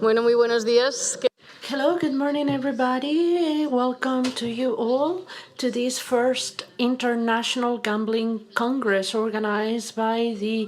Bueno, muy buenos días. Hello, good morning, everybody. Welcome to you all to this first International Gambling Congress organized by the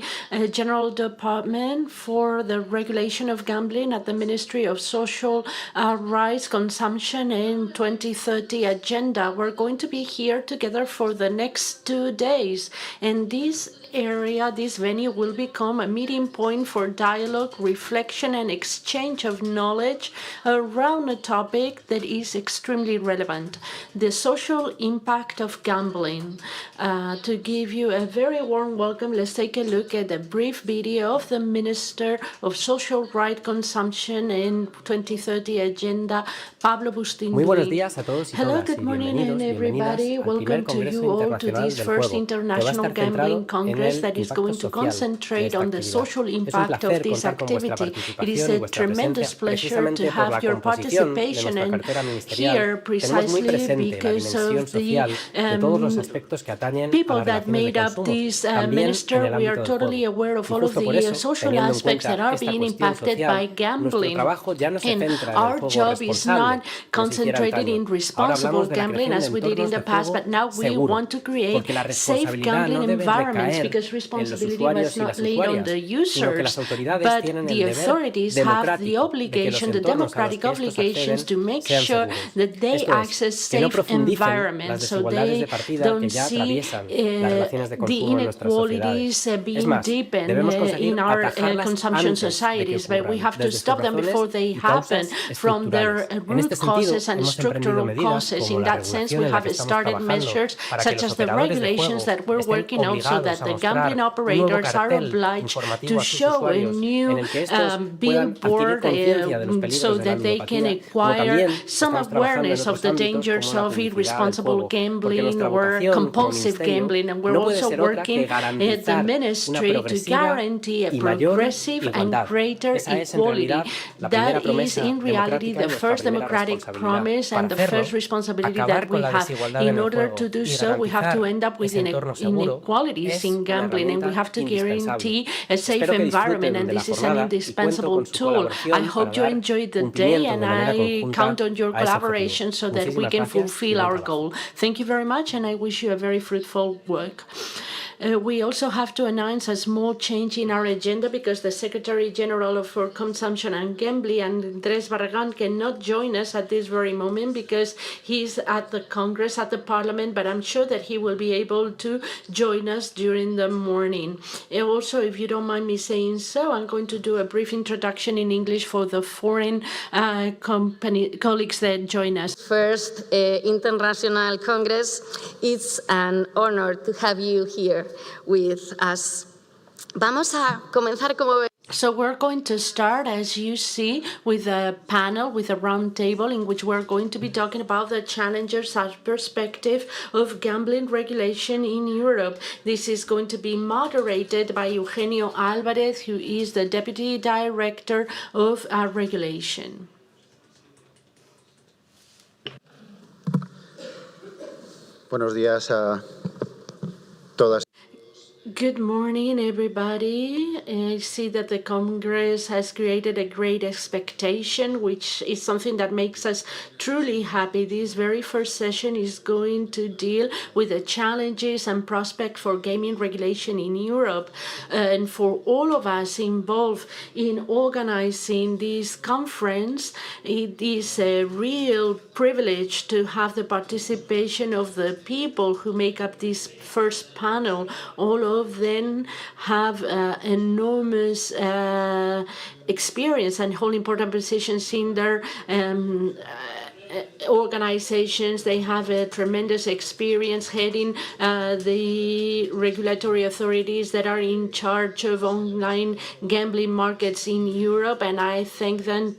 General Department for the Regulation of Gambling at the Ministry of Social Rights, Consumption and 2030 Agenda. We're going to be here together for the next 2 days, and this area, this venue will become a meeting point for dialogue, reflection and exchange of knowledge around a topic that is extremely relevant, the social impact of gambling. To give you a very warm welcome, let's take a look at a brief video of the Minister of Social Right, Consumption and 2030 Agenda, Pablo Bustinduy. Muy buenos días a todos y Hello, todas, good y morning bienvenidos, and everybody. bienvenidas al primer Welcome to Congreso you all to Internacional this del first Juego, que va a International estar Gambling centrado en Congress el that is impacto going to social de concentrate esta on the actividad. social Es un impact of placer this contar con vuestra activity. It is participación y a vuestra tremendous presencia pleasure to precisamente por have la your composición de participation nuestra and cartera here ministerial. Tenemos muy precisely presente la because dimensión of the social de todos los aspectos que atañen a people las that relaciones de made up consumo, this también minister. en el We are ámbito del totally juego. aware of Y all of justo por the eso, social teniendo en aspects that cuenta are esta being cuestión impacted by social, nuestro gambling. trabajo ya no se And centra en el our juego job is responsable, not como se hiciera concentrated antaño. in Ahora responsible hablamos de la gambling creación de as we did in entornos the de past, juego but now we seguro, want to create porque la safe responsabilidad gambling no debe environments, recaer because en los responsibility usuarios was y not las laid on usuarias, the sino que las users, autoridades but tienen el the deber authorities have the democrático de que los obligation, the entornos a los democratic que estos obligations acceden to make sean sure seguros. that they Esto es, access que no safe profundicen las environments, so desigualdades de they partida que don't ya see atraviesan las relaciones de the consumo en nuestras sociedades. inequalities Es being más, deepened debemos in conseguir our atajarlas consumption antes de que societies, but we ocurran, have to desde sus stop them razones before they y happen causas from their estructurales. En root este sentido, causes and hemos emprendido structural medidas causes. como In la that sense, regulación we en la have que estamos started trabajando measures para que such los as the operadores de regulations juego that we're estén working on, so obligados that a the mostrar gambling un nuevo operators are cartel obliged informativo to a sus show a usuarios new en el que estos puedan adquirir billboard conciencia de los peligros so de la that they can ludopatía, como acquire también some estamos trabajando en awareness of otros the ámbitos dangers como la of publicidad del irresponsible juego, porque gambling nuestra or vocación como compulsive ministerio gambling. And we're no puede also ser otra working que at the garantizar una ministry to progresiva guarantee a y mayor progressive and igualdad. greater Esa es en equality. realidad la primera That is promesa in reality democrática y the nuestra first primera democratic responsabilidad. promise Para and the hacerlo, first responsibility acabar that con we la have. desigualdad en In el order juego to do y so, we have garantizar to end up with ese entorno seguro inequalities es in una gambling, and we herramienta have to indispensable. guarantee a safe Espero que environment, disfruten and de la this is an jornada y cuento indispensable con su tool. I colaboración hope para you dar enjoyed the day, cumplimiento and de manera I conjunta count on your a ese objetivo. collaboration so that we Muchísimas can gracias y fulfill buen our trabajo. goal. Thank you very much, and I wish you a very fruitful work. We also have to announce a small change in our agenda because the Secretary General for Consumption and Gambling, ANDRÉS Barragán, cannot join us at this very moment because he's at the Congress, at the Parliament, but I'm sure that he will be able to join us during the morning. Also, if you don't mind me saying so, I'm going to do a brief introduction in English for the foreign colleagues that join us. First International Congress. It's an honor to have you here with us. Vamos a comenzar como... So we're going to start, as you see, with a panel, with a round table in which we're going to be talking about the challenges and perspective of gambling regulation in Europe. This is going to be moderated by Eugenio Álvarez, who is the Deputy Director of Regulation. Buenos días a todas. Good morning, everybody. I see that the Congress has created a great expectation, which is something that makes us truly happy. This very first session is going to deal with the challenges and prospects for gaming regulation in Europe. And for all of us involved in organizing this conference, it is a real privilege to have the participation of the people who make up this first panel. All of them have enormous experience and hold important positions in their organizations. They have a tremendous experience heading the regulatory authorities that are in charge of online gambling markets in Europe, and I thank them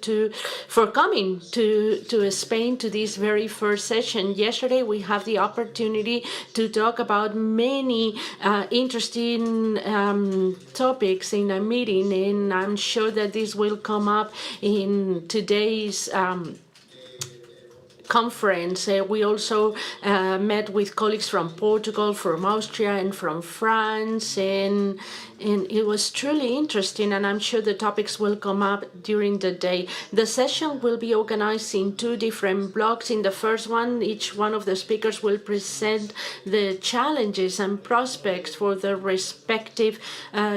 for coming to Spain to this very first session. Yesterday we have the opportunity to talk about many interesting topics in a meeting, and I'm sure that this will come up in today's conference. We also met with colleagues from Portugal, from Austria, and from France, and it was truly interesting, and I'm sure the topics will come up during the day. The session will be organized in 2 different blocks. In the first one, each one of the speakers will present the challenges and prospects for the respective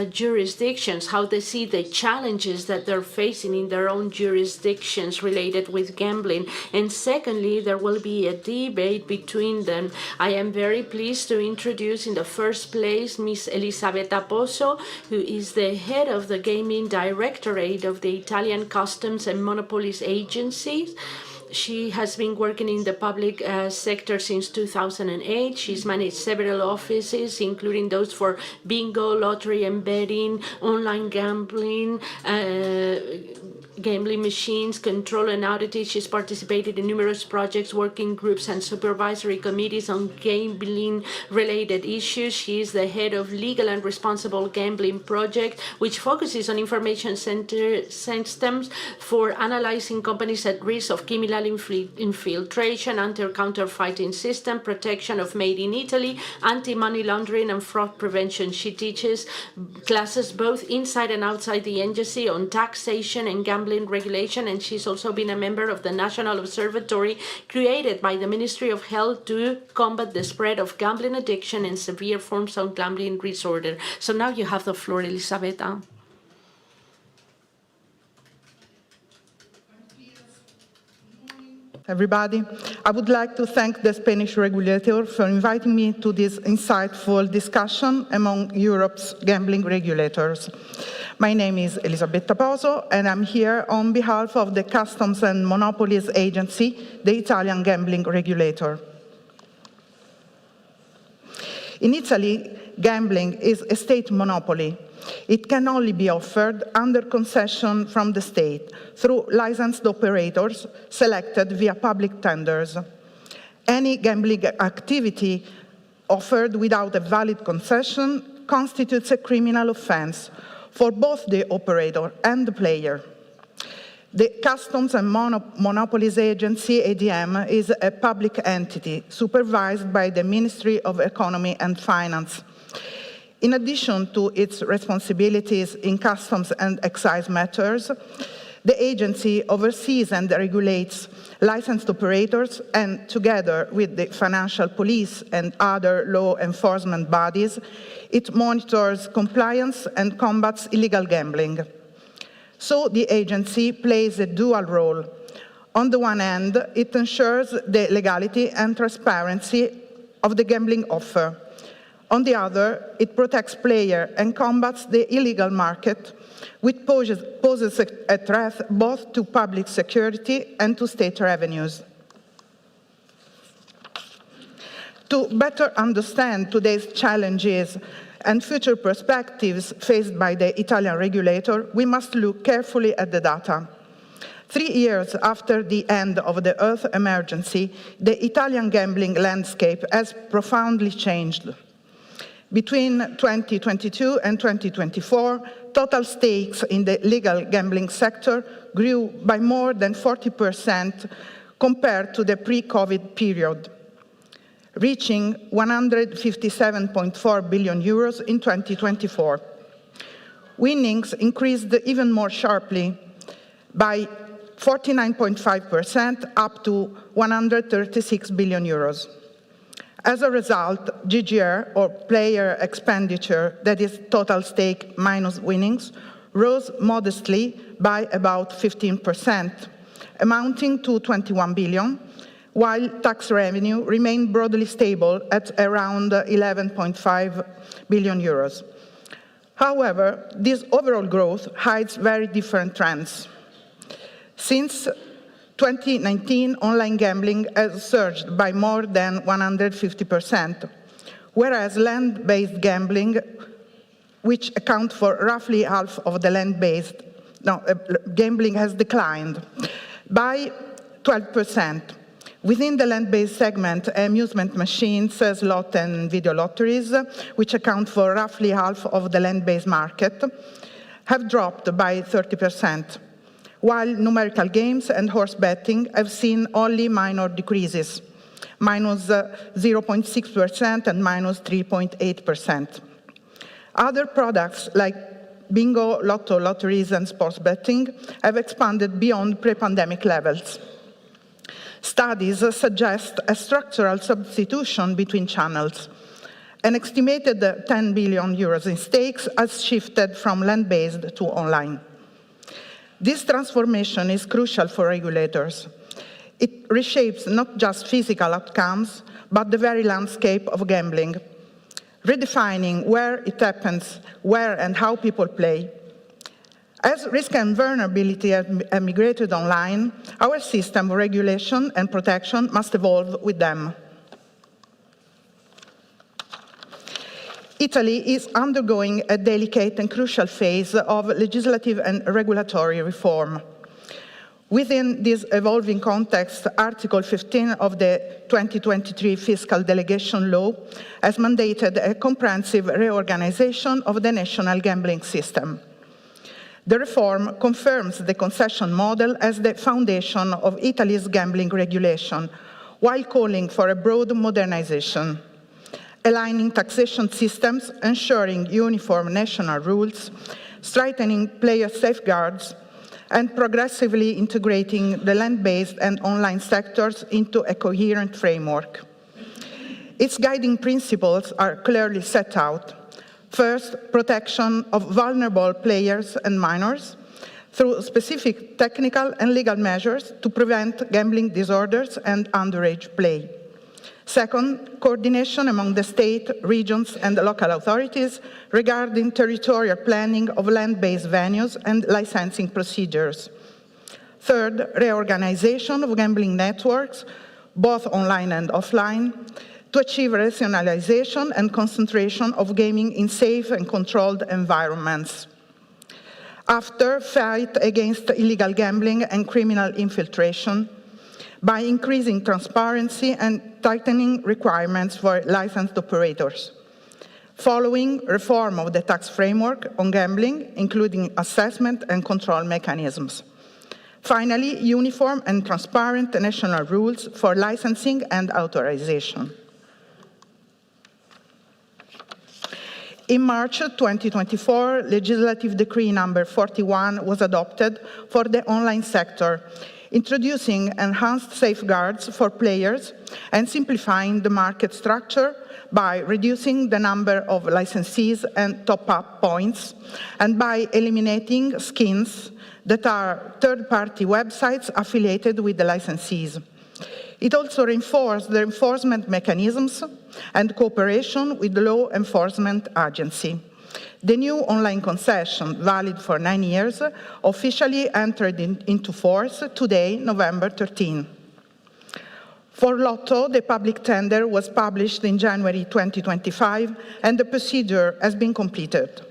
jurisdictions, how they see the challenges that they're facing in their own jurisdictions related with gambling. And secondly, there will be a debate between them. I am very pleased to introduce in the first place Ms. Elisabetta Poso, who is the head of the Gaming Directorate of the Italian Customs and Monopolies Agency. She has been working in the public sector since 2008. She's managed several offices, including those for bingo, lottery and betting, online gambling, gambling machines, control and audit. She's participated in numerous projects, working groups and supervisory committees on gambling-related issues. She is the head of Legal and Responsible Gambling Project, which focuses on information systems for analyzing companies at risk of criminal infiltration, anti-counterfeiting system, protection of made in Italy, anti-money laundering and fraud prevention. She teaches classes both inside and outside the agency on taxation and gambling regulation, and she's also been a member of the National Observatory created by the Ministry of Health to combat the spread of gambling addiction and severe forms of gambling disorder. So now you have the floor, Elisabetta. Everybody, I would like to thank the Spanish regulator for inviting me to this insightful discussion among Europe's gambling regulators. My name is Elisabetta Poso, and I'm here on behalf of the Customs and Monopolies Agency, the Italian gambling regulator. In Italy, gambling is a state monopoly. It can only be offered under concession from the state through licensed operators selected via public tenders. Any gambling activity offered without a valid concession constitutes a criminal offense for both the operator and the player. The Customs and Monopolies Agency, ADM, is a public entity supervised by the Ministry of Economy and Finance. In addition to its responsibilities in customs and excise matters, the agency oversees and regulates licensed operators, and together with the financial police and other law enforcement bodies, it monitors compliance and combats illegal gambling. So the agency plays a dual role. On the one hand, it ensures the legality and transparency of the gambling offer. On the other, it protects players and combats the illegal market, which poses a threat both to public security and to state revenues. To better understand today's challenges and future perspectives faced by the Italian regulator, we must look carefully at the data. 3 years after the end of the health emergency, the Italian gambling landscape has profoundly changed. Between 2022 and 2024, total stakes in the legal gambling sector grew by more than 40% compared to the pre-COVID period, reaching 157.4 billion euros in 2024. Winnings increased even more sharply by 49.5% up to 136 billion euros. As a result, GGR, or player expenditure, that is total stake minus winnings, rose modestly by about 15%, amounting to 21 billion, while tax revenue remained broadly stable at around 11.5 billion euros. However, this overall growth hides very different trends. Since 2019, online gambling has surged by more than 150%, whereas land-based gambling, which accounts for roughly half of the land-based, gambling has declined by 12%. Within the land-based segment, amusement machines, slot and video lotteries, which account for roughly half of the land-based market, have dropped by 30%. while numerical games and horse betting have seen only minor decreases, minus 0.6% and minus 3.8%. Other products like bingo, lotto, lotteries, and sports betting have expanded beyond pre-pandemic levels. Studies suggest a structural substitution between channels. An estimated 10 billion euros in stakes has shifted from land-based to online. This transformation is crucial for regulators. It reshapes not just physical outcomes, but the very landscape of gambling, redefining where it happens, where and how people play. As risk and vulnerability have migrated online, our system of regulation and protection must evolve with them. Italy is undergoing a delicate and crucial phase of legislative and regulatory reform. Within this evolving context, Article 15 of the 2023 Fiscal Delegation Law has mandated a comprehensive reorganization of the national gambling system. The reform confirms the concession model as the foundation of Italy's gambling regulation, while calling for a broad modernization, aligning taxation systems, ensuring uniform national rules, strengthening player safeguards, and progressively integrating the land-based and online sectors into a coherent framework. Its guiding principles are clearly set out. First, protection of vulnerable players and minors through specific technical and legal measures to prevent gambling disorders and underage play. Second, coordination among the state, regions, and local authorities regarding territorial planning of land-based venues and licensing procedures. Third, reorganization of gambling networks, both online and offline, to achieve rationalization and concentration of gaming in safe and controlled environments. After, fight against illegal gambling and criminal infiltration, by increasing transparency and tightening requirements for licensed operators. Following, reform of the tax framework on gambling, including assessment and control mechanisms. Finally, uniform and transparent national rules for licensing and authorization. In March 2024, Legislative Decree number 41 was adopted for the online sector, introducing enhanced safeguards for players and simplifying the market structure by reducing the number of licensees and top-up points, and by eliminating skins that are third-party websites affiliated with the licensees. It also reinforced the enforcement mechanisms and cooperation with the law enforcement agency. The new online concession, valid for 9 years, officially entered into force today, November 13. For Lotto, the public tender was published in January 2025, and the procedure has been completed.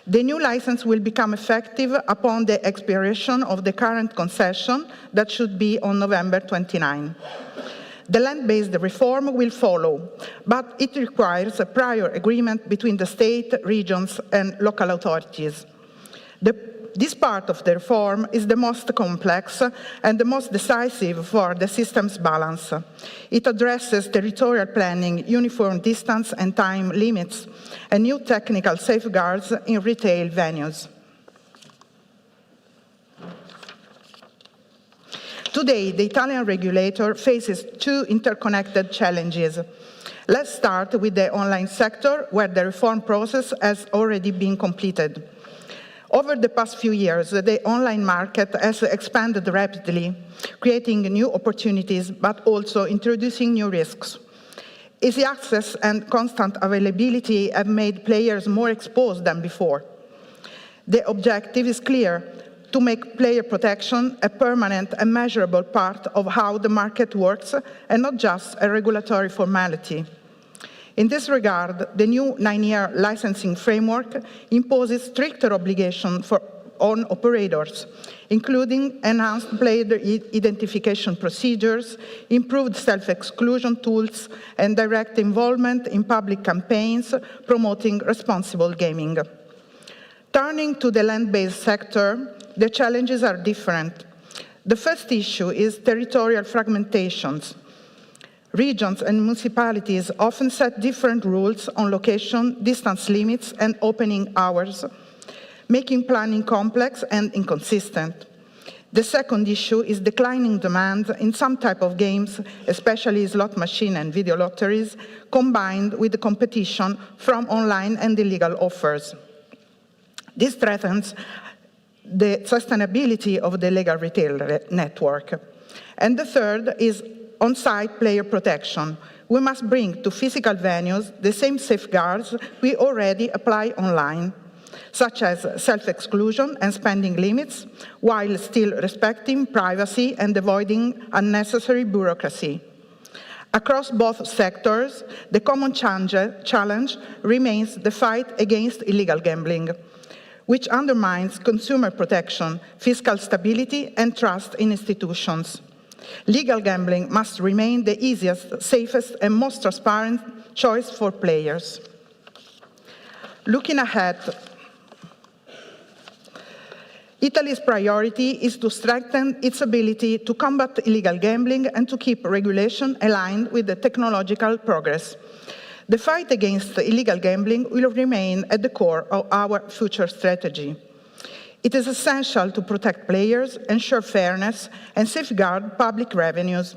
The new license will become effective upon the expiration of the current concession, that should be on November 29. The land-based reform will follow, but it requires a prior agreement between the state, regions, and local authorities. This part of the reform is the most complex and the most decisive for the system's balance. It addresses territorial planning, uniform distance and time limits, and new technical safeguards in retail venues. Today, the Italian regulator faces two interconnected challenges. Let's start with the online sector, where the reform process has already been completed. Over the past few years, the online market has expanded rapidly, creating new opportunities, but also introducing new risks. Easy access and constant availability have made players more exposed than before. The objective is clear: to make player protection a permanent and measurable part of how the market works, and not just a regulatory formality. In this regard, the new 9-year licensing framework imposes stricter obligations on operators, including enhanced player identification procedures, improved self-exclusion tools, and direct involvement in public campaigns promoting responsible gaming. Turning to the land-based sector, the challenges are different. The first issue is territorial fragmentations. Regions and municipalities often set different rules on location, distance limits, and opening hours, making planning complex and inconsistent. The second issue is declining demand in some type of games, especially slot machine and video lotteries, combined with the competition from online and illegal offers. This threatens the sustainability of the legal retail network. And the third is on-site player protection. We must bring to physical venues the same safeguards we already apply online, such as self-exclusion and spending limits, while still respecting privacy and avoiding unnecessary bureaucracy. Across both sectors, the common challenge remains the fight against illegal gambling, which undermines consumer protection, fiscal stability, and trust in institutions. Legal gambling must remain the easiest, safest, and most transparent choice for players. Looking ahead, Italy's priority is to strengthen its ability to combat illegal gambling and to keep regulation aligned with the technological progress. The fight against illegal gambling will remain at the core of our future strategy. It is essential to protect players, ensure fairness, and safeguard public revenues.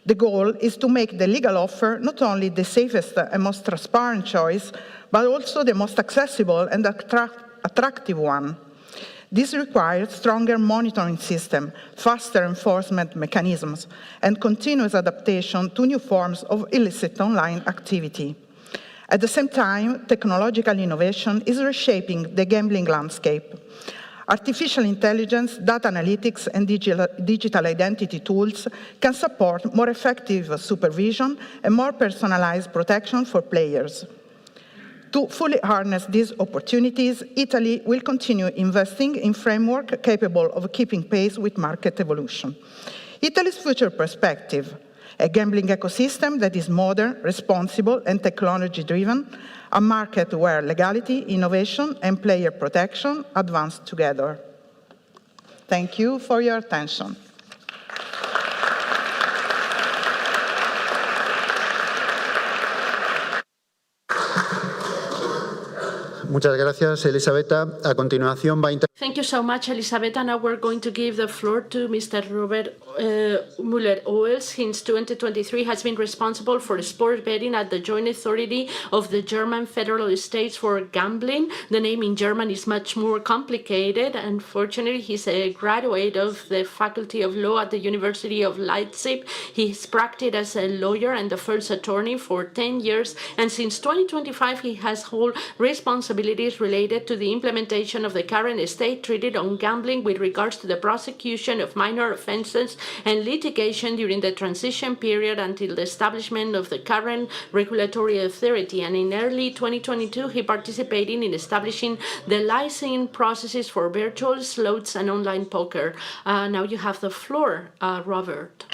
The goal is to make the legal offer not only the safest and most transparent choice, but also the most accessible and attractive one. This requires stronger monitoring system, faster enforcement mechanisms, and continuous adaptation to new forms of illicit online activity. At the same time, technological innovation is reshaping the gambling landscape. Artificial intelligence, data analytics, and digital identity tools can support more effective supervision and more personalized protection for players. To fully harness these opportunities, Italy will continue investing in framework capable of keeping pace with market evolution. Italy's future perspective: a gambling ecosystem that is modern, responsible, and technology-driven, a market where legality, innovation, and player protection advance together. Thank you for your attention. Muchas gracias, Elisabetta. A continuación va a Thank you so much, Elisabetta. Now we're going to give the floor to Mr. Robert Müller-Oeltz. Since 2023 has been responsible for sport betting at the Joint Authority of the German Federal States for Gambling. The name in German is much more complicated. Unfortunately, he's a graduate of the Faculty of Law at the University of Leipzig. He's practiced as a lawyer and the first attorney for 10 years. And since 2025, he has held responsibilities related to the implementation of the current state treaty on gambling with regards to the prosecution of minor offenses and litigation during the transition period until the establishment of the current regulatory authority. And in early 2022, he participated in establishing the licensing processes for virtual slots and online poker. Now you have the floor, Robert.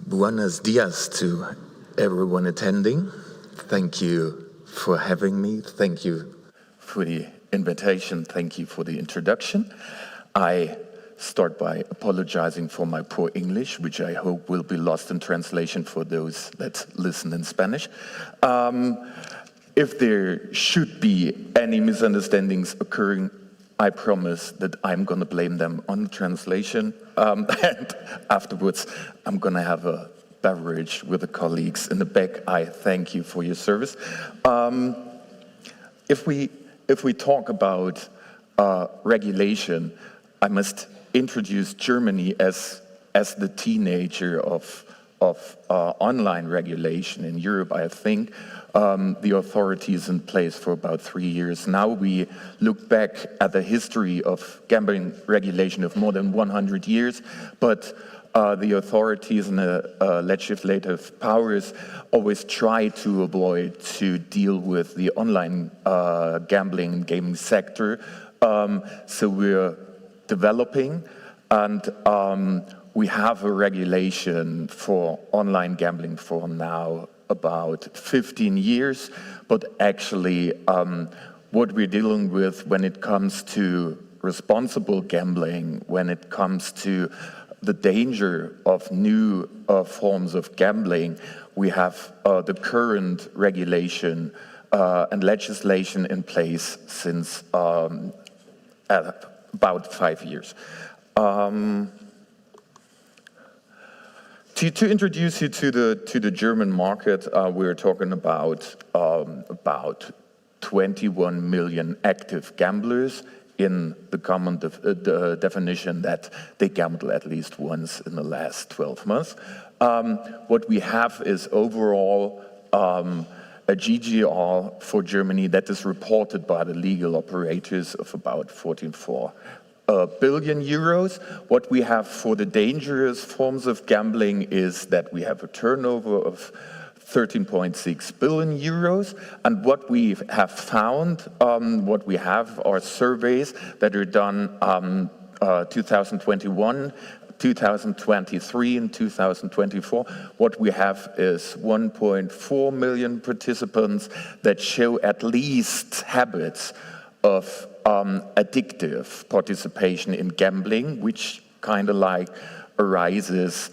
Buenos dias to everyone attending. Thank you for having me. Thank you for the invitation. Thank you for the introduction. I start by apologizing for my poor English, which I hope will be lost in translation for those that listen in Spanish. If there should be any misunderstandings occurring, I promise that I'm going to blame them on the translation, and afterwards I'm going to have a beverage with the colleagues in the back. I thank you for your service. If we talk about regulation, I must introduce Germany as the teenager of online regulation in Europe. I think the authority is in place for about 3 years now. We look back at the history of gambling regulation of more than 100 years, but the authorities and the legislative powers always try to avoid to deal with the online gambling and gaming sector. So we're developing, and we have a regulation for online gambling for now about 15 years, but actually what we're dealing with when it comes to responsible gambling, when it comes to the danger of new forms of gambling, we have the current regulation and legislation in place since about 5 years. To introduce you to the German market, we're talking about 21 million active gamblers in the common definition that they gambled at least once in the last 12 months. What we have is overall a GGR for Germany that is reported by the legal operators of about 14.4 billion euros. What we have for the dangerous forms of gambling is that we have a turnover of 13.6 billion euros. And what we have found, what we have are surveys that are done 2021, 2023 and 2024. What we have is 1.4 million participants that show at least habits of addictive participation in gambling, which kind of like arises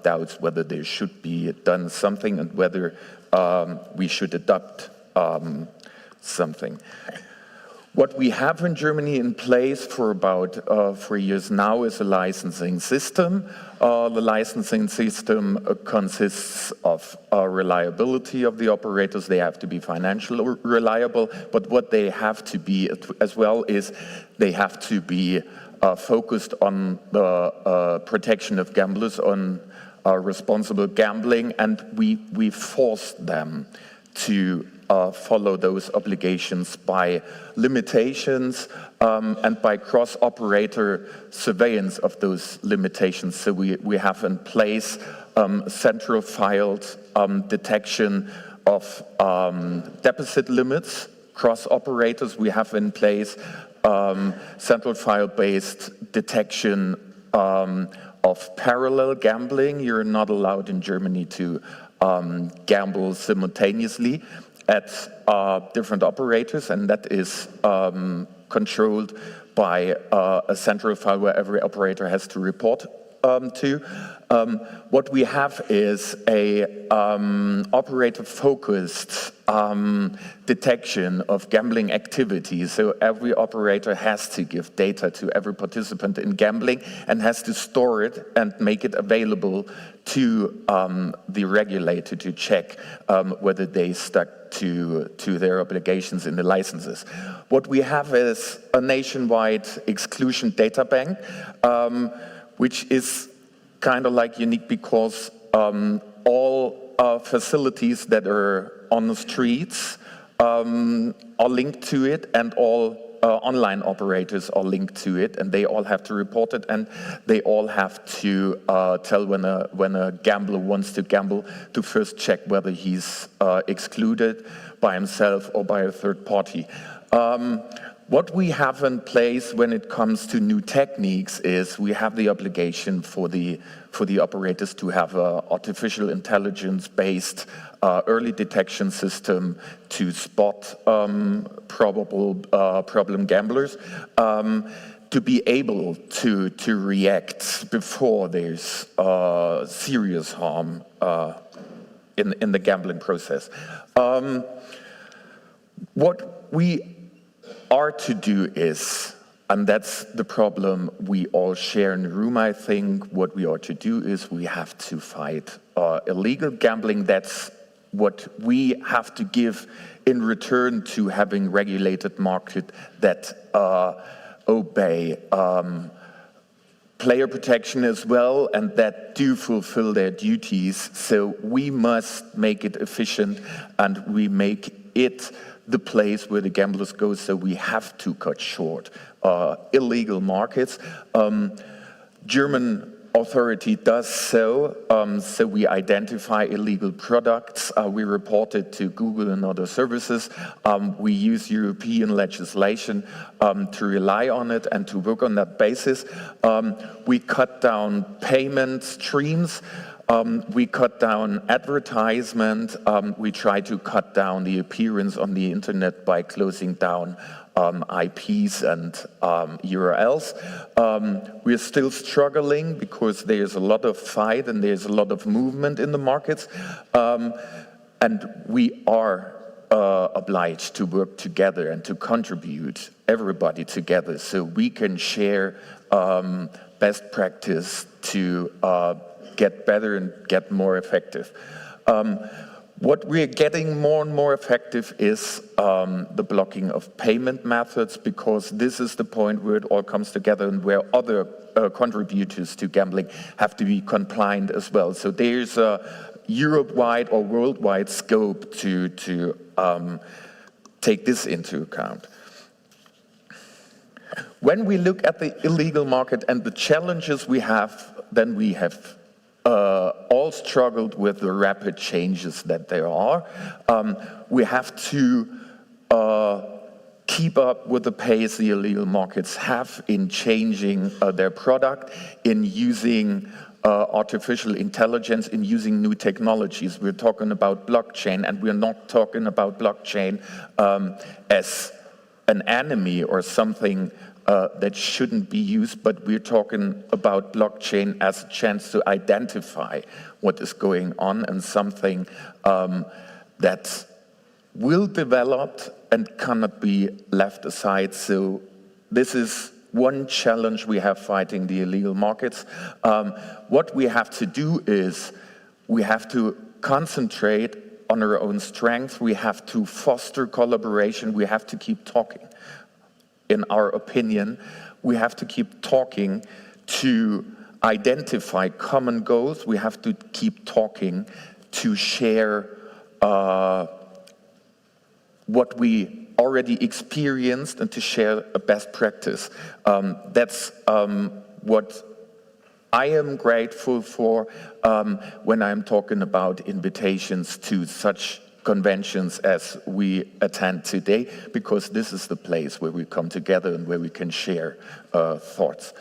doubts whether there should be done something and whether we should adopt something. What we have in Germany in place for about 3 years now is a licensing system. The licensing system consists of reliability of the operators. They have to be financially reliable, but what they have to be as well is they have to be focused on the protection of gamblers, on responsible gambling, and we force them to follow those obligations by limitations and by cross-operator surveillance of those limitations. So we have in place central filed detection of deposit limits, cross-operators. We have in place central file-based detection of parallel gambling. You're not allowed in Germany to gamble simultaneously at different operators, and that is controlled by a central file where every operator has to report to. What we have is a operator-focused detection of gambling activities. So every operator has to give data to every participant in gambling and has to store it and make it available to the regulator to check whether they stuck to their obligations in the licenses. What we have is a nationwide exclusion data bank, which is kind of like unique because all facilities that are on the streets are linked to it, and all online operators are linked to it, and they all have to report it, and they all have to tell when a gambler wants to gamble to first check whether he's excluded by himself or by a third party. What we have in place when it comes to new techniques is we have the obligation for the operators to have an artificial intelligence-based early detection system to spot probable problem gamblers, to be able to react before there's serious harm in the gambling process. What we are to do is, and that's the problem we all share in the room, I think, what we are to do is we have to fight illegal gambling. That's what we have to give in return to having regulated market that obey player protection as well, and that do fulfill their duties. So we must make it efficient, and we make it the place where the gamblers go, so we have to cut short illegal markets. German authority does so. So we identify illegal products. We report it to Google and other services. We use European legislation to rely on it and to work on that basis. We cut down payment streams. We cut down advertisement. We try to cut down the appearance on the internet by closing down IPs and URLs. We're still struggling because there's a lot of fight and there's a lot of movement in the markets. And we are obliged to work together and to contribute everybody together so we can share best practice to get better and get more effective. What we're getting more and more effective is the blocking of payment methods, because this is the point where it all comes together and where other contributors to gambling have to be compliant as well. So there's a Europe-wide or worldwide scope to take this into account. When we look at the illegal market and the challenges we have, then we have all struggled with the rapid changes that there are. We have to keep up with the pace the illegal markets have in changing their product, in using artificial intelligence, in using new technologies. We're talking about blockchain, and we're not talking about blockchain as an enemy or something that shouldn't be used, but we're talking about blockchain as a chance to identify what is going on and something that will develop and cannot be left aside. So this is one challenge we have fighting the illegal markets. What we have to do is we have to concentrate on our own strength. We have to foster collaboration. We have to keep talking. In our opinion, we have to keep talking to identify common goals. We have to keep talking to share what we already experienced and to share a best practice. That's what I am grateful for when I'm talking about invitations to such conventions as we attend today, because this is the place where we come together and where we can share thoughts.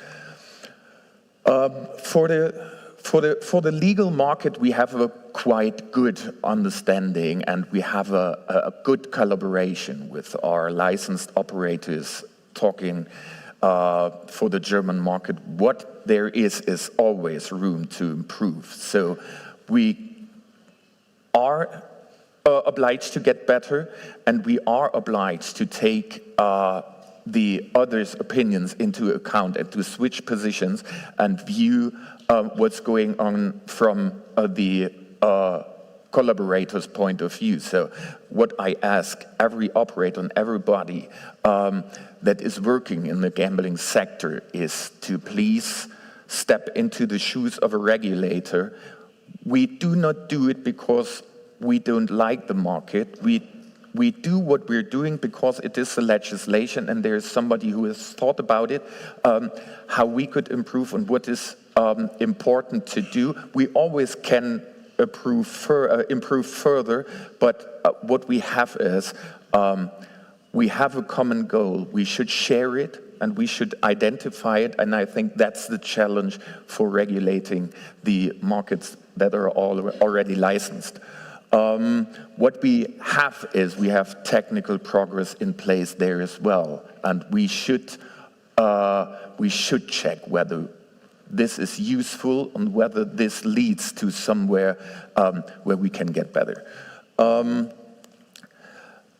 For the legal market, we have a quite good understanding, and we have a good collaboration with our licensed operators talking for the German market. What there is always room to improve. So we are obliged to get better, and we are obliged to take the others' opinions into account and to switch positions and view what's going on from the collaborators' point of view. So what I ask every operator and everybody that is working in the gambling sector is to please step into the shoes of a regulator. We do not do it because we don't like the market. We do what we're doing because it is a legislation and there's somebody who has thought about it, how we could improve and what is important to do. We always can improve further, but what we have is we have a common goal. We should share it and we should identify it, and I think that's the challenge for regulating the markets that are already licensed. What we have is we have technical progress in place there as well, and we should check whether this is useful and whether this leads to somewhere where we can get better.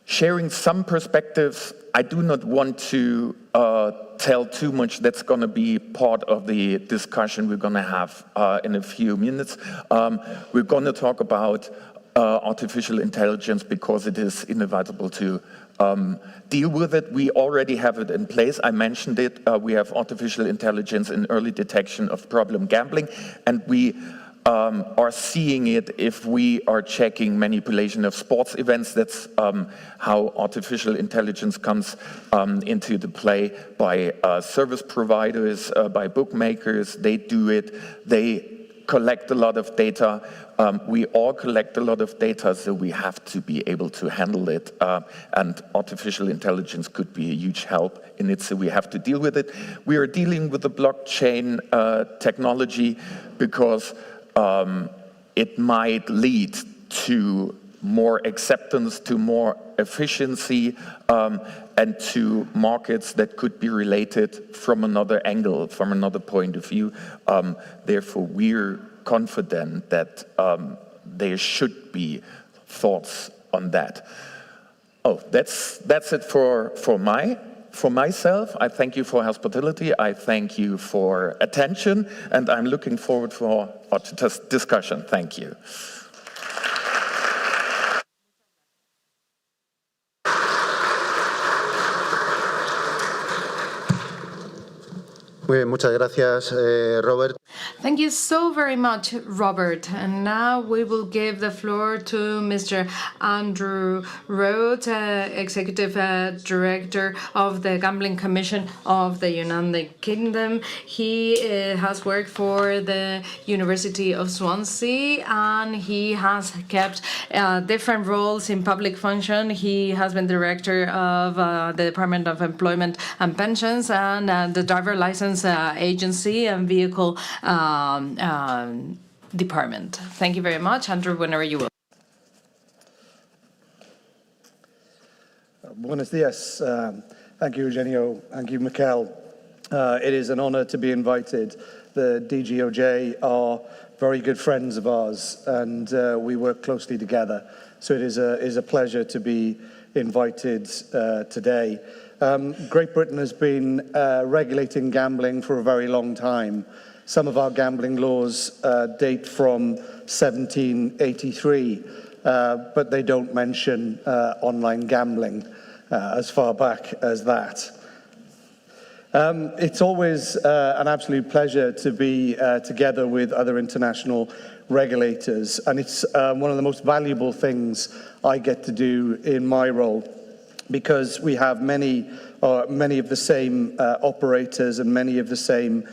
Sharing some perspectives, I do not want to tell too much. That's going to be part of the discussion we're going to have in a few minutes. We're going to talk about artificial intelligence because it is inevitable to deal with it. We already have it in place. I mentioned it. We have artificial intelligence in early detection of problem gambling, and we are seeing it if we are checking manipulation of sports events. That's how artificial intelligence comes into the play by service providers, by bookmakers. They do it. They collect a lot of data. We all collect a lot of data, so we have to be able to handle it. And artificial intelligence could be a huge help in it, so we have to deal with it. We are dealing with the blockchain technology because it might lead to more acceptance, to more efficiency, and to markets that could be related from another angle, from another point of view. Therefore, we're confident that there should be thoughts on that. Oh, that's it for myself. I thank you for hospitality. I thank you for attention, and I'm looking forward for our discussion. Thank you. Muy bien, muchas gracias, Robert. Thank you so very much, Robert. And now we will give the floor to Mr. Andrew Rhodes, Executive Director of the Gambling Commission of the United Kingdom. He has worked for the University of Swansea, and he has kept different roles in public function. He has been director of the Department of Employment and Pensions and the Driver License Agency and Vehicle Department. Thank you very much. Andrew, whenever you will. Buenos dias. Thank you, Eugenio. Thank you, Mikel. It is an honor to be invited. The DGOJ are very good friends of ours, and we work closely together. So it is a pleasure to be invited today. Great Britain has been regulating gambling for a very long time. Some of our gambling laws date from 1783, but they don't mention online gambling as far back as that. It's always an absolute pleasure to be together with other international regulators, and it's one of the most valuable things I get to do in my role, because we have many of the same operators and many of the same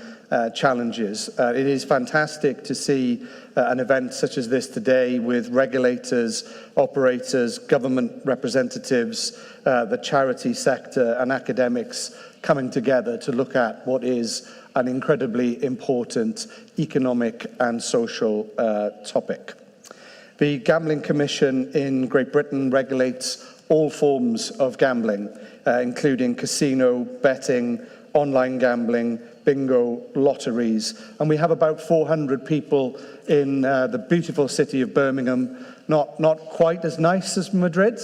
challenges. It is fantastic to see an event such as this today with regulators, operators, government representatives, the charity sector and academics coming together to look at what is an incredibly important economic and social topic. The Gambling Commission in Great Britain regulates all forms of gambling, including casino, betting, online gambling, bingo, lotteries, and we have about 400 people in the beautiful city of Birmingham. Not quite as nice as Madrid,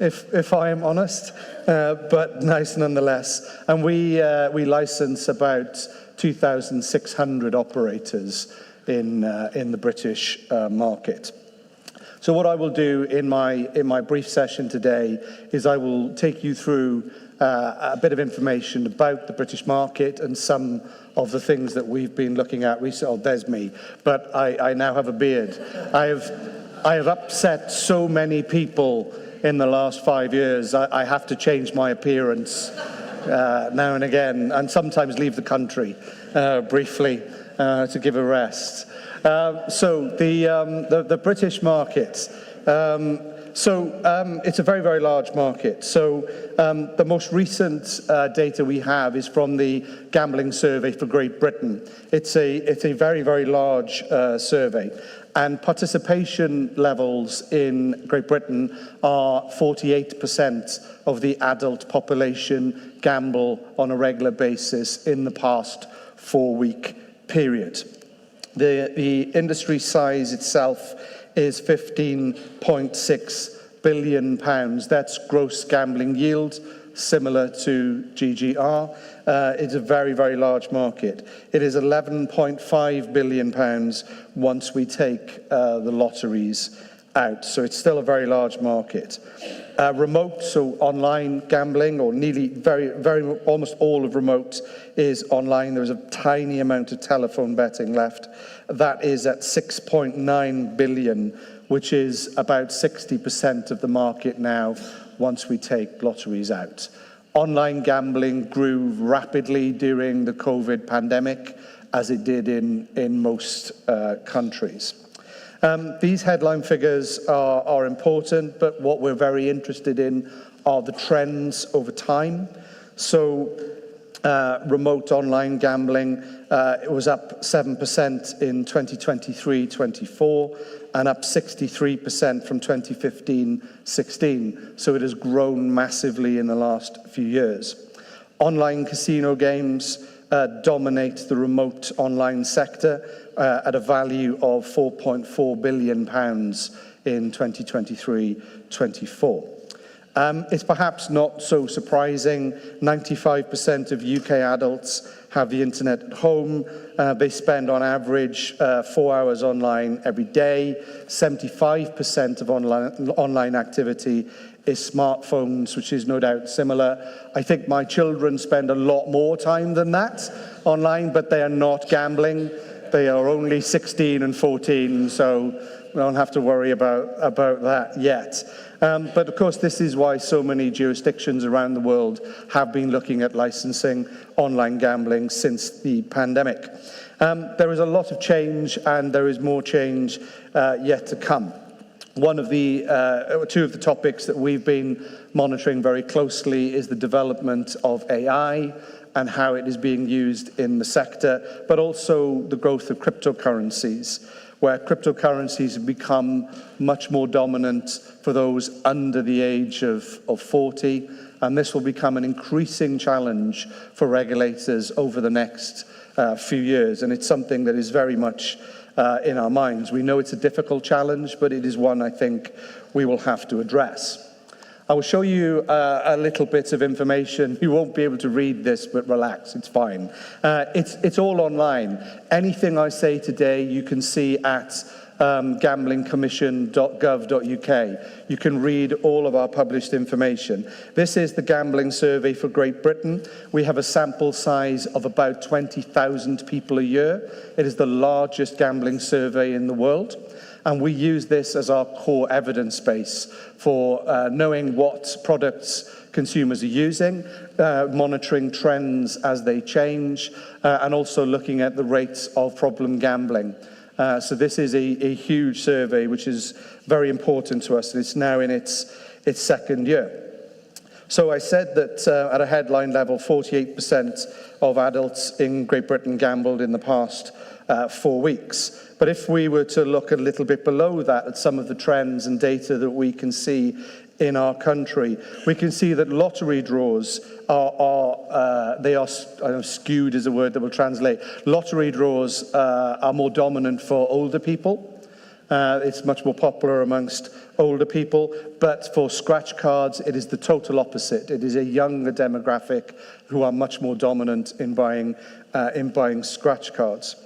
if I am honest, but nice nonetheless. And we license about 2,600 operators in the British market. So what I will do in my brief session today is I will take you through a bit of information about the British market and some of the things that we've been looking at recently. Oh, there's me. But I now have a beard. I have upset so many people in the last 5 years. I have to change my appearance now and again, and sometimes leave the country briefly to give a rest. So the British market. It's a very, very large market. So the most recent data we have is from the Gambling Survey for Great Britain. It's a very, very large survey. And participation levels in Great Britain are 48% of the adult population gamble on a regular basis in the past 4-week period. The industry size itself is £15.6 billion. That's gross gambling yield, similar to GGR. It's a very, very large market. It is £11.5 billion once we take the lotteries out, so it's still a very large market. Remote, so online gambling, or nearly almost all of remote is online. There's a tiny amount of telephone betting left. That is at 6.9 billion, which is about 60% of the market now once we take lotteries out. Online gambling grew rapidly during the COVID pandemic, as it did in most countries. These headline figures are important, but what we're very interested in are the trends over time. So remote online gambling, it was up 7% in 2023-24 and up 63% from 2015-16. So it has grown massively in the last few years. Online casino games dominate the remote online sector at a value of £4.4 billion in 2023-24. It's perhaps not so surprising. 95% of UK adults have the internet at home. They spend on average 4 hours online every day. 75% of online activity is smartphones, which is no doubt similar. I think my children spend a lot more time than that online, but they are not gambling. They are only 16 and 14, so we don't have to worry about that yet. But of course, this is why so many jurisdictions around the world have been looking at licensing online gambling since the pandemic. There is a lot of change, and there is more change yet to come. Two of the topics that we've been monitoring very closely is the development of AI and how it is being used in the sector, but also the growth of cryptocurrencies, where cryptocurrencies have become much more dominant for those under the age of 40, and this will become an increasing challenge for regulators over the next few years, and it's something that is very much in our minds. We know it's a difficult challenge, but it is one I think we will have to address. I will show you a little bit of information. You won't be able to read this, but relax, it's fine. It's all online. Anything I say today you can see at gamblingcommission.gov.uk. You can read all of our published information. This is the gambling survey for Great Britain. We have a sample size of about 20,000 people a year. It is the largest gambling survey in the world. And we use this as our core evidence base for knowing what products consumers are using, monitoring trends as they change, and also looking at the rates of problem gambling. So this is a huge survey which is very important to us, and it's now in its second year. So I said that at a headline level, 48% of adults in Great Britain gambled in the past 4 weeks. But if we were to look a little bit below that at some of the trends and data that we can see in our country, we can see that lottery draws I know skewed is a word that will translate. Lottery draws are more dominant for older people. It's much more popular amongst older people, but for scratch cards, it is the total opposite. It is a younger demographic who are much more dominant in buying scratch cards.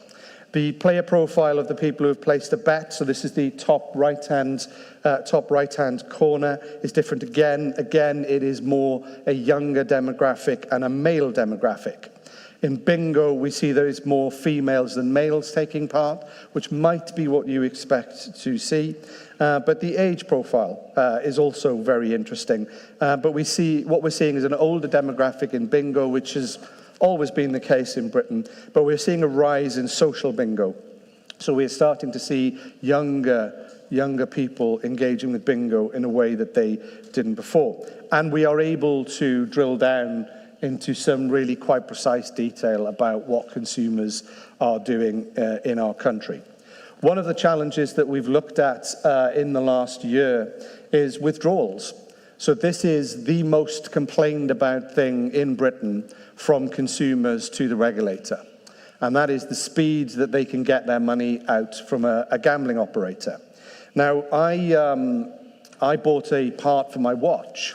The player profile of the people who have placed a bet, so this is the top right-hand corner, is different again. Again, it is more a younger demographic and a male demographic. In bingo, we see there is more females than males taking part, which might be what you expect to see. But the age profile is also very interesting. But what we're seeing is an older demographic in bingo, which has always been the case in Britain, but we're seeing a rise in social bingo. So we're starting to see younger people engaging with bingo in a way that they didn't before. And we are able to drill down into some really quite precise detail about what consumers are doing in our country. One of the challenges that we've looked at in the last year is withdrawals. So this is the most complained about thing in Britain from consumers to the regulator. And that is the speed that they can get their money out from a gambling operator. Now, I bought a part for my watch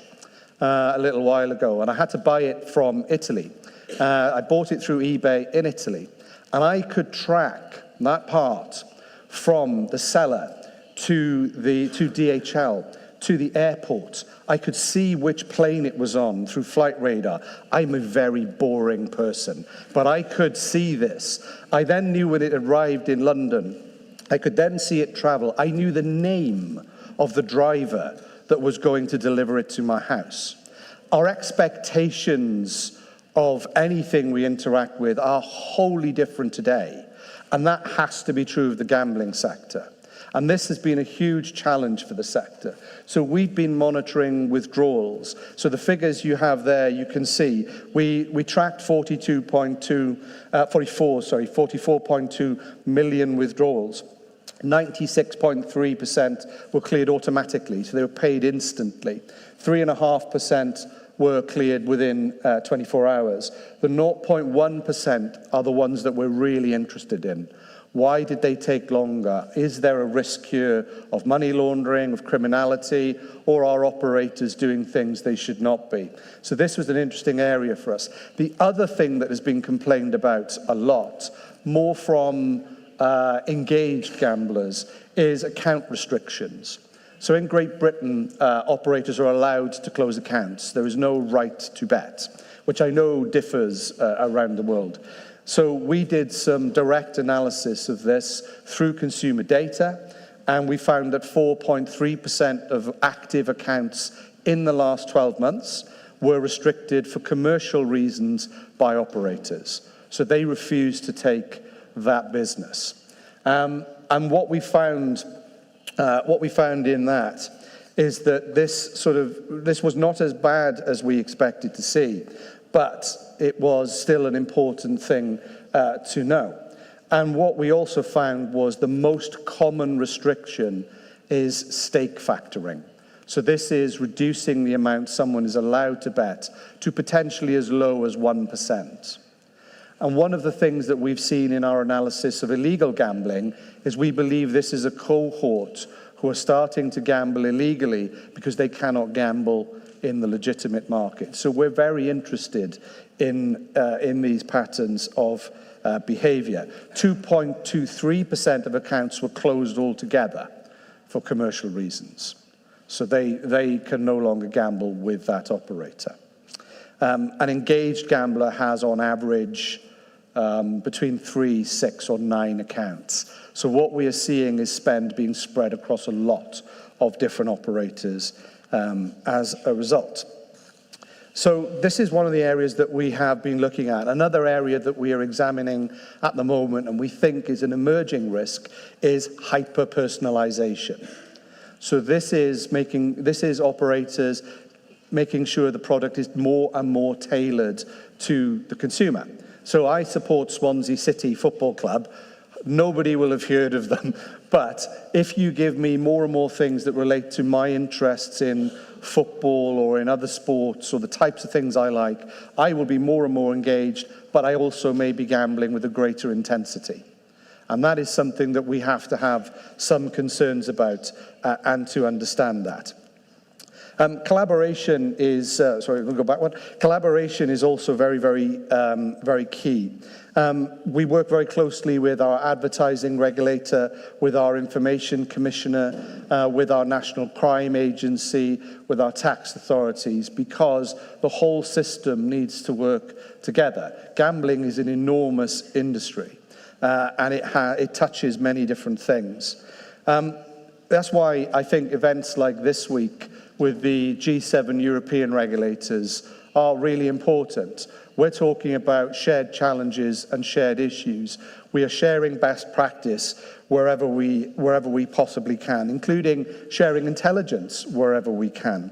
a little while ago, and I had to buy it from Italy. I bought it through eBay in Italy, and I could track that part from the seller to DHL, to the airport. I could see which plane it was on through flight radar. I'm a very boring person, but I could see this. I then knew when it arrived in London. I could then see it travel. I knew the name of the driver that was going to deliver it to my house. Our expectations of anything we interact with are wholly different today, and that has to be true of the gambling sector. And this has been a huge challenge for the sector. So we've been monitoring withdrawals. So the figures you have there, you can see, we tracked 44.2 million withdrawals. 96.3% were cleared automatically, so they were paid instantly. 3.5% were cleared within 24 hours. The 0.1% are the ones that we're really interested in. Why did they take longer? Is there a risk here of money laundering, of criminality, or are operators doing things they should not be? So this was an interesting area for us. The other thing that has been complained about a lot, more from engaged gamblers, is account restrictions. So in Great Britain, operators are allowed to close accounts. There is no right to bet, which I know differs around the world. So we did some direct analysis of this through consumer data, and we found that 4.3% of active accounts in the last 12 months were restricted for commercial reasons by operators. So they refused to take that business. And what we found in that is that this was not as bad as we expected to see, but it was still an important thing to know. And what we also found was the most common restriction is stake factoring. So this is reducing the amount someone is allowed to bet to potentially as low as 1%. And one of the things that we've seen in our analysis of illegal gambling is we believe this is a cohort who are starting to gamble illegally because they cannot gamble in the legitimate market. So we're very interested in these patterns of behavior. 2.23% of accounts were closed altogether for commercial reasons. So they can no longer gamble with that operator. An engaged gambler has on average between 3, 6 or 9 accounts. So what we are seeing is spend being spread across a lot of different operators as a result. So this is one of the areas that we have been looking at. Another area that we are examining at the moment and we think is an emerging risk is hyper-personalization. So this is operators making sure the product is more and more tailored to the consumer. So I support Swansea City Football Club. Nobody will have heard of them, but if you give me more and more things that relate to my interests in football or in other sports or the types of things I like, I will be more and more engaged, but I also may be gambling with a greater intensity. And that is something that we have to have some concerns about and to understand that. Collaboration is, sorry, we'll go back one. Collaboration is also very, very key. We work very closely with our advertising regulator, with our information commissioner, with our national crime agency, with our tax authorities, because the whole system needs to work together. Gambling is an enormous industry, and it touches many different things. That's why I think events like this week with the G7 European regulators are really important. We're talking about shared challenges and shared issues. We are sharing best practice wherever we possibly can, including sharing intelligence wherever we can.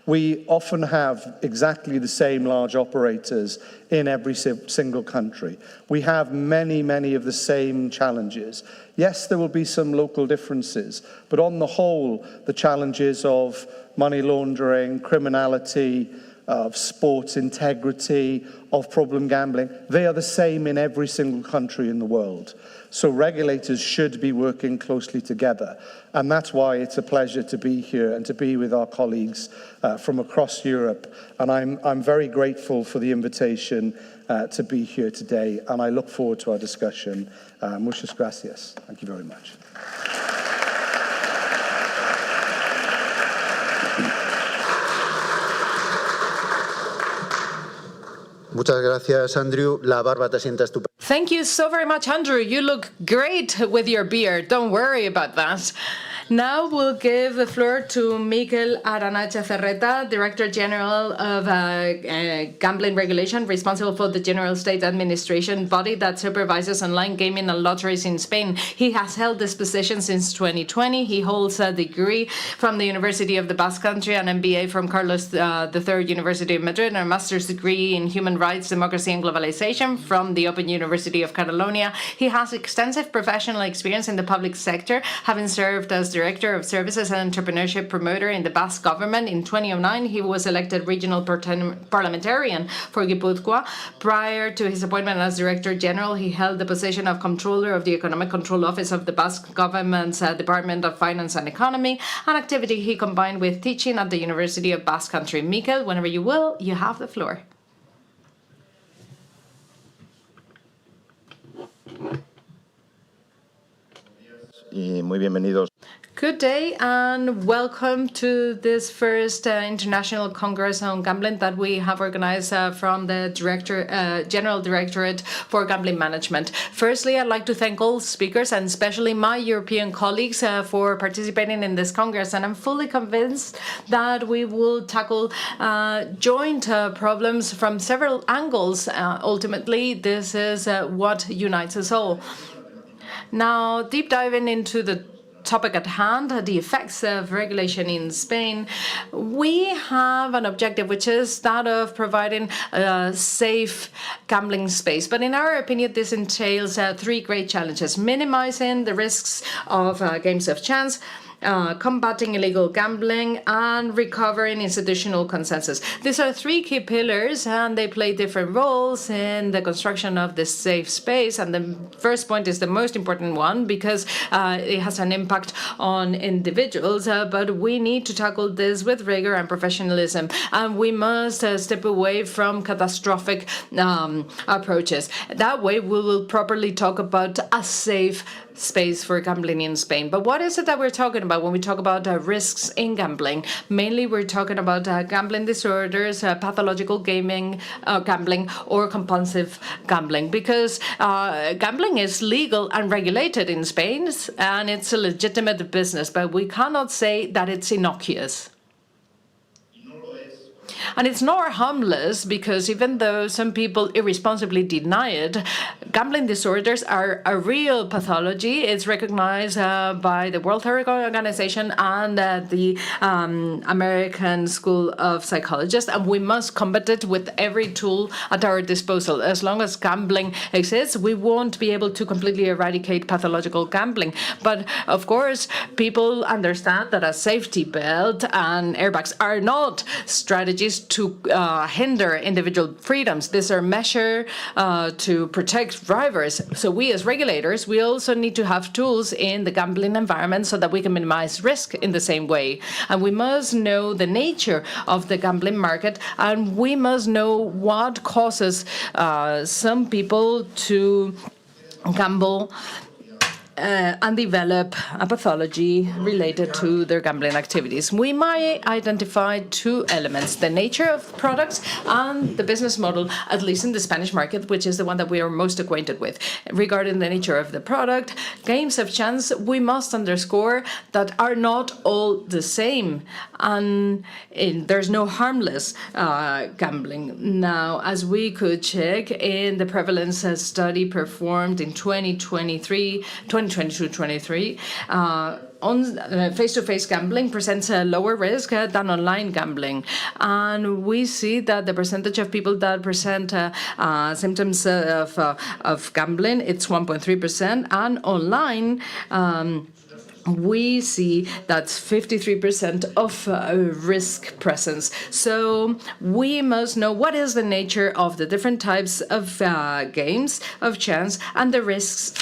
We often have exactly the same large operators in every single country. We have many, many of the same challenges. Yes, there will be some local differences, but on the whole, the challenges of money laundering, criminality, of sports integrity, of problem gambling, they are the same in every single country in the world. So regulators should be working closely together. And that's why it's a pleasure to be here and to be with our colleagues from across Europe. And I'm very grateful for the invitation to be here today. And I look forward to our discussion. Muchas gracias. Thank you very much. Muchas gracias, Andrew. La barba te sienta estupenda. Thank you so very much, Andrew. You look great with your beard. Don't worry about that. Now we'll give the floor to Mikel Arana Etxezarreta, Director General of Gambling Regulation, responsible for the General State Administration body that supervises online gaming and lotteries in Spain. He has held this position since 2020. He holds a degree from the University of the Basque Country, an MBA from Carlos III University of Madrid, and a master's degree in Human Rights, Democracy and Globalization from the Open University of Catalonia. He has extensive professional experience in the public sector, having served as Director of Services and Entrepreneurship Promoter in the Basque government. In 2009, he was elected regional parliamentarian for Guipúzcoa. Prior to his appointment as Director General, he held the position of Controller of the Economic Control Office of the Basque government's Department of Finance and Economy, an activity he combined with teaching at the University of Basque Country. Mikel, whenever you will, you have the floor. Y muy bienvenidos. Good day and welcome to this first International Congress on Gambling that we have organized from the General Directorate for Gambling Management. Firstly, I'd like to thank all speakers and especially my European colleagues for participating in this Congress. And I'm fully convinced that we will tackle joint problems from several angles. Ultimately, this is what unites us all. Now, deep diving into the topic at hand, the effects of regulation in Spain, we have an objective, which is that of providing a safe gambling space. But in our opinion, this entails three great challenges: minimizing the risks of games of chance, combating illegal gambling, and recovering institutional consensus. These are three key pillars, and they play different roles in the construction of this safe space. And the first point is the most important one because it has an impact on individuals, but we need to tackle this with rigor and professionalism, and we must step away from catastrophic approaches. That way, we will properly talk about a safe space for gambling in Spain. But what is it that we're talking about when we talk about risks in gambling? Mainly, we're talking about gambling disorders, pathological gambling, or compulsive gambling, because gambling is legal and regulated in Spain, and it's a legitimate business, but we cannot say that it's innocuous. And it's not harmless because even though some people irresponsibly deny it, gambling disorders are a real pathology. It's recognized by the World Health Organization and the American School of Psychologists, and we must combat it with every tool at our disposal. As long as gambling exists, we won't be able to completely eradicate pathological gambling. But of course, people understand that a safety belt and airbags are not strategies to hinder individual freedoms. These are measures to protect drivers. So we as regulators, we also need to have tools in the gambling environment so that we can minimize risk in the same way. And we must know the nature of the gambling market, and we must know what causes some people to gamble and develop a pathology related to their gambling activities. We might identify two elements: the nature of products and the business model, at least in the Spanish market, which is the one that we are most acquainted with. Regarding the nature of the product, games of chance, we must underscore that are not all the same, and there's no harmless gambling. Now, as we could check in the prevalence study performed in 2022-23, on face-to-face gambling presents a lower risk than online gambling, and we see that the percentage of people that present symptoms of gambling, it's 1.3%, and online we see that's 53% of risk presence. So we must know what is the nature of the different types of games of chance and the risks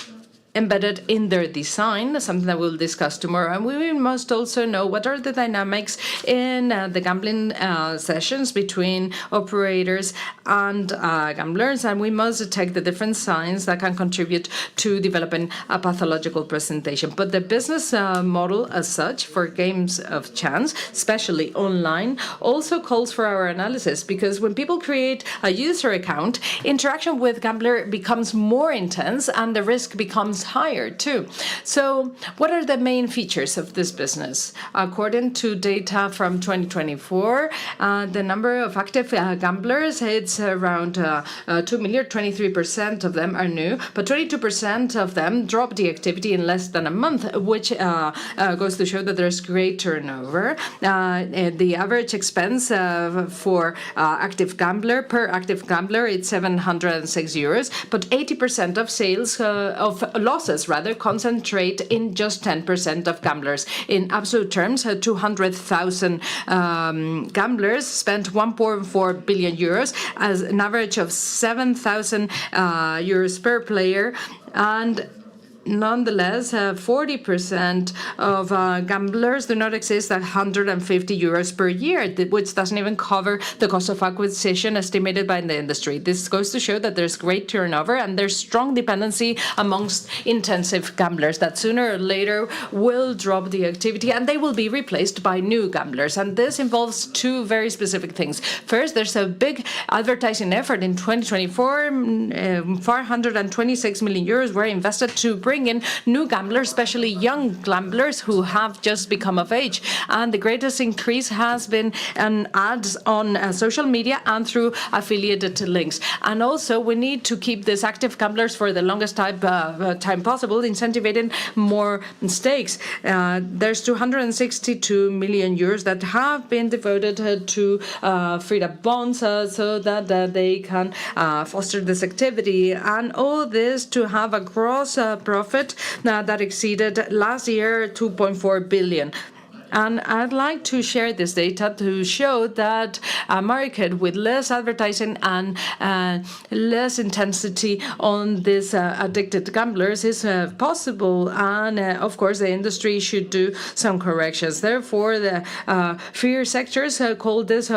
embedded in their design, something that we'll discuss tomorrow. And we must also know what are the dynamics in the gambling sessions between operators and gamblers, and we must detect the different signs that can contribute to developing a pathological presentation. But the business model as such for games of chance, especially online, also calls for our analysis, because when people create a user account, interaction with gambler becomes more intense and the risk becomes higher too. So what are the main features of this business? According to data from 2024, the number of active gamblers, it's around 2 million, 23% of them are new, but 22% of them drop the activity in less than a month, which goes to show that there's great turnover. The average expense for active gambler, per active gambler, it's 706 euros, but 80% of sales, of losses rather, concentrate in just 10% of gamblers. In absolute terms, 200,000 gamblers spent 1.4 billion euros, as an average of 7,000 euros per player, and nonetheless, 40% of gamblers do not exceed 150 euros per year, which doesn't even cover the cost of acquisition estimated by the industry. This goes to show that there's great turnover and there's strong dependency amongst intensive gamblers that sooner or later will drop the activity and they will be replaced by new gamblers. And this involves two very specific things. First, there's a big advertising effort in 2024. 426 million euros were invested to bring in new gamblers, especially young gamblers who have just become of age. And the greatest increase has been in ads on social media and through affiliated links. And also, we need to keep these active gamblers for the longest time possible, incentivizing more stakes. There's 262 million euros that have been devoted to freed-up bonds so that they can foster this activity. And all this to have a gross profit that exceeded last year 2.4 billion. And I'd like to share this data to show that a market with less advertising and less intensity on these addicted gamblers is possible. And of course, the industry should do some corrections. Therefore, the fear sectors call this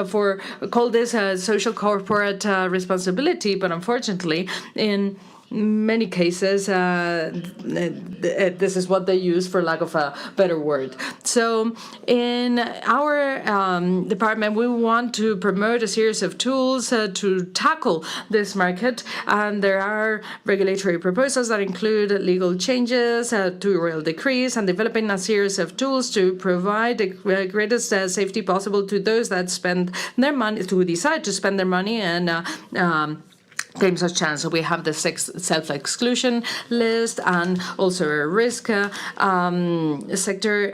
social corporate responsibility. But unfortunately, in many cases, this is what they use for lack of a better word. So in our department, we want to promote a series of tools to tackle this market. And there are regulatory proposals that include legal changes to royal decrees and developing a series of tools to provide the greatest safety possible to those that spend their money, to decide to spend their money and games of chance. So we have the self-exclusion list and also a risk sector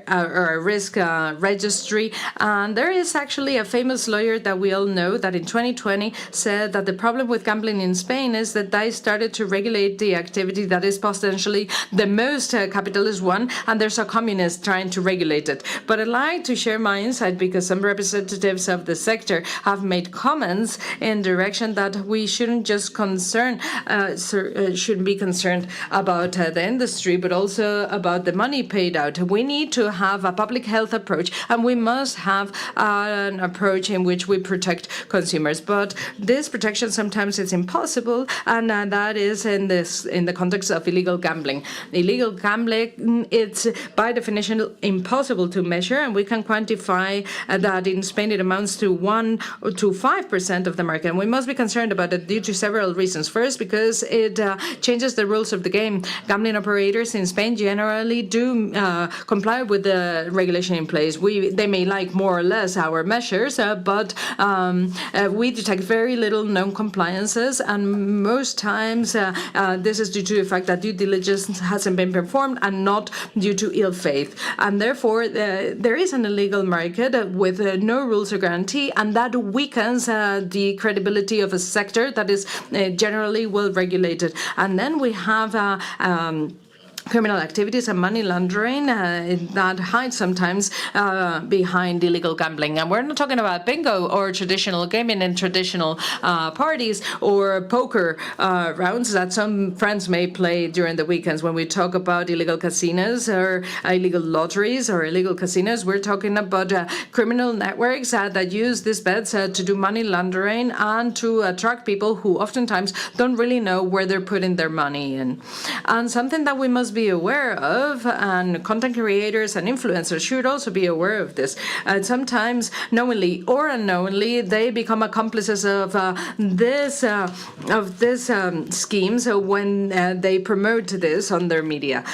or a risk registry. And there is actually a famous lawyer that we all know that in 2020 said that the problem with gambling in Spain is that they started to regulate the activity that is potentially the most capitalist one, and there's a communist trying to regulate it. But I'd like to share my insight because some representatives of the sector have made comments in direction that we shouldn't just shouldn't be concerned about the industry, but also about the money paid out. We need to have a public health approach, and we must have an approach in which we protect consumers. But this protection sometimes is impossible, and that is in the context of illegal gambling. Illegal gambling, it's by definition impossible to measure, and we can quantify that in Spain it amounts to 1 to 5% of the market. And we must be concerned about it due to several reasons. First, because it changes the rules of the game. Gambling operators in Spain generally do comply with the regulation in place. They may like more or less our measures, but we detect very little non-compliances, and most times this is due to the fact that due diligence hasn't been performed and not due to ill faith. And therefore, there is an illegal market with no rules or guarantee, and that weakens the credibility of a sector that is generally well regulated. And then we have criminal activities and money laundering that hide sometimes behind illegal gambling. And we're not talking about bingo or traditional gaming in traditional parties or poker rounds that some friends may play during the weekends. When we talk about illegal casinos or illegal lotteries or illegal casinos, we're talking about criminal networks that use these bets to do money laundering and to attract people who oftentimes don't really know where they're putting their money in. And something that we must be aware of, and content creators and influencers should also be aware of this. Sometimes, knowingly or unknowingly, they become accomplices of this scheme. So when they promote this on their media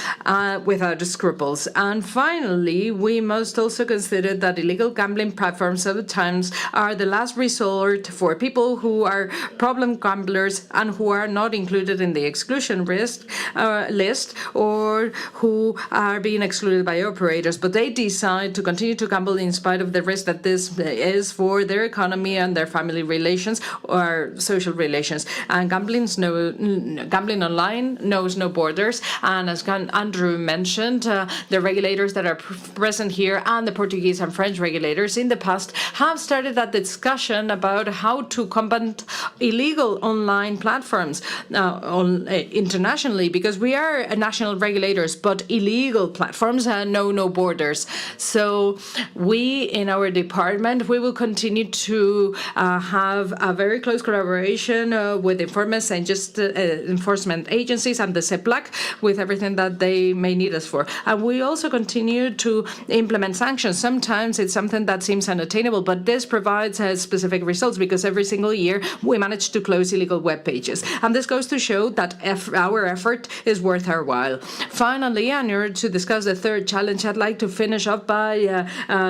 without scruples. And finally, we must also consider that illegal gambling platforms sometimes are the last resort for people who are problem gamblers and who are not included in the exclusion list or who are being excluded by operators, but they decide to continue to gamble in spite of the risk that this is for their economy and their family relations or social relations. And gambling online knows no borders. And as Andrew mentioned, the regulators that are present here and the Portuguese and French regulators in the past have started that discussion about how to combat illegal online platforms internationally, because we are national regulators, but illegal platforms know no borders. So we, in our department, we will continue to have a very close collaboration with enforcement agencies and the CEPLAC with everything that they may need us for. And we also continue to implement sanctions. Sometimes it's something that seems unattainable, but this provides specific results because every single year we manage to close illegal web pages. And this goes to show that our effort is worth our while. Finally, in order to discuss the third challenge, I'd like to finish off by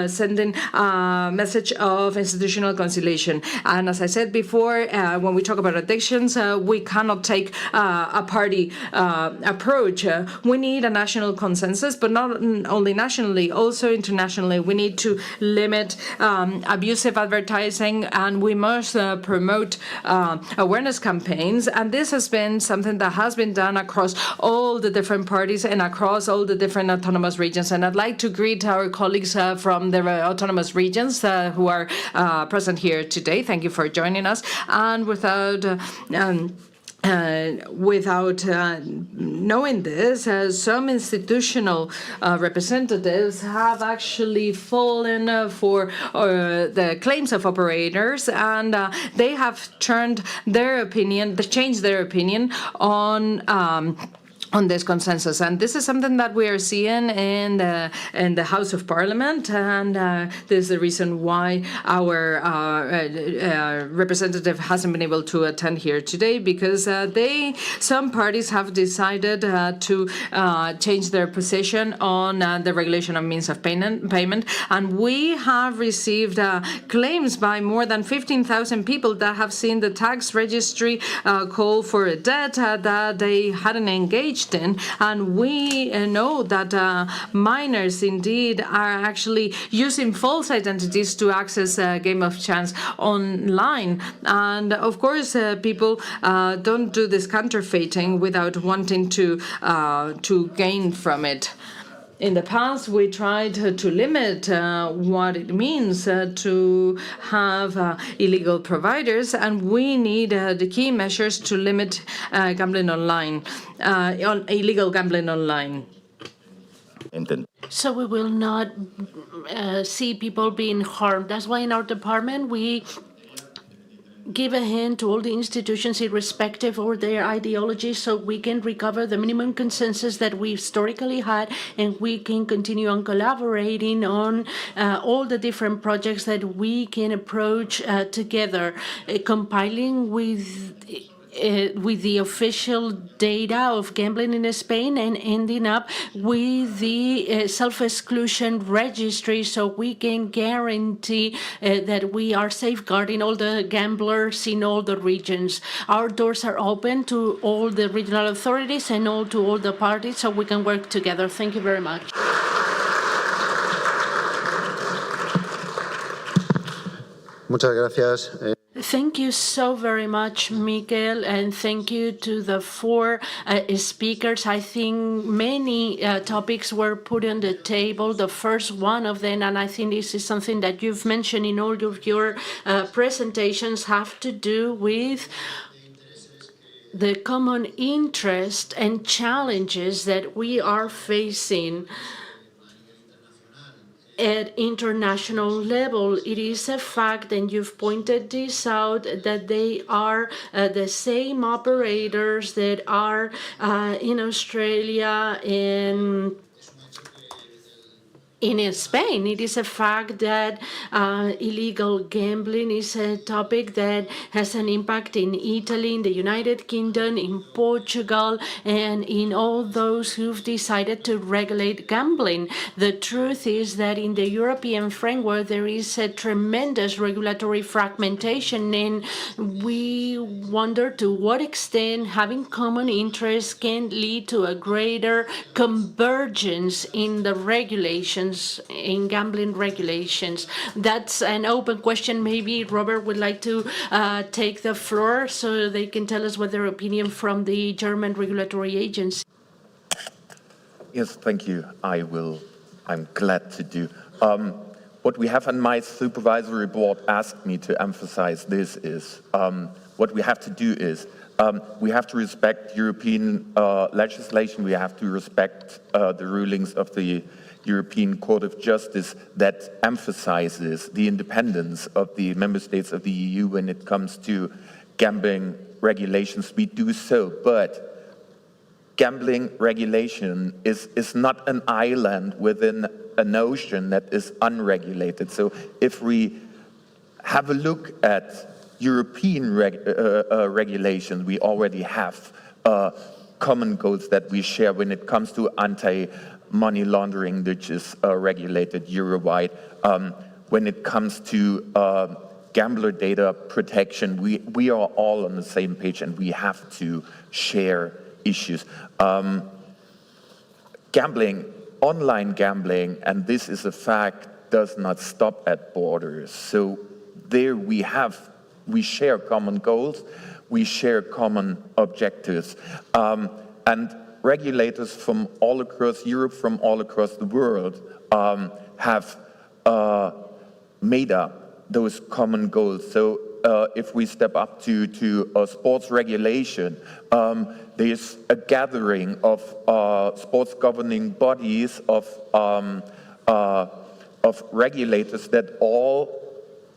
sending a message of institutional conciliation. And as I said before, when we talk about addictions, we cannot take a party approach. We need a national consensus, but not only nationally, also internationally. We need to limit abusive advertising, and we must promote awareness campaigns. And this has been something that has been done across all the different parties and across all the different autonomous regions. And I'd like to greet our colleagues from the autonomous regions who are present here today. Thank you for joining us. And without knowing this, some institutional representatives have actually fallen for the claims of operators, and they have changed their opinion on this consensus. And this is something that we are seeing in the House of Parliament, and this is the reason why our representative hasn't been able to attend here today, because some parties have decided to change their position on the regulation of means of payment, and we have received claims by more than 15,000 people that have seen the tax registry call for a debt that they hadn't engaged in. And we know that minors indeed are actually using false identities to access a game of chance online. And of course, people don't do this counterfeiting without wanting to gain from it. In the past, we tried to limit what it means to have illegal providers, and we need the key measures to limit gambling online, illegal gambling online. So we will not see people being harmed. That's why in our department we give a hand to all the institutions irrespective of their ideology, so we can recover the minimum consensus that we historically had, and we can continue on collaborating on all the different projects that we can approach together, compiling with the official data of gambling in Spain and ending up with the self-exclusion registry, so we can guarantee that we are safeguarding all the gamblers in all the regions. Our doors are open to all the regional authorities and to all the parties, so we can work together. Thank you very much. Muchas gracias. Thank you so very much, Mikel, and thank you to the four speakers. I think many topics were put on the table. The first one of them, and I think this is something that you've mentioned in all of your presentations, have to do with the common interest and challenges that we are facing at international level. It is a fact, and you've pointed this out, that they are the same operators that are in Australia and in Spain. It is a fact that illegal gambling is a topic that has an impact in Italy, in the United Kingdom, in Portugal, and in all those who've decided to regulate gambling. The truth is that in the European framework, there is a tremendous regulatory fragmentation, and we wonder to what extent having common interests can lead to a greater convergence in the regulations, in gambling regulations. That's an open question. Maybe Robert would like to take the floor so they can tell us what their opinion from the German regulatory agency. Yes, thank you. I'm glad to do. What we have on my supervisory board asked me to emphasize this is, what we have to do is, we have to respect European legislation, we have to respect the rulings of the European Court of Justice that emphasizes the independence of the member states of the EU when it comes to gambling regulations. We do so, but gambling regulation is not an island within an ocean that is unregulated. So if we have a look at European regulations, we already have common goals that we share when it comes to anti-money laundering, which is regulated Euro-wide. When it comes to gambler data protection, we are all on the same page and we have to share issues. Gambling, online gambling, and this is a fact, does not stop at borders. So there we share common goals, we share common objectives. And regulators from all across Europe, from all across the world, have made up those common goals. So if we step up to sports regulation, there's a gathering of sports governing bodies, of regulators that all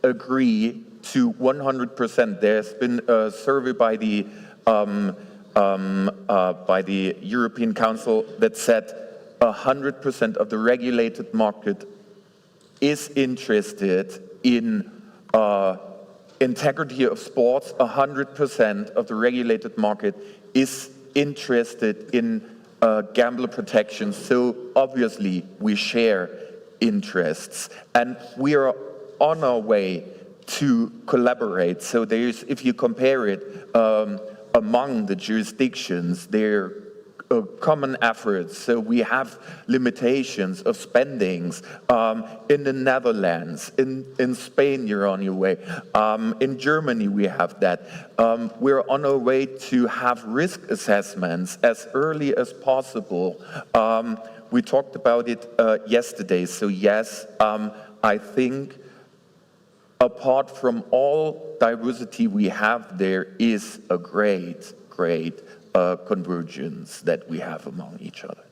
agree to 100%. There's been a survey by the European Council that said 100% of the regulated market is interested in integrity of sports. 100% of the regulated market is interested in gambler protection. So obviously we share interests, and we are on our way to collaborate. So there's, if you compare it among the jurisdictions, there are common efforts. So we have limitations of spendings in the Netherlands, in Spain you're on your way, in Germany we have that. We're on our way to have risk assessments as early as possible. We talked about it yesterday. So yes, I think apart from all diversity we have, there is a great convergence that we have among each other.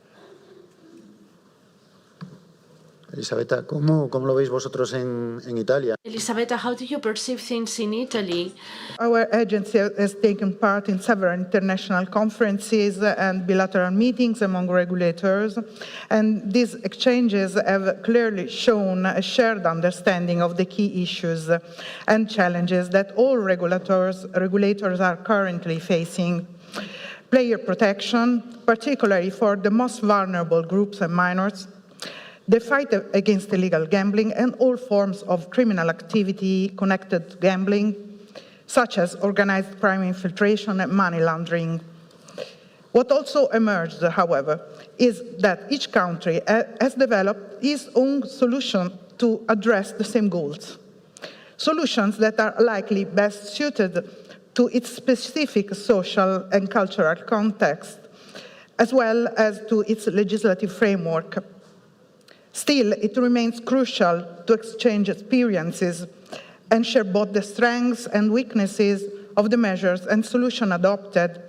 Elisabetta, ¿cómo lo veis vosotros en Italia? Elisabetta, how do you perceive things in Italy? Our agency has taken part in several international conferences and bilateral meetings among regulators, and these exchanges have clearly shown a shared understanding of the key issues and challenges that all regulators are currently facing. Player protection, particularly for the most vulnerable groups and minors, the fight against illegal gambling and all forms of criminal activity connected to gambling, such as organized crime infiltration and money laundering. What also emerged, however, is that each country has developed its own solution to address the same goals. solutions that are likely best suited to its specific social and cultural context, as well as to its legislative framework. Still, it remains crucial to exchange experiences and share both the strengths and weaknesses of the measures and solutions adopted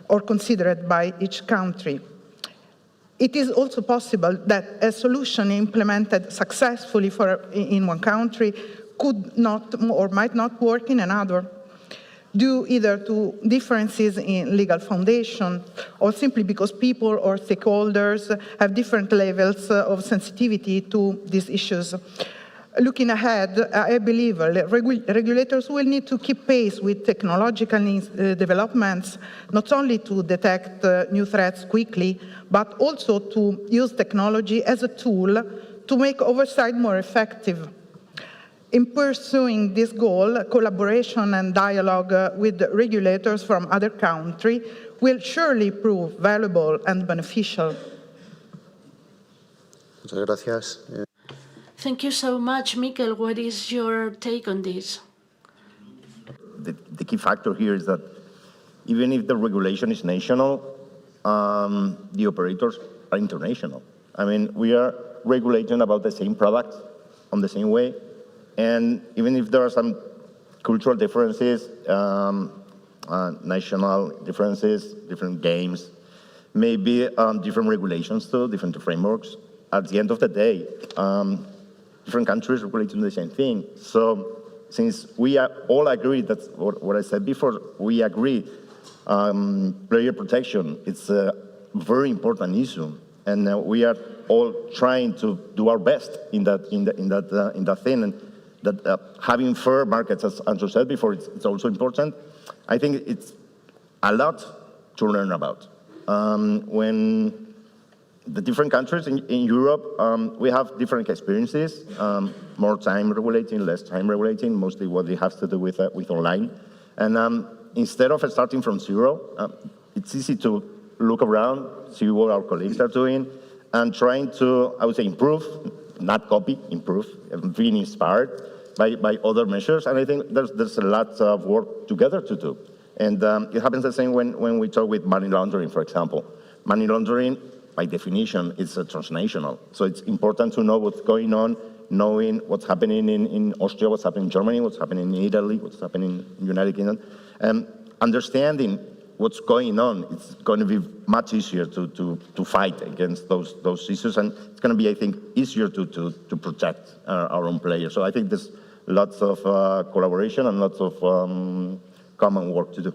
or considered by each country. It is also possible that a solution implemented successfully in one country could not or might not work in another, due either to differences in legal foundation or simply because people or stakeholders have different levels of sensitivity to these issues. Looking ahead, I believe regulators will need to keep pace with technological developments, not only to detect new threats quickly, but also to use technology as a tool to make oversight more effective. In pursuing this goal, collaboration and dialogue with regulators from other countries will surely prove valuable and beneficial. Muchas gracias. Thank you so much, Mikel. What is your take on this? The key factor here is that even if the regulation is national, the operators are international. I mean, we are regulating about the same product on the same way, and even if there are some cultural differences, national differences, different games, maybe different regulations too, different frameworks, at the end of the day, different countries regulating the same thing. So since we all agree, that's what I said before, we agree player protection, it's a very important issue. And we are all trying to do our best in that thing. And that having fair markets, as Andrew said before, it's also important. I think it's a lot to learn about. When the different countries in Europe, we have different experiences, more time regulating, less time regulating, mostly what it has to do with online. And instead of starting from zero, it's easy to look around, see what our colleagues are doing, and trying to, I would say, improve, not copy, improve, and being inspired by other measures. And I think there's a lot of work together to do. And it happens the same when we talk with money laundering, for example. Money laundering, by definition, is transnational. So it's important to know what's going on, knowing what's happening in Austria, what's happening in Germany, what's happening in Italy, what's happening in the United Kingdom. And understanding what's going on, it's going to be much easier to fight against those issues. And it's going to be, I think, easier to protect our own players. So I think there's lots of collaboration and lots of common work to do.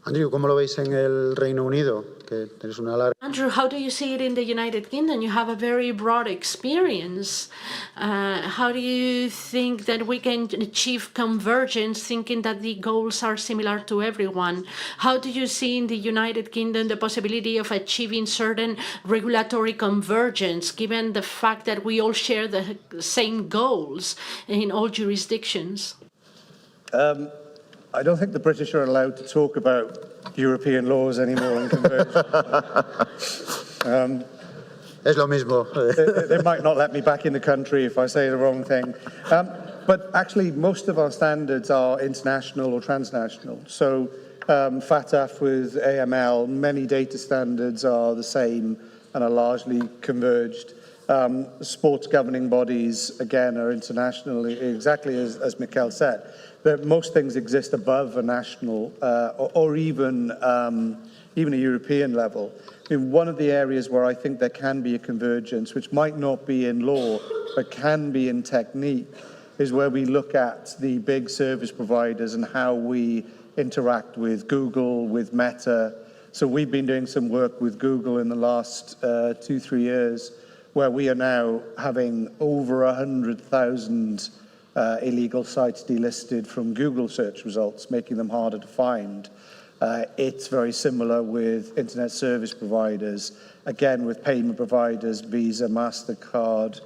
Andrew, ¿cómo lo veis en el Reino Unido? Que tenéis una larga... Andrew, how do you see it in the United Kingdom? You have a very broad experience. How do you think that we can achieve convergence, thinking that the goals are similar to everyone? How do you see in the United Kingdom the possibility of achieving certain regulatory convergence, given the fact that we all share the same goals in all jurisdictions? I don't think the British are allowed to talk about European laws anymore in conversion. Es lo mismo. They might not let me back in the country if I say the wrong thing. But actually, most of our standards are international or transnational. So FATF with AML, many data standards are the same and are largely converged. Sports governing bodies, again, are international, exactly as Mikel said. But most things exist above a national or even a European level. I mean, one of the areas where I think there can be a convergence, which might not be in law, but can be in technique, is where we look at the big service providers and how we interact with Google, with Meta. So we've been doing some work with Google in the last 2-3 years, where we are now having over 100,000 illegal sites delisted from Google search results, making them harder to find. It's very similar with internet service providers, again with payment providers, Visa, MasterCard,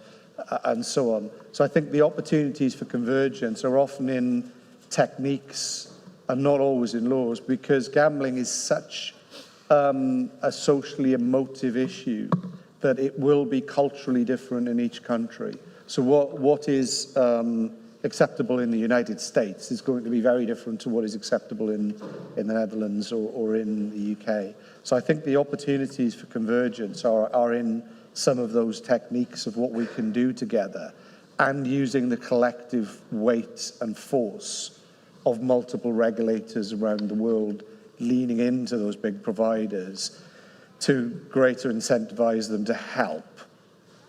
and so on. So I think the opportunities for convergence are often in techniques and not always in laws, because gambling is such a socially emotive issue that it will be culturally different in each country. So what is acceptable in the United States is going to be very different to what is acceptable in the Netherlands or in the UK. So I think the opportunities for convergence are in some of those techniques of what we can do together and using the collective weight and force of multiple regulators around the world leaning into those big providers to greater incentivize them to help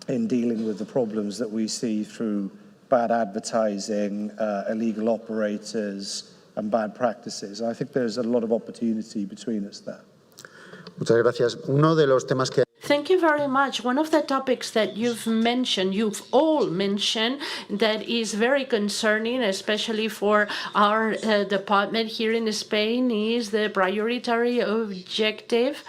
in dealing with the problems that we see through bad advertising, illegal operators, and bad practices. I think there's a lot of opportunity between us there. Muchas gracias. Uno de los temas que Thank you very much. One of the topics that you've all mentioned, that is very concerning, especially for our department here in Spain, is the priority objective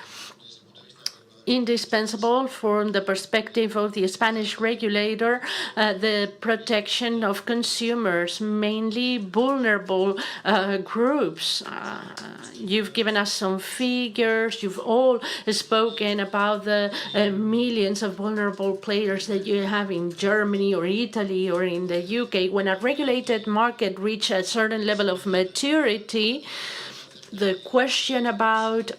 indispensable from the perspective of the Spanish regulator, the protection of consumers, mainly vulnerable groups. You've given us some figures, you've all spoken about the millions of vulnerable players that you have in Germany or Italy or in the UK. When a regulated market reaches a certain level of maturity, the question about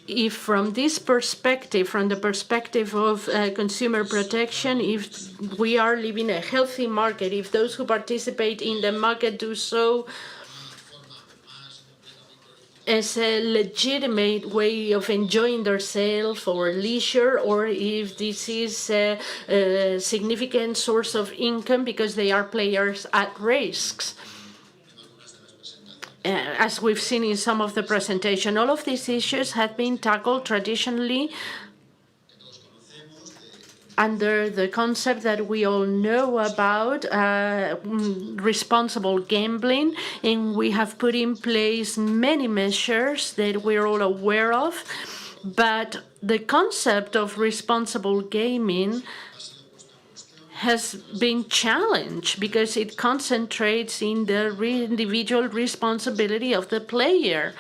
if from this perspective, from the perspective of consumer protection, if we are living a healthy market, if those who participate in the market do so as a legitimate way of enjoying themselves or leisure, or if this is a significant source of income because they are players at risks. As we've seen in some of the presentation, all of these issues have been tackled traditionally under the concept that we all know about, responsible gambling, and we have put in place many measures that we're all aware of. But the concept of responsible gaming has been challenged because it concentrates in the individual responsibility of the player.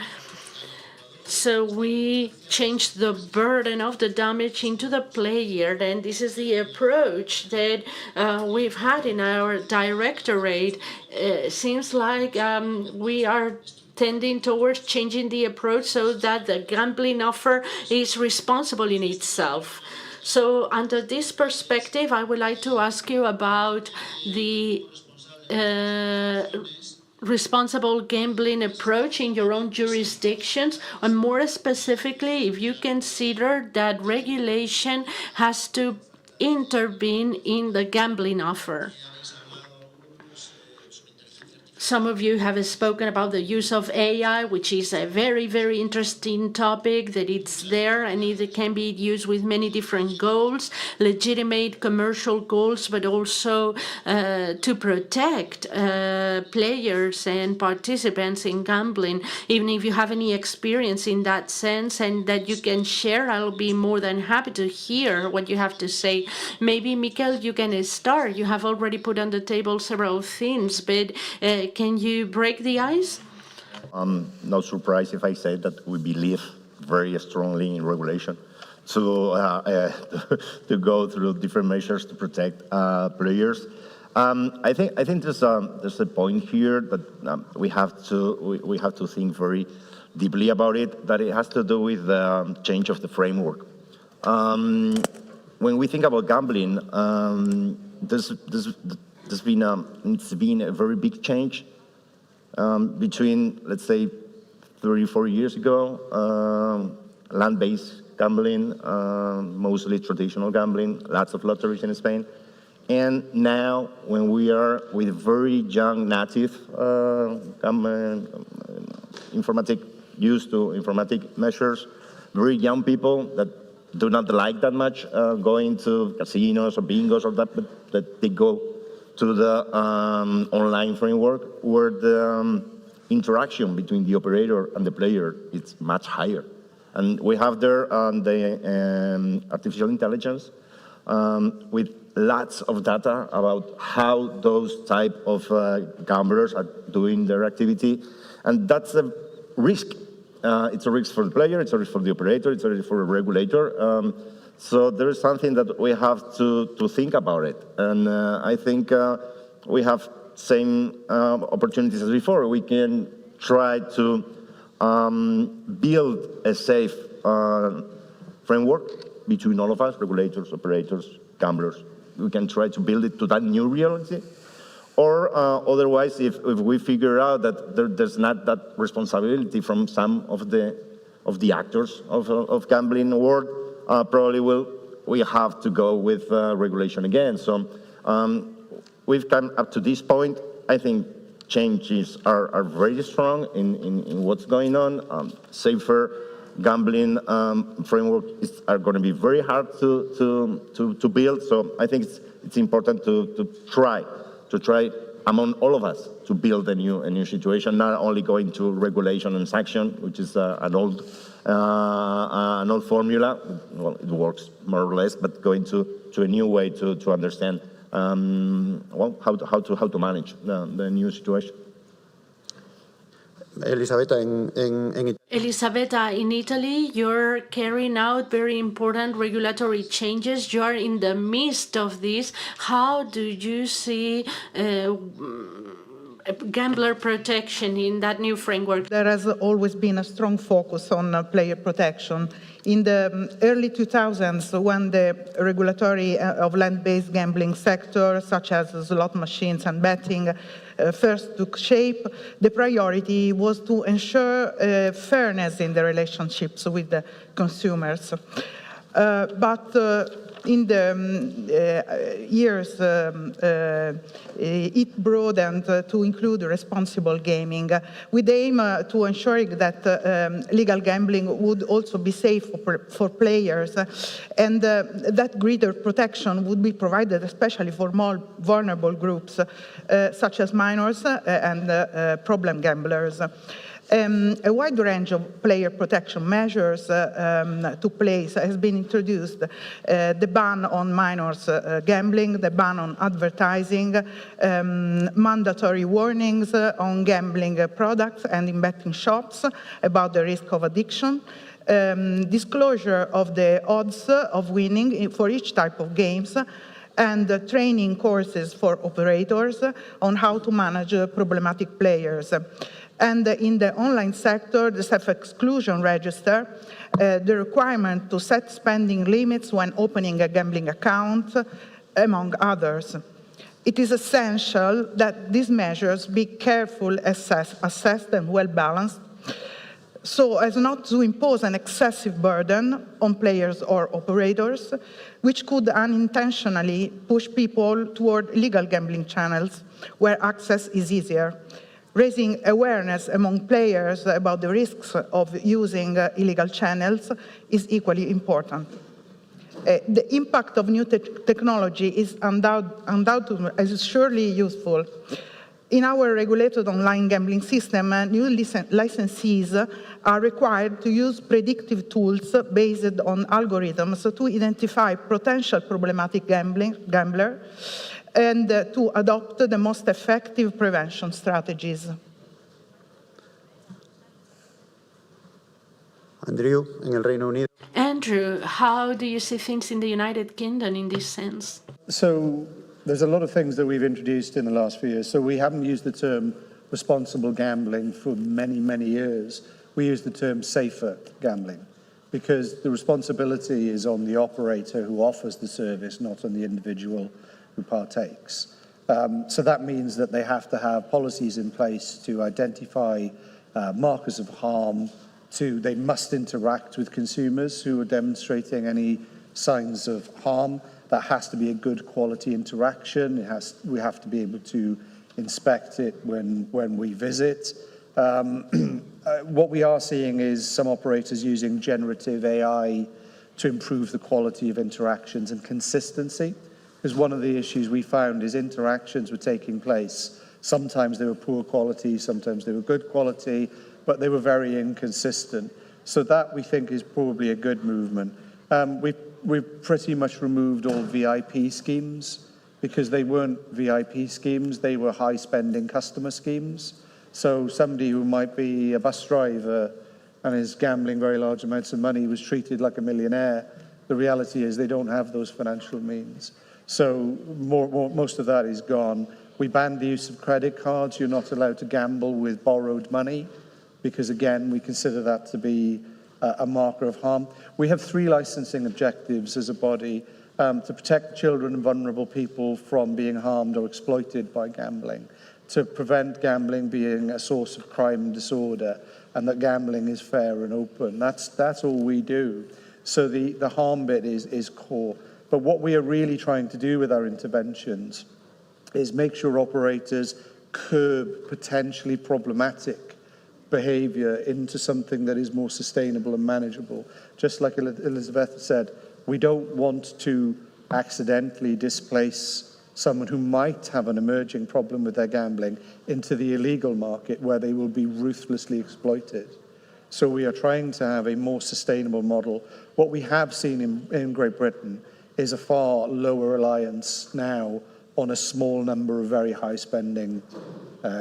So we changed the burden of the damage into the player, and this is the approach that we've had in our directorate. Seems like we are tending towards changing the approach so that the gambling offer is responsible in itself. So under this perspective, I would like to ask you about the responsible gambling approach in your own jurisdictions, and more specifically, if you consider that regulation has to intervene in the gambling offer. Some of you have spoken about the use of AI, which is a very, very interesting topic, that it's there and it can be used with many different goals, legitimate commercial goals, but also to protect players and participants in gambling. Even if you have any experience in that sense and that you can share, I'll be more than happy to hear what you have to say. Maybe, Mikel, you can start. You have already put on the table several things, but can you break the ice? No surprise if I say that we believe very strongly in regulation to go through different measures to protect players. I think there's a point here that we have to think very deeply about it. That it has to do with the change of the framework. When we think about gambling, it's been a very big change between, let's say, 34 years ago, land-based gambling, mostly traditional gambling, lots of lotteries in Spain. And now, when we are with very young native used to informatic measures, very young people that do not like that much going to casinos or bingos or that they go to the online framework where the interaction between the operator and the player is much higher. And we have there the artificial intelligence with lots of data about how those type of gamblers are doing their activity. And that's a risk. It's a risk for the player, it's a risk for the operator, it's a risk for the regulator. So there is something that we have to think about it. And I think we have same opportunities as before. We can try to build a safe framework between all of us, regulators, operators, gamblers. We can try to build it to that new reality. Or otherwise, if we figure out that there's not that responsibility from some of the actors of gambling world, probably we have to go with regulation again. So we've come up to this point. I think changes are very strong in what's going on. Safer gambling frameworks are going to be very hard to build. So I think it's important to try among all of us to build a new situation, not only going to regulation and sanction, which is an old formula. Well, it works more or less, but going to a new way to understand well, how to manage the new situation. Elisabetta, Elisabetta, in Italy, you're carrying out very important regulatory changes. You are in the midst of this. How do you see gambler protection in that new framework? There has always been a strong focus on player protection. In the early 2000s, when the regulatory of land-based gambling sector, such as slot machines and betting, first took shape, the priority was to ensure fairness in the relationships with the consumers. But in the years, it broadened to include responsible gaming, with the aim to ensuring that legal gambling would also be safe for players, and that greater protection would be provided especially for more vulnerable groups, such as minors and problem gamblers. A wide range of player protection measures took place, has been introduced. The ban on minors gambling, the ban on advertising, mandatory warnings on gambling products and in betting shops about the risk of addiction, disclosure of the odds of winning for each type of games, and training courses for operators on how to manage problematic players. And in the online sector, the self-exclusion register, the requirement to set spending limits when opening a gambling account, among others. It is essential that these measures be carefully assessed and well-balanced, so as not to impose an excessive burden on players or operators, which could unintentionally push people toward illegal gambling channels where access is easier. Raising awareness among players about the risks of using illegal channels is equally important. The impact of new technology is undoubtedly is surely useful. In our regulated online gambling system, new licensees are required to use predictive tools based on algorithms to identify potential problematic gambler and to adopt the most effective prevention strategies. Andrew, en el Reino Unido. Andrew, how do you see things in the United Kingdom in this sense? So there's a lot of things that we've introduced in the last few years. So we haven't used the term responsible gambling for many, many years. We use the term safer gambling because the responsibility is on the operator who offers the service, not on the individual who partakes. So that means that they have to have policies in place to identify markers of harm, they must interact with consumers who are demonstrating any signs of harm. That has to be a good quality interaction. We have to be able to inspect it when we visit. What we are seeing is some operators using generative AI to improve the quality of interactions and consistency. Because one of the issues we found is interactions were taking place. Sometimes they were poor quality, sometimes they were good quality, but they were very inconsistent. So that, we think, is probably a good movement. We've pretty much removed all VIP schemes because they weren't VIP schemes, they were high-spending customer schemes. So somebody who might be a bus driver and is gambling very large amounts of money was treated like a millionaire. The reality is they don't have those financial means. So most of that is gone. We banned the use of credit cards. You're not allowed to gamble with borrowed money because, again, we consider that to be a marker of harm. We have 3 licensing objectives as a body to protect children and vulnerable people from being harmed or exploited by gambling, to prevent gambling being a source of crime and disorder, and that gambling is fair and open. That's all we do. So the harm bit is core. But what we are really trying to do with our interventions is make sure operators curb potentially problematic behaviour into something that is more sustainable and manageable. Just like Elisabetta said, we don't want to accidentally displace someone who might have an emerging problem with their gambling into the illegal market where they will be ruthlessly exploited. So we are trying to have a more sustainable model. What we have seen in Great Britain is a far lower reliance now on a small number of very high-spending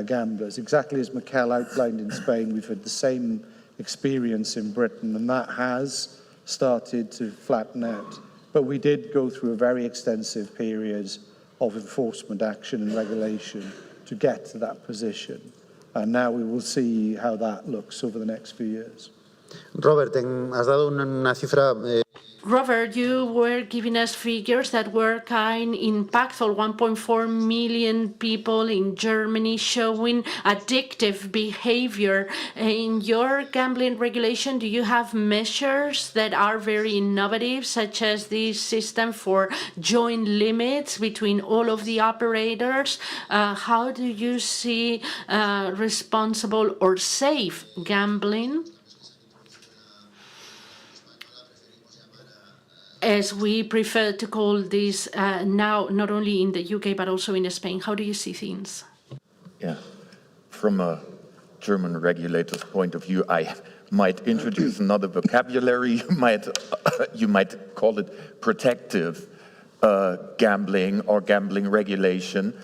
gamblers. Exactly as Mikel outlined in Spain, we've had the same experience in Britain, and that has started to flatten out. But we did go through a very extensive period of enforcement action and regulation to get to that position. And now we will see how that looks over the next few years. Robert, has dado una cifra... Robert, you were giving us figures that were kind impactful. 1.4 million people in Germany showing addictive behavior. In your gambling regulation, do you have measures that are very innovative, such as this system for joint limits between all of the operators? How do you see responsible or safe gambling? As we prefer to call this now, not only in the UK, but also in Spain. How do you see things? Yeah, from a German regulator's point of view, I might introduce another vocabulary. You might call it protective gambling or gambling regulation,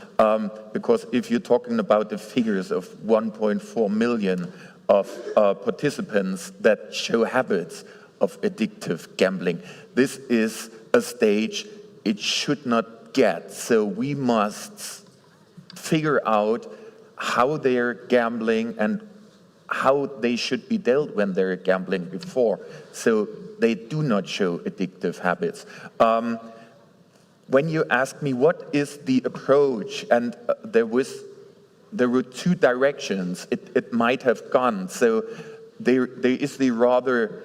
because if you're talking about the figures of 1.4 million of participants that show habits of addictive gambling, this is a stage it should not get. So we must figure out how they're gambling and how they should be dealt when they're gambling before, so they do not show addictive habits. When you ask me what is the approach, and there were 2 directions it might have gone. So there is the rather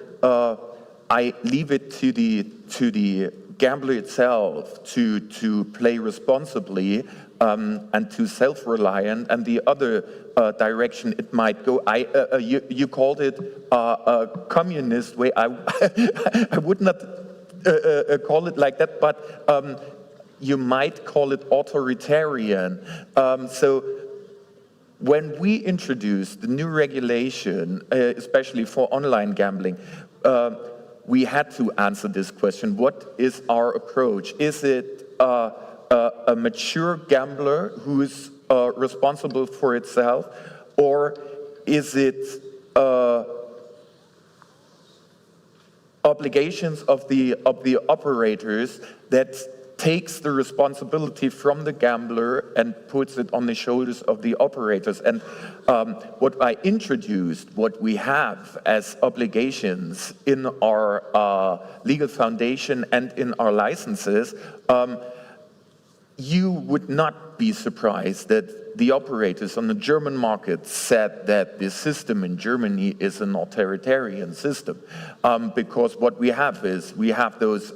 I leave it to the gambler itself to play responsibly and to self-reliant, and the other direction it might go. You called it a communist way. I would not call it like that, but you might call it authoritarian. So when we introduced the new regulation, especially for online gambling, we had to answer this question. What is our approach? Is it a mature gambler who is responsible for itself, or is it obligations of the operators that takes the responsibility from the gambler and puts it on the shoulders of the operators? And what I introduced, what we have as obligations in our legal foundation and in our licenses, you would not be surprised that the operators on the German market said that the system in Germany is an authoritarian system, because what we have is we have those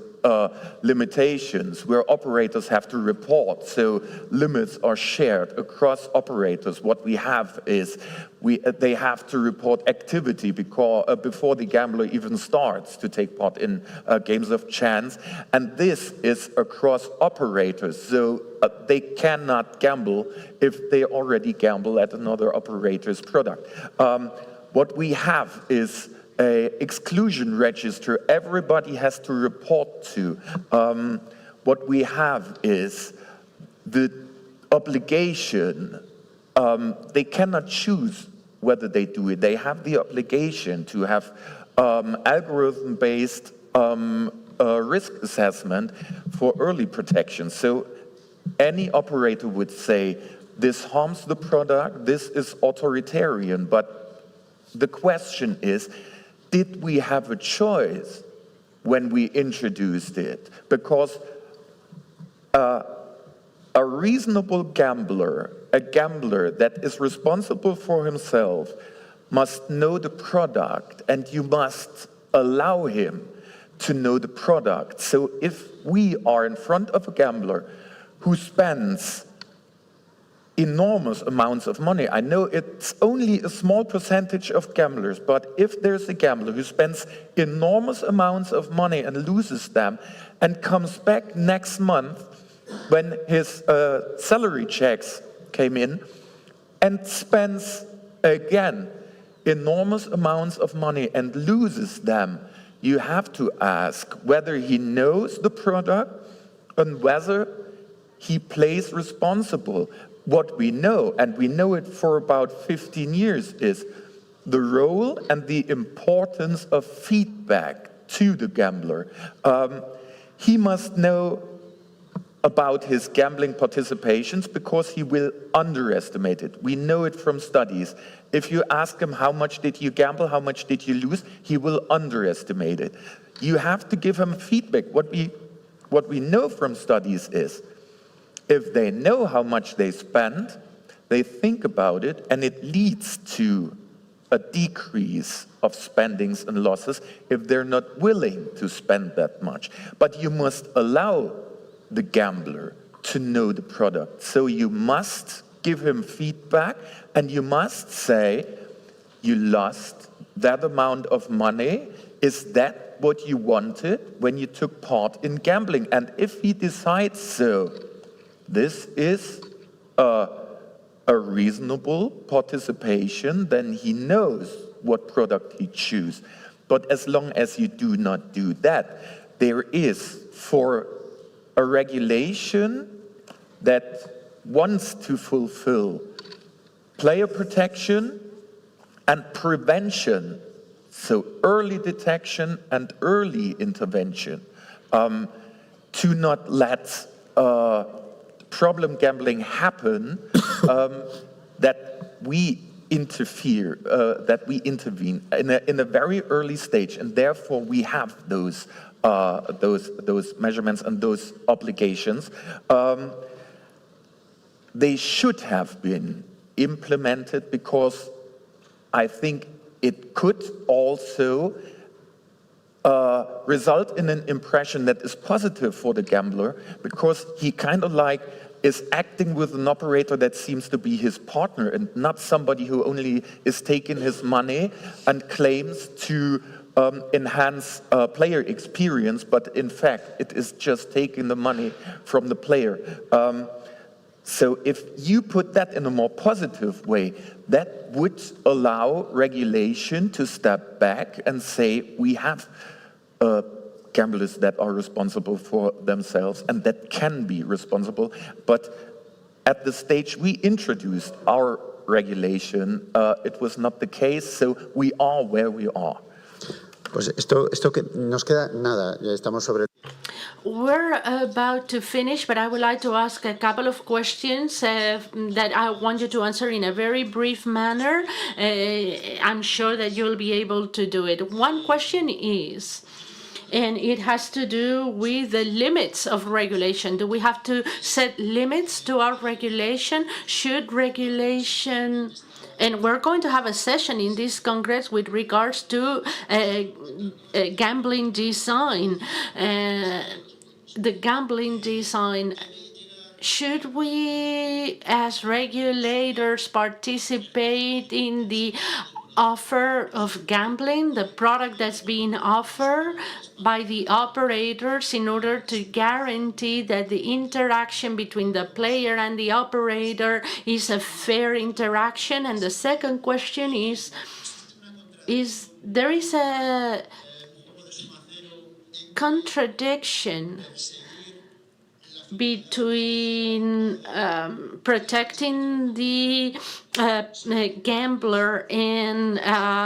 limitations where operators have to report, so limits are shared across operators. What we have is they have to report activity before the gambler even starts to take part in games of chance, and this is across operators, so they cannot gamble if they already gamble at another operator's product. What we have is an exclusion register everybody has to report to. What we have is the obligation. They cannot choose whether they do it. They have the obligation to have algorithm-based risk assessment for early protection. So any operator would say, this harms the product, this is authoritarian. But the question is, did we have a choice when we introduced it? Because a reasonable gambler, a gambler that is responsible for himself, must know the product, and you must allow him to know the product. So if we are in front of a gambler who spends enormous amounts of money, I know it's only a small percentage of gamblers, but if there's a gambler who spends enormous amounts of money and loses them and comes back next month when his salary checks came in and spends again enormous amounts of money and loses them, you have to ask whether he knows the product and whether he plays responsible. What we know, and we know it for about 15 years, is the role and the importance of feedback to the gambler. He must know about his gambling participations because he will underestimate it. We know it from studies. If you ask him how much did you gamble, how much did you lose, he will underestimate it. You have to give him feedback. What we know from studies is, if they know how much they spend, they think about it, and it leads to a decrease of spendings and losses if they're not willing to spend that much. But you must allow the gambler to know the product. So you must give him feedback, and you must say, you lost that amount of money. Is that what you wanted when you took part in gambling? And if he decides so, this is a reasonable participation, then he knows what product he chooses. But as long as you do not do that, there is, for a regulation that wants to fulfill player protection and prevention, so early detection and early intervention, to not let problem gambling happen, that we interfere, that we intervene in a very early stage, and therefore we have those measurements and those obligations. They should have been implemented because I think it could also result in an impression that is positive for the gambler, because he kind of like is acting with an operator that seems to be his partner and not somebody who only is taking his money and claims to enhance player experience, but in fact it is just taking the money from the player. So if you put that in a more positive way, that would allow regulation to step back and say we have gamblers that are responsible for themselves and that can be responsible. But at the stage we introduced our regulation, it was not the case, so we are where we are. Pues esto que nos queda nada, ya estamos sobre. We're about to finish, but I would like to ask a couple of questions that I want you to answer in a very brief manner. I'm sure that you'll be able to do it. One question is, and it has to do with the limits of regulation. Do we have to set limits to our regulation? Should regulation... And we're going to have a session in this Congress with regards to gambling design. The gambling design, should we as regulators participate in the offer of gambling, the product that's being offered by the operators, in order to guarantee that the interaction between the player and the operator is a fair interaction? And the second question is there is a contradiction between protecting the gambler in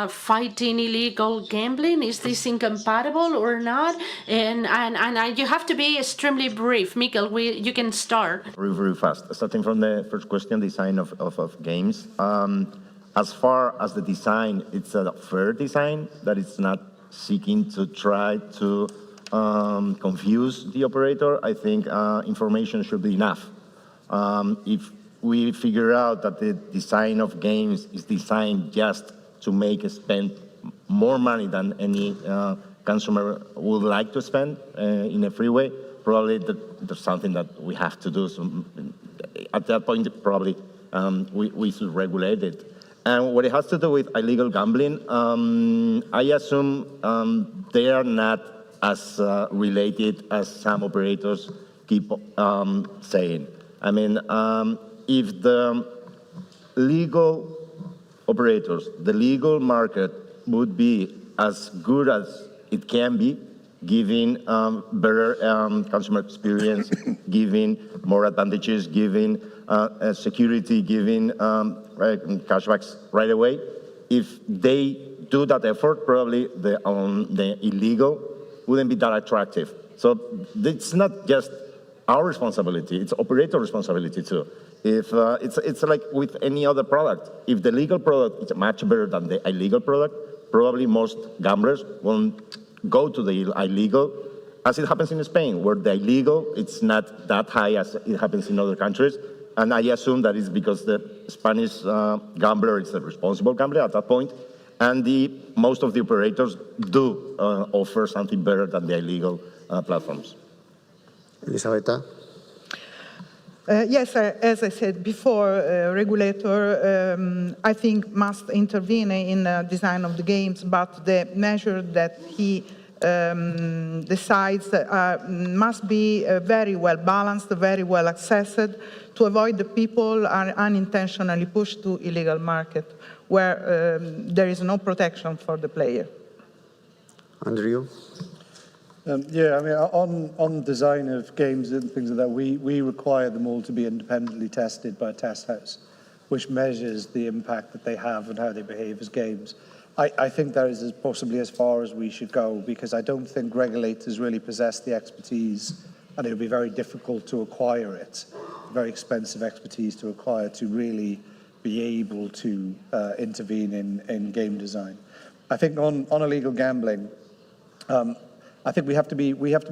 fighting illegal gambling? Is this incompatible or not? And you have to be extremely brief. Mikel, you can start. Very fast. Starting from the first question, design of games. As far as the design, it's a fair design that it's not seeking to try to confuse the operator. I think information should be enough. If we figure out that the design of games is designed just to make us spend more money than any consumer would like to spend in a free way, probably there's something that we have to do. So at that point, probably we should regulate it. And what it has to do with illegal gambling, I assume they are not as related as some operators keep saying. I mean, if the legal operators, the legal market would be as good as it can be, giving better consumer experience, giving more advantages, giving security, giving cashbacks right away. If they do that effort, probably the illegal wouldn't be that attractive. So it's not just our responsibility, it's operator responsibility too. If it's like with any other product, if the legal product is much better than the illegal product, probably most gamblers won't go to the illegal, as it happens in Spain, where the illegal, it's not that high as it happens in other countries. And I assume that is because the Spanish gambler is a responsible gambler at that point, and most of the operators do offer something better than the illegal platforms. Elisabetta? Yes, as I said before, regulator, I think, must intervene in the design of the games, but the measure that he decides must be very well balanced, very well assessed, to avoid the people are unintentionally pushed to illegal market, where there is no protection for the player. Andrew? Yeah, I mean, on design of games and things like that, we require them all to be independently tested by a test house, which measures the impact that they have and how they behave as games. I think that is possibly as far as we should go, because I don't think regulators really possess the expertise, and it would be very difficult to acquire it, very expensive expertise to acquire, to really be able to intervene in game design. I think on illegal gambling, I think we have to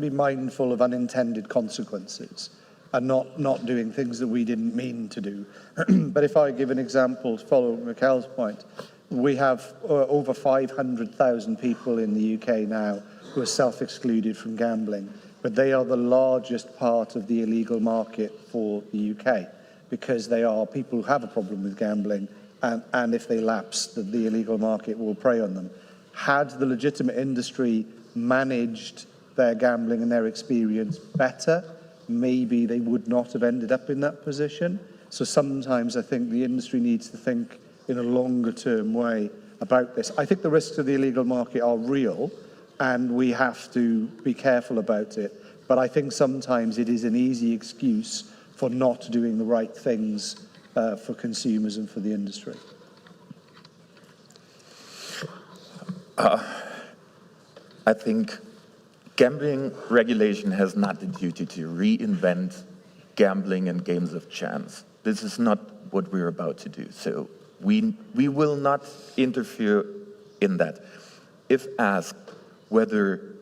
be mindful of unintended consequences and not doing things that we didn't mean to do. But if I give an example to follow Mikel's point, we have over 500,000 people in the UK now who are self-excluded from gambling, but they are the largest part of the illegal market for the UK, because they are people who have a problem with gambling, and if they lapse, the illegal market will prey on them. Had the legitimate industry managed their gambling and their experience better, maybe they would not have ended up in that position. So sometimes I think the industry needs to think in a longer term way about this. I think the risks of the illegal market are real, and we have to be careful about it. But I think sometimes it is an easy excuse for not doing the right things for consumers and for the industry. I think gambling regulation has not the duty to reinvent gambling and games of chance. This is not what we're about to do. So we will not interfere in that. If asked whether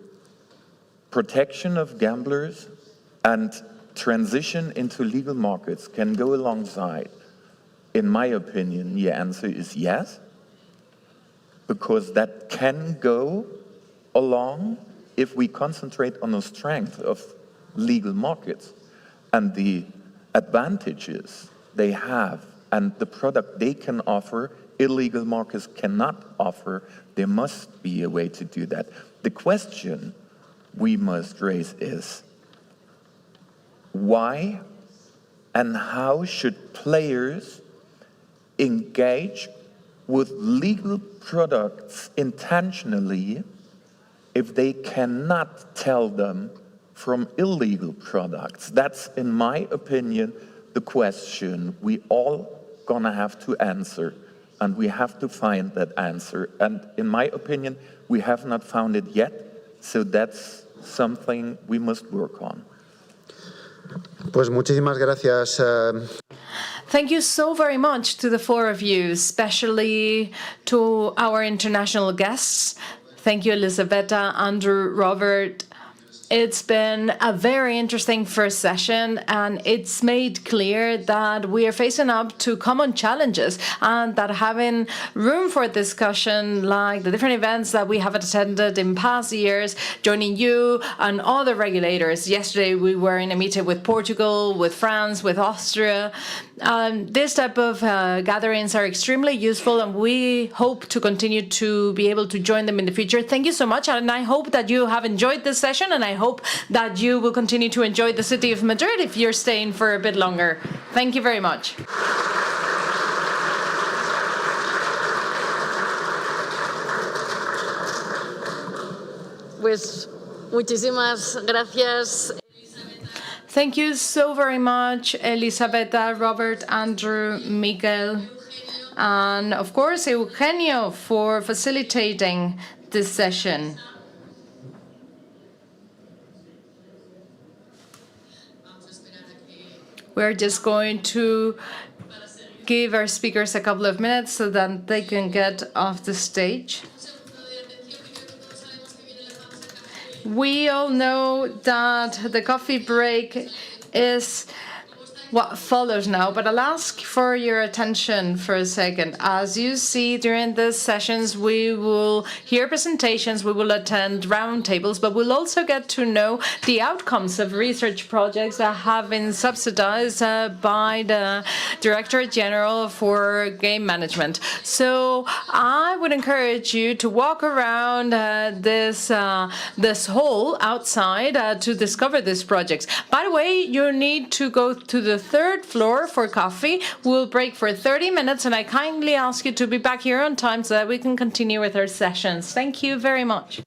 protection of gamblers and transition into legal markets can go alongside, in my opinion, the answer is yes, because that can go along if we concentrate on the strength of legal markets and the advantages they have and the product they can offer, illegal markets cannot offer. There must be a way to do that. The question we must raise is, why and how should players engage with legal products intentionally if they cannot tell them from illegal products? That's, in my opinion, the question we all gonna have to answer, and we have to find that answer. And in my opinion, we have not found it yet, so that's something we must work on. Pues muchísimas gracias. Thank you so very much to the four of you, especially to our international guests. Thank you, Elisabetta, Andrew, Robert. It's been a very interesting first session, and it's made clear that we are facing up to common challenges and that having room for discussion, like the different events that we have attended in past years, joining you and other regulators. Yesterday, we were in a meeting with Portugal, with France, with Austria. This type of gatherings are extremely useful, and we hope to continue to be able to join them in the future. Thank you so much, and I hope that you have enjoyed this session, and I hope that you will continue to enjoy the city of Madrid if you're staying for a bit longer. Thank you very much. Pues muchísimas gracias. Thank you so very much, Elisabetta, Robert, Andrew, Mikel, and of course, Eugenio, for facilitating this session. We're just going to give our speakers a couple of minutes so that they can get off the stage. We all know that the coffee break is what follows now, but I'll ask for your attention for a second. As you see, during these sessions, we will hear presentations, we will attend roundtables, but we'll also get to know the outcomes of research projects that have been subsidized by the Director General for Game Management. So I would encourage you to walk around this hall outside to discover these projects. By the way, you need to go to the third floor for coffee. We'll break for 30 minutes, and I kindly ask you to be back here on time so that we can continue with our sessions. Thank you very much.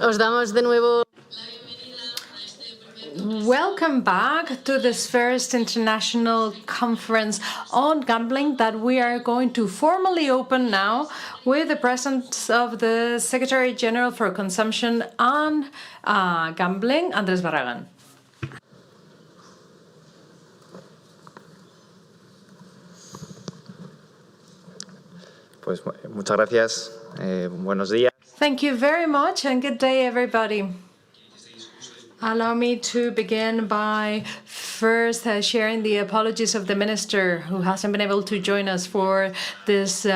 Os damos de nuevo. Welcome back to this first international conference on gambling that we are going to formally open now with the presence of the Secretary General for Consumption and Gambling, ANDRÉS BARRAGÁN. Pues muchas gracias. Buenos días. Thank you very much and good day, everybody. Allow me to begin by first sharing the apologies of the minister who hasn't been able to join us for this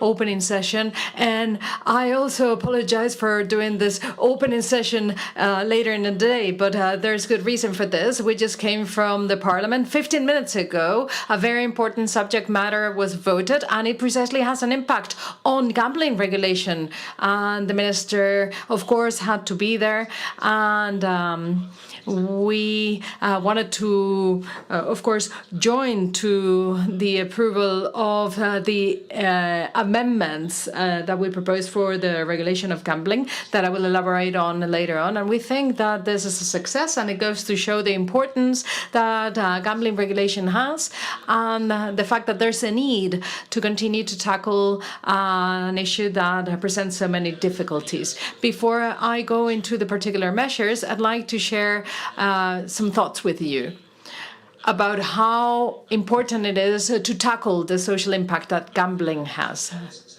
opening session. And I also apologize for doing this opening session later in the day, but there's good reason for this. We just came from the parliament 15 minutes ago. A very important subject matter was voted, and it precisely has an impact on gambling regulation. And the minister, of course, had to be there. And we wanted to, of course, join to the approval of the amendments that we proposed for the regulation of gambling that I will elaborate on later on. And we think that this is a success, and it goes to show the importance that gambling regulation has and the fact that there's a need to continue to tackle an issue that presents so many difficulties. Before I go into the particular measures, I'd like to share some thoughts with you about how important it is to tackle the social impact that gambling has,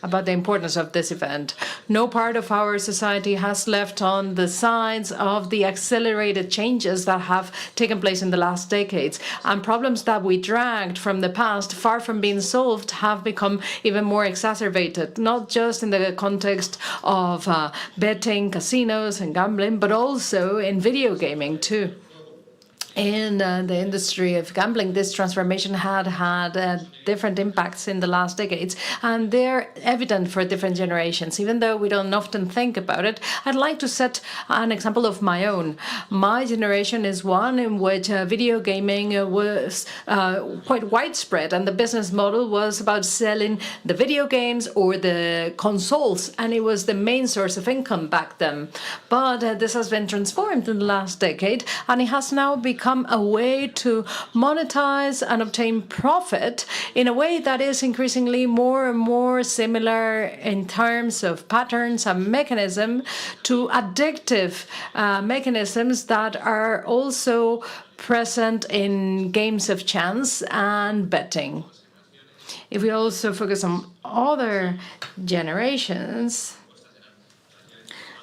about the importance of this event. No part of our society has left on the sides of the accelerated changes that have taken place in the last decades. And problems that we dragged from the past, far from being solved, have become even more exacerbated, not just in the context of betting, casinos, and gambling, but also in video gaming, too. In the industry of gambling, this transformation had different impacts in the last decades, and they're evident for different generations. Even though we don't often think about it, I'd like to set an example of my own. My generation is one in which video gaming was quite widespread, and the business model was about selling the video games or the consoles, and it was the main source of income back then. But this has been transformed in the last decade, and it has now become a way to monetize and obtain profit in a way that is increasingly more and more similar in terms of patterns and mechanism to addictive mechanisms that are also present in games of chance and betting. If we also focus on other generations,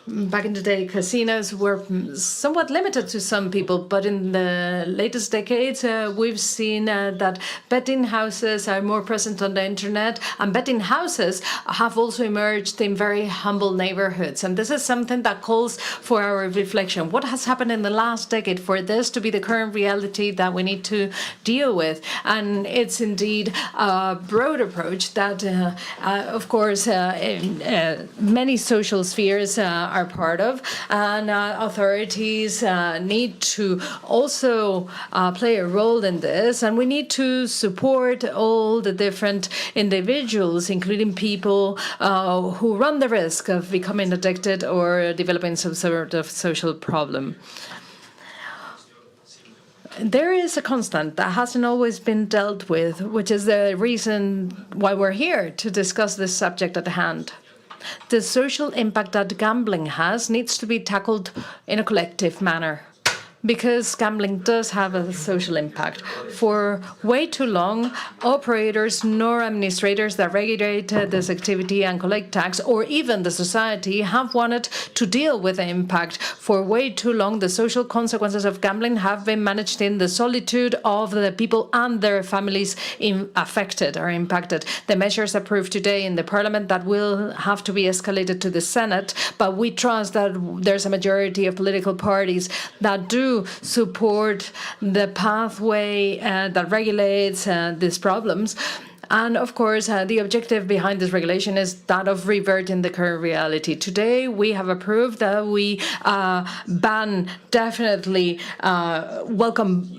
back in the day, casinos were somewhat limited to some people, but in the latest decades, we've seen that betting houses are more present on the internet, and betting houses have also emerged in very humble neighborhoods. And this is something that calls for our reflection. What has happened in the last decade for this to be the current reality that we need to deal with? And it's indeed a broad approach that, of course, many social spheres are part of, and authorities need to also play a role in this, and we need to support all the different individuals, including people who run the risk of becoming addicted or developing some sort of social problem. There is a constant that hasn't always been dealt with, which is the reason why we're here to discuss this subject at hand. The social impact that gambling has needs to be tackled in a collective manner, because gambling does have a social impact. For way too long, operators nor administrators that regulate this activity and collect tax, or even the society, have wanted to deal with the impact. For way too long, the social consequences of gambling have been managed in the solitude of the people and their families affected or impacted. The measures approved today in the Parliament that will have to be escalated to the Senate, but we trust that there's a majority of political parties that do support the pathway that regulates these problems. And of course, the objective behind this regulation is that of reverting the current reality. Today, we have approved that we ban definitely welcome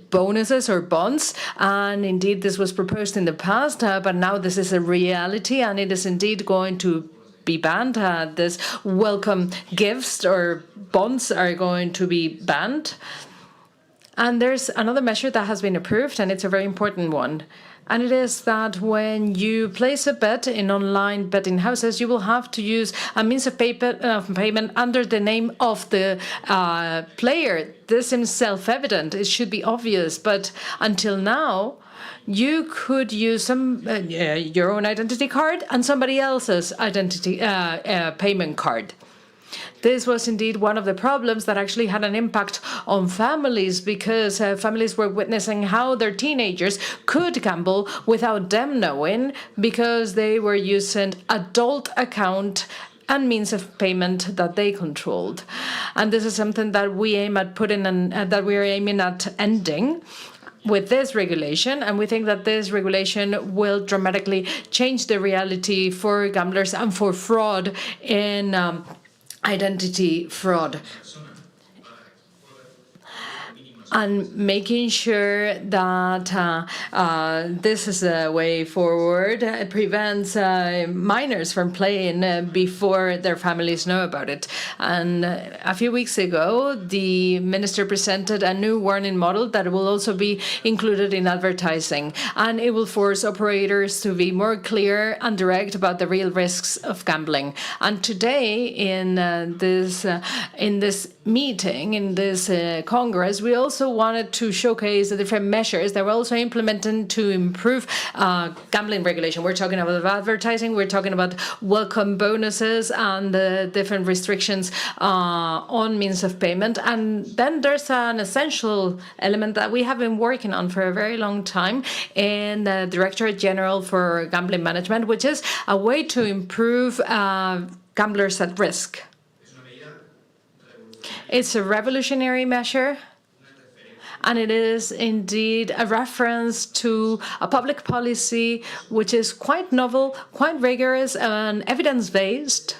bonuses or bonds, and indeed this was proposed in the past, but now this is a reality, and it is indeed going to be banned. This welcome gifts or bonds are going to be banned. And there's another measure that has been approved, and it's a very important one. And it is that when you place a bet in online betting houses, you will have to use a means of payment under the name of the player. This seems self-evident. It should be obvious. But until now, you could use your own identity card and somebody else's identity payment card. This was indeed one of the problems that actually had an impact on families, because families were witnessing how their teenagers could gamble without them knowing, because they were using adult account and means of payment that they controlled. And this is something that we aim at that we are aiming at ending with this regulation, and we think that this regulation will dramatically change the reality for gamblers and for fraud in identity fraud, and making sure that this is a way forward. It prevents minors from playing before their families know about it. And a few weeks ago, the minister presented a new warning model that will also be included in advertising, and it will force operators to be more clear and direct about the real risks of gambling. And today, in this meeting, in this Congress, we also wanted to showcase the different measures that we're also implementing to improve gambling regulation. We're talking about advertising, we're talking about welcome bonuses and the different restrictions on means of payment. And then there's an essential element that we have been working on for a very long time in the Directorate General for Gambling Management, which is a way to improve gamblers at risk. It's a revolutionary measure, and it is indeed a reference to a public policy which is quite novel, quite rigorous, and evidence-based.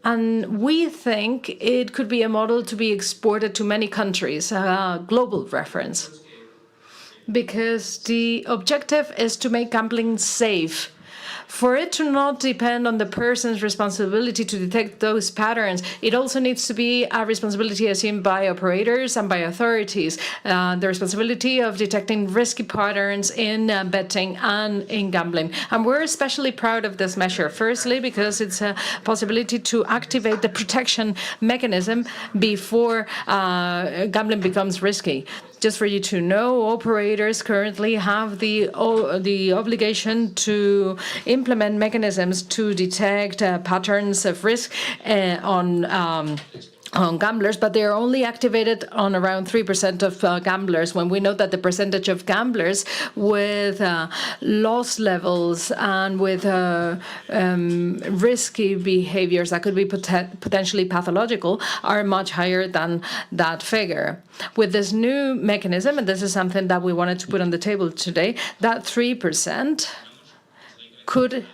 And we think it could be a model to be exported to many countries, a global reference, because the objective is to make gambling safe. For it to not depend on the person's responsibility to detect those patterns, it also needs to be a responsibility assumed by operators and by authorities, the responsibility of detecting risky patterns in betting and in gambling. And we're especially proud of this measure, firstly, because it's a possibility to activate the protection mechanism before gambling becomes risky. Just for you to know, operators currently have the obligation to implement mechanisms to detect patterns of risk on gamblers, but they are only activated on around 3% of gamblers, when we know that the percentage of gamblers with loss levels and with risky behaviors that could be potentially pathological are much higher than that figure. With this new mechanism, and this is something that we wanted to put on the table today, that 3% could,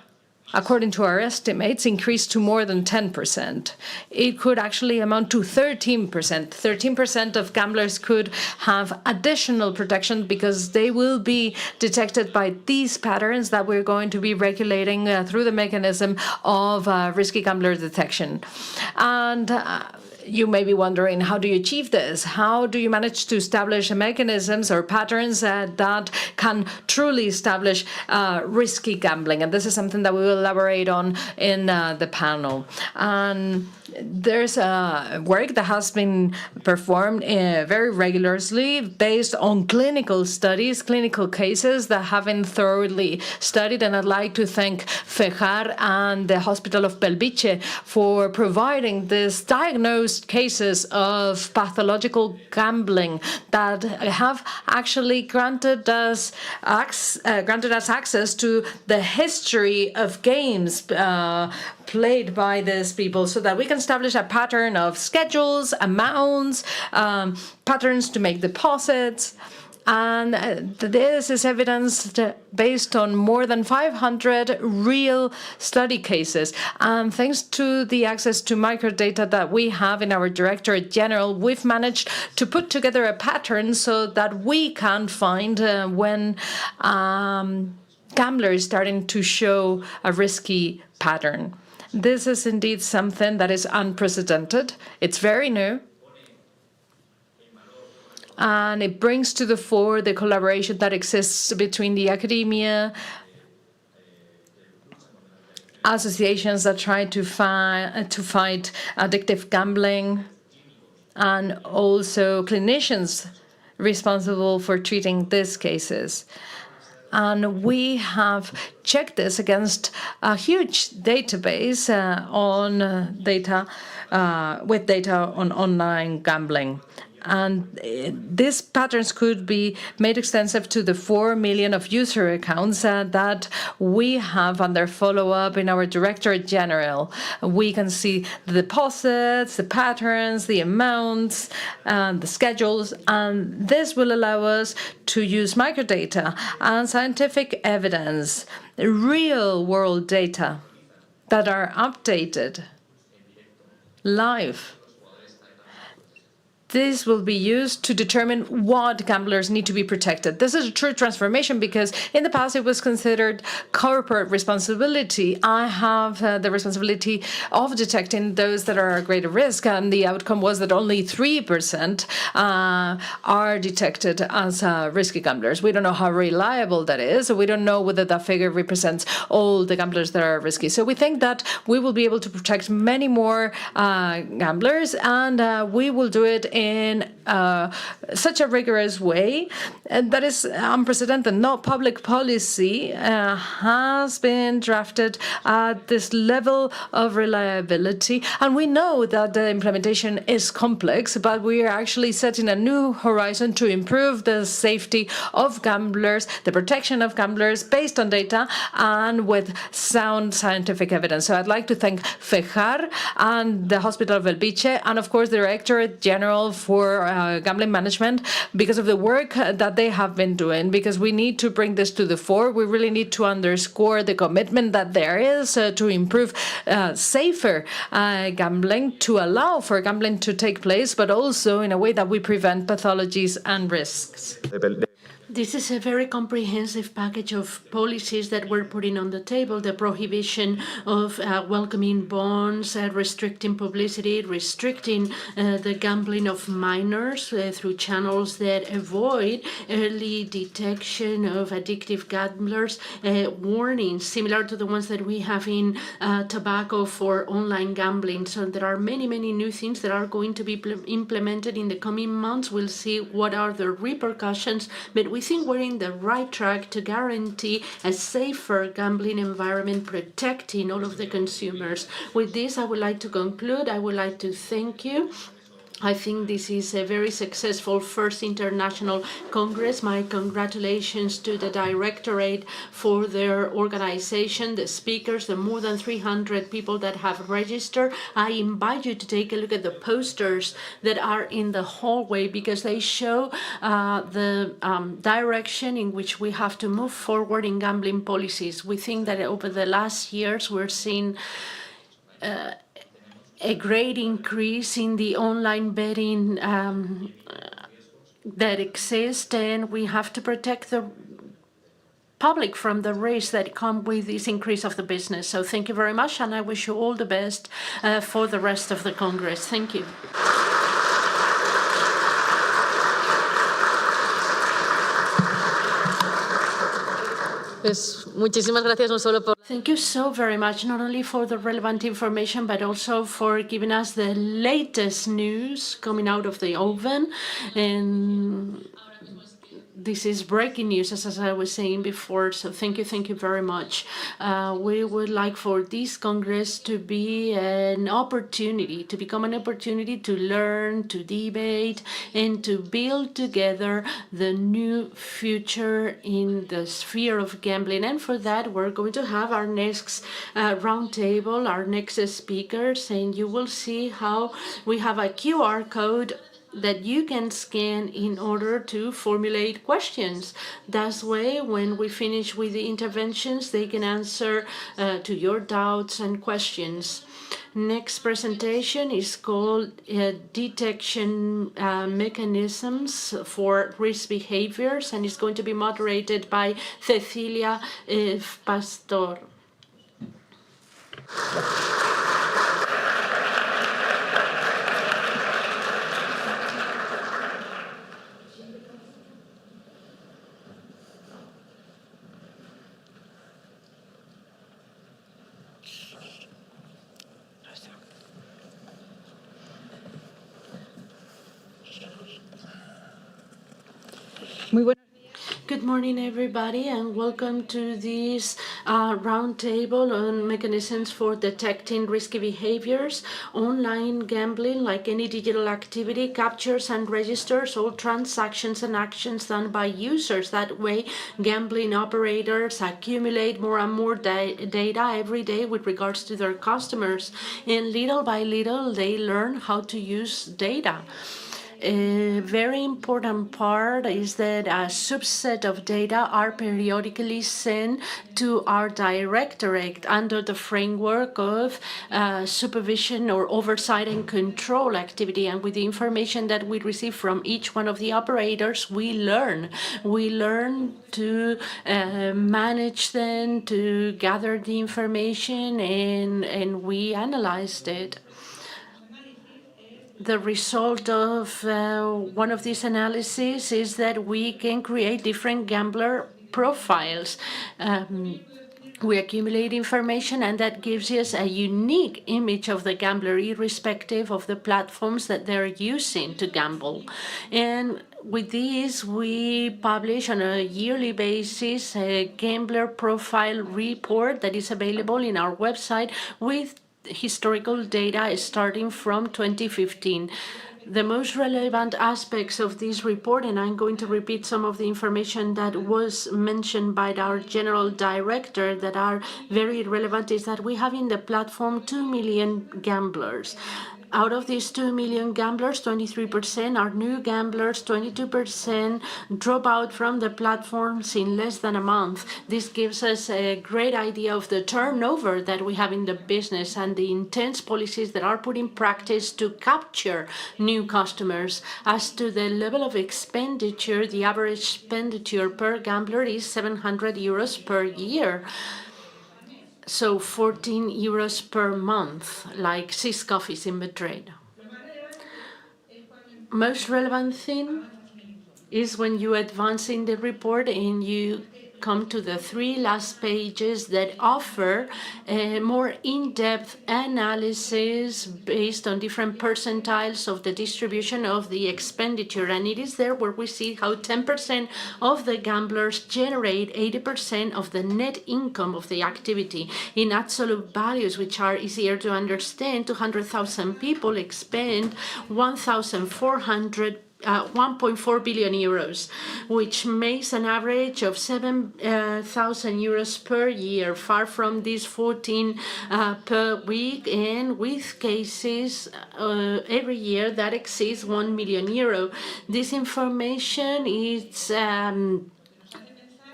according to our estimates, increase to more than 10%. It could actually amount to 13%. 13% of gamblers could have additional protection because they will be detected by these patterns that we're going to be regulating through the mechanism of risky gambler detection. And you may be wondering, how do you achieve this? How do you manage to establish mechanisms or patterns that can truly establish risky gambling? And this is something that we will elaborate on in the panel. And there's work that has been performed very regularly based on clinical studies, clinical cases that have been thoroughly studied. And I'd like to thank FEJAR and the Hospital of Belviche for providing this diagnosed cases of pathological gambling that have actually granted us access to the history of games played by these people, so that we can establish a pattern of schedules, amounts, patterns to make deposits. And this is evidence based on more than 500 real study cases. And thanks to the access to microdata that we have in our Directorate General, we've managed to put together a pattern so that we can find when gambler is starting to show a risky pattern. This is indeed something that is unprecedented. It's very new. And it brings to the fore the collaboration that exists between the academia, associations that try to fight addictive gambling, and also clinicians responsible for treating these cases. And we have checked this against a huge database with data on online gambling. And these patterns could be made extensive to the 4 million of user accounts that we have under follow-up in our Directorate General. We can see the deposits, the patterns, the amounts, the schedules, and this will allow us to use microdata and scientific evidence, real-world data that are updated live. This will be used to determine what gamblers need to be protected. This is a true transformation because in the past it was considered corporate responsibility. I have the responsibility of detecting those that are at greater risk, and the outcome was that only 3% are detected as risky gamblers. We don't know how reliable that is. We don't know whether that figure represents all the gamblers that are risky. So we think that we will be able to protect many more gamblers, and we will do it in such a rigorous way that is unprecedented. No public policy has been drafted at this level of reliability, and we know that the implementation is complex, but we are actually setting a new horizon to improve the safety of gamblers, the protection of gamblers based on data and with sound scientific evidence. So I'd like to thank FEJAR and the Hospital of Elviche, and of course the Directorate General for Gambling Management, because of the work that they have been doing, because we need to bring this to the fore. We really need to underscore the commitment that there is to improve safer gambling, to allow for gambling to take place, but also in a way that we prevent pathologies and risks. This is a very comprehensive package of policies that we're putting on the table. The prohibition of welcoming bonds, restricting publicity, restricting the gambling of minors through channels that avoid early detection of addictive gamblers, warnings similar to the ones that we have in tobacco for online gambling. So there are many, many new things that are going to be implemented in the coming months. We'll see what are the repercussions, but we think we're in the right track to guarantee a safer gambling environment, protecting all of the consumers. With this, I would like to conclude. I would like to thank you. I think this is a very successful first international Congress. My congratulations to the Directorate for their organization, the speakers, the more than 300 people that have registered. I invite you to take a look at the posters that are in the hallway because they show the direction in which we have to move forward in gambling policies. We think that over the last years we're seeing a great increase in the online betting that exists, and we have to protect the public from the risks that come with this increase of the business. So thank you very much, and I wish you all the best for the rest of the Congress. Thank you. Muchísimas gracias no solo por... Thank you so very much, not only for the relevant information, but also for giving us the latest news coming out of the oven. And this is breaking news, as I was saying before, so thank you very much. We would like for this Congress to be an opportunity, to become an opportunity to learn, to debate, and to build together the new future in the sphere of gambling. And for that, we're going to have our next roundtable, our next speakers, and you will see how we have a QR code that you can scan in order to formulate questions. That way, when we finish with the interventions, they can answer to your doubts and questions. Next presentation is called Detection Mechanisms for Risk Behaviors, and it's going to be moderated by Cecilia Pastor. Muy buenos Good morning, everybody, and welcome to this roundtable on mechanisms for detecting risky behaviors. Online gambling, like any digital activity, captures and registers all transactions and actions done by users. That way, gambling operators accumulate more and more data every day with regards to their customers. And little by little, they learn how to use data. A very important part is that a subset of data are periodically sent to our directorate under the framework of supervision or oversight and control activity. And with the information that we receive from each one of the operators, we learn. We learn to manage them, to gather the information, and we analyzed it. The result of one of these analyses is that we can create different gambler profiles. We accumulate information, and that gives us a unique image of the gambler, irrespective of the platforms that they're using to gamble. And with these, we publish on a yearly basis a gambler profile report that is available in our website with historical data starting from 2015. The most relevant aspects of this report, and I'm going to repeat some of the information that was mentioned by our general director that are very relevant, is that we have in the platform 2 million gamblers. Out of these 2 million gamblers, 23% are new gamblers, 22% drop out from the platforms in less than a month. This gives us a great idea of the turnover that we have in the business and the intense policies that are put in practice to capture new customers. As to the level of expenditure, the average expenditure per gambler is 700 euros per year. So 14 euros per month, like 6 coffees in Madrid. Most relevant thing is when you advance in the report and you come to the 3 last pages that offer a more in-depth analysis based on different percentiles of the distribution of the expenditure. And it is there where we see how 10% of the gamblers generate 80% of the net income of the activity. In absolute values, which are easier to understand, 200,000 people expend 1.4 billion euros, which makes an average of 7,000 euros per year, far from these 14 per week, and with cases every year that exceeds 1 million euro. This information is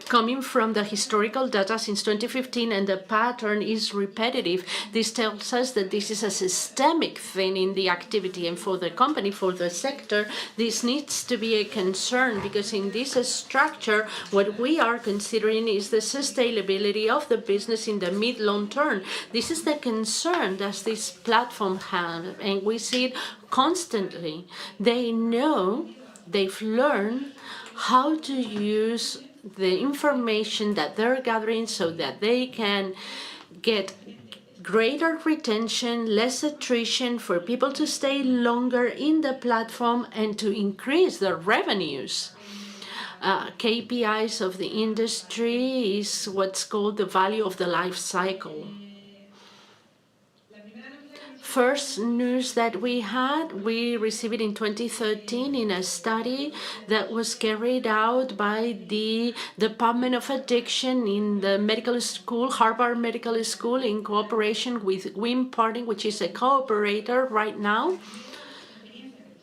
coming from the historical data since 2015, and the pattern is repetitive. This tells us that this is a systemic thing in the activity, and for the company, for the sector, this needs to be a concern, because in this structure, what we are considering is the sustainability of the business in the mid-long term. This is the concern that this platform has, and we see it constantly. They know, they've learned how to use the information that they're gathering so that they can get greater retention, less attrition, for people to stay longer in the platform and to increase their revenues. KPIs of the industry is what's called the value of the life cycle. First news that we received it in 2013 in a study that was carried out by the Department of Addiction in the medical school, Harvard Medical School, in cooperation with Winamax, which is a co-operator right now.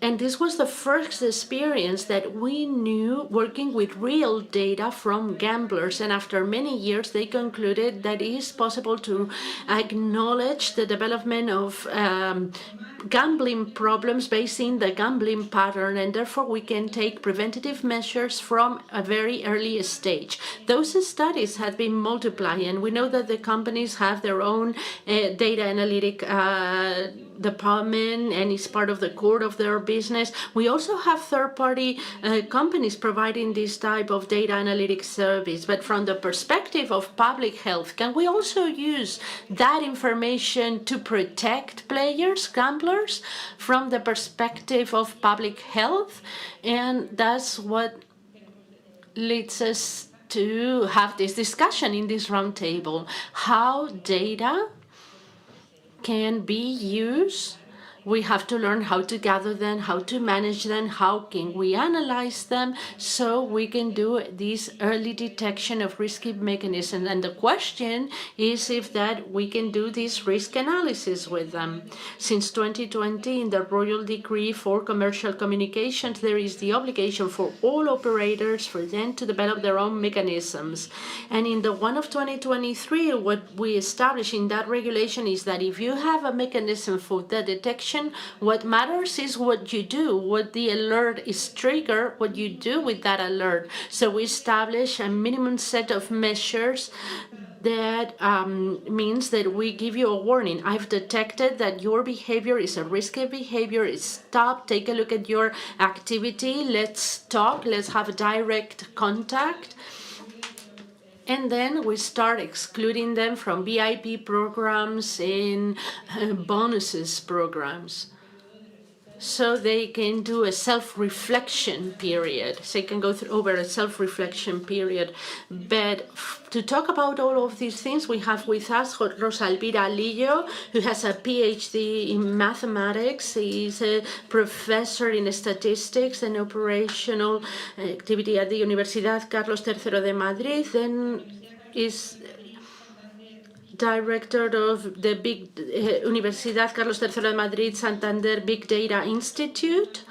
And this was the first experience that we knew working with real data from gamblers. And after many years, they concluded that it is possible to acknowledge the development of gambling problems based in the gambling pattern, and therefore we can take preventative measures from a very early stage. Those studies have been multiplying, and we know that the companies have their own data analytic department and is part of the core of their business. We also have third-party companies providing this type of data analytics service. But from the perspective of public health, can we also use that information to protect players, gamblers, from the perspective of public health? And that's what leads us to have this discussion in this roundtable. How data can be used. We have to learn how to gather them, how to manage them, how can we analyze them so we can do this early detection of risky mechanisms. And the question is if that we can do this risk analysis with them. Since 2020, in the Royal Decree for Commercial Communications, there is the obligation for all operators for them to develop their own mechanisms. And in the one of 2023, what we established in that regulation is that if you have a mechanism for the detection, what matters is what you do, what the alert is triggered, what you do with that alert. So we establish a minimum set of measures that means that we give you a warning. I've detected that your behavior is a risky behavior. Stop, take a look at your activity. Let's talk, let's have direct contact. And then we start excluding them from VIP programs and bonuses programs. So they can do a self-reflection period. So they can go through over a self-reflection period. But to talk about all of these things, we have with us Rosa Elvira Lillo, who has a PhD in mathematics. He's a professor in statistics and operational activity at the Universidad Carlos III de Madrid, then is director of the Universidad Carlos III de Madrid Santander Big Data Institute,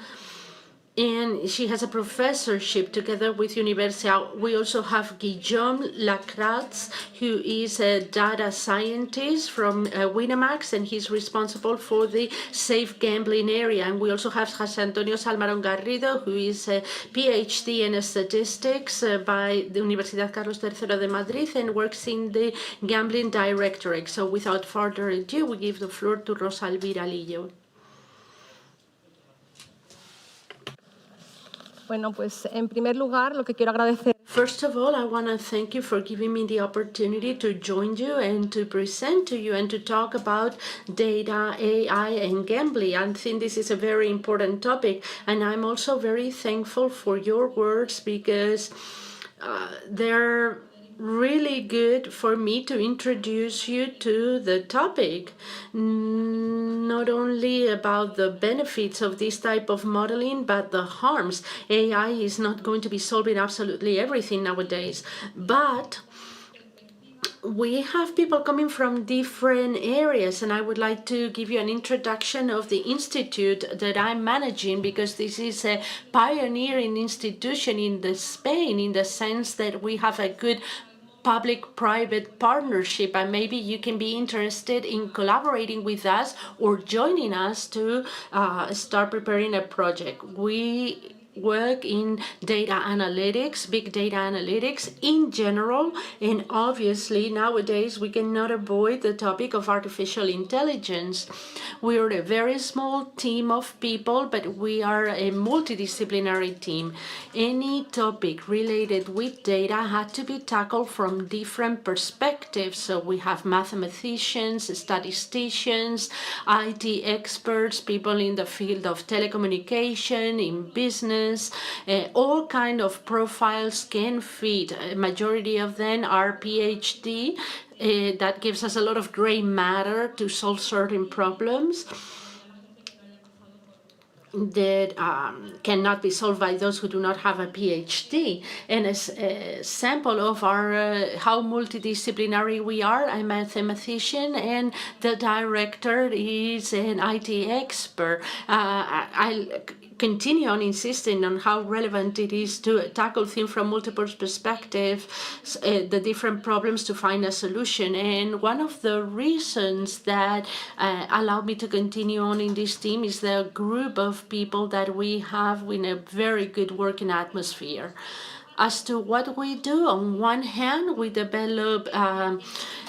and she has a professorship together with Universidad. We also have Guillaume Lacraz, who is a data scientist from Winamax, and he's responsible for the safe gambling area. And we also have José Antonio Salmerón Garrido, who is a PhD in statistics by the Universidad Carlos III de Madrid and works in the Gambling Directorate. So without further ado, we give the floor to Rosa Elvira Lillo. Bueno, pues en primer lugar, lo que quiero agradecer. First of all, I want to thank you for giving me the opportunity to join you and to present to you and to talk about data, AI, and gambling. I think this is a very important topic, and I'm also very thankful for your words because they're really good for me to introduce you to the topic, not only about the benefits of this type of modeling, but the harms. AI is not going to be solving absolutely everything nowadays, but we have people coming from different areas, and I would like to give you an introduction of the institute that I'm managing, because this is a pioneering institution in Spain, in the sense that we have a good public-private partnership, and maybe you can be interested in collaborating with us or joining us to start preparing a project. We work in data analytics, big data analytics in general, and obviously nowadays we cannot avoid the topic of artificial intelligence. We are a very small team of people, but we are a multidisciplinary team. Any topic related with data had to be tackled from different perspectives. So we have mathematicians, statisticians, IT experts, people in the field of telecommunication, in business, all kind of profiles can fit. A majority of them are PhD. That gives us a lot of gray matter to solve certain problems that cannot be solved by those who do not have a PhD. And as a sample of our how multidisciplinary we are, I'm a mathematician and the director is an IT expert. I'll continue on insisting on how relevant it is to tackle things from multiple perspectives, the different problems to find a solution. And one of the reasons that allowed me to continue on in this team is the group of people that we have in a very good working atmosphere. As to what we do, on one hand, we develop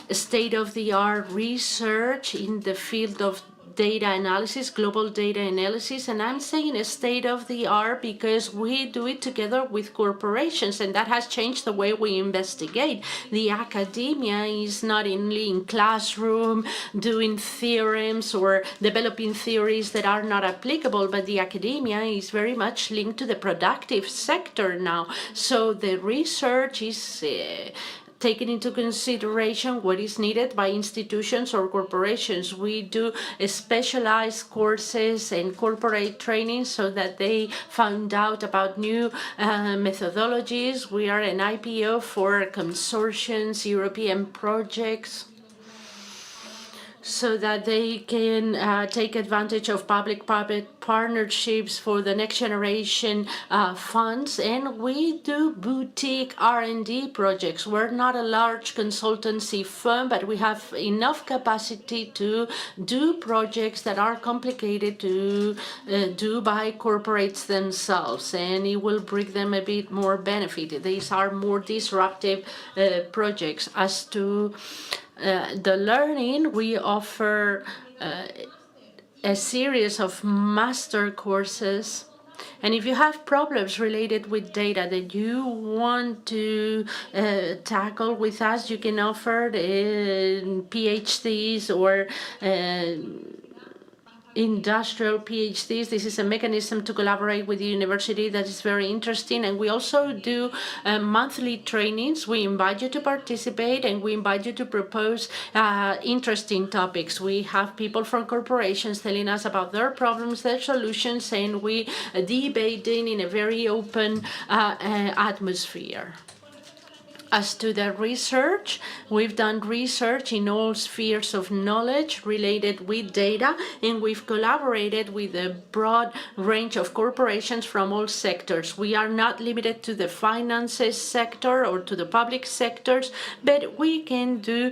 state-of-the-art research in the field of data analysis, global data analysis, and I'm saying a state of the art because we do it together with corporations, and that has changed the way we investigate. The academia is not only in classroom doing theorems or developing theories that are not applicable, but the academia is very much linked to the productive sector now. So the research is taking into consideration what is needed by institutions or corporations. We do specialized courses and corporate training so that they found out about new methodologies. We are an IPO for consortiums, European projects, so that they can take advantage of public-private partnerships for the next generation funds. And we do boutique R&D projects. We're not a large consultancy firm, but we have enough capacity to do projects that are complicated to do by corporates themselves, and it will bring them a bit more benefit. These are more disruptive projects. As to the learning, we offer a series of master courses. And if you have problems related with data that you want to tackle with us, you can offer PhDs or industrial PhDs. This is a mechanism to collaborate with the university that is very interesting. And we also do monthly trainings. We invite you to participate, and we invite you to propose interesting topics. We have people from corporations telling us about their problems, their solutions, and we debating in a very open atmosphere. As to the research, we've done research in all spheres of knowledge related with data, and we've collaborated with a broad range of corporations from all sectors. We are not limited to the finances sector or to the public sectors, but we can do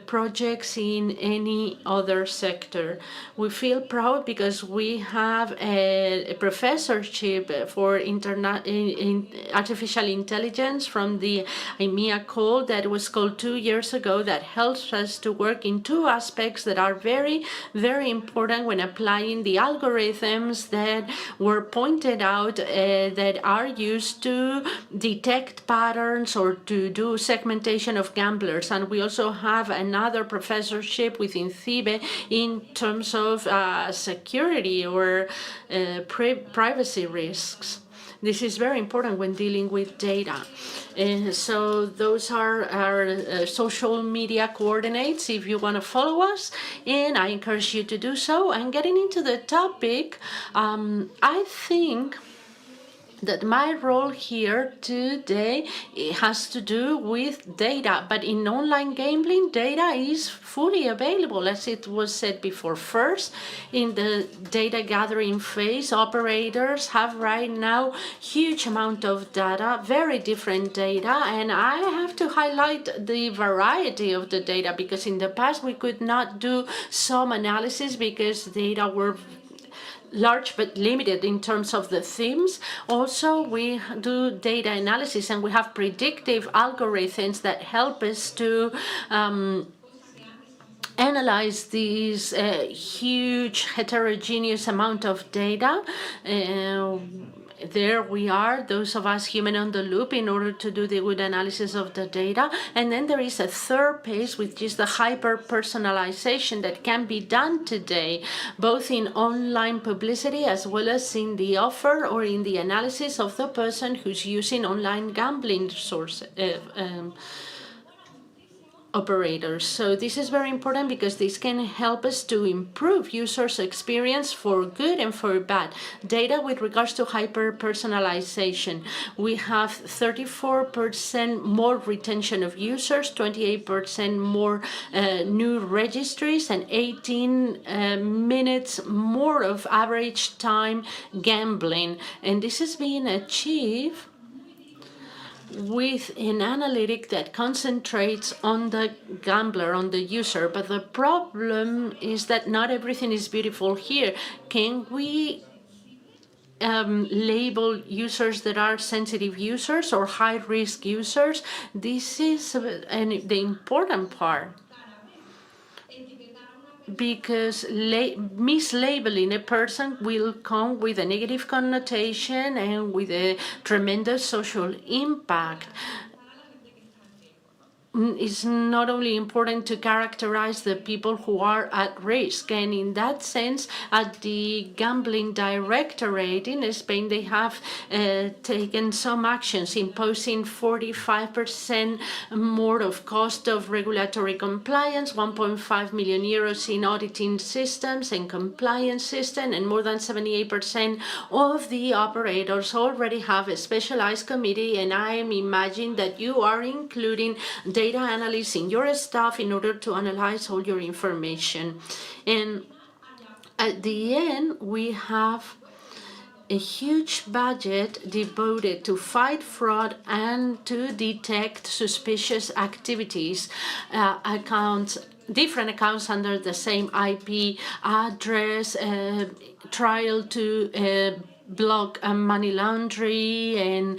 projects in any other sector. We feel proud because we have a professorship for artificial intelligence from the call that was called 2 years ago, that helps us to work in two aspects that are very, very important when applying the algorithms that were pointed out that are used to detect patterns or to do segmentation of gamblers. And we also have another professorship within CIBE in terms of security or privacy risks. This is very important when dealing with data. And so those are our social media coordinates if you want to follow us, and I encourage you to do so. And getting into the topic, I think that my role here today has to do with data, but in online gambling, data is fully available, as it was said before. First, in the data gathering phase, operators have right now huge amount of data, very different data, and I have to highlight the variety of the data, because in the past we could not do some analysis because data were large but limited in terms of the themes. Also, we do data analysis, and we have predictive algorithms that help us to analyze these huge heterogeneous amount of data. There we are, those of us human on the loop, in order to do the good analysis of the data. And then there is a third phase, which is the hyper-personalization that can be done today, both in online publicity as well as in the offer or in the analysis of the person who's using online gambling operators. So this is very important because this can help us to improve users' experience for good and for bad. Data with regards to hyper-personalization. We have 34% more retention of users, 28% more new registries, and 18 minutes more of average time gambling. And this is being achieved with an analytic that concentrates on the gambler, on the user. But the problem is that not everything is beautiful here. Can we label users that are sensitive users or high-risk users? This is the important part. because mislabeling a person will come with a negative connotation and with a tremendous social impact. It's not only important to characterize the people who are at risk, and in that sense, at the Gambling Directorate in Spain, they have taken some actions, imposing 45% more of cost of regulatory compliance, 1.5 million euros in auditing systems and compliance system, and more than 78% of the operators already have a specialized committee, and I imagine that you are including data analysts in your staff in order to analyze all your information. And at the end, we have a huge budget devoted to fight fraud and to detect suspicious activities, different accounts under the same IP address, trial to block money laundering and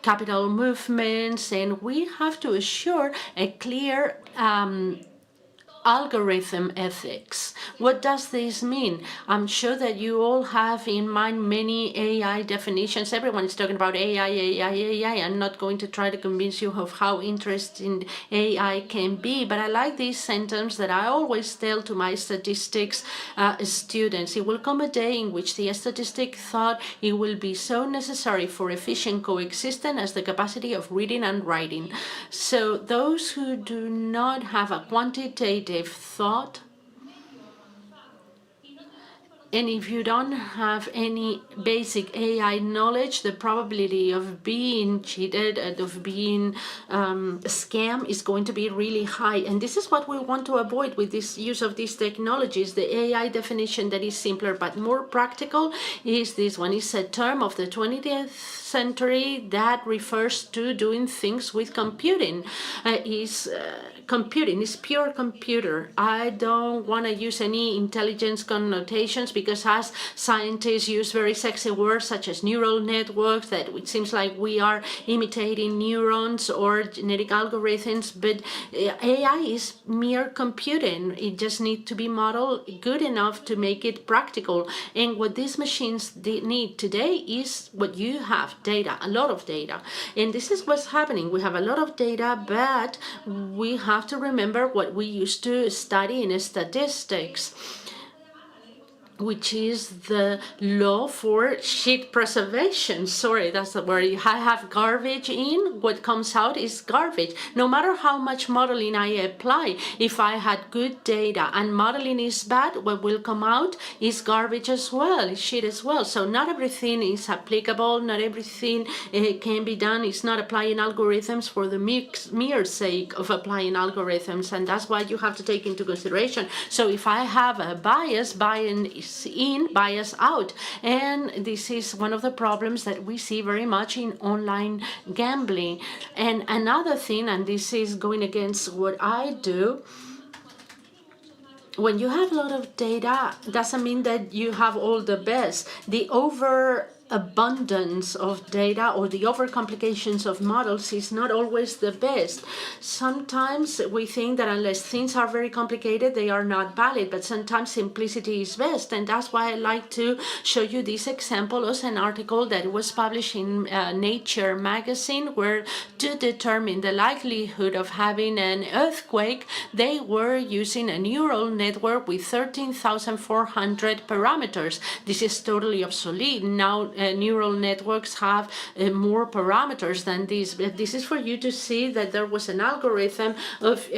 capital movements, and we have to assure a clear algorithm ethics. What does this mean? I'm sure that you all have in mind many AI definitions. Everyone is talking about AI, AI, AI. I'm not going to try to convince you of how interesting AI can be, but I like this sentence that I always tell to my statistics students. It will come a day in which the statistic thought it will be so necessary for efficient coexistence as the capacity of reading and writing. So those who do not have a quantitative thought, and if you don't have any basic AI knowledge, the probability of being cheated and of being scammed is going to be really high. And this is what we want to avoid with this use of these technologies. The AI definition that is simpler but more practical is this one. It's a term of the 20th century that refers to doing things with computing. Computing is pure computer. I don't want to use any intelligence connotations because as scientists use very sexy words such as neural networks, that it seems like we are imitating neurons or genetic algorithms, but AI is mere computing. It just needs to be modeled good enough to make it practical. And what these machines need today is what you have, data, a lot of data. And this is what's happening. We have a lot of data, but we have to remember what we used to study in statistics, which is the law for sheet preservation. Sorry, that's the word. I have garbage in, what comes out is garbage. No matter how much modeling I apply, if I had good data and modeling is bad, what will come out is garbage as well, is shit as well. So not everything is applicable, not everything can be done. It's not applying algorithms for the mere sake of applying algorithms, and that's why you have to take into consideration. So if I have a bias in, bias out. And this is one of the problems that we see very much in online gambling. And another thing, and this is going against what I do, when you have a lot of data, doesn't mean that you have all the best. The overabundance of data or the overcomplications of models is not always the best. Sometimes we think that unless things are very complicated, they are not valid, but sometimes simplicity is best. And that's why I like to show you this example as an article that was published in Nature magazine, where to determine the likelihood of having an earthquake, they were using a neural network with 13,400 parameters. This is totally obsolete. Now neural networks have more parameters than this. But this is for you to see that there was an algorithm of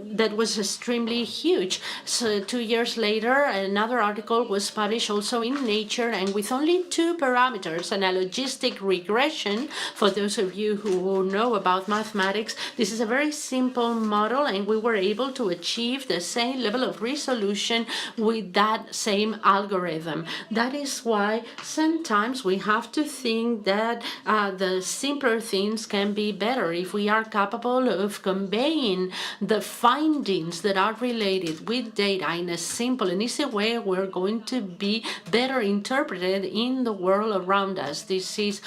that was extremely huge. So 2 years later, another article was published also in Nature, and with only 2 parameters and a logistic regression. For those of you who know about mathematics, this is a very simple model, and we were able to achieve the same level of resolution with that same algorithm. That is why sometimes we have to think that the simpler things can be better if we are capable of conveying the findings that are related with data in a simple and easy way. We're going to be better interpreted in the world around us. This is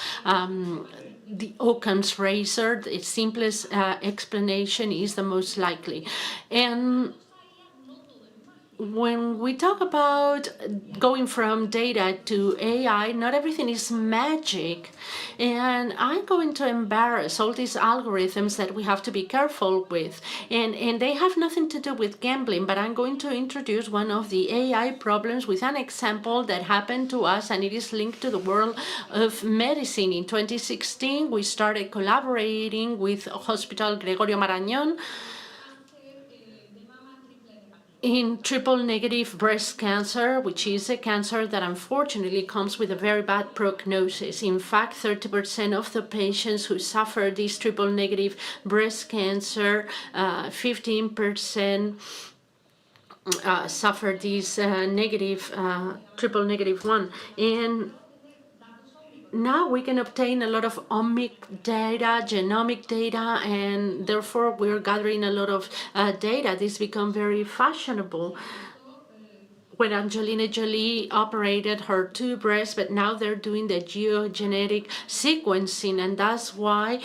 the Occam's razor, the simplest explanation is the most likely. And when we talk about going from data to AI, not everything is magic. And I'm going to embarrass all these algorithms that we have to be careful with. And they have nothing to do with gambling, but I'm going to introduce one of the AI problems with an example that happened to us, and it is linked to the world of medicine. In 2016, we started collaborating with Hospital Gregorio Marañón in triple-negative breast cancer, which is a cancer that unfortunately comes with a very bad prognosis. In fact, 30% of the patients who suffer this triple-negative breast cancer, 15% suffer this triple-negative one. And now we can obtain a lot of omic data, genomic data, and therefore we're gathering a lot of data. This become very fashionable. When Angelina Jolie operated her 2 breasts, but now they're doing the geogenetic sequencing, and that's why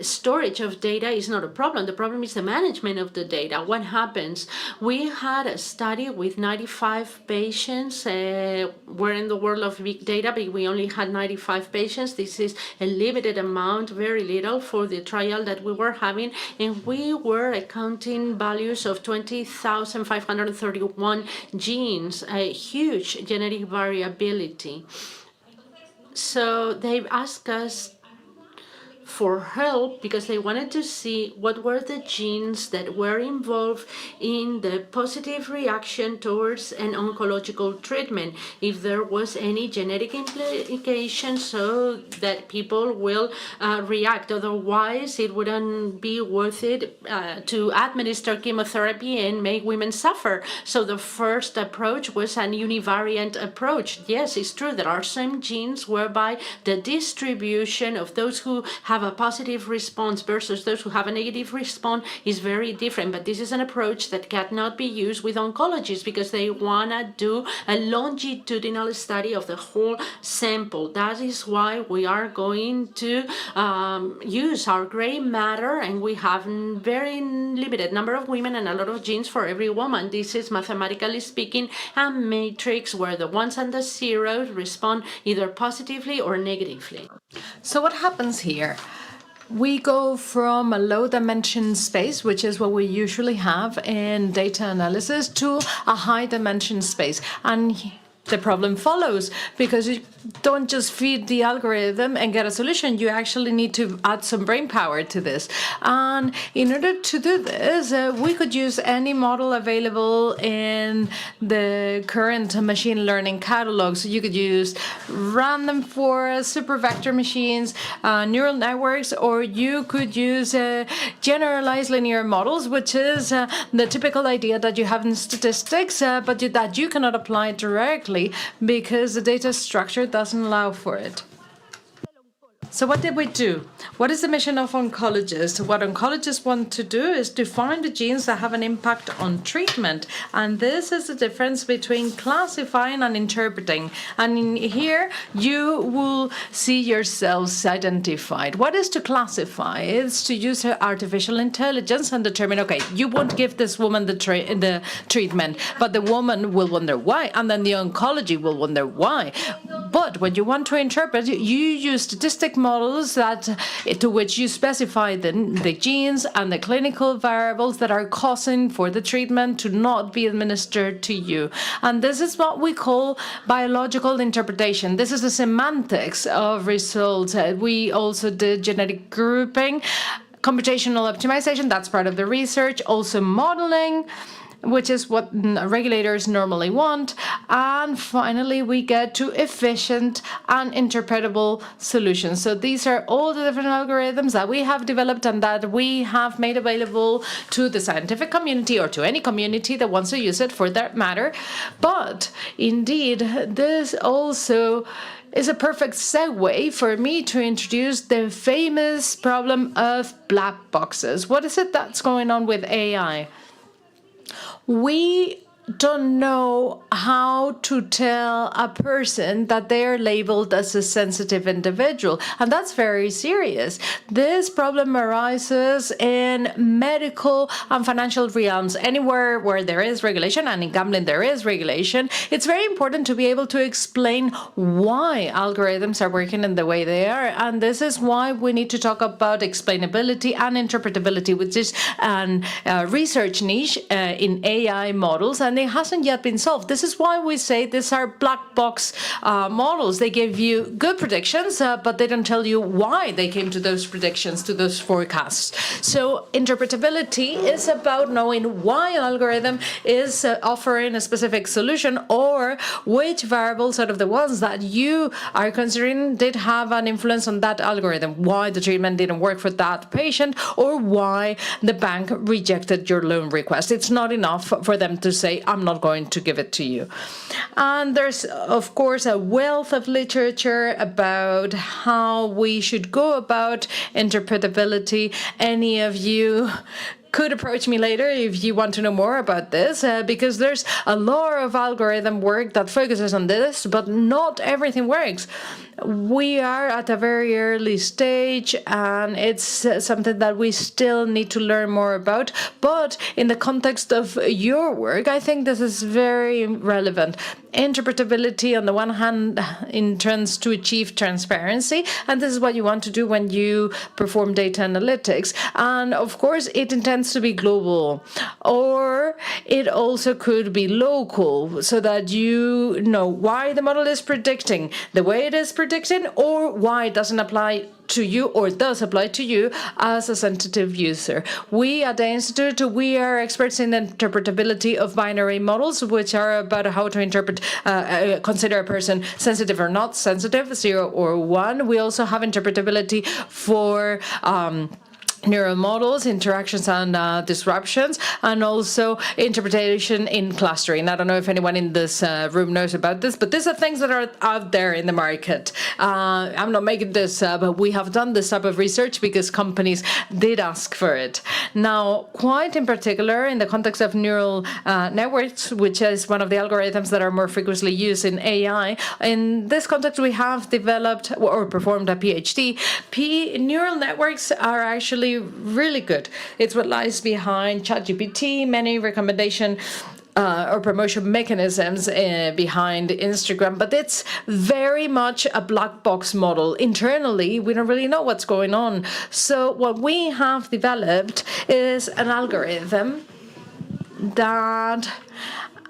storage of data is not a problem. The problem is the management of the data. What happens? We had a study with 95 patients. We're in the world of big data, but we only had 95 patients. This is a limited amount, very little for the trial that we were having, and we were accounting values of 20,531 genes. A huge genetic variability. So they asked us for help because they wanted to see what were the genes that were involved in the positive reaction towards an oncological treatment, if there was any genetic implication so that people will react. Otherwise, it wouldn't be worth it to administer chemotherapy and make women suffer. So the first approach was an univariant approach. Yes, it's true, there are some genes whereby the distribution of those who have a positive response versus those who have a negative response is very different. But this is an approach that cannot be used with oncologists because they want to do a longitudinal study of the whole sample. That is why we are going to use our gray matter, and we have a very limited number of women and a lot of genes for every woman. This is, mathematically speaking, a matrix where the ones and the zeros respond either positively or negatively. So what happens here? We go from a low dimension space, which is what we usually have in data analysis, to a high dimension space. And the problem follows because you don't just feed the algorithm and get a solution. You actually need to add some brain power to this. And in order to do this, we could use any model available in the current machine learning catalog. So you could use random forest, super vector machines, neural networks, or you could use generalized linear models, which is the typical idea that you have in statistics, but that you cannot apply directly because the data structure doesn't allow for it. So what did we do? What is the mission of oncologists? What oncologists want to do is to find the genes that have an impact on treatment. And this is the difference between classifying and interpreting. And in here, you will see yourselves identified. What is to classify? It's to use artificial intelligence and determine, okay, you won't give this woman the treatment, but the woman will wonder why. And then the oncology will wonder why. But when you want to interpret, you use statistic models that to which you specify the genes and the clinical variables that are causing for the treatment to not be administered to you. And this is what we call biological interpretation. This is the semantics of results. We also did genetic grouping, computational optimization, that's part of the research, also modeling, which is what regulators normally want. And finally, we get to efficient and interpretable solutions. So these are all the different algorithms that we have developed and that we have made available to the scientific community or to any community that wants to use it for that matter. But indeed, this also is a perfect segue for me to introduce the famous problem of black boxes. What is it that's going on with AI? We don't know how to tell a person that they're labeled as a sensitive individual. And that's very serious. This problem arises in medical and financial realms. Anywhere where there is regulation, and in gambling there is regulation, it's very important to be able to explain why algorithms are working in the way they are. And this is why we need to talk about explainability and interpretability, which is a research niche in AI models, and it hasn't yet been solved. This is why we say these are black box models. They give you good predictions, but they don't tell you why they came to those predictions, to those forecasts. So interpretability is about knowing why an algorithm is offering a specific solution, or which variables out of the ones that you are considering did have an influence on that algorithm, why the treatment didn't work for that patient, or why the bank rejected your loan request. It's not enough for them to say, I'm not going to give it to you. And there's, of course, a wealth of literature about how we should go about interpretability. Any of you could approach me later if you want to know more about this, because there's a lot of algorithm work that focuses on this, but not everything works. We are at a very early stage, and it's something that we still need to learn more about. But in the context of your work, I think this is very relevant. Interpretability, on the one hand, intends to achieve transparency, and this is what you want to do when you perform data analytics. And of course, it intends to be global, or it also could be local, so that you know why the model is predicting the way it is predicting, or why it doesn't apply to you or does apply to you as a sensitive user. We at the Institute, we are experts in interpretability of binary models, which are about how to interpret, consider a person sensitive or not sensitive, 0 or 1. We also have interpretability for neural models, interactions and disruptions, and also interpretation in clustering. I don't know if anyone in this room knows about this, but these are things that are out there in the market. I'm not making this up, but we have done this type of research because companies did ask for it. Now, quite in particular, in the context of neural networks, which is one of the algorithms that are more frequently used in AI, in this context, we have developed or performed a PhD. Neural networks are actually really good. It's what lies behind ChatGPT, many recommendation or promotion mechanisms behind Instagram, but it's very much a black box model. Internally, we don't really know what's going on. So what we have developed is an algorithm that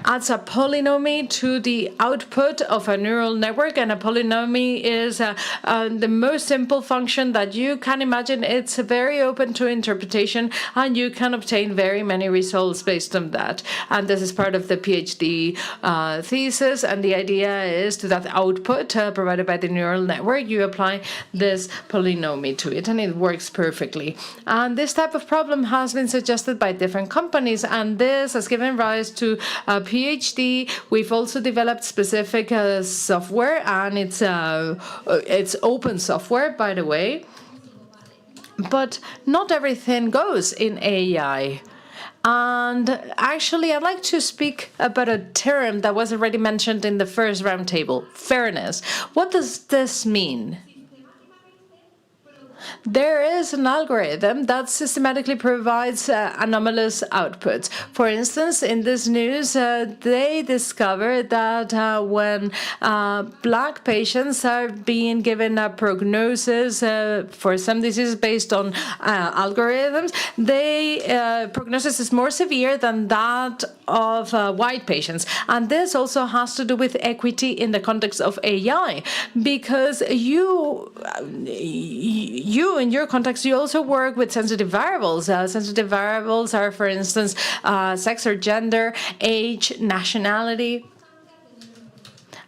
adds a polynomy to the output of a neural network, and a polynomy is the most simple function that you can imagine. It's very open to interpretation, and you can obtain very many results based on that. And this is part of the PhD thesis, and the idea is to that output provided by the neural network, you apply this polynomy to it, and it works perfectly. And this type of problem has been suggested by different companies, and this has given rise to PhD. We've also developed specific software, and it's open software, by the way. But not everything goes in AI. And actually, I'd like to speak about a term that was already mentioned in the first roundtable: fairness. What does this mean? There is an algorithm that systematically provides anomalous outputs. For instance, in this news, they discovered that when Black patients are being given a prognosis for some diseases based on algorithms, prognosis is more severe than that of white patients. And this also has to do with equity in the context of AI, because you in your context, you also work with sensitive variables. Sensitive variables are, for instance, sex or gender, age, nationality.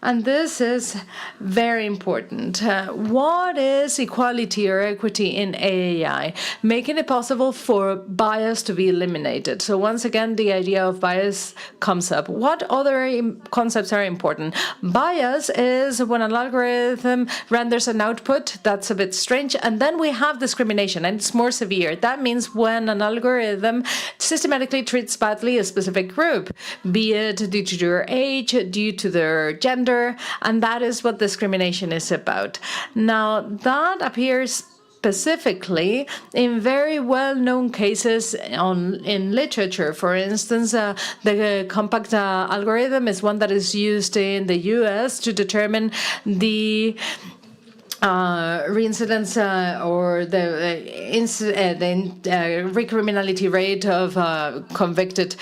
And this is very important. What is equality or equity in AI? Making it possible for bias to be eliminated. So once again, the idea of bias comes up. What other concepts are important? Bias is when an algorithm renders an output that's a bit strange, and then we have discrimination, and it's more severe. That means when an algorithm systematically treats badly a specific group, be it due to their age, due to their gender, and that is what discrimination is about. Now, that appears specifically in very well-known cases in literature. For instance, the compact algorithm is one that is used in the US to determine the reincidence or the recriminality rate of convicted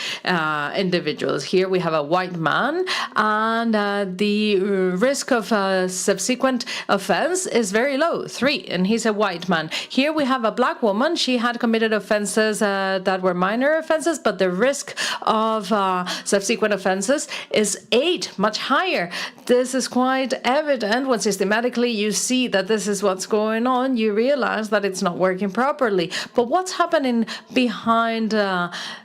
individuals. Here we have a white man, and the risk of a subsequent offense is very low, 3, and he's a white man. Here we have a black woman. She had committed offenses that were minor offenses, but the risk of subsequent offenses is 8, much higher. This is quite evident when systematically you see that this is what's going on. You realize that it's not working properly. But what's happening behind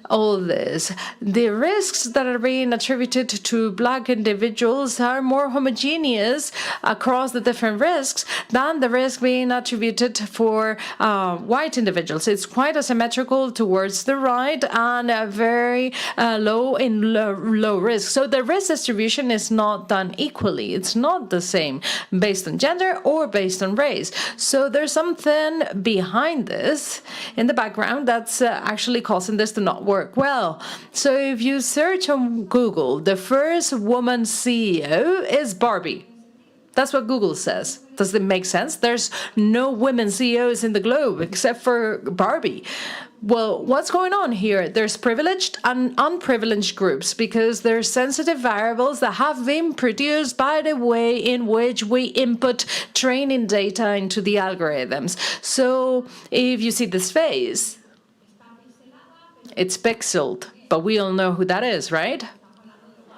all this? The risks that are being attributed to black individuals are more homogeneous across the different risks than the risk being attributed for white individuals. It's quite asymmetrical towards the right and very low in low risk. So the risk distribution is not done equally. It's not the same based on gender or based on race. So there's something behind this in the background that's actually causing this to not work well. So if you search on Google, the first woman CEO is Barbie. That's what Google says. Does it make sense? There's no women CEOs in the globe except for Barbie. Well, what's going on here? There's privileged and unprivileged groups because there's sensitive variables that have been produced by the way in which we input training data into the algorithms. So if you see this face, it's pixeled, but we all know who that is, right?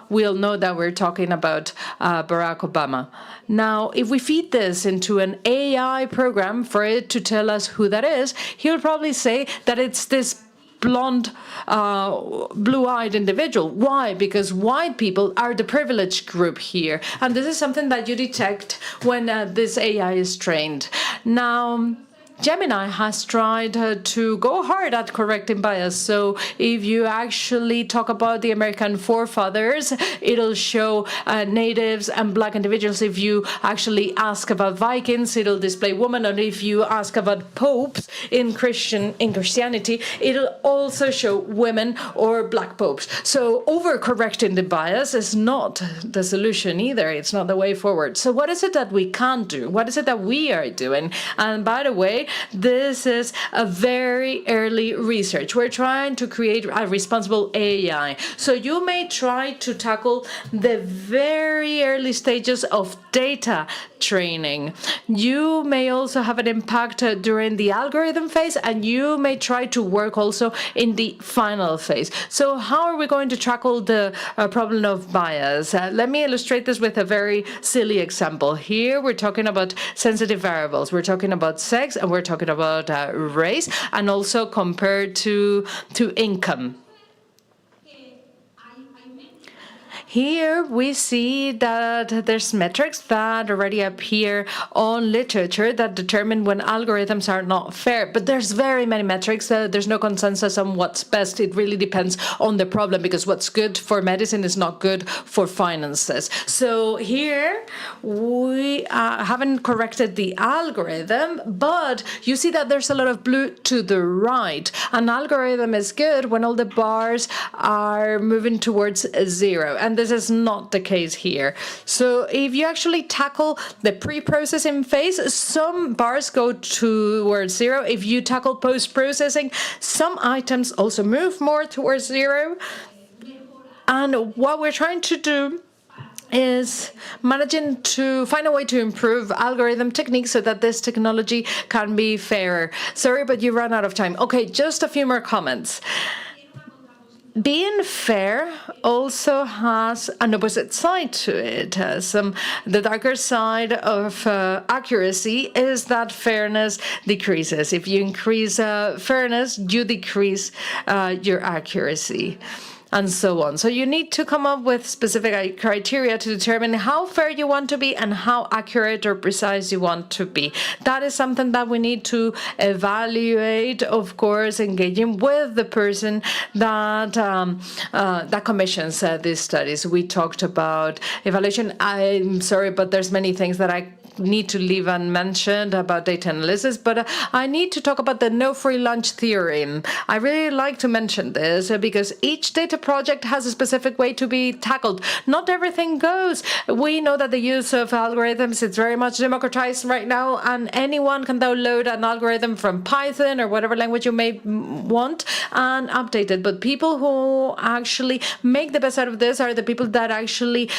We all know that we're talking about Barack Obama. Now, if we feed this into an AI program for it to tell us who that is, he'll probably say that it's this blonde, blue-eyed individual. Why? Because white people are the privileged group here. And this is something that you detect when this AI is trained. Now, Gemini has tried to go hard at correcting bias. So if you actually talk about the American forefathers, it'll show natives and black individuals. If you actually ask about Vikings, it'll display women. And if you ask about popes in Christianity, it'll also show women or black popes. So overcorrecting the bias is not the solution either. It's not the way forward. So what is it that we can't do? What is it that we are doing? And by the way, this is a very early research. We're trying to create a responsible AI. So you may try to tackle the very early stages of data training. You may also have an impact during the algorithm phase, and you may try to work also in the final phase. So how are we going to tackle the problem of bias? Let me illustrate this with a very silly example. Here we're talking about sensitive variables. We're talking about sex, and we're talking about race, and also compared to income. Here we see that there's metrics that already appear on literature that determine when algorithms are not fair. But there's very many metrics. There's no consensus on what's best. It really depends on the problem, because what's good for medicine is not good for finances. So here we haven't corrected the algorithm, but you see that there's a lot of blue to the right. An algorithm is good when all the bars are moving towards 0. And this is not the case here. So if you actually tackle the pre-processing phase, some bars go towards 0. If you tackle post-processing, some items also move more towards 0. And what we're trying to do is managing to find a way to improve algorithm techniques so that this technology can be fairer. Sorry, but you ran out of time. Okay, just a few more comments. being fair also has an opposite side to it. The darker side of accuracy is that fairness decreases. If you increase fairness, you decrease your accuracy, and so on. So you need to come up with specific criteria to determine how fair you want to be and how accurate or precise you want to be. That is something that we need to evaluate, of course, engaging with the person that that commissions these studies. We talked about evaluation. I'm sorry, but there's many things that I need to leave unmentioned about data analysis, but I need to talk about the no free lunch theorem. I really like to mention this because each data project has a specific way to be tackled. Not everything goes. We know that the use of algorithms is very much democratized right now, and anyone can download an algorithm from Python or whatever language you may want and update it. But people who actually make the best out of this are the people that actually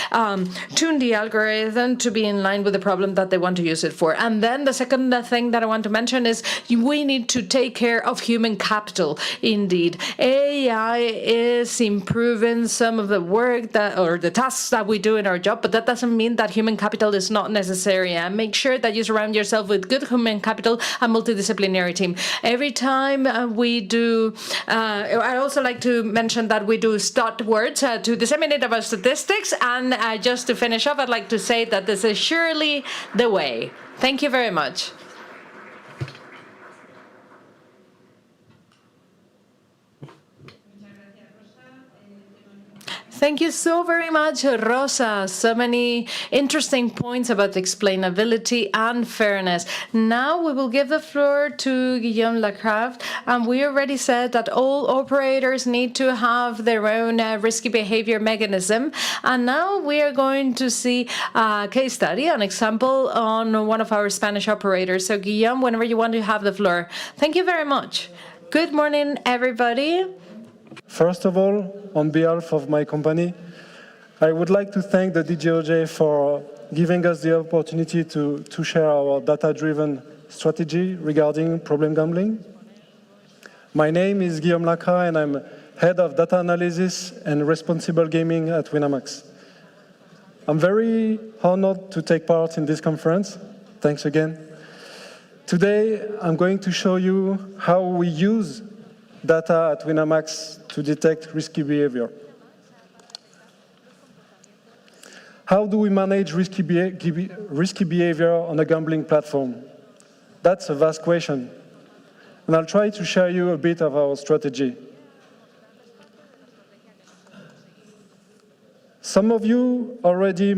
tune the algorithm to be in line with the problem that they want to use it for. And then the second thing that I want to mention is we need to take care of human capital. Indeed, AI is improving some of the work that, or the tasks that we do in our job, but that doesn't mean that human capital is not necessary. And make sure that you surround yourself with good human capital and multidisciplinary team. Every time we do, I also like to mention that we do stat words to disseminate our statistics. And just to finish off, I'd like to say that this is surely the way. Thank you very much. Thank you so very much, Rosa. So many interesting points about explainability and fairness. Now we will give the floor to Guillaume Lacraz. And we already said that all operators need to have their own risky behavior mechanism. And now we are going to see a case study, an example on one of our Spanish operators. So Guillaume, whenever you want to have the floor. Thank you very much. Good morning, everybody. First of all, on behalf of my company, I would like to thank the DGOJ for giving us the opportunity to share our data-driven strategy regarding problem gambling. My name is Guillaume Lacraz, and I'm Head of Data Analysis and Responsible Gaming at Winamax. I'm very honored to take part in this conference. Thanks again. Today, I'm going to show you how we use data at Winamax to detect risky behavior. How do we manage risky behavior on a gambling platform? That's a vast question, and I'll try to share you a bit of our strategy. Some of you already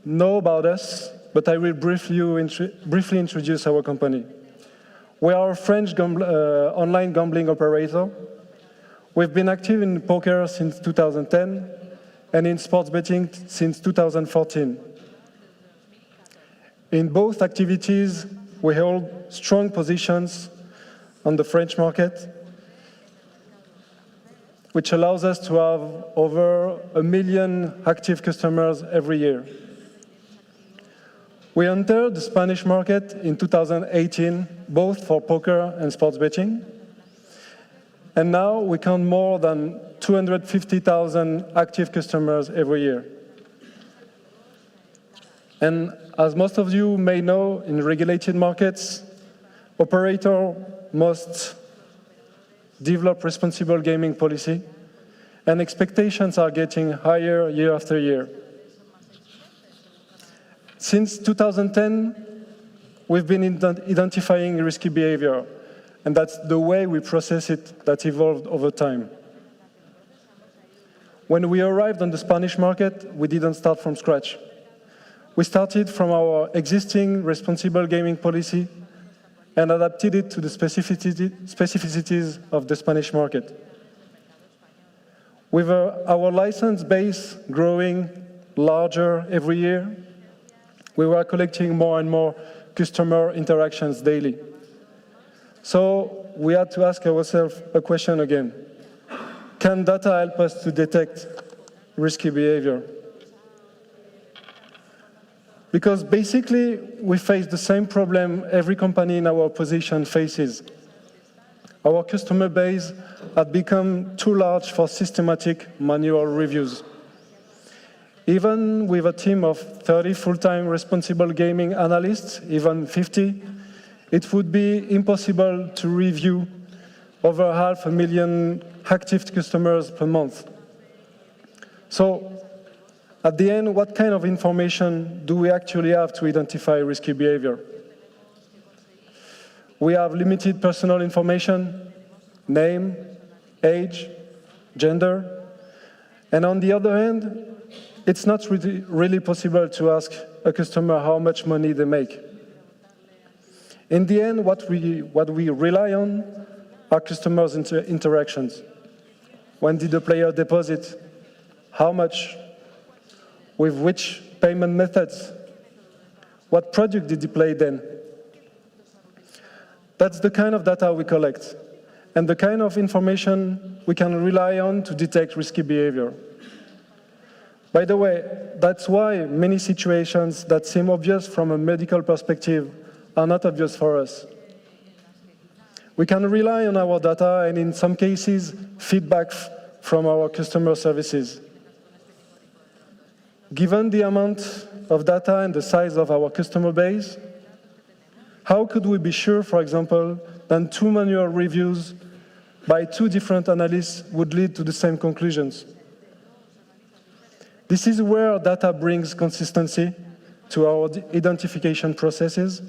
know about us, but I will briefly introduce our company. We are a French online gambling operator. We've been active in poker since 2010 and in sports betting since 2014. In both activities, we hold strong positions on the French market, which allows us to have over 1 million active customers every year. We entered the Spanish market in 2018, both for poker and sports betting. And now we count more than 250,000 active customers every year. And as most of you may know, in regulated markets, operators must develop responsible gaming policy, and expectations are getting higher year after year. Since 2010, we've been identifying risky behavior, and that's the way we process it that evolved over time. When we arrived on the Spanish market, we didn't start from scratch. We started from our existing responsible gaming policy and adapted it to the specificities of the Spanish market. With our license base growing larger every year, we were collecting more and more customer interactions daily. So we had to ask ourselves a question again. Can data help us to detect risky behavior? Because basically, we face the same problem every company in our position faces. our customer base had become too large for systematic manual reviews. Even with a team of 30 full-time responsible gaming analysts, even 50, it would be impossible to review over 500,000 active customers per month. So, at the end, what kind of information do we actually have to identify risky behavior? We have limited personal information, name, age, gender, and on the other hand, it's not really possible to ask a customer how much money they make. In the end, what we rely on are customers' interactions. When did the player deposit? How much? With which payment methods? What product did he play then? That's the kind of data we collect, and the kind of information we can rely on to detect risky behavior. By the way, that's why many situations that seem obvious from a medical perspective are not obvious for us. We can rely on our data and, in some cases, feedback from our customer services. Given the amount of data and the size of our customer base, how could we be sure, for example, that 2 manual reviews by 2 different analysts would lead to the same conclusions? This is where data brings consistency to our identification processes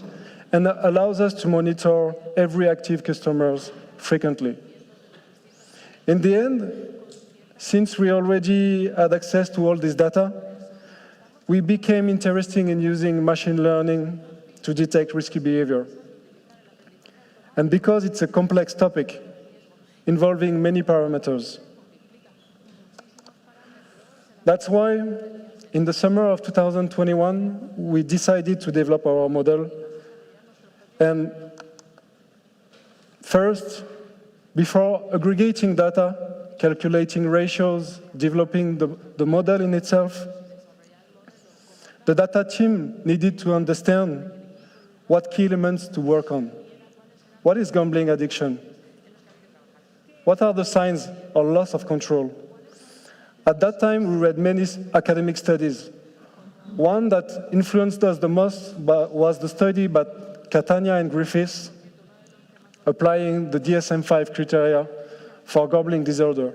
and allows us to monitor every active customer frequently. In the end, since we already had access to all this data, we became interested in using machine learning to detect risky behavior. And because it's a complex topic involving many parameters. That's why, in the summer of 2021, we decided to develop our model. And first, before aggregating data, calculating ratios, developing the model in itself, the data team needed to understand what key elements to work on. What is gambling addiction? What are the signs of loss of control? At that time, we read many academic studies. One that influenced us the most was the study by Catania and Griffiths, applying the DSM-5 criteria for gambling disorder.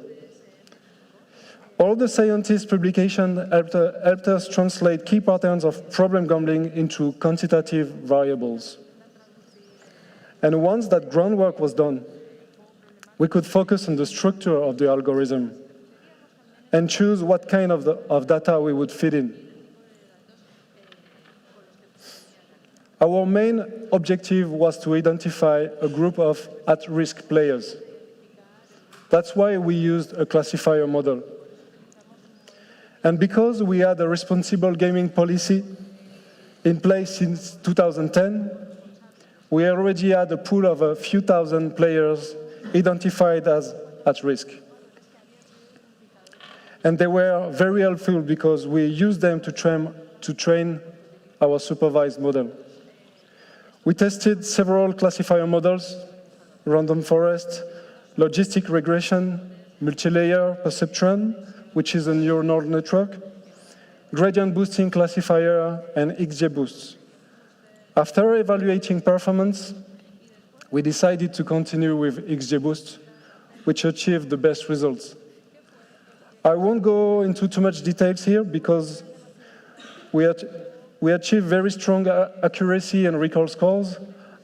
All the scientists' publications helped us translate key patterns of problem gambling into quantitative variables. And once that groundwork was done, we could focus on the structure of the algorithm and choose what kind of data we would fit in. Our main objective was to identify a group of at-risk players. That's why we used a classifier model. And because we had a responsible gaming policy in place since 2010, we already had a pool of a few thousand players identified as at risk. And they were very helpful because we used them to train our supervised model. We tested several classifier models: random forest, logistic regression, multi-layer perceptron, which is a neural network, gradient boosting classifier, and XGBoost. After evaluating performance, we decided to continue with XGBoost, which achieved the best results. I won't go into too much details here because we achieved very strong accuracy and recall scores,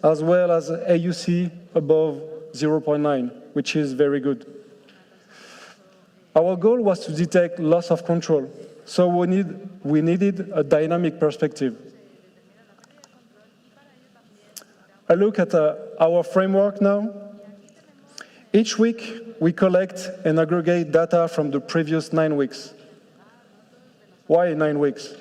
as well as AUC above 0.9, which is very good. Our goal was to detect loss of control, so we needed a dynamic perspective. A look at our framework now. Each week, we collect and aggregate data from the previous 9 weeks. Why 9 weeks?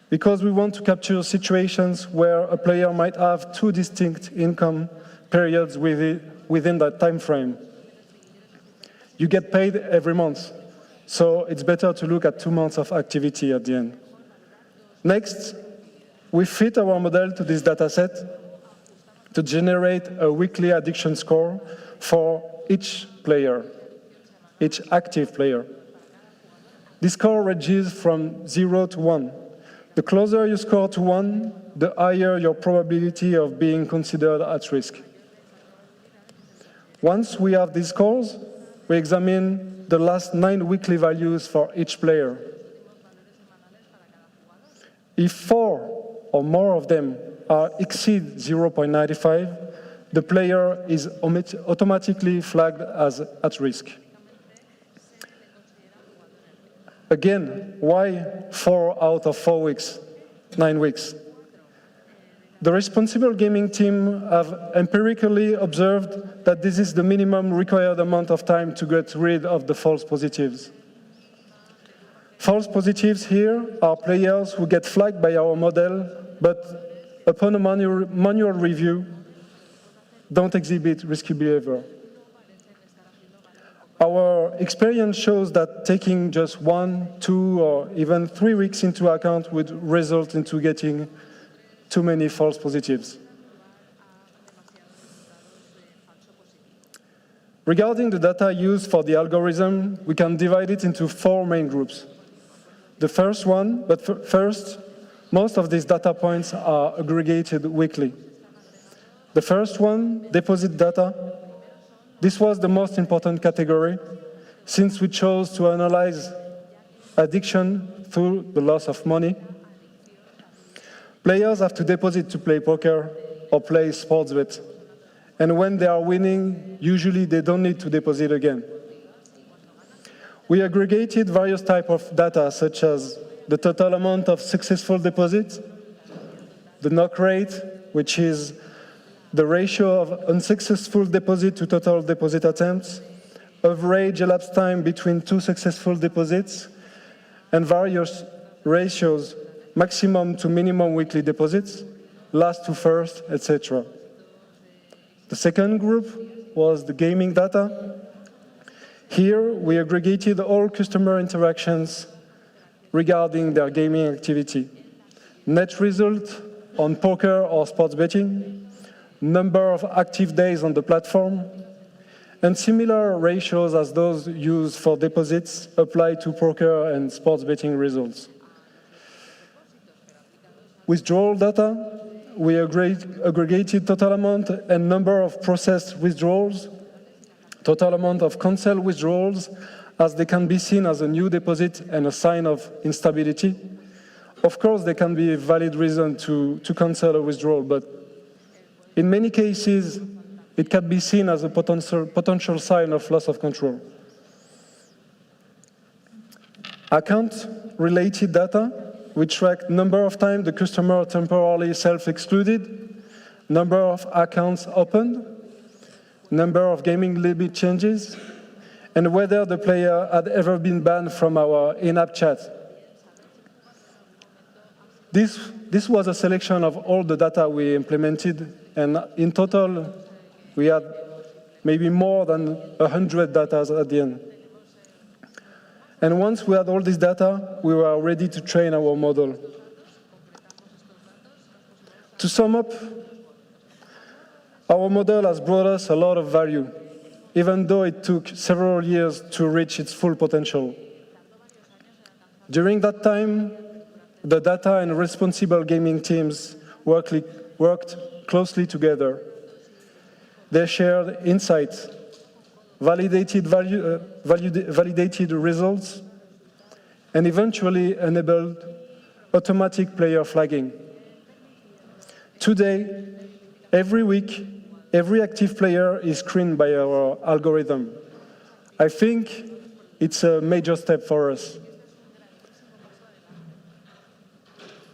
Because we want to capture situations where a player might have 2 distinct income periods within that time frame. You get paid every month, so it's better to look at 2 months of activity at the end. Next, we fit our model to this data set to generate a weekly addiction score for each player, each active player. This score ranges from 0 to 1. The closer you score to 1, the higher your probability of being considered at risk. Once we have these scores, we examine the last 9 weekly values for each player. If 4 or more of them exceed 0.95, the player is automatically flagged as at risk. Again, why 4 out of 4 weeks, 9 weeks? The responsible gaming team have empirically observed that this is the minimum required amount of time to get rid of the false positives. False positives here are players who get flagged by our model, but upon a manual review, don't exhibit risky behavior. Our experience shows that taking just 1, 2, or even 3 weeks into account would result into getting too many false positives. Regarding the data used for the algorithm, we can divide it into 4 main groups. The first one, but first, most of these data points are aggregated weekly. The first one, deposit data. This was the most important category, since we chose to analyze addiction through the loss of money. Players have to deposit to play poker or play sports bet. And when they are winning, usually they don't need to deposit again. We aggregated various types of data, such as the total amount of successful deposits, the knock rate, which is the ratio of unsuccessful deposit to total deposit attempts, average elapsed time between 2 successful deposits, and various ratios, maximum to minimum weekly deposits, last to first, etc. The second group was the gaming data. Here, we aggregated all customer interactions regarding their gaming activity. Net result on poker or sports betting, number of active days on the platform, and similar ratios as those used for deposits apply to poker and sports betting results. Withdrawal data, we aggregated total amount and number of processed withdrawals, total amount of cancelled withdrawals, as they can be seen as a new deposit and a sign of instability. Of course, there can be a valid reason to cancel a withdrawal, but in many cases, it can be seen as a potential sign of loss of control. Account-related data, we track number of times the customer temporarily self-excluded, number of accounts opened, number of gaming limit changes, and whether the player had ever been banned from our in-app chat. This was a selection of all the data we implemented, and in total, we had maybe more than 100 data at the end. And once we had all this data, we were ready to train our model. To sum up, our model has brought us a lot of value, even though it took several years to reach its full potential. During that time, the data and responsible gaming teams worked closely together. They shared insights, validated results, and eventually enabled automatic player flagging. Today, every week, every active player is screened by our algorithm. I think it's a major step for us.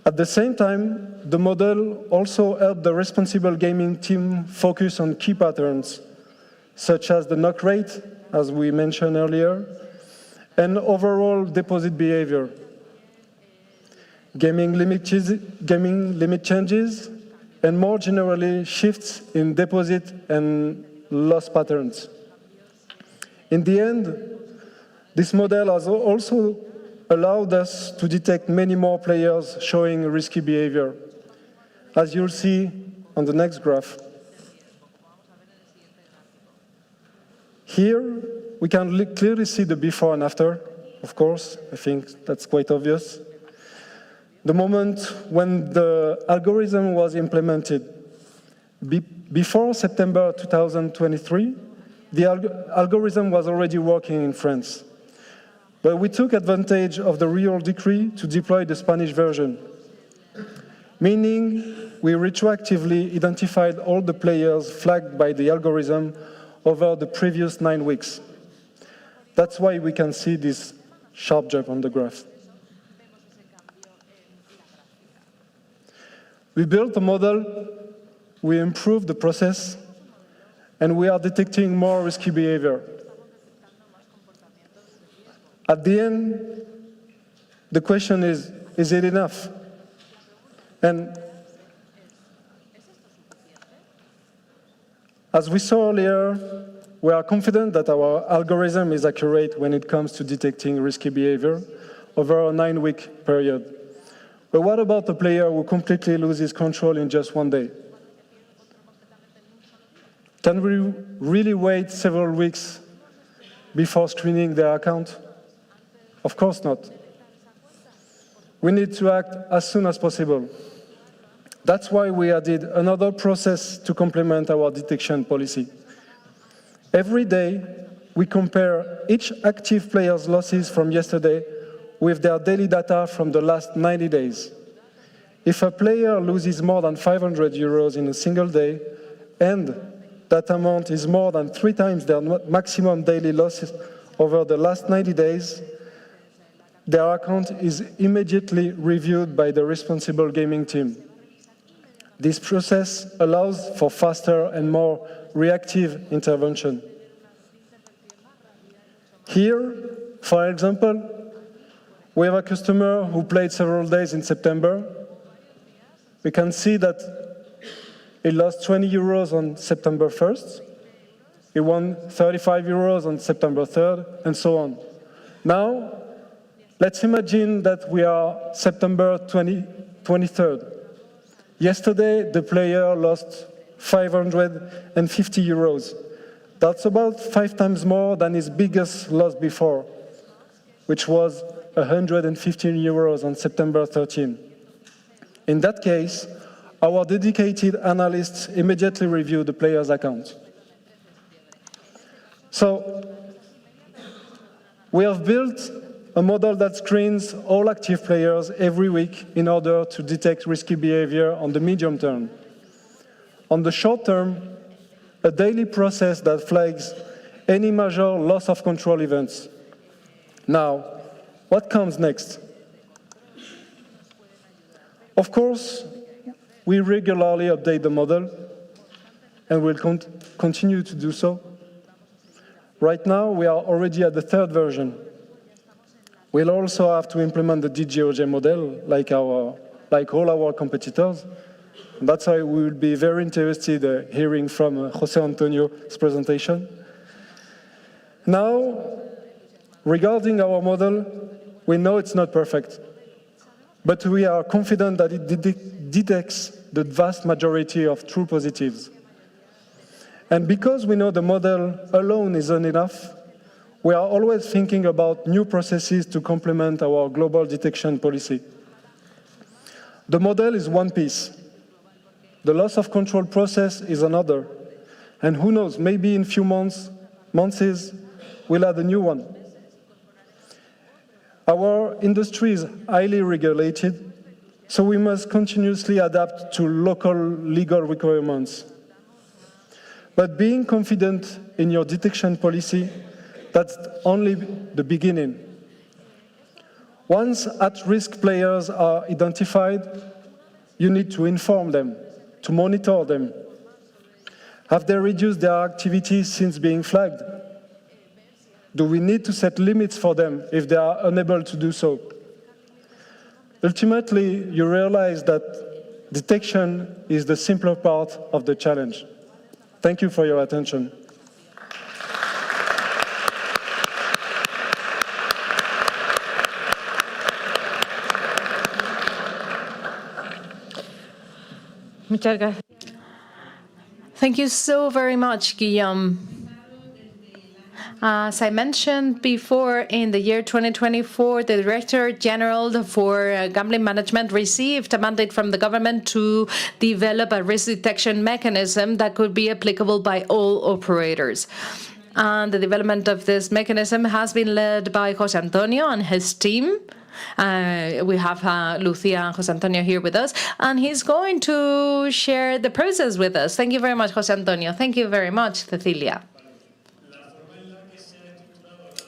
At the same time, the model also helped the responsible gaming team focus on key patterns, such as the knock rate, as we mentioned earlier, and overall deposit behavior, gaming limit changes, and more generally, shifts in deposit and loss patterns. In the end, this model has also allowed us to detect many more players showing risky behavior. As you'll see on the next graph, Here, we can clearly see the before and after, of course. I think that's quite obvious. The moment when the algorithm was implemented. Before September 2023, the algorithm was already working in France. But we took advantage of the royal decree to deploy the Spanish version, meaning we retroactively identified all the players flagged by the algorithm over the previous 9 weeks. That's why we can see this sharp jump on the graph. We built a model, we improved the process, and we are detecting more risky behavior. At the end, the question is it enough? And as we saw earlier, we are confident that our algorithm is accurate when it comes to detecting risky behavior over a 9-week period. But what about the player who completely loses control in just 1 day? Can we really wait several weeks before screening their account? Of course not. We need to act as soon as possible. That's why we added another process to complement our detection policy. Every day, we compare each active player's losses from yesterday with their daily data from the last 90 days. If a player loses more than 500 euros in a single day, and that amount is more than 3 times their maximum daily losses over the last 90 days, their account is immediately reviewed by the responsible gaming team. This process allows for faster and more reactive intervention. Here, for example, we have a customer who played several days in September. We can see that he lost 20 euros on September 1st. He won 35 euros on September 3rd, and so on. Now, let's imagine that we are September 23rd. Yesterday, the player lost 550 euros. That's about 5 times more than his biggest loss before, which was 115 euros on September 13. In that case, our dedicated analysts immediately review the player's account. So, we have built a model that screens all active players every week in order to detect risky behavior on the medium term. On the short term, a daily process that flags any major loss of control events. Now, what comes next? Of course, we regularly update the model, and we'll continue to do so. Right now, we are already at the 3rd version. We'll also have to implement the DGOJ model, like all our competitors. And that's why we will be very interested hearing from José Antonio's presentation. Now, regarding our model, we know it's not perfect, but we are confident that it detects the vast majority of true positives. And because we know the model alone isn't enough, we are always thinking about new processes to complement our global detection policy. The model is one piece. The loss of control process is another. And who knows, maybe in a few months, we'll add a new one. Our industry is highly regulated, so we must continuously adapt to local legal requirements. But being confident in your detection policy, that's only the beginning. Once at-risk players are identified, you need to inform them, to monitor them. Have they reduced their activity since being flagged? Do we need to set limits for them if they are unable to do so? Ultimately, you realize that detection is the simpler part of the challenge. Thank you for your attention. Thank you so very much, Guillaume. As I mentioned before, in the year 2024, the Director General for Gambling Management received a mandate from the government to develop a risk detection mechanism that could be applicable by all operators. And the development of this mechanism has been led by José Antonio and his team. We have Lucia and José Antonio here with us, and he's going to share the process with us. Thank you very much, José Antonio. Thank you very much, Cecilia.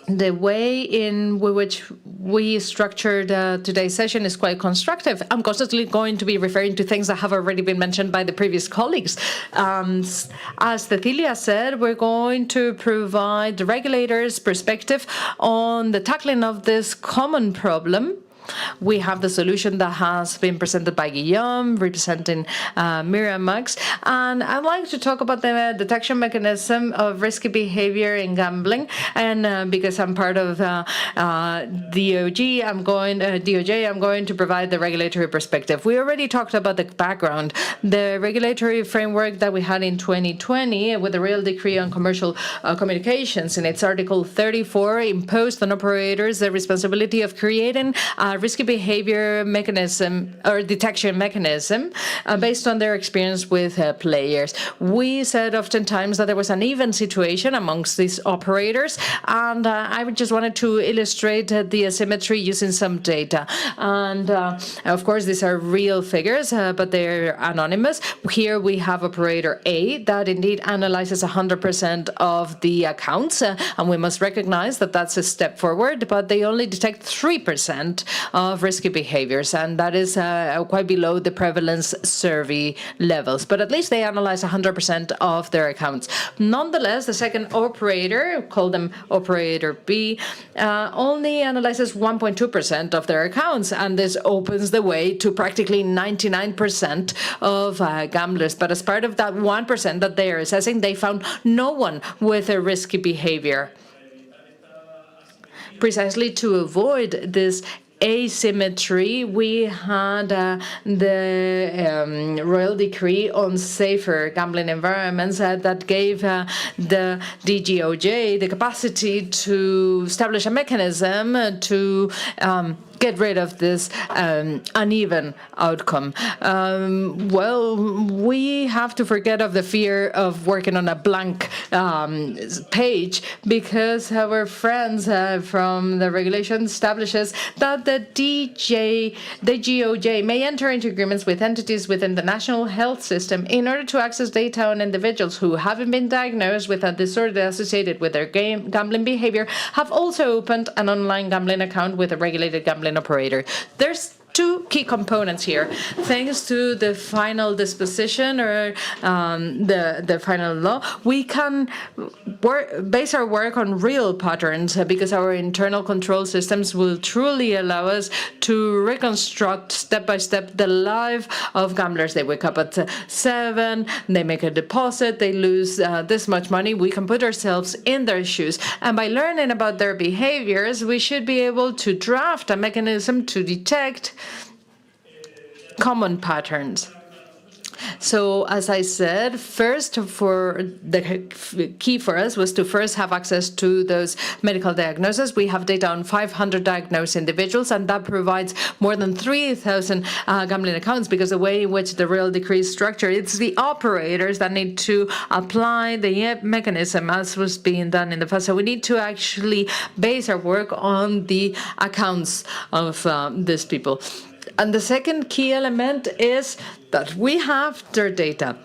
The way in which we structured today's session is quite constructive. I'm constantly going to be referring to things that have already been mentioned by the previous colleagues. As Cecilia said, we're going to provide the regulators' perspective on the tackling of this common problem. We have the solution that has been presented by Guillaume, representing Winamax. And I'd like to talk about the detection mechanism of risky behavior in gambling. And because I'm part of DGOJ, I'm going to provide the regulatory perspective. We already talked about the background. The regulatory framework that we had in 2020 with the Real Decree on Commercial Communications in its Article 34 imposed on operators the responsibility of creating a risky behavior mechanism or detection mechanism based on their experience with players. We said oftentimes that there was an even situation amongst these operators, and I just wanted to illustrate the asymmetry using some data. And of course, these are real figures, but they're anonymous. Here we have operator A that indeed analyzes 100% of the accounts, and we must recognize that that's a step forward, but they only detect 3% of risky behaviors, and that is quite below the prevalence survey levels. But at least they analyze 100% of their accounts. Nonetheless, the second operator, call them operator B, only analyzes 1.2% of their accounts, and this opens the way to practically 99% of gamblers. But as part of that 1% that they are assessing, they found no one with a risky behavior. Precisely to avoid this asymmetry, we had the Royal Decree on Safer Gambling Environments that gave the DGOJ the capacity to establish a mechanism to get rid of this uneven outcome. Well, we have to forget of the fear of working on a blank page, because our friends from the regulation establishes that the DGOJ may enter into agreements with entities within the national health system in order to access data on individuals who haven't been diagnosed with a disorder associated with their gambling behavior, have also opened an online gambling account with a regulated gambling operator. There's two key components here. Thanks to the final disposition or the final law, we can base our work on real patterns, because our internal control systems will truly allow us to reconstruct step by step the life of gamblers. They wake up at 7, they make a deposit, they lose this much money. We can put ourselves in their shoes, and by learning about their behaviors, we should be able to draft a mechanism to detect common patterns. So, as I said, first, for the key for us was to first have access to those medical diagnoses. We have data on 500 diagnosed individuals, and that provides more than 3,000 gambling accounts, because the way in which the Real Decree is structured, it's the operators that need to apply the mechanism as was being done in the past. So we need to actually base our work on the accounts of these people. And the second key element is that we have their data.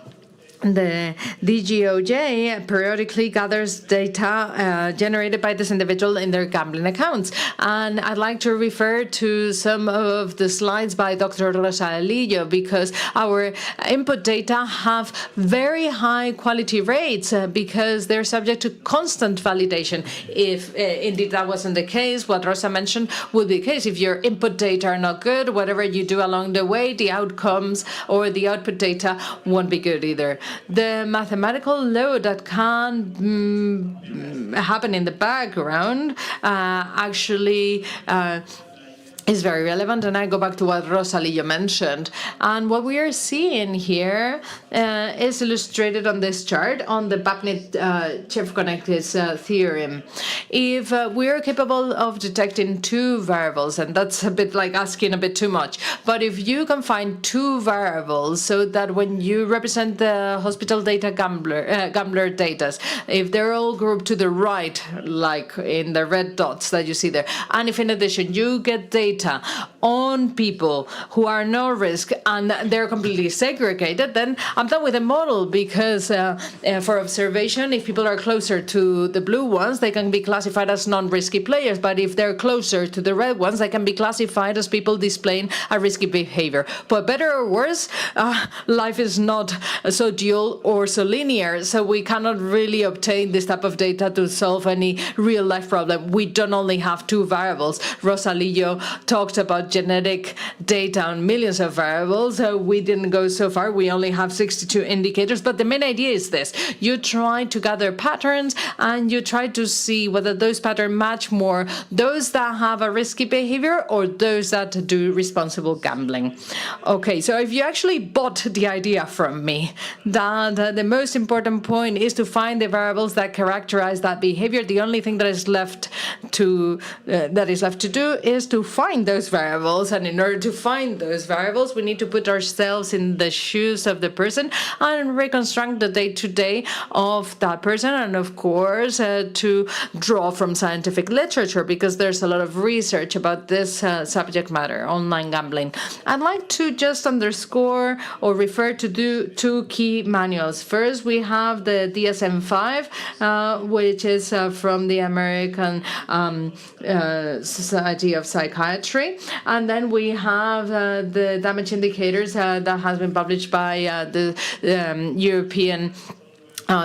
The DGOJ periodically gathers data generated by this individual in their gambling accounts. And I'd like to refer to some of the slides by Dr. Rosa and Lillo, because our input data have very high quality rates because they're subject to constant validation. If indeed that wasn't the case, what Rosa mentioned would be the case. If your input data are not good, whatever you do along the way, the outcomes or the output data won't be good either. The mathematical load that can happen in the background actually is very relevant, and I go back to what Rosa Lillo mentioned. And what we are seeing here is illustrated on this chart on the Babnet-Chef-Connectis theorem. If we are capable of detecting two variables, and that's a bit like asking a bit too much, but if you can find two variables so that when you represent the hospital data gambler data, if they're all grouped to the right, like in the red dots that you see there, and if in addition you get data on people who are no risk and they're completely segregated, then I'm done with the model, because for observation, if people are closer to the blue ones, they can be classified as non-risky players, but if they're closer to the red ones, they can be classified as people displaying a risky behavior. But better or worse, life is not so dual or so linear, so we cannot really obtain this type of data to solve any real life problem. We don't only have two variables. Rosa Lillo talked about genetic data on millions of variables. We didn't go so far. We only have 62 indicators. But the main idea is this. You try to gather patterns and you try to see whether those patterns match more those that have a risky behavior or those that do responsible gambling. Okay, so if you actually bought the idea from me that the most important point is to find the variables that characterize that behavior, the only thing that is left to do is to find those variables, and in order to find those variables, we need to put ourselves in the shoes of the person and reconstruct the day-to-day of that person, and of course to draw from scientific literature, because there's a lot of research about this subject matter, online gambling. I'd like to just underscore or refer to two key manuals. First, we have the DSM-5, which is from the American Society of Psychiatry, and then we have the damage indicators that has been published by the European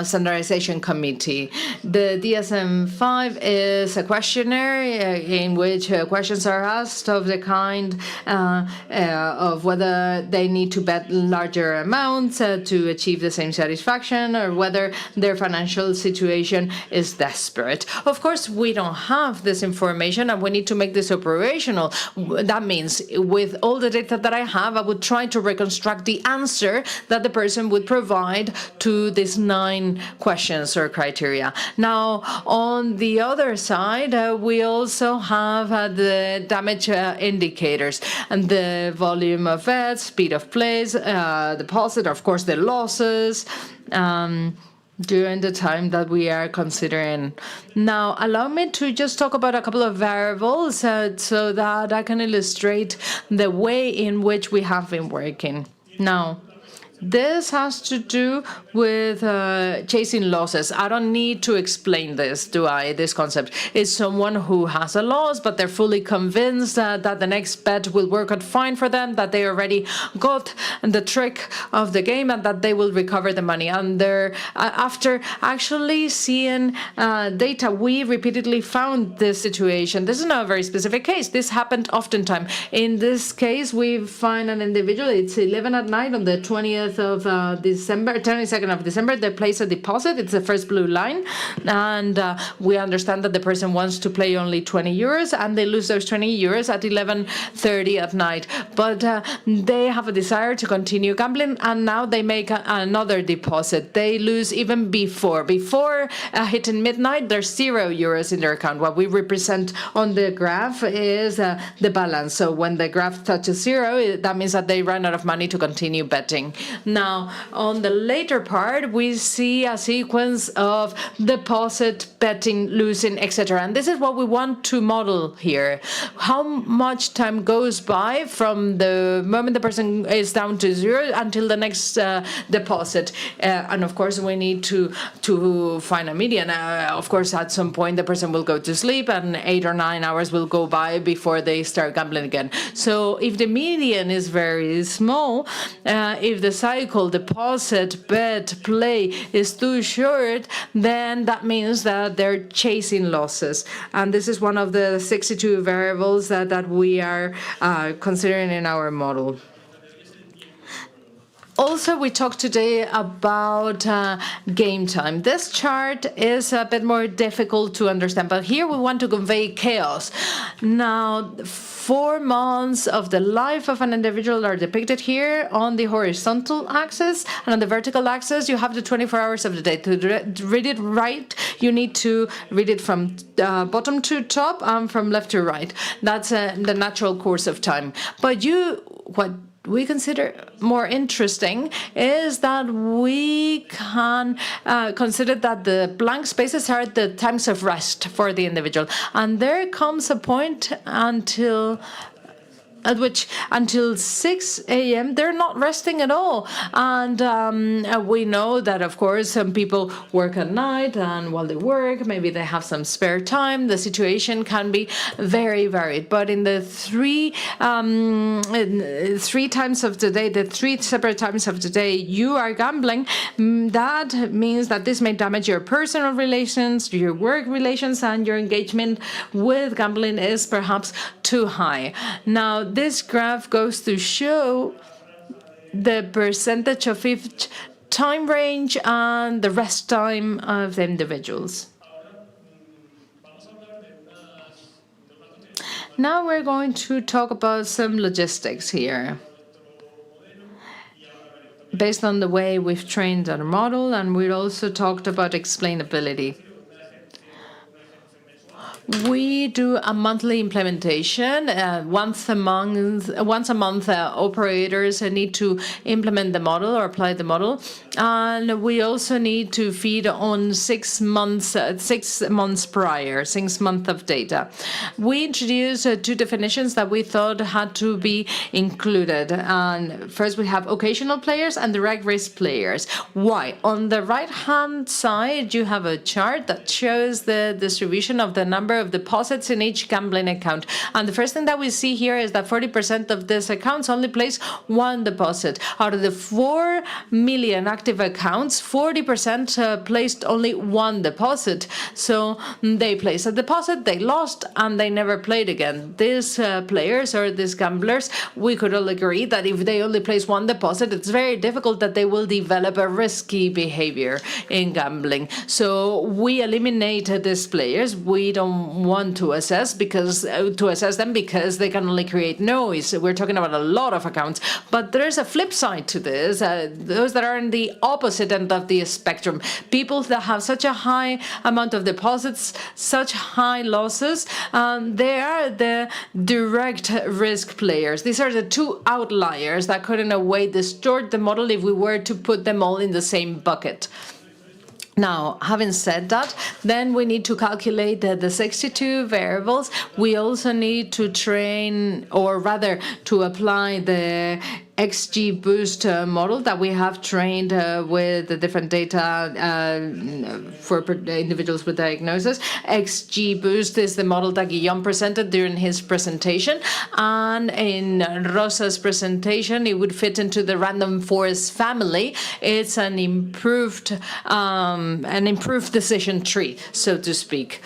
Standardization Committee. The DSM-5 is a questionnaire in which questions are asked of the kind of whether they need to bet larger amounts to achieve the same satisfaction, or whether their financial situation is desperate. Of course, we don't have this information and we need to make this operational. That means with all the data that I have, I would try to reconstruct the answer that the person would provide to this 9 questions or criteria. Now, on the other side, we also have the damage indicators and the volume of bets, speed of plays, deposit, of course, the losses, during the time that we are considering. Now, allow me to just talk about a couple of variables so that I can illustrate the way in which we have been working. Now, this has to do with chasing losses. I don't need to explain this, do I? This concept is someone who has a loss, but they're fully convinced that the next bet will work out fine for them, that they already got the trick of the game, and that they will recover the money. And they're, after actually seeing data, we repeatedly found this situation. This is not a very specific case. This happened oftentimes. In this case, we find an individual. It's 11 at night on the 22nd of December, they place a deposit. It's the first blue line. And we understand that the person wants to play only 20 euros and they lose those 20 euros at 11:30 at night. But they have a desire to continue gambling, and now they make another deposit. They lose even before. Before hitting midnight, there's 0 euros in their account. What we represent on the graph is the balance. So when the graph touches 0, that means that they run out of money to continue betting. Now, on the later part, we see a sequence of deposit, betting, losing, etc. And this is what we want to model here. How much time goes by from the moment the person is down to 0 until the next deposit? And of course, we need to find a median. Of course, at some point, the person will go to sleep and 8 or 9 hours will go by before they start gambling again. So if the median is very small, if the cycle, deposit, bet, play is too short, then that means that they're chasing losses. And this is one of the 62 variables that we are considering in our model. Also, we talked today about game time. This chart is a bit more difficult to understand, but here we want to convey chaos. Now, 4 months of the life of an individual are depicted here on the horizontal axis, and on the vertical axis, you have the 24 hours of the day. To read it right, you need to read it from bottom to top and from left to right. That's the natural course of time. But what we consider more interesting is that we can consider that the blank spaces are the times of rest for the individual. And there comes a point at which until 6 a.m. they're not resting at all. And we know that, of course, some people work at night, and while they work, maybe they have some spare time. The situation can be very varied. But in the three times of the day, the 3 separate times of the day you are gambling, that means that this may damage your personal relations, your work relations, and your engagement with gambling is perhaps too high. Now, this graph goes to show the percentage of each time range and the rest time of the individuals. Now we're going to talk about some logistics here, based on the way we've trained our model, and we also talked about explainability. We do a monthly implementation. Once a month, operators need to implement the model or apply the model, and we also need to feed on 6 months prior, 6 months of data. We introduced 2 definitions that we thought had to be included. And first, we have occasional players and direct risk players. Why? On the right-hand side, you have a chart that shows the distribution of the number of deposits in each gambling account. And the first thing that we see here is that 40% of these accounts only place 1 deposit. Out of the 4 million active accounts, 40% placed only 1 deposit. So they placed a deposit, they lost, and they never played again. These players or these gamblers, we could all agree that if they only place 1 deposit, it's very difficult that they will develop a risky behavior in gambling. So we eliminate these players. We don't want to assess them because they can only create noise. We're talking about a lot of accounts, but there's a flip side to this. Those that are in the opposite end of the spectrum, people that have such a high amount of deposits, such high losses, they are the direct risk players. These are the 2 outliers that could in a way distort the model if we were to put them all in the same bucket. Now, having said that, then we need to calculate the 62 variables. We also need to train, or rather to apply the XGBoost model that we have trained with the different data for individuals with diagnosis. XGBoost is the model that Guillaume presented during his presentation, and in Rosa's presentation it would fit into the random forest family. It's an improved decision tree, so to speak.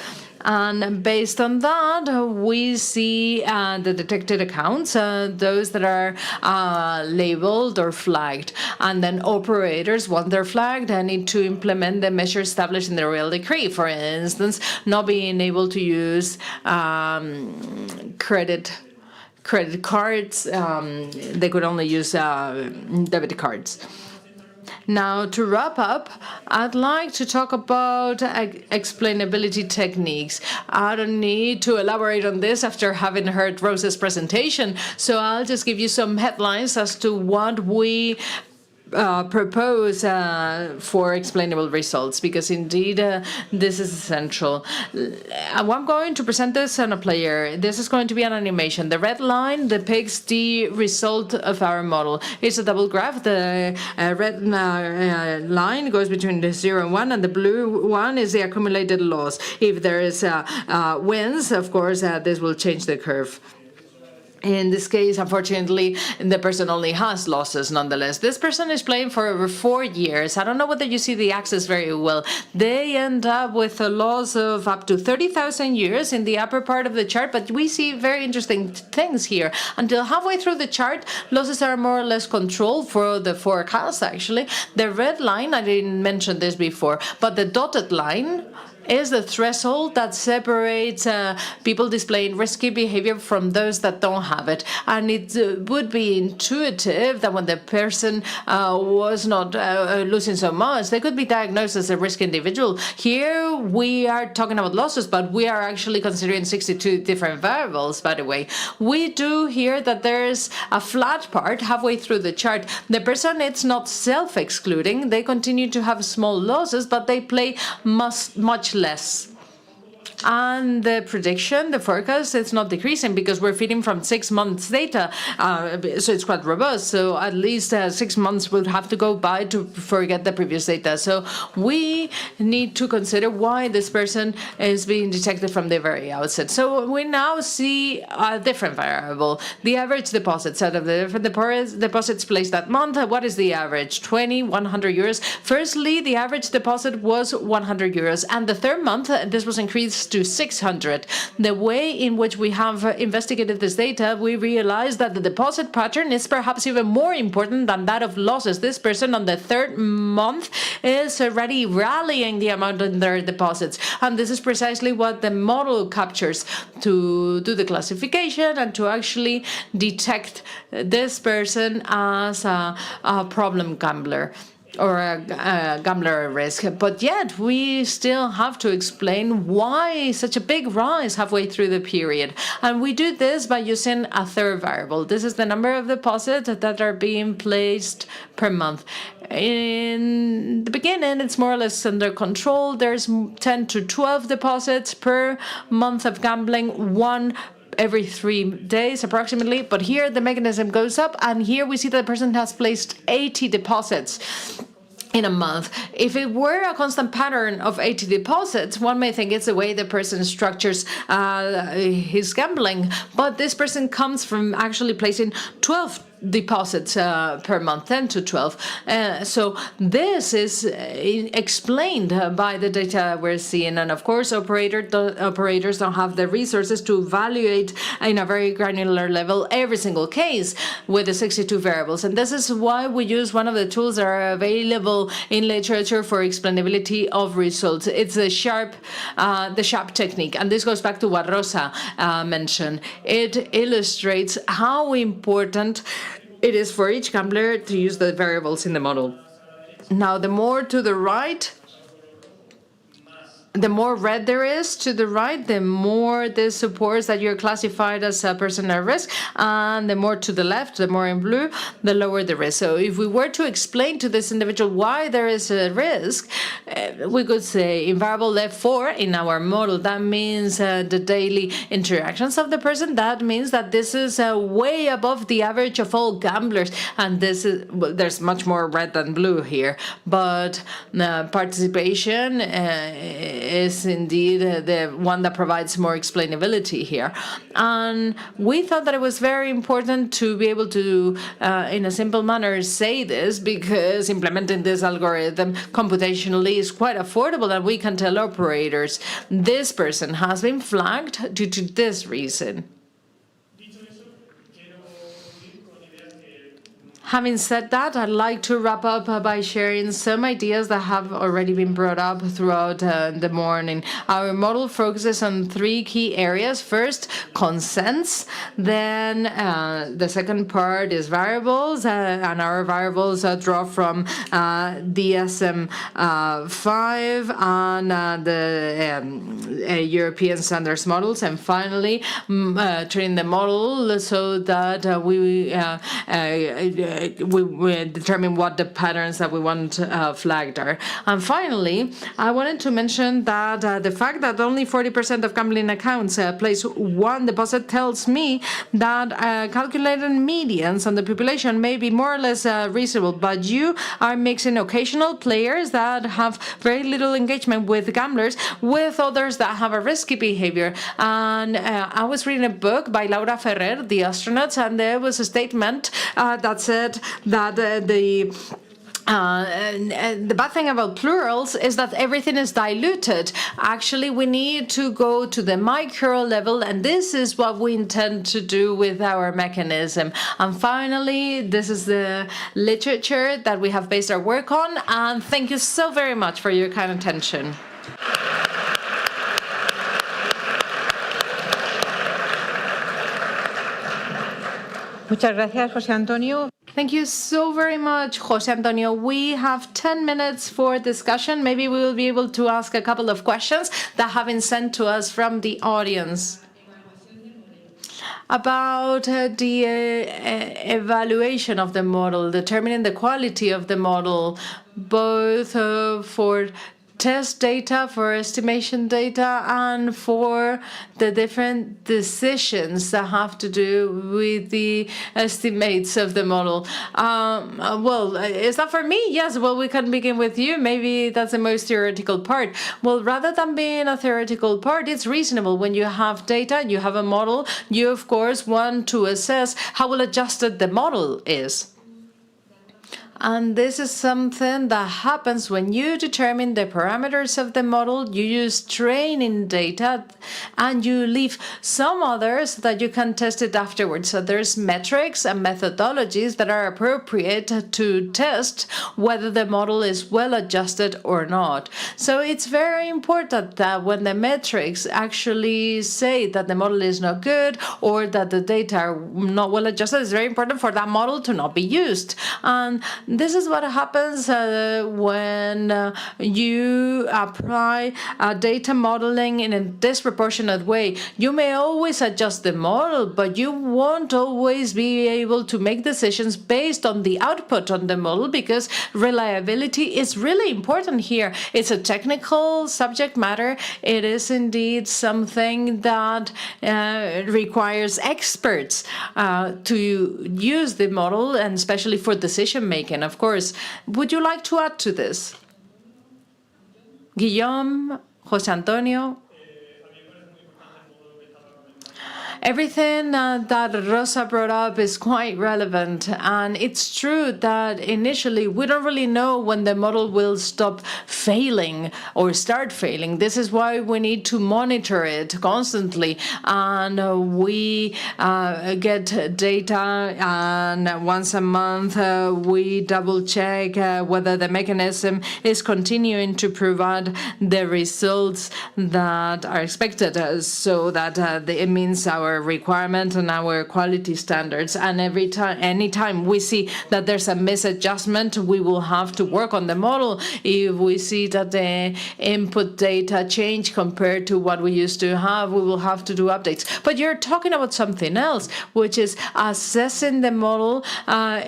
And based on that, we see the detected accounts, those that are labeled or flagged. And then operators, once they're flagged, need to implement the measures established in the Royal Decree. For instance, not being able to use credit cards. They could only use debit cards. Now, to wrap up, I'd like to talk about explainability techniques. I don't need to elaborate on this after having heard Rosa's presentation, so I'll just give you some headlines as to what we propose for explainable results, because indeed this is essential. I'm going to present this on a player. This is going to be an animation. The red line depicts the result of our model. It's a double graph. The red line goes between the 0 and 1, and the blue one is the accumulated loss. If there is wins, of course, this will change the curve. In this case, unfortunately, the person only has losses nonetheless. This person is playing for over 4 years. I don't know whether you see the axis very well. They end up with a loss of up to 30,000 euros in the upper part of the chart, but we see very interesting things here. Until halfway through the chart, losses are more or less controlled for the forecast, actually. The red line, I didn't mention this before, but the dotted line is the threshold that separates people displaying risky behavior from those that don't have it. And it would be intuitive that when the person was not losing so much, they could be diagnosed as a risky individual. Here we are talking about losses, but we are actually considering 62 different variables, by the way. We do hear that there's a flat part halfway through the chart. The person, it's not self-excluding. They continue to have small losses, but they play much less. And the prediction, the forecast, it's not decreasing because we're feeding from 6 months data. So it's quite robust. So at least 6 months would have to go by to forget the previous data. So we need to consider why this person is being detected from the very outset. So we now see a different variable, the average deposits out of the different deposits placed that month. What is the average? 20, 100 euros. Firstly, the average deposit was 100 euros. And the third month, this was increased to 600. The way in which we have investigated this data, we realized that the deposit pattern is perhaps even more important than that of losses. This person on the third month is already rallying the amount in their deposits. And this is precisely what the model captures to do the classification and to actually detect this person as a problem gambler, or a gambler at risk. But yet, we still have to explain why such a big rise halfway through the period. And we do this by using a third variable. This is the number of deposits that are being placed per month. In the beginning, it's more or less under control. There's 10 to 12 deposits per month of gambling, one every 3 days approximately. But here the mechanism goes up, and here we see that the person has placed 80 deposits in a month. If it were a constant pattern of 80 deposits, one may think it's the way the person structures his gambling. But this person comes from actually placing 12 deposits per month, 10 to 12. So this is explained by the data we're seeing. And of course, operators don't have the resources to evaluate in a very granular level every single case with the 62 variables. And this is why we use one of the tools that are available in literature for explainability of results. It's the SHARP technique. And this goes back to what Rosa mentioned. It illustrates how important it is for each gambler to use the variables in the model. Now, the more to the right, the more red there is to the right, the more this supports that you're classified as a person at risk, and the more to the left, the more in blue, the lower the risk. So if we were to explain to this individual why there is a risk, we could say in variable left 4 in our model, that means the daily interactions of the person. That means that this is way above the average of all gamblers, and this is, well, there's much more red than blue here, but participation is indeed the one that provides more explainability here. And we thought that it was very important to be able to, in a simple manner, say this, because implementing this algorithm computationally is quite affordable, and we can tell operators this person has been flagged due to this reason. Having said that, I'd like to wrap up by sharing some ideas that have already been brought up throughout the morning. Our model focuses on 3 key areas. First, consents. Then the second part is variables, and our variables draw from DSM-5 and the European standards models. And finally, train the model so that we we determine what the patterns that we want flagged are. And finally, I wanted to mention that the fact that only 40% of gambling accounts place one deposit tells me that calculated medians on the population may be more or less reasonable, but you are mixing occasional players that have very little engagement with gamblers with others that have a risky behavior. And I was reading a book by Laura Ferrer, The Astronauts, and there was a statement that said that the bad thing about plurals is that everything is diluted. Actually, we need to go to the micro level, and this is what we intend to do with our mechanism. And finally, this is the literature that we have based our work on, and thank you so very much for your kind attention. Muchas gracias, José Antonio. Thank you so very much, José Antonio. We have 10 minutes for discussion. Maybe we will be able to ask a couple of questions that have been sent to us from the audience about the evaluation of the model, determining the quality of the model, both for test data, for estimation data, and for the different decisions that have to do with the estimates of the model. Well, is that for me? Yes, well, we can begin with you. Maybe that's the most theoretical part. Well, rather than being a theoretical part, it's reasonable. When you have data, you have a model, you, of course, want to assess how well adjusted the model is. And this is something that happens when you determine the parameters of the model, you use training data, and you leave some others that you can test it afterwards. So there's metrics and methodologies that are appropriate to test whether the model is well adjusted or not. So it's very important that when the metrics actually say that the model is not good or that the data are not well adjusted, it's very important for that model to not be used. And this is what happens when you apply data modeling in a disproportionate way. You may always adjust the model, but you won't always be able to make decisions based on the output on the model, because reliability is really important here. It's a technical subject matter. It is indeed something that requires experts to use the model, and especially for decision making, of course. Would you like to add to this? Guillaume, José Antonio? Everything that Rosa brought up is quite relevant, and it's true that initially we don't really know when the model will stop failing or start failing. This is why we need to monitor it constantly, and we get data, and once a month we double check whether the mechanism is continuing to provide the results that are expected, so that it means our requirement and our quality standards. And anytime we see that there's a misadjustment, we will have to work on the model. If we see that the input data change compared to what we used to have, we will have to do updates. But you're talking about something else, which is assessing the model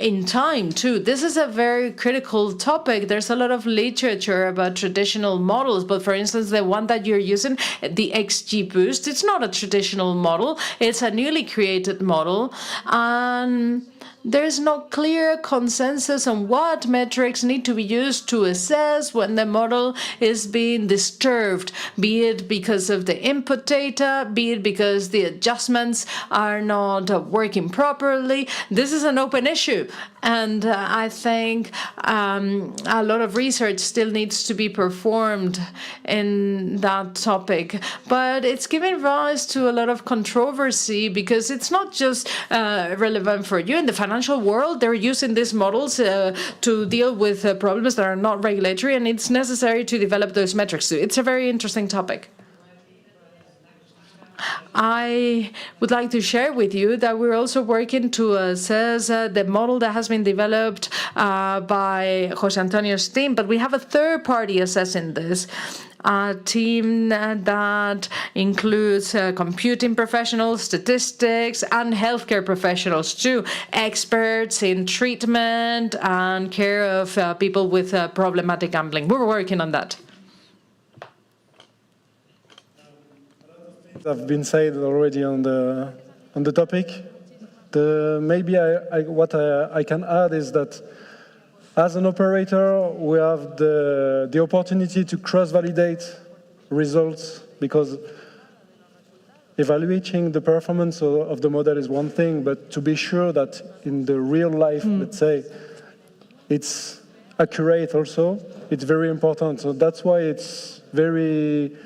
in time too. This is a very critical topic. There's a lot of literature about traditional models, but for instance, the one that you're using, the XGBoost, it's not a traditional model. It's a newly created model, and there's no clear consensus on what metrics need to be used to assess when the model is being disturbed, be it because of the input data, be it because the adjustments are not working properly. This is an open issue, and I think a lot of research still needs to be performed in that topic. But it's giving rise to a lot of controversy, because it's not just relevant for you. In the financial world, they're using these models to deal with problems that are not regulatory, and it's necessary to develop those metrics too. It's a very interesting topic. I would like to share with you that we're also working to assess the model that has been developed by José Antonio's team, but we have a third party assessing this. a team that includes computing professionals, statistics, and healthcare professionals too, experts in treatment and care of people with problematic gambling. We're working on that. Have been said already on the topic. Maybe what I can add is that as an operator, we have the opportunity to cross-validate results, because evaluating the performance of the model is one thing, but to be sure that in the real life, let's say, it's accurate also, it's very important. So that's why it's very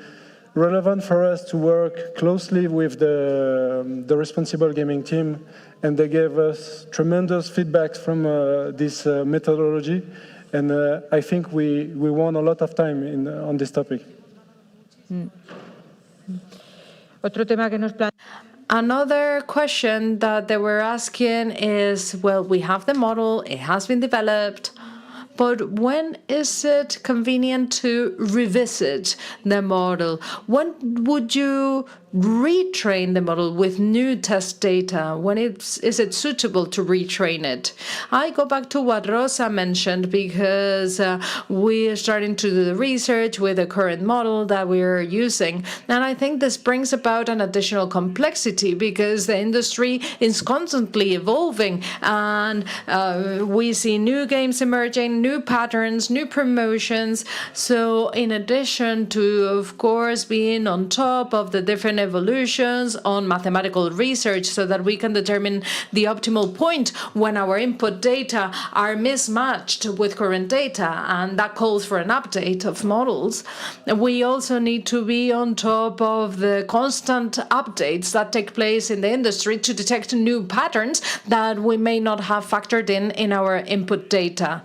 relevant for us to work closely with the responsible gaming team, and they gave us tremendous feedback from this methodology, and I think we won a lot of time on this topic. Another question that they were asking is, well, we have the model, it has been developed, but when is it convenient to revisit the model? When would you retrain the model with new test data? When is it suitable to retrain it? I go back to what Rosa mentioned, because we are starting to do the research with the current model that we're using. And I think this brings about an additional complexity, because the industry is constantly evolving, and we see new games emerging, new patterns, new promotions. So in addition to, of course, being on top of the different evolutions on mathematical research so that we can determine the optimal point when our input data are mismatched with current data, and that calls for an update of models. We also need to be on top of the constant updates that take place in the industry to detect new patterns that we may not have factored in our input data.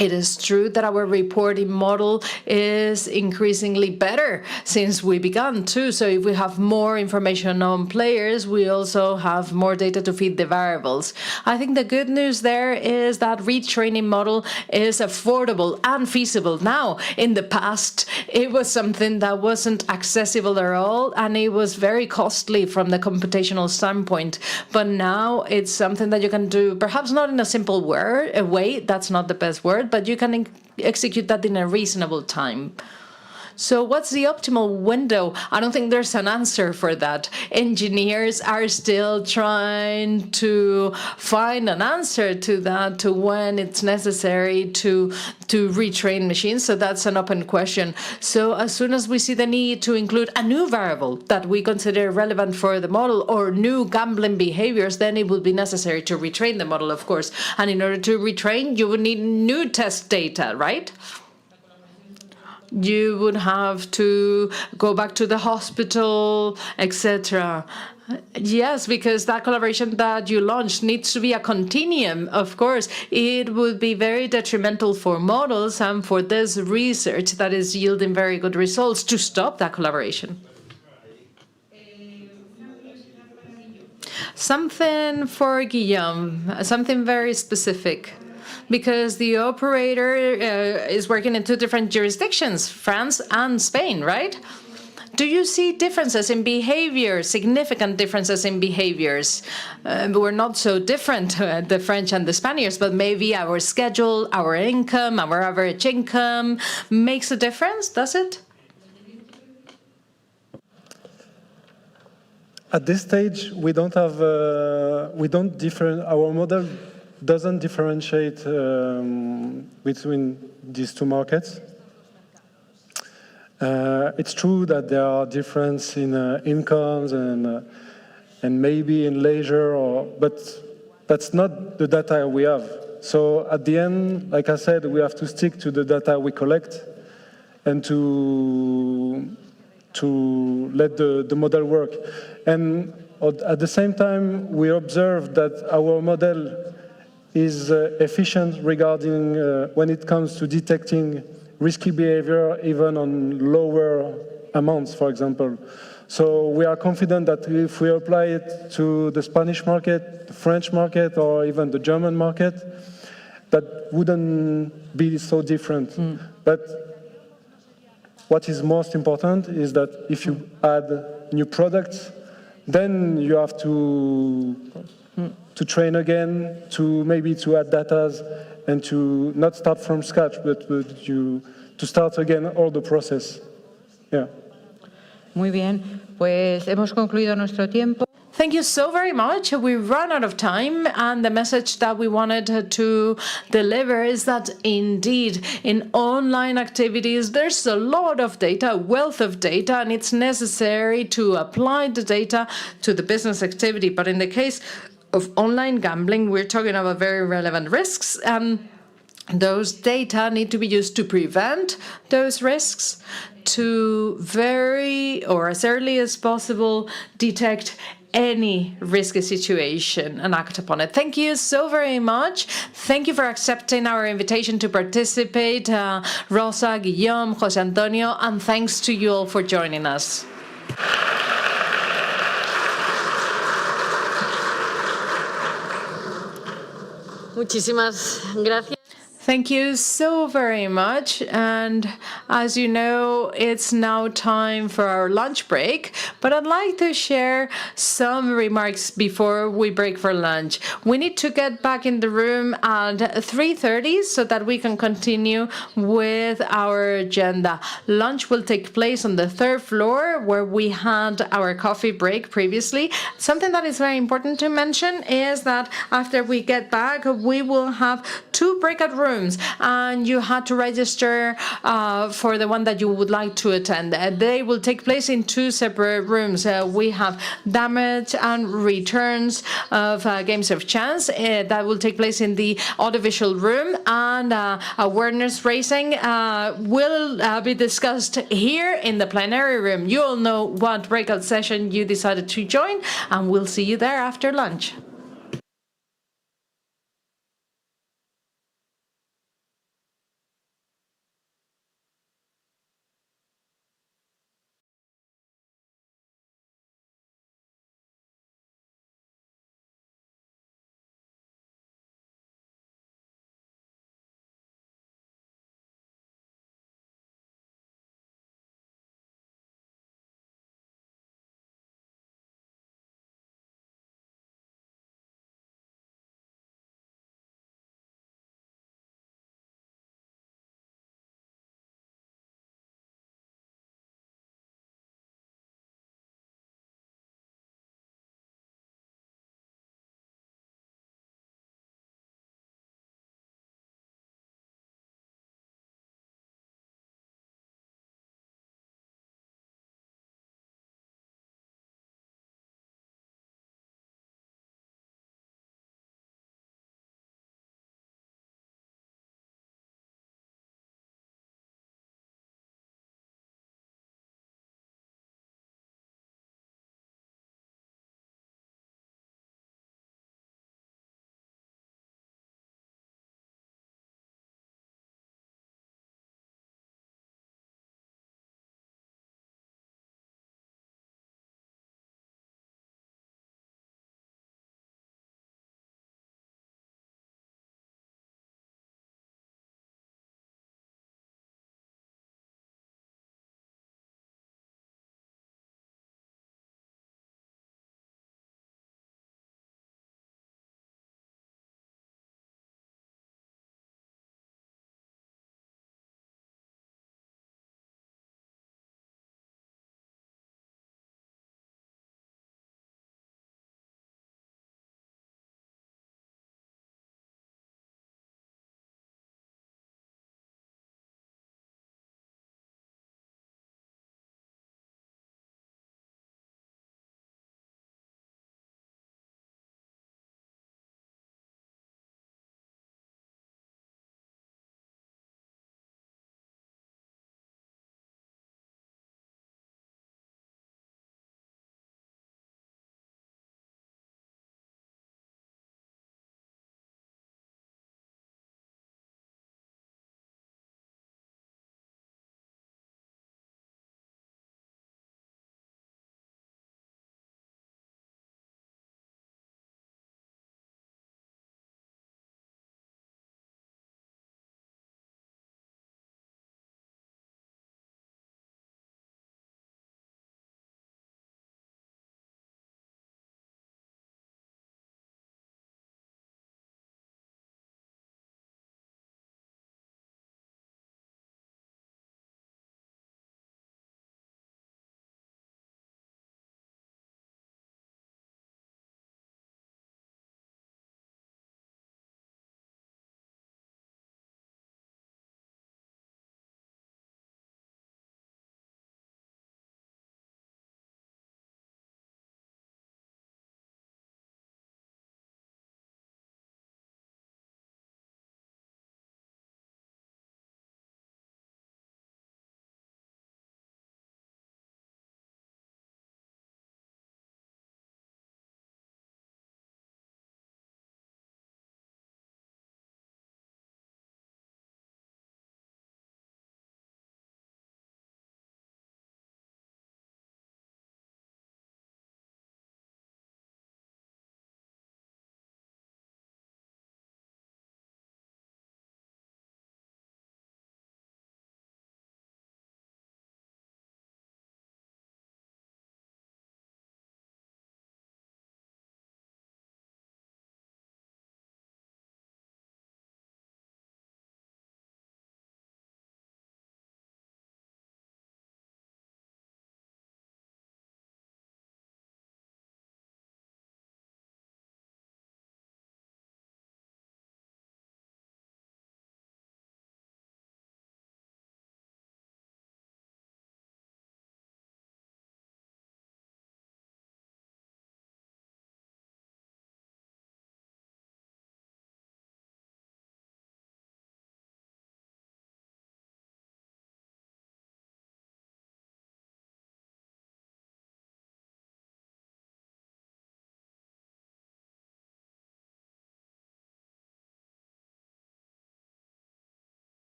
It is true that our reporting model is increasingly better since we began too. So if we have more information on players, we also have more data to feed the variables. I think the good news there is that retraining model is affordable and feasible now. In the past, it was something that wasn't accessible at all, and it was very costly from the computational standpoint. But now it's something that you can do, perhaps not in a simple way, that's not the best word, but you can execute that in a reasonable time. So what's the optimal window? I don't think there's an answer for that. Engineers are still trying to find an answer to that, to when it's necessary to retrain machines. So that's an open question. So as soon as we see the need to include a new variable that we consider relevant for the model, or new gambling behaviors, then it would be necessary to retrain the model, of course. And in order to retrain, you would need new test data, right? You would have to go back to the hospital, etc. Yes, because that collaboration that you launched needs to be a continuum, of course. It would be very detrimental for models and for this research that is yielding very good results to stop that collaboration. Something for Guillaume, something very specific. Because the operator is working in two different jurisdictions, France and Spain, right? Do you see differences in behavior, significant differences in behaviors? We're not so different, the French and the Spaniards, but maybe our schedule, our income, our average income makes a difference, does it? At this stage, we don't have, our model doesn't differentiate between these two markets. It's true that there are differences in incomes and maybe in leisure, but that's not the data we have. So at the end, like I said, we have to stick to the data we collect and to let the model work. And at the same time, we observe that our model is efficient regarding when it comes to detecting risky behavior, even on lower amounts, for example. So we are confident that if we apply it to the Spanish market, the French market, or even the German market, that wouldn't be so different. But what is most important is that if you add new products, then you have to train again, maybe to add data, and to not start from scratch, but to start again all the process. Yeah. Muy bien, pues hemos concluido nuestro tiempo. Thank you so very much. We ran out of time, and the message that we wanted to deliver is that indeed in online activities there's a lot of data, a wealth of data, and it's necessary to apply the data to the business activity. But in the case of online gambling, we're talking about very relevant risks. Those data need to be used to prevent those risks, to as early as possible detect any risky situation and act upon it. Thank you so very much. Thank you for accepting our invitation to participate, Rosa, Guillaume, José Antonio, and thanks to you all for joining us. Muchísimas gracias. Thank you so very much. And as you know, it's now time for our lunch break, but I'd like to share some remarks before we break for lunch. We need to get back in the room at 3:30 so that we can continue with our agenda. Lunch will take place on the 3rd floor where we had our coffee break previously. Something that is very important to mention is that after we get back, we will have 2 breakout rooms, and you had to register for the one that you would like to attend. They will take place in 2 separate rooms. We have damage and returns of games of chance that will take place in the audiovisual room, and awareness raising will be discussed here in the plenary room. You all know what breakout session you decided to join, and we'll see you there after lunch.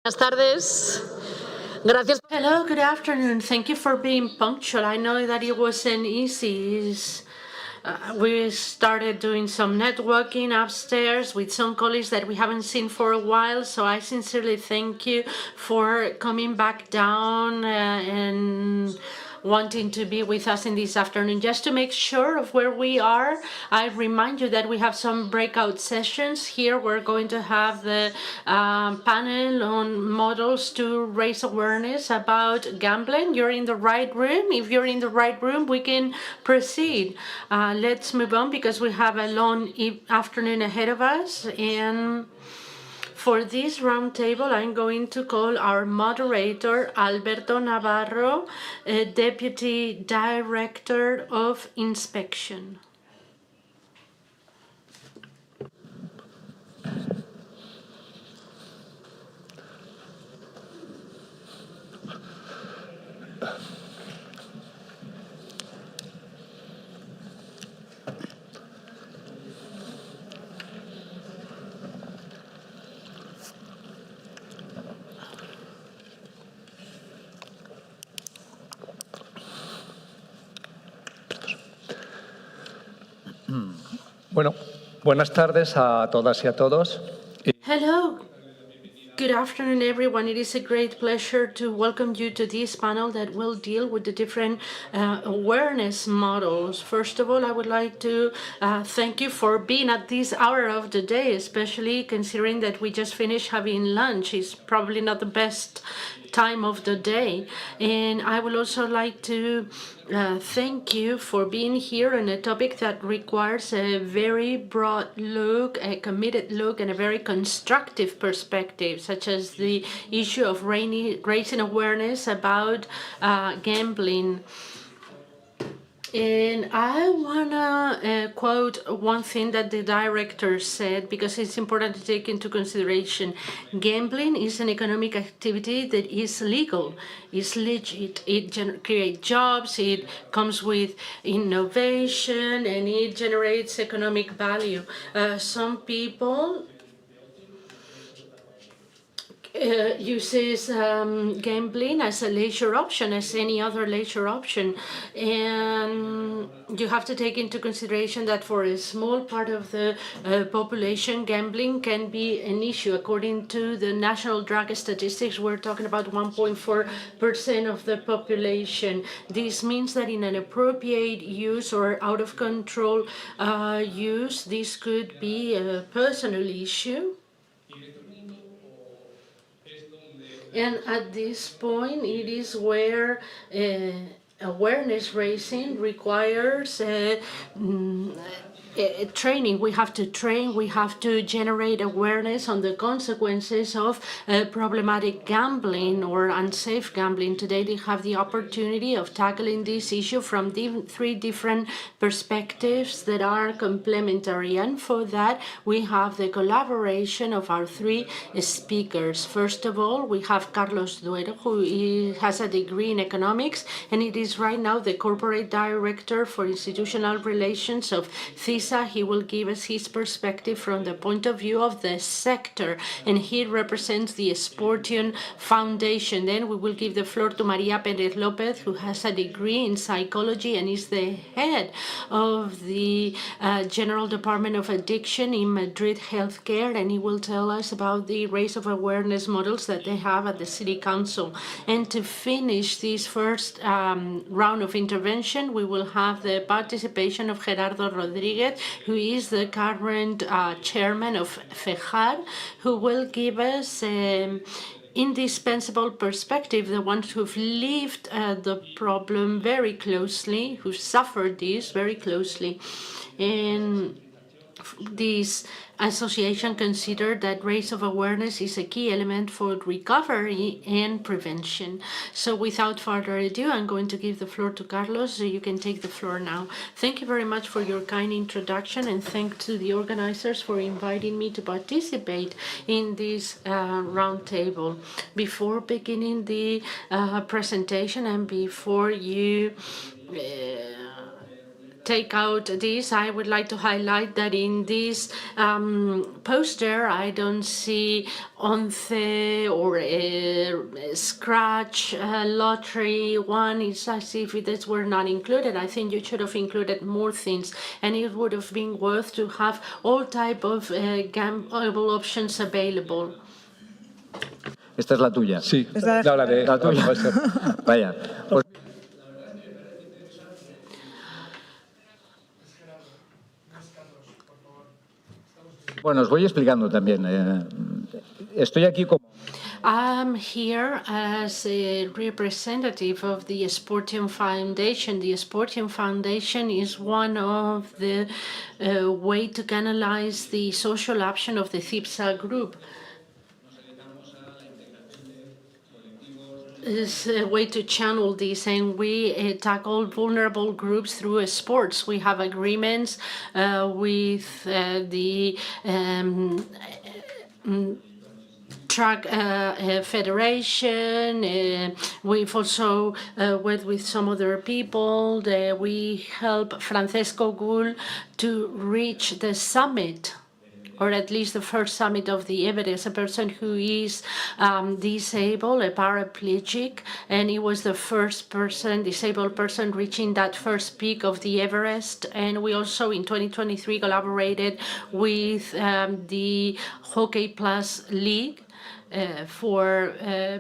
Buenas tardes. Gracias. Hello, good afternoon. Thank you for being punctual. I know that it wasn't easy. We started doing some networking upstairs with some colleagues that we haven't seen for a while, so I sincerely thank you for coming back down and wanting to be with us in this afternoon. Just to make sure of where we are, I remind you that we have some breakout sessions here. We're going to have the panel on models to raise awareness about gambling. You're in the right room. If you're in the right room, we can proceed. Let's move on because we have a long afternoon ahead of us. And for this roundtable, I'm going to call our moderator, Alberto Navarro, Deputy Director of Inspection. Bueno, buenas tardes a todas y a todos. Hello. Good afternoon, everyone. It is a great pleasure to welcome you to this panel that will deal with the different awareness models. First of all, I would like to thank you for being at this hour of the day, especially considering that we just finished having lunch. It's probably not the best time of the day. And I would also like to thank you for being here on a topic that requires a very broad look, a committed look, and a very constructive perspective, such as the issue of raising awareness about gambling. And I want to quote one thing that the director said, because it's important to take into consideration. Gambling is an economic activity that is legal, is legit. It creates jobs, it comes with innovation, and it generates economic value. Some people uses gambling as a leisure option, as any other leisure option. And you have to take into consideration that for a small part of the population, gambling can be an issue. According to the national drug statistics, we're talking about 1.4% of the population. This means that in an appropriate use or out of control use, this could be a personal issue. And at this point, it is where awareness raising requires training. We have to train, we have to generate awareness on the consequences of problematic gambling or unsafe gambling. Today they have the opportunity of tackling this issue from three different perspectives that are complementary. And for that, we have the collaboration of our three speakers. First of all, we have Carlos Duero, who has a degree in economics, and it is right now the corporate director for institutional relations of CISA. He will give us his perspective from the point of view of the sector, and he represents the Sportium Foundation. Then we will give the floor to María Pérez López, who has a degree in psychology and is the head of the General Department of Addiction in Madrid Healthcare, and he will tell us about the raise of awareness models that they have at the City Council. And to finish this first round of intervention, we will have the participation of Gerardo Rodríguez, who is the current chairman of FEJAR, who will give us indispensable perspective, the ones who've lived the problem very closely, who suffered this very closely. And this association considered that raise of awareness is a key element for recovery and prevention. So without further ado, I'm going to give the floor to Carlos, so you can take the floor now. Thank you very much for your kind introduction, and thanks to the organizers for inviting me to participate in this roundtable. Before beginning the presentation and before you take out this, I would like to highlight that in this poster, I don't see Once or Scratch, Lottery one. It's as if it were not included. I think you should have included more things, and it would have been worth to have all type of gamble options available. Esta es la tuya. Sí, la hablaré. La tuya. Vaya. Pues, bueno, os voy explicando también. Estoy aquí como... I'm here as a representative of the Sportium Foundation. The Sportium Foundation is one of the way to analyze the social action of the CIPSA group. Is a way to channel this, and we tackle vulnerable groups through sports. We have agreements with the Track Federation. We've also worked with some other people. We help Francesco Gull to reach the summit, or at least the first summit of the Everest, a person who is disabled, a paraplegic, and he was the first person, disabled person, reaching that first peak of the Everest. And we also, in 2023, collaborated with the Hockey Plus League for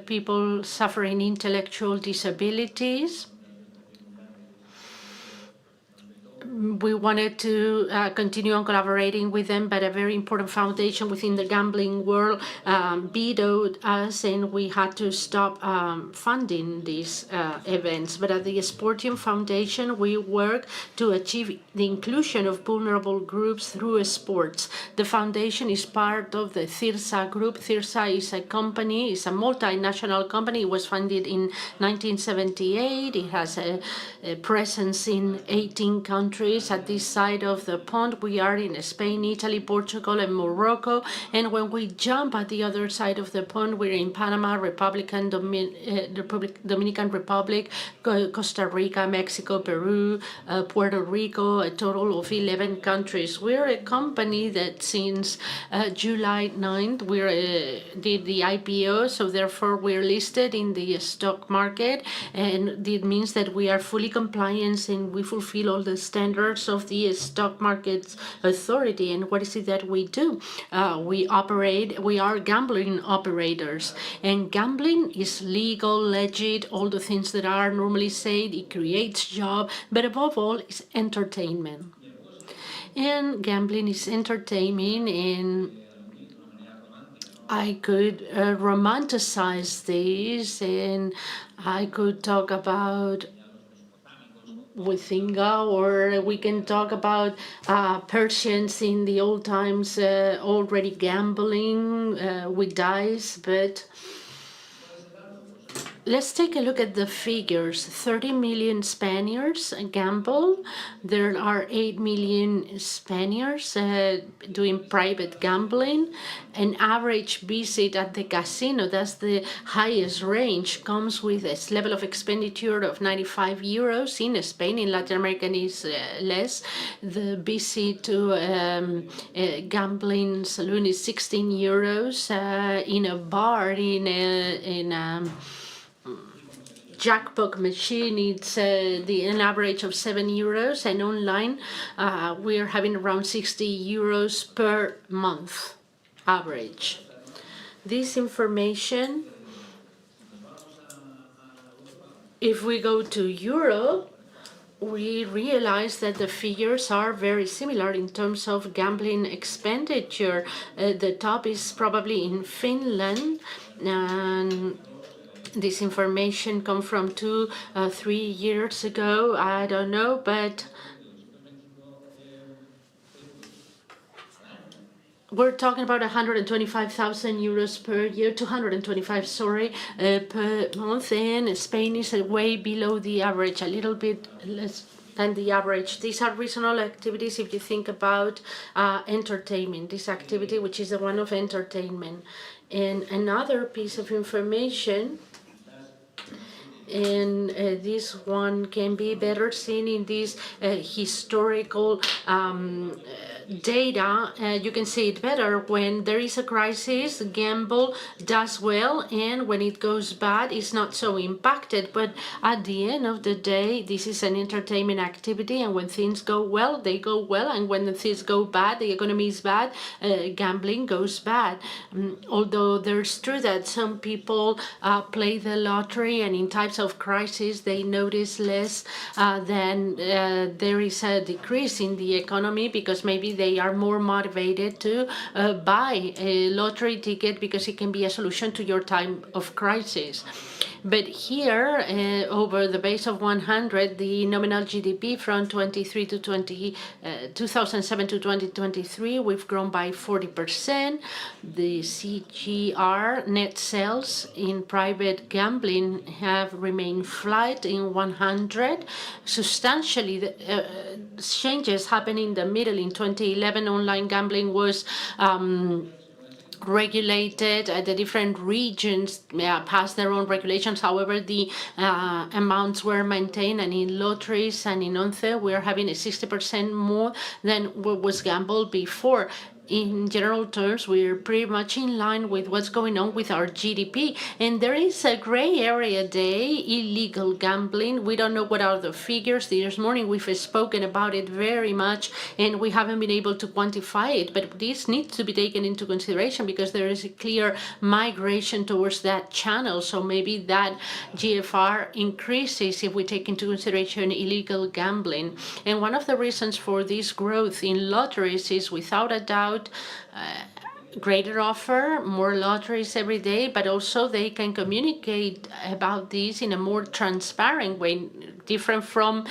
people suffering intellectual disabilities. We wanted to continue on collaborating with them, but a very important foundation within the gambling world vetoed us, and we had to stop funding these events. But at the Sportium Foundation, we work to achieve the inclusion of vulnerable groups through sports. The foundation is part of the CIRSA group. CIRSA is a company, it's a multinational company. It was founded in 1978. It has a presence in 18 countries. At this side of the pond, we are in Spain, Italy, Portugal, and Morocco. And when we jump at the other side of the pond, we're in Panama, Dominican Republic, Costa Rica, Mexico, Peru, Puerto Rico, a total of 11 countries. We're a company that since July 9th, we did the IPO, so therefore we're listed in the stock market, and it means that we are fully compliant and we fulfill all the standards of the stock markets authority. And what is it that we do? We are gambling operators, and gambling is legal, legit, all the things that are normally said. It creates job, but above all, it's entertainment. And gambling is entertainment, and I could romanticize this, and I could talk about Huizinga, or we can talk about Persians in the old times already gambling with dice, but let's take a look at the figures. 30 million Spaniards gamble. There are 8 million Spaniards doing private gambling. An average visit at the casino, that's the highest range, comes with a level of expenditure of 95 euros. In Spain, in Latin America, is less. The visit to a gambling saloon is 16 euros. In a bar, in a jackpot machine, it's an average of 7 euros, and online we're having around 60 euros per month average. This information, if we go to Europe, we realize that the figures are very similar in terms of gambling expenditure. The top is probably in Finland, and this information comes from 2-3 years ago. I don't know, but we're talking about 125,000 euros per year, 225, sorry, per month. And Spain is way below the average, a little bit less than the average. These are reasonable activities if you think about entertainment, this activity, which is the one of entertainment. And another piece of information And this one can be better seen in this historical data. You can see it better. When there is a crisis, gamble does well, and when it goes bad, it's not so impacted. But at the end of the day, this is an entertainment activity, and when things go well, they go well, and when things go bad, the economy is bad, gambling goes bad. Although there's true that some people play the lottery, and in types of crisis, they notice less than there is a decrease in the economy, because maybe they are more motivated to buy a lottery ticket because it can be a solution to your time of crisis. But here, over the base of 100, the nominal GDP from 2007 to 2023, we've grown by 40%. The CGR net sales in private gambling have remained flat in 100. Substantially, the changes happened in the middle. In 2011, online gambling was regulated. The different regions passed their own regulations. However, the amounts were maintained, and in lotteries and in ONCE, we are having a 60% more than what was gambled before. In general terms, we're pretty much in line with what's going on with our GDP. And there is a gray area day, illegal gambling. We don't know what are the figures. This morning we've spoken about it very much, and we haven't been able to quantify it. But this needs to be taken into consideration because there is a clear migration towards that channel. So maybe that GFR increases if we take into consideration illegal gambling. And one of the reasons for this growth in lotteries is, without a doubt, greater offer, more lotteries every day, but also they can communicate about this in a more transparent way, different from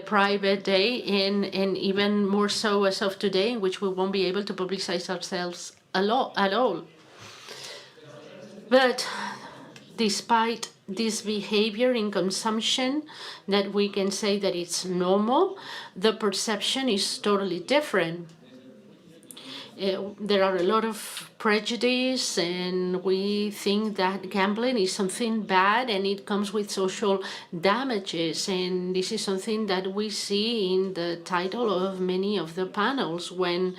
private day, and even more so as of today, in which we won't be able to publicize ourselves at all. But despite this behavior in consumption, that we can say that it's normal, the perception is totally different. There are a lot of prejudice, and we think that gambling is something bad and it comes with social damages. And this is something that we see in the title of many of the panels, when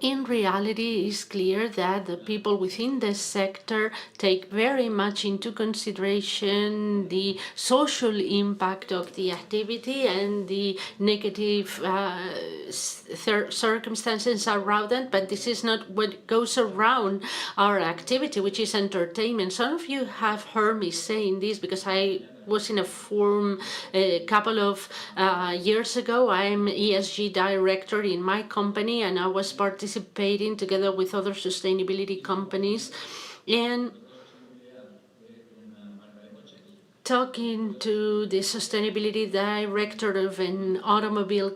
in reality it's clear that the people within the sector take very much into consideration the social impact of the activity and the negative circumstances around it, but this is not what goes around our activity, which is entertainment. Some of you have heard me saying this because I was in a forum a couple of years ago. I'm ESG director in my company, and I was participating together with other sustainability companies and talking to the sustainability director of an automobile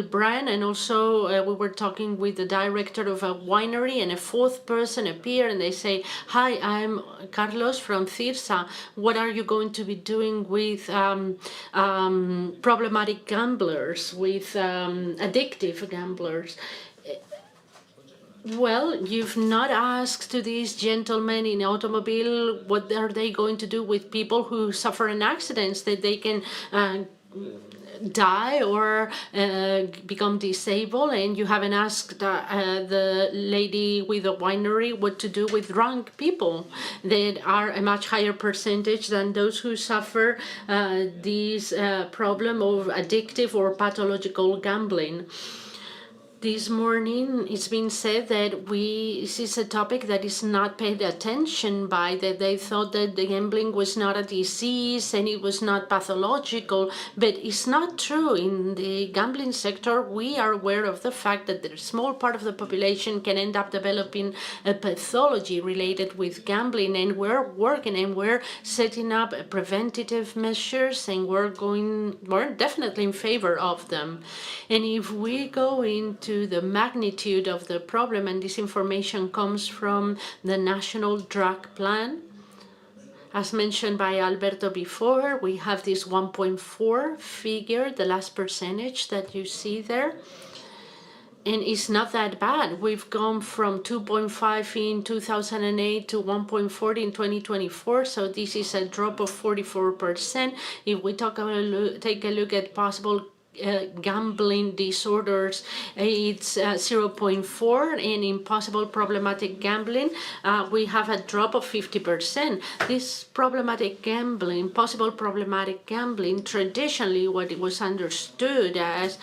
brand, and also we were talking with the director of a winery, and a fourth person appeared, and they say, "Hi, I'm Carlos from CIRSA. What are you going to be doing with problematic gamblers, with addictive gamblers?" Well, you've not asked to these gentlemen in automobile what are they going to do with people who suffer an accident, that they can die or become disabled, and you haven't asked the lady with the winery what to do with drunk people that are a much higher percentage than those who suffer this problem of addictive or pathological gambling. This morning, it's been said that this is a topic that is not paid attention by, that they thought that the gambling was not a disease and it was not pathological, but it's not true. In the gambling sector, we are aware of the fact that a small part of the population can end up developing a pathology related with gambling, and we're working and we're setting up preventative measures, and we're definitely in favor of them. And if we go into the magnitude of the problem, and this information comes from the National Drug Plan. As mentioned by Alberto before, we have this 1.4 figure, the last percentage that you see there. And it's not that bad. We've gone from 2.5 in 2008 to 1.4 in 2024. So this is a drop of 44%. If we take a look at possible gambling disorders, it's 0.4, and in possible problematic gambling, we have a drop of 50%. This problematic gambling, possible problematic gambling, traditionally what it was understood as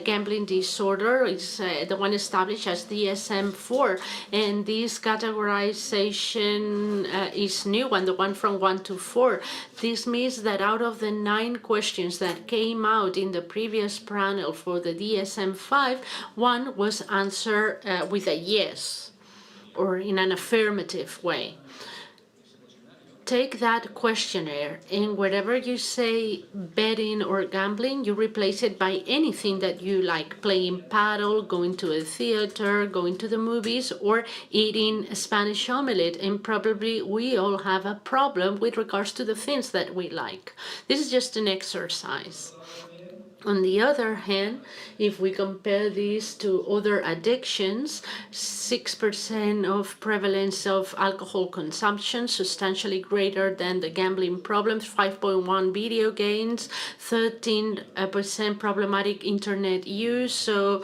gambling disorder is the one established as DSM-4, and this categorization is new one, the one from 1 to 4. This means that out of the 9 questions that came out in the previous panel for the DSM-5, one was answered with a yes, or in an affirmative way. Take that questionnaire, and wherever you say betting or gambling, you replace it by anything that you like: playing paddle, going to a theater, going to the movies, or eating a Spanish omelette. And probably we all have a problem with regards to the things that we like. This is just an exercise. On the other hand, if we compare this to other addictions, 6% of prevalence of alcohol consumption, substantially greater than the gambling problems, 5.1 video games, 13% problematic internet use. So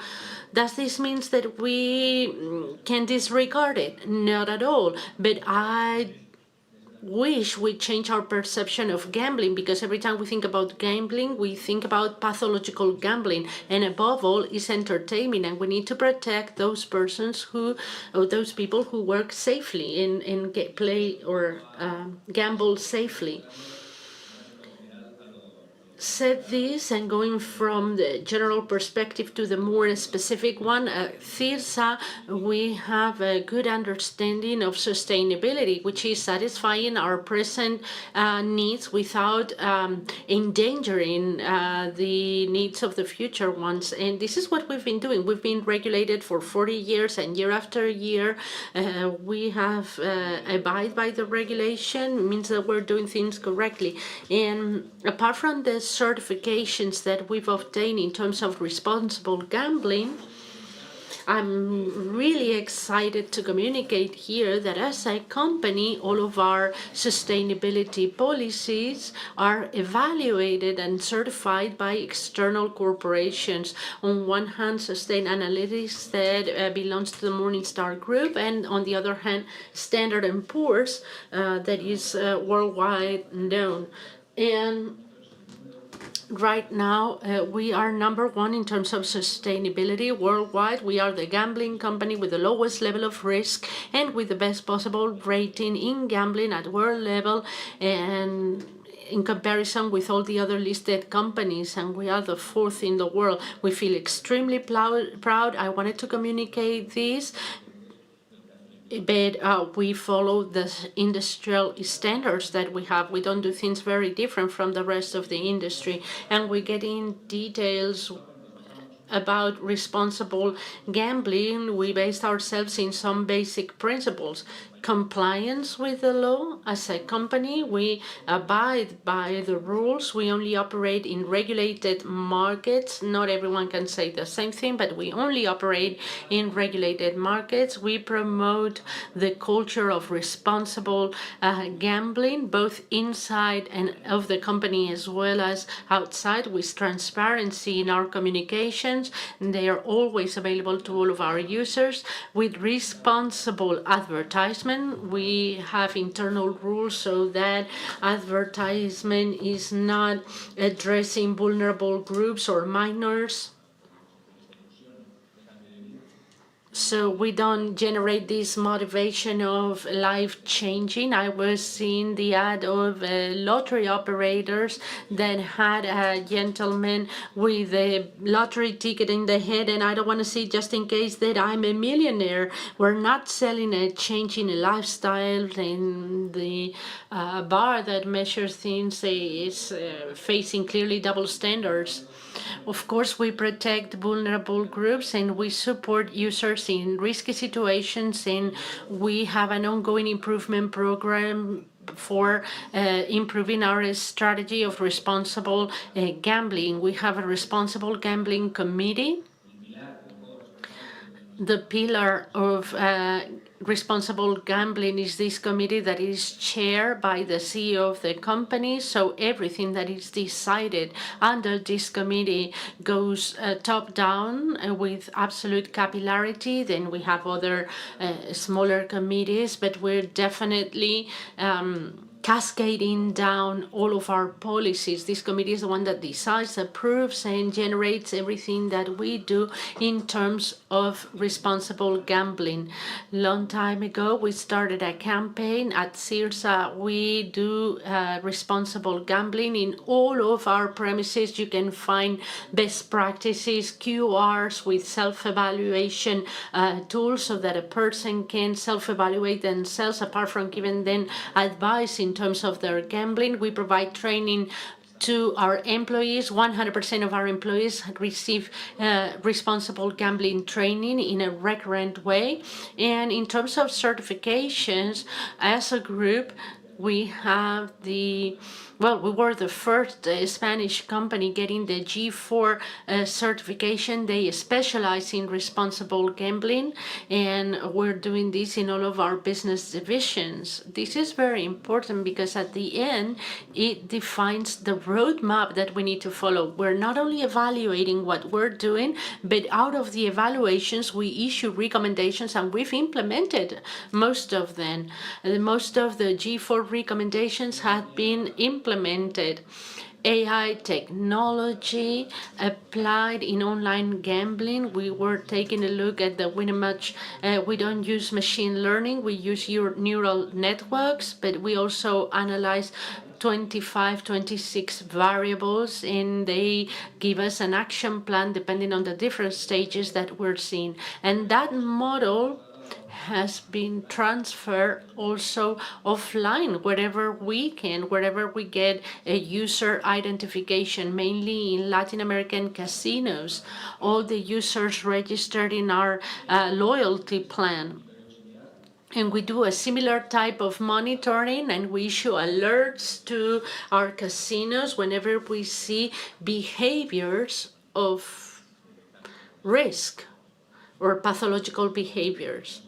does this mean that we can disregard it? Not at all. But I wish we change our perception of gambling, because every time we think about gambling, we think about pathological gambling, and above all is entertainment, and we need to protect those persons who, or those people who work safely and play or gamble safely. Said this, and going from the general perspective to the more specific one, at CIRSA, we have a good understanding of sustainability, which is satisfying our present needs without endangering the needs of the future ones. And this is what we've been doing. We've been regulated for 40 years, and year after year, we have abide by the regulation. It means that we're doing things correctly. And apart from the certifications that we've obtained in terms of responsible gambling, I'm really excited to communicate here that as a company, all of our sustainability policies are evaluated and certified by external corporations. On one hand, Sustain Analytics that belongs to the Morningstar Group, and on the other hand, Standard & Poor's that is worldwide known. And right now, we are #1 in terms of sustainability worldwide. We are the gambling company with the lowest level of risk and with the best possible rating in gambling at world level, and in comparison with all the other listed companies, and we are the 4th in the world. We feel extremely proud. I wanted to communicate this. But we follow the industrial standards that we have. We don't do things very different from the rest of the industry. And we get in details about responsible gambling. We based ourselves in some basic principles. Compliance with the law. As a company, we abide by the rules. We only operate in regulated markets. Not everyone can say the same thing, but we only operate in regulated markets. We promote the culture of responsible gambling, both inside and of the company as well as outside, with transparency in our communications. They are always available to all of our users. With responsible advertisement, we have internal rules so that advertisement is not addressing vulnerable groups or minors. So we don't generate this motivation of life changing. I was seeing the ad of lottery operators that had a gentleman with a lottery ticket in the head, and I don't want to see just in case that I'm a millionaire. We're not selling a change in a lifestyle, and the bar that measures things is facing clearly double standards. Of course, we protect vulnerable groups and we support users in risky situations, and we have an ongoing improvement program for improving our strategy of responsible gambling. We have a responsible gambling committee the pillar of responsible gambling is this committee that is chaired by the CEO of the company. So everything that is decided under this committee goes top down with absolute capillarity. Then we have other smaller committees, but we're definitely cascading down all of our policies. This committee is the one that decides, approves, and generates everything that we do in terms of responsible gambling. Long time ago, we started a campaign at CIRSA. We do responsible gambling in all of our premises. You can find best practices, QRs with self-evaluation tools so that a person can self-evaluate themselves apart from giving them advice in terms of their gambling. We provide training to our employees. 100% of our employees receive responsible gambling training in a recurrent way. And in terms of certifications, as a group, we have we were the first Spanish company getting the G4 certification. They specialize in responsible gambling, and we're doing this in all of our business divisions. This is very important because at the end, it defines the roadmap that we need to follow. We're not only evaluating what we're doing, but out of the evaluations, we issue recommendations, and we've implemented most of them. Most of the G4 recommendations have been implemented. AI technology applied in online gambling. We were taking a look at the Winamax. We don't use machine learning. We use neural networks, but we also analyze 25, 26 variables, and they give us an action plan depending on the different stages that we're seeing. And that model has been transferred also offline wherever we can, wherever we get a user identification, mainly in Latin American casinos. All the users registered in our loyalty plan. And we do a similar type of monitoring, and we issue alerts to our casinos whenever we see behaviors of risk or pathological behaviors.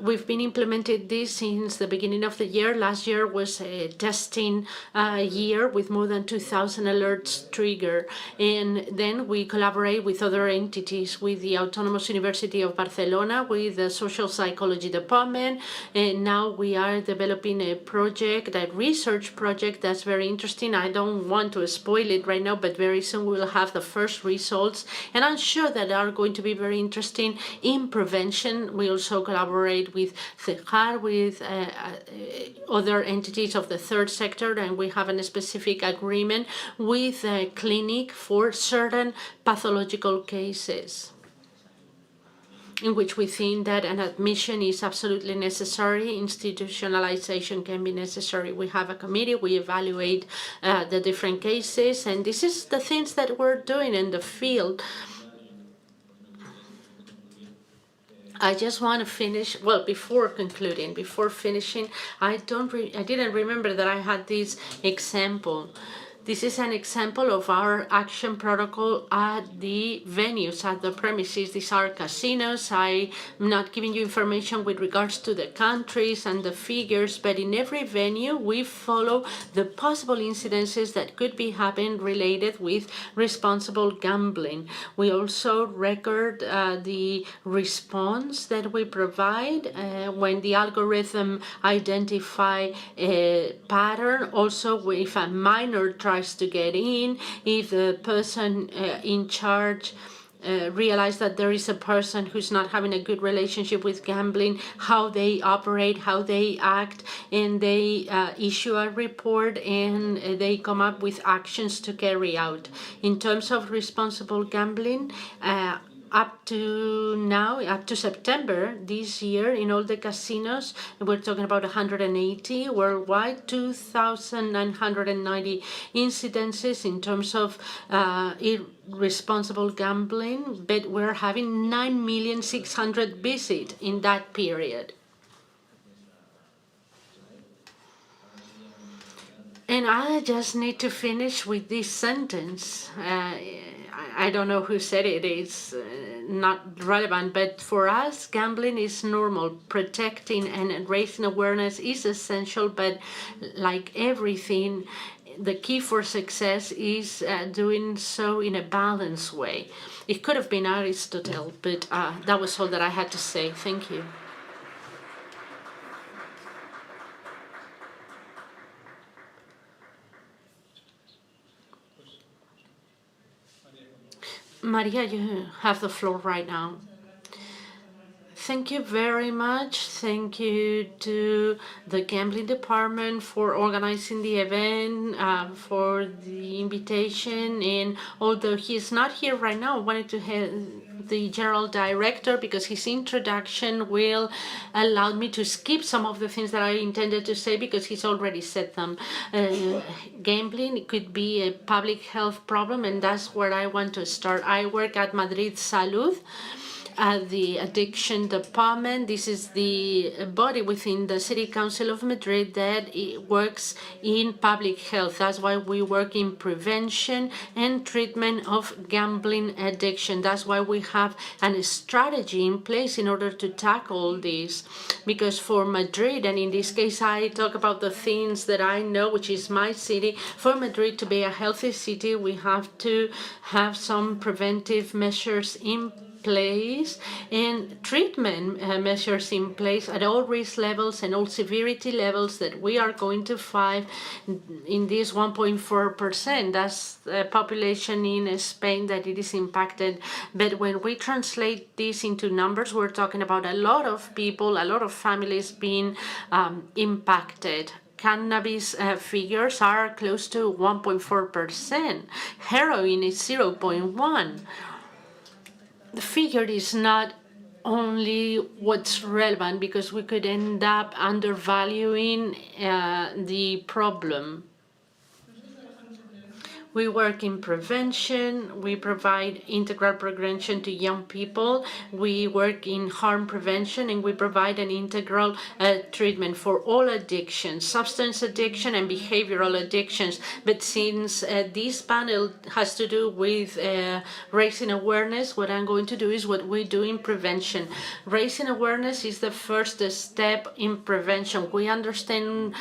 We've been implementing this since the beginning of the year. Last year was a testing year with more than 2,000 alerts triggered. And then we collaborate with other entities, with the Autonomous University of Barcelona, with the Social Psychology Department. And now we are developing a project, a research project that's very interesting. I don't want to spoil it right now, but very soon we will have the first results. And I'm sure that are going to be very interesting in prevention. We also collaborate with CEJAR, with other entities of the third sector, and we have a specific agreement with a clinic for certain pathological cases in which we think that an admission is absolutely necessary, institutionalization can be necessary. We have a committee, we evaluate the different cases, and this is the things that we're doing in the field. I just want to finish, before finishing, I didn't remember that I had this example. This is an example of our action protocol at the venues, at the premises. These are casinos. I'm not giving you information with regards to the countries and the figures, but in every venue, we follow the possible incidences that could be happening related with responsible gambling. We also record the response that we provide when the algorithm identify a pattern. Also, if a minor tries to get in, if the person in charge realize that there is a person who's not having a good relationship with gambling, how they operate, how they act, and they issue a report and they come up with actions to carry out. In terms of responsible gambling, up to now, up to September this year, in all the casinos, we're talking about 180 worldwide, 2,990 incidences in terms of irresponsible gambling, but we're having 9,600,000 visits in that period. And I just need to finish with this sentence. I don't know who said it. It's not relevant, but for us, gambling is normal. Protecting and raising awareness is essential, but like everything, the key for success is doing so in a balanced way. It could have been Aristotle, but that was all that I had to say. Thank you. Maria, you have the floor right now. Thank you very much. Thank you to the gambling department for organizing the event, for the invitation. And although he's not here right now, I wanted to have the general director, because his introduction will allow me to skip some of the things that I intended to say because he's already said them. Gambling, it could be a public health problem, and that's where I want to start. I work at Madrid SALUD, at the addiction department. This is the body within the City Council of Madrid that works in public health. That's why we work in prevention and treatment of gambling addiction. That's why we have a strategy in place in order to tackle this. Because for Madrid, and in this case I talk about the things that I know, which is my city, for Madrid to be a healthy city, we have to have some preventive measures in place and treatment measures in place at all risk levels and all severity levels that we are going to find in this 1.4%. That's the population in Spain that it is impacted. But when we translate this into numbers, we're talking about a lot of people, a lot of families being impacted. Cannabis figures are close to 1.4%. Heroin is 0.1%. The figure is not only what's relevant, because we could end up undervaluing the problem. We work in prevention. We provide integral prevention to young people. We work in harm prevention, and we provide an integral treatment for all addictions, substance addiction and behavioral addictions. But since this panel has to do with raising awareness, what I'm going to do is what we do in prevention. Raising awareness is the first step in prevention. We understand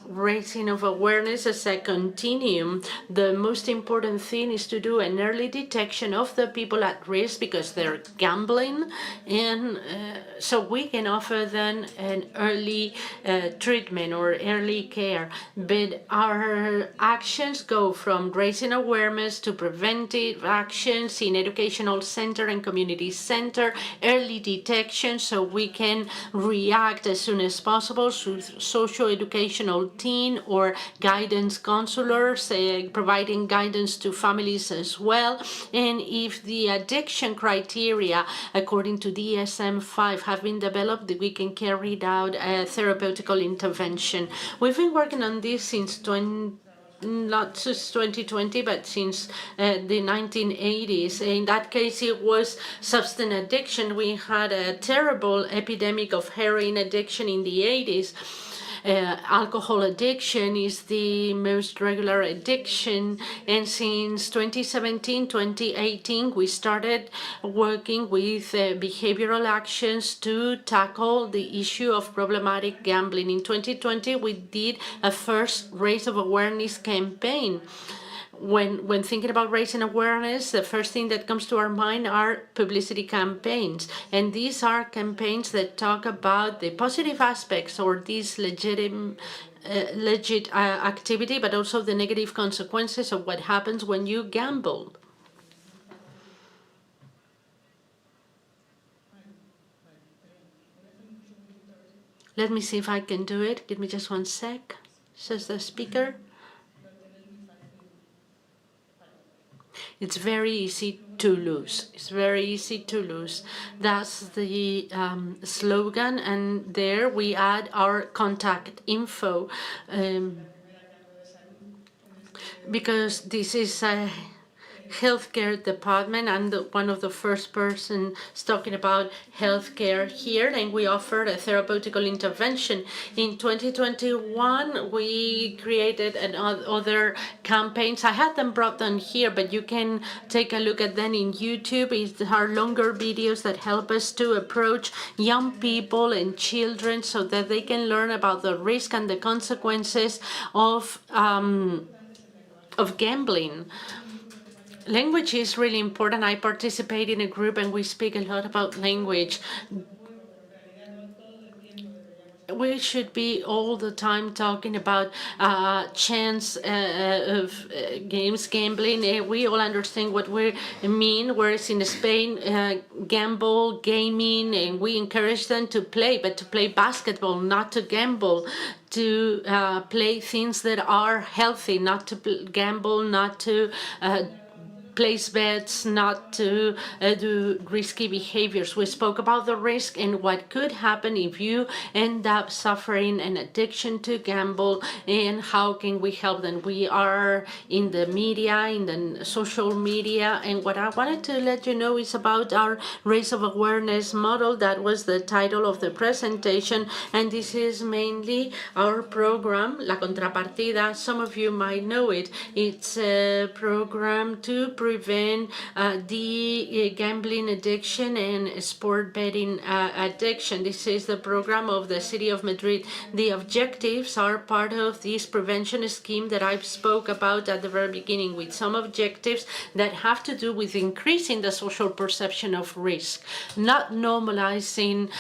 raising of awareness as a continuum. The most important thing is to do an early detection of the people at risk because they're gambling, and so we can offer them an early treatment or early care. But our actions go from raising awareness to preventive actions in educational center and community center, early detection so we can react as soon as possible through socio-educational team or guidance counselors, providing guidance to families as well. And if the addiction criteria according to DSM-5 have been developed, we can carry out a therapeutical intervention. We've been working on this since not just 2020, but since the 1980s. In that case, it was substance addiction. We had a terrible epidemic of heroin addiction in the 80s. Alcohol addiction is the most regular addiction, and since 2017-2018 we started working with behavioral actions to tackle the issue of problematic gambling. In 2020 we did a first raise of awareness campaign. When thinking about raising awareness, the first thing that comes to our mind are publicity campaigns. And these are campaigns that talk about the positive aspects or this legit activity, but also the negative consequences of what happens when you gamble. Let me see if I can do it. Give me just one sec, says the speaker. It's very easy to lose. It's very easy to lose. That's the slogan, and there we add our contact info because this is a healthcare department. I'm one of the first persons talking about healthcare here, and we offered a therapeutical intervention. In 2021, we created other campaigns. I had them brought down here, but you can take a look at them in YouTube. It's our longer videos that help us to approach young people and children so that they can learn about the risk and the consequences of gambling. Language is really important. I participate in a group and we speak a lot about language. We should be all the time talking about chance of games, gambling. We all understand what we mean, whereas in Spain, gamble, gaming, and we encourage them to play, but to play basketball, not to gamble, to play things that are healthy, not to gamble, not to place bets, not to do risky behaviors. We spoke about the risk and what could happen if you end up suffering an addiction to gamble and how can we help them. We are in the media, in the social media, and what I wanted to let you know is about our raise of awareness model. That was the title of the presentation, and this is mainly our program, La Contrapartida. Some of you might know it. It's a program to prevent the gambling addiction and sport betting addiction. This is the program of the City of Madrid. The objectives are part of this prevention scheme that I spoke about at the very beginning, with some objectives that have to do with increasing the social perception of risk, not normalizing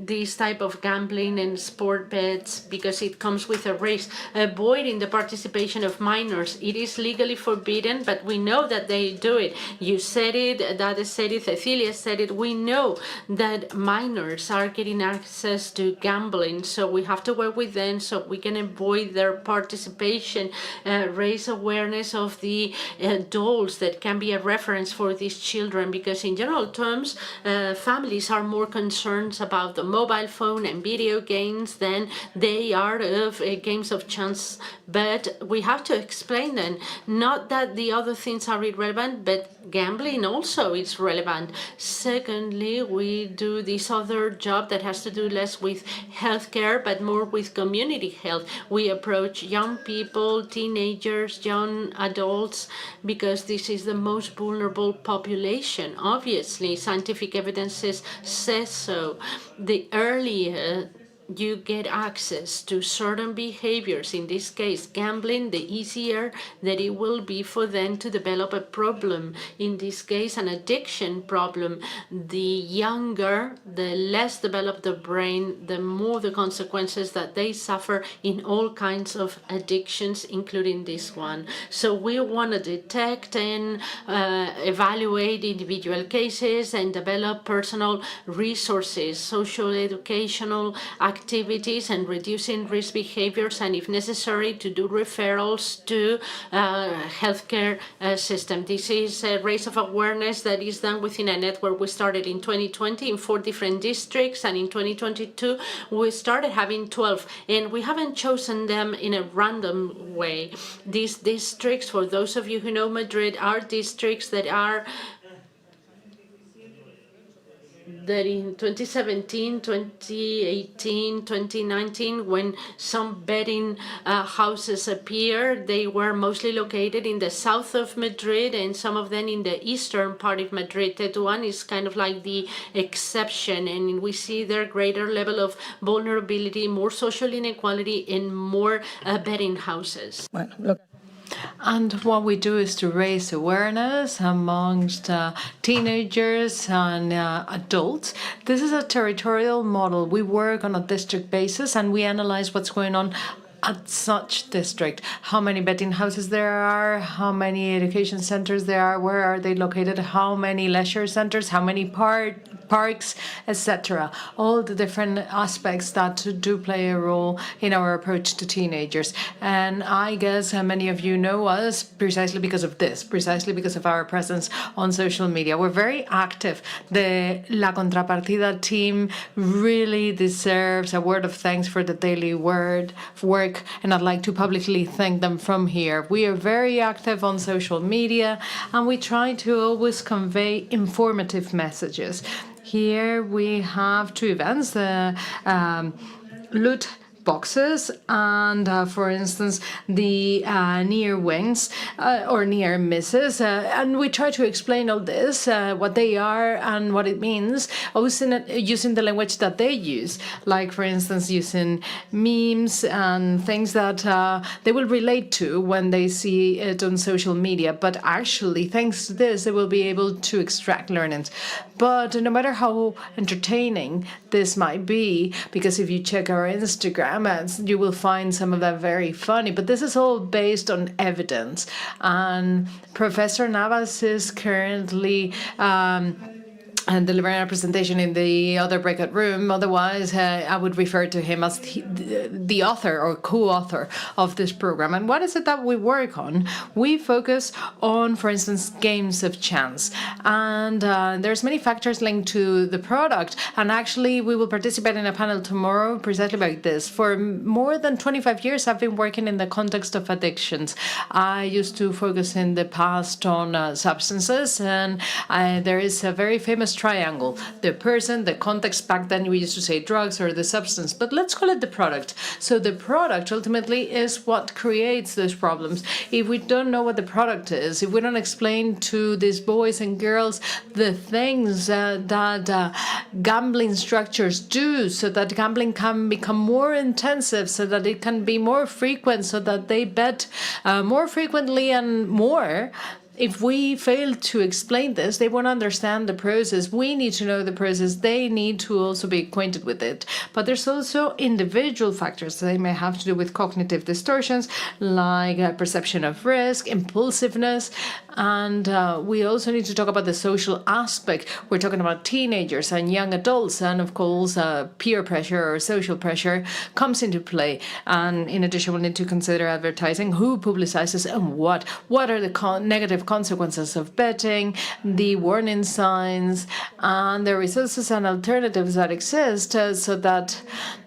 this type of gambling and sport bets because it comes with a risk, avoiding the participation of minors. It is legally forbidden, but we know that they do it. You said it, Dada said it, Cecilia said it. We know that minors are getting access to gambling, so we have to work with them so we can avoid their participation, raise awareness of the adults that can be a reference for these children, because in general terms, families are more concerned about the mobile phone and video games than they are of games of chance. But we have to explain them, not that the other things are irrelevant, but gambling also is relevant. Secondly, we do this other job that has to do less with healthcare, but more with community health. We approach young people, teenagers, young adults, because this is the most vulnerable population. Obviously, scientific evidence says so. The earlier you get access to certain behaviors, in this case gambling, the easier that it will be for them to develop a problem, in this case an addiction problem. The younger, the less developed the brain, the more the consequences that they suffer in all kinds of addictions, including this one. So we want to detect and evaluate individual cases and develop personal resources, social, educational activities, and reducing risk behaviors, and if necessary to do referrals to healthcare system. This is a raise of awareness that is done within a network. We started in 2020 in 4 different districts, and in 2022 we started having 12, and we haven't chosen them in a random way. These districts, for those of you who know Madrid, are districts that are that in 2017, 2018, 2019, when some betting houses appeared, they were mostly located in the south of Madrid and some of them in the eastern part of Madrid. Tetuan is kind of like the exception, and we see their greater level of vulnerability, more social inequality, and more betting houses. And what we do is to raise awareness amongst teenagers and adults. This is a territorial model. We work on a district basis and we analyze what's going on at such district, how many betting houses there are, how many education centers there are, where are they located, how many leisure centers, how many parks, etc. All the different aspects that do play a role in our approach to teenagers. And I guess many of you know us precisely because of this, precisely because of our presence on social media. We're very active. The La Contrapartida team really deserves a word of thanks for the daily work, and I'd like to publicly thank them from here. We are very active on social media, and we try to always convey informative messages. Here we have two events, the loot boxes and, for instance, the near wins or near misses. And we try to explain all this, what they are and what it means, using the language that they use, like, for instance, using memes and things that they will relate to when they see it on social media. But actually, thanks to this, they will be able to extract learnings. But no matter how entertaining this might be, because if you check our Instagram ads, you will find some of them very funny, but this is all based on evidence. And Professor Navas is currently and delivering a presentation in the other breakout room. Otherwise, I would refer to him as the author or co-author of this program. And what is it that we work on? We focus on, for instance, games of chance. And there's many factors linked to the product. And actually, we will participate in a panel tomorrow precisely about this. For more than 25 years, I've been working in the context of addictions. I used to focus in the past on substances. And there is a very famous triangle: the person, the context. Back then we used to say drugs or the substance, but let's call it the product. So the product ultimately is what creates those problems. If we don't know what the product is, if we don't explain to these boys and girls the things that gambling structures do, so that gambling can become more intensive, so that it can be more frequent, so that they bet more frequently and more, if we fail to explain this, they won't understand the process. We need to know the process. They need to also be acquainted with it. But there's also individual factors. They may have to do with cognitive distortions, like perception of risk, impulsiveness. And we also need to talk about the social aspect. We're talking about teenagers and young adults. And of course, peer pressure or social pressure comes into play. And in addition, we need to consider advertising, who publicizes and what. What are the negative consequences of betting, the warning signs, and the resources and alternatives that exist, so that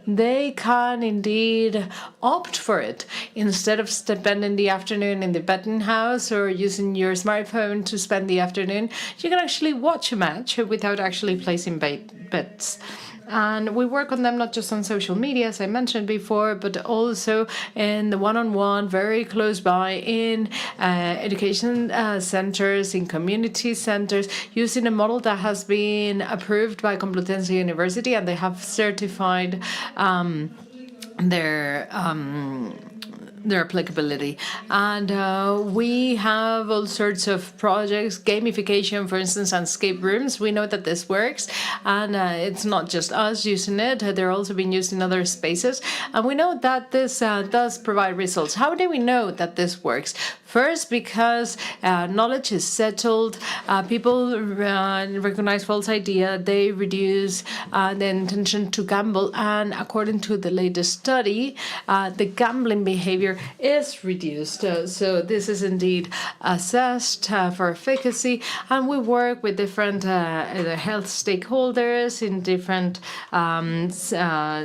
they can indeed opt for it. Instead of spending the afternoon in the betting house or using your smartphone to spend the afternoon, you can actually watch a match without actually placing bets. And we work on them not just on social media, as I mentioned before, but also in the one-on-one, very close by, in education centers, in community centers, using a model that has been approved by Complutense University, and they have certified their applicability. And we have all sorts of projects, gamification, for instance, and escape rooms. We know that this works, and it's not just us using it. They're also being used in other spaces. And we know that this does provide results. How do we know that this works? First, because knowledge is settled, people recognize false idea, they reduce the intention to gamble, and according to the latest study, the gambling behavior is reduced. So this is indeed assessed for efficacy, and we work with different health stakeholders in different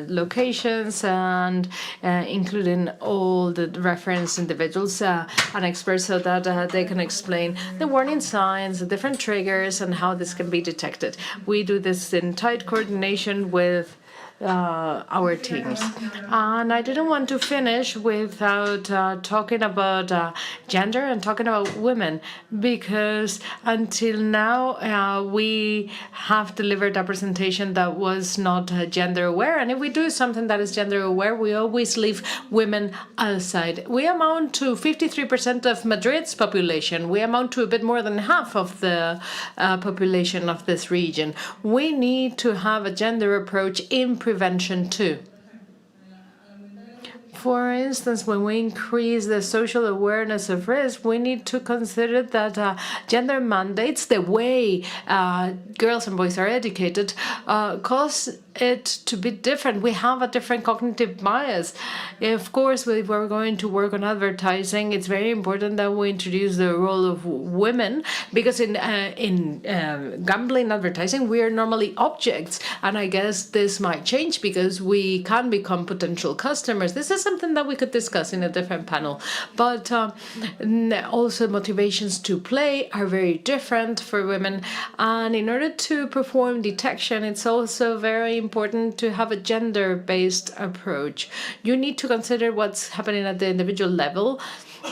locations, and including all the reference individuals and experts, so that they can explain the warning signs, the different triggers, and how this can be detected. We do this in tight coordination with our teams. And I didn't want to finish without talking about gender and talking about women, because until now we have delivered a presentation that was not gender aware. And if we do something that is gender aware, we always leave women outside. We amount to 53% of Madrid's population. We amount to a bit more than half of the population of this region. We need to have a gender approach in prevention too. For instance, when we increase the social awareness of risk, we need to consider that gender mandates, the way girls and boys are educated, cause it to be different. We have a different cognitive bias. Of course, if we're going to work on advertising, it's very important that we introduce the role of women, because in gambling advertising, we are normally objects, and I guess this might change because we can become potential customers. This is something that we could discuss in a different panel. But also motivations to play are very different for women, and in order to perform detection, it's also very important to have a gender-based approach. You need to consider what's happening at the individual level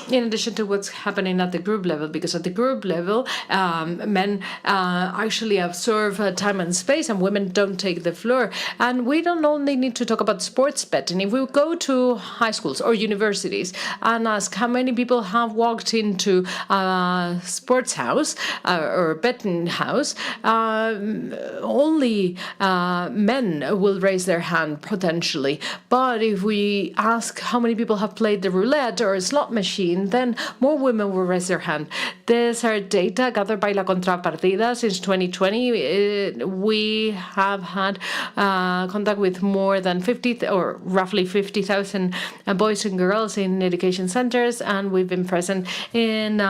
in addition to what's happening at the group level, because at the group level, men actually absorb time and space, and women don't take the floor. And we don't only need to talk about sports betting. If we go to high schools or universities and ask how many people have walked into a sports house or betting house, only men will raise their hand potentially. But if we ask how many people have played the roulette or slot machine, then more women will raise their hand. These are data gathered by La Contrapartida since 2020. We have had contact with more than 50 or roughly 50,000 boys and girls in education centers, and we've been present in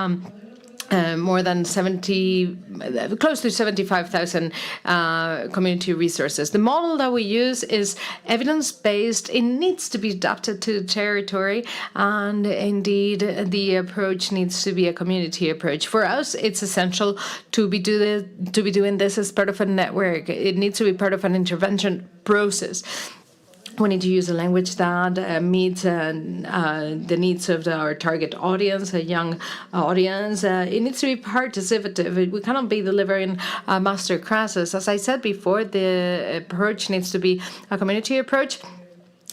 more than close to 75,000 community resources. The model that we use is evidence-based. It needs to be adapted to the territory, and indeed, the approach needs to be a community approach. For us, it's essential to be doing this as part of a network. It needs to be part of an intervention process. We need to use a language that meets the needs of our target audience, a young audience. It needs to be participative. We cannot be delivering master classes. As I said before, the approach needs to be a community approach,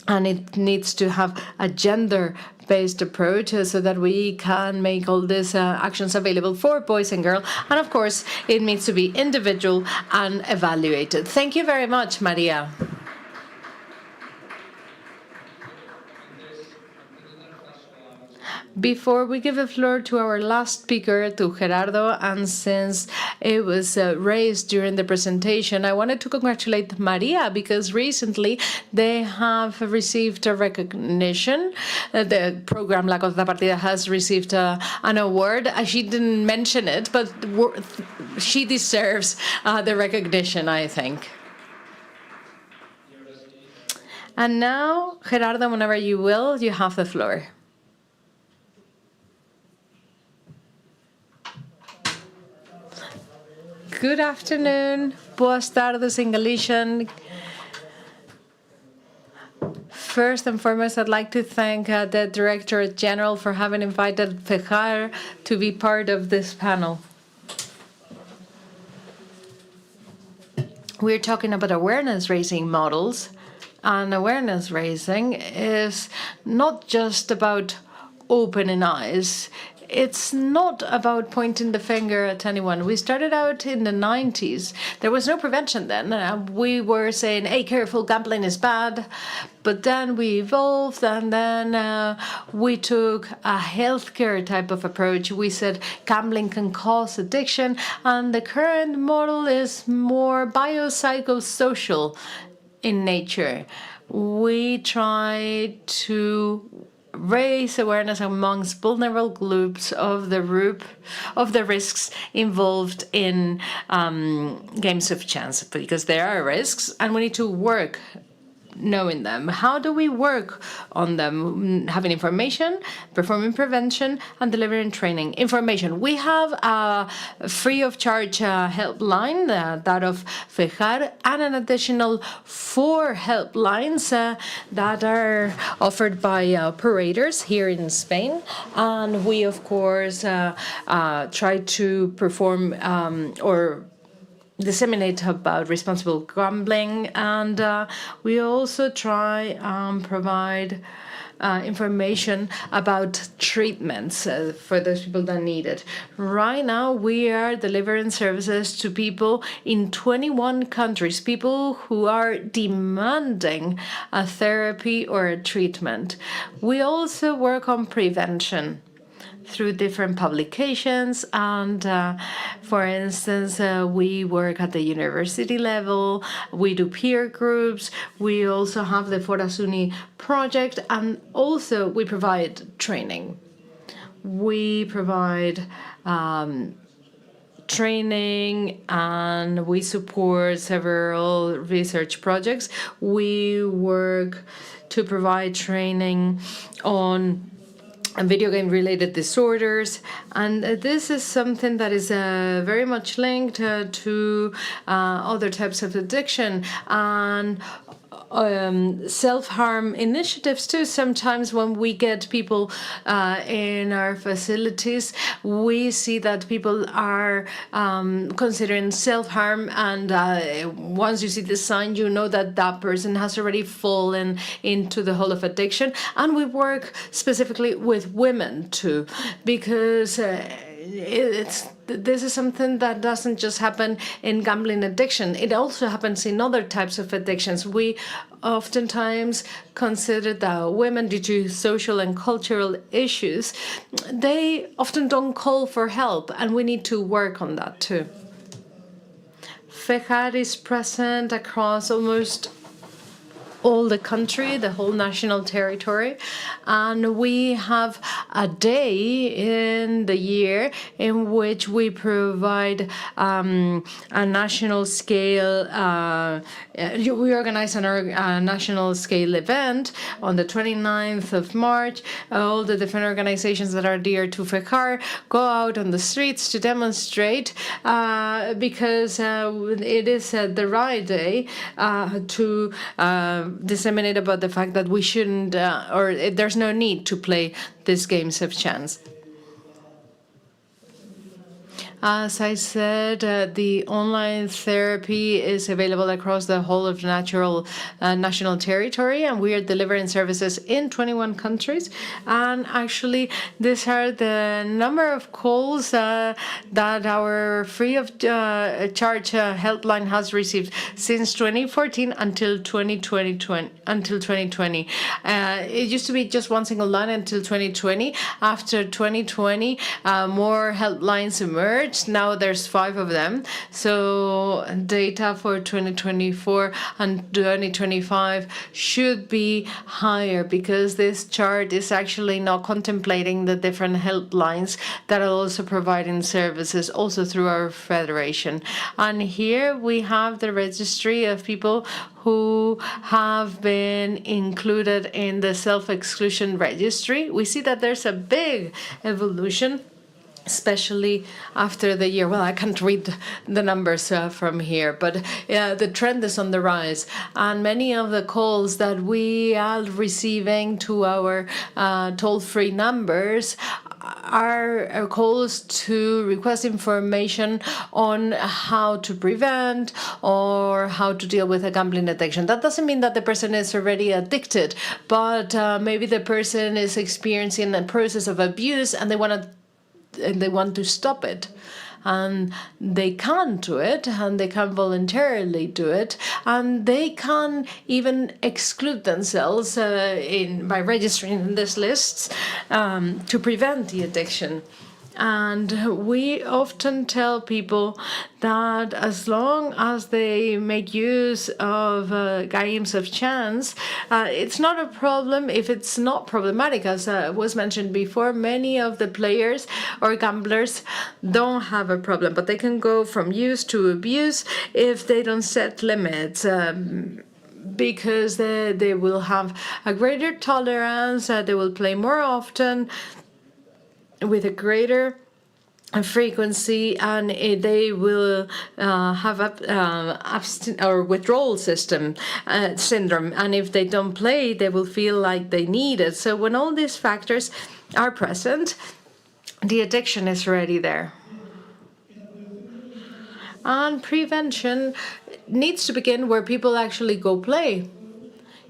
and it needs to have a gender-based approach so that we can make all these actions available for boys and girls. And of course, it needs to be individual and evaluated. Thank you very much, María. Before we give the floor to our last speaker, to Gerardo, and since it was raised during the presentation, I wanted to congratulate María, because recently they have received a recognition. The program La Contrapartida has received an award. She didn't mention it, but she deserves the recognition, I think. And now, Gerardo, whenever you will, you have the floor. Good afternoon. Boas tardes in Galician. First and foremost, I'd like to thank the Director General for having invited FEJAR to be part of this panel. We're talking about awareness-raising models, and awareness-raising is not just about opening eyes. It's not about pointing the finger at anyone. We started out in the 90s. There was no prevention then. We were saying, hey, careful, gambling is bad. But then we evolved, and then we took a healthcare type of approach. We said gambling can cause addiction, and the current model is more biopsychosocial in nature. We try to raise awareness amongst vulnerable groups of the risks involved in games of chance, because there are risks, and we need to work knowing them. How do we work on them? Having information, performing prevention, and delivering training. Information. We have a free of charge helpline, that of FEJAR, and an additional 4 helplines that are offered by operators here in Spain. And we, of course, try to perform or disseminate about responsible gambling, and we also try and provide information about treatments for those people that need it. Right now, we are delivering services to people in 21 countries, people who are demanding a therapy or a treatment. We also work on prevention through different publications, and for instance, we work at the university level, we do peer groups, we also have the Forasuni project, and also we provide training. We provide training and we support several research projects. We work to provide training on video game related disorders, and this is something that is very much linked to other types of addiction and self-harm initiatives too. Sometimes when we get people in our facilities, we see that people are considering self-harm, and once you see the sign, you know that that person has already fallen into the hole of addiction. And we work specifically with women too, because this is something that doesn't just happen in gambling addiction. It also happens in other types of addictions. We oftentimes consider that women, due to social and cultural issues, they often don't call for help, and we need to work on that too. FEJAR is present across almost all the country, the whole national territory, and we have a day in the year in which we provide a national scale, we organize a national scale event on the 29th of March. All the different organizations that are dear to FEJAR go out on the streets to demonstrate, because it is the right day to disseminate about the fact that we shouldn't, or there's no need to play these games of chance. As I said, the online therapy is available across the whole of national territory, and we are delivering services in 21 countries. And actually, these are the number of calls that our free of charge helpline has received since 2014 until 2020. It used to be just one single line until 2020. After 2020, more helplines emerged. Now there's 5 of them. So data for 2024 and 2025 should be higher, because this chart is actually not contemplating the different helplines that are also providing services also through our federation. And here we have the registry of people who have been included in the self-exclusion registry. We see that there's a big evolution, especially after the year. Well, I can't read the numbers from here, but the trend is on the rise. And many of the calls that we are receiving to our toll-free numbers are calls to request information on how to prevent or how to deal with a gambling addiction. That doesn't mean that the person is already addicted, but maybe the person is experiencing a process of abuse and they want to stop it. And they can't do it, and they can't voluntarily do it, and they can even exclude themselves by registering in these lists to prevent the addiction. And we often tell people that as long as they make use of games of chance, it's not a problem if it's not problematic. As was mentioned before, many of the players or gamblers don't have a problem, but they can go from use to abuse if they don't set limits. Because they will have a greater tolerance, they will play more often, with a greater frequency, and they will have or withdrawal syndrome, and if they don't play, they will feel like they need it. So when all these factors are present, the addiction is already there. And prevention needs to begin where people actually go play.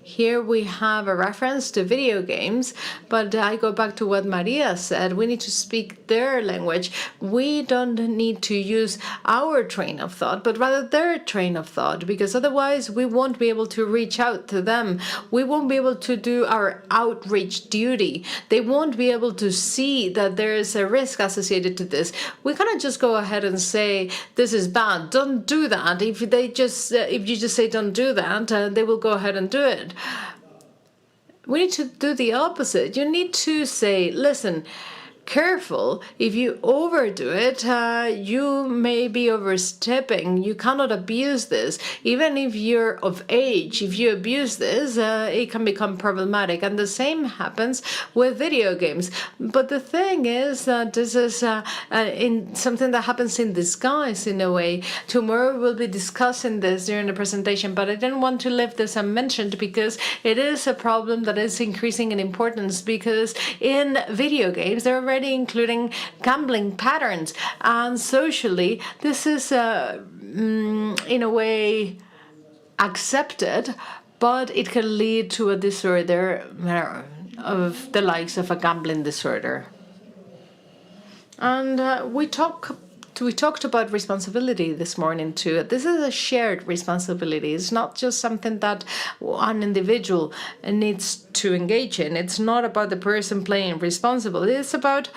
Here we have a reference to video games, but I go back to what María said. We need to speak their language. We don't need to use our train of thought, but rather their train of thought, because otherwise we won't be able to reach out to them. We won't be able to do our outreach duty. They won't be able to see that there is a risk associated to this. We cannot just go ahead and say, this is bad, don't do that. If you just say don't do that, they will go ahead and do it. We need to do the opposite. You need to say, listen, careful, if you overdo it, you may be overstepping. You cannot abuse this. Even if you're of age, if you abuse this, it can become problematic. And the same happens with video games. But the thing is that this is in something that happens in disguise in a way. Tomorrow we'll be discussing this during the presentation, but I didn't want to leave this unmentioned because it is a problem that is increasing in importance, because in video games they're already including gambling patterns, and socially this is in a way accepted, but it can lead to a disorder of the likes of a gambling disorder. And we talked about responsibility this morning too. This is a shared responsibility. It's not just something that one individual needs to engage in. It's not about the person playing responsible. It's about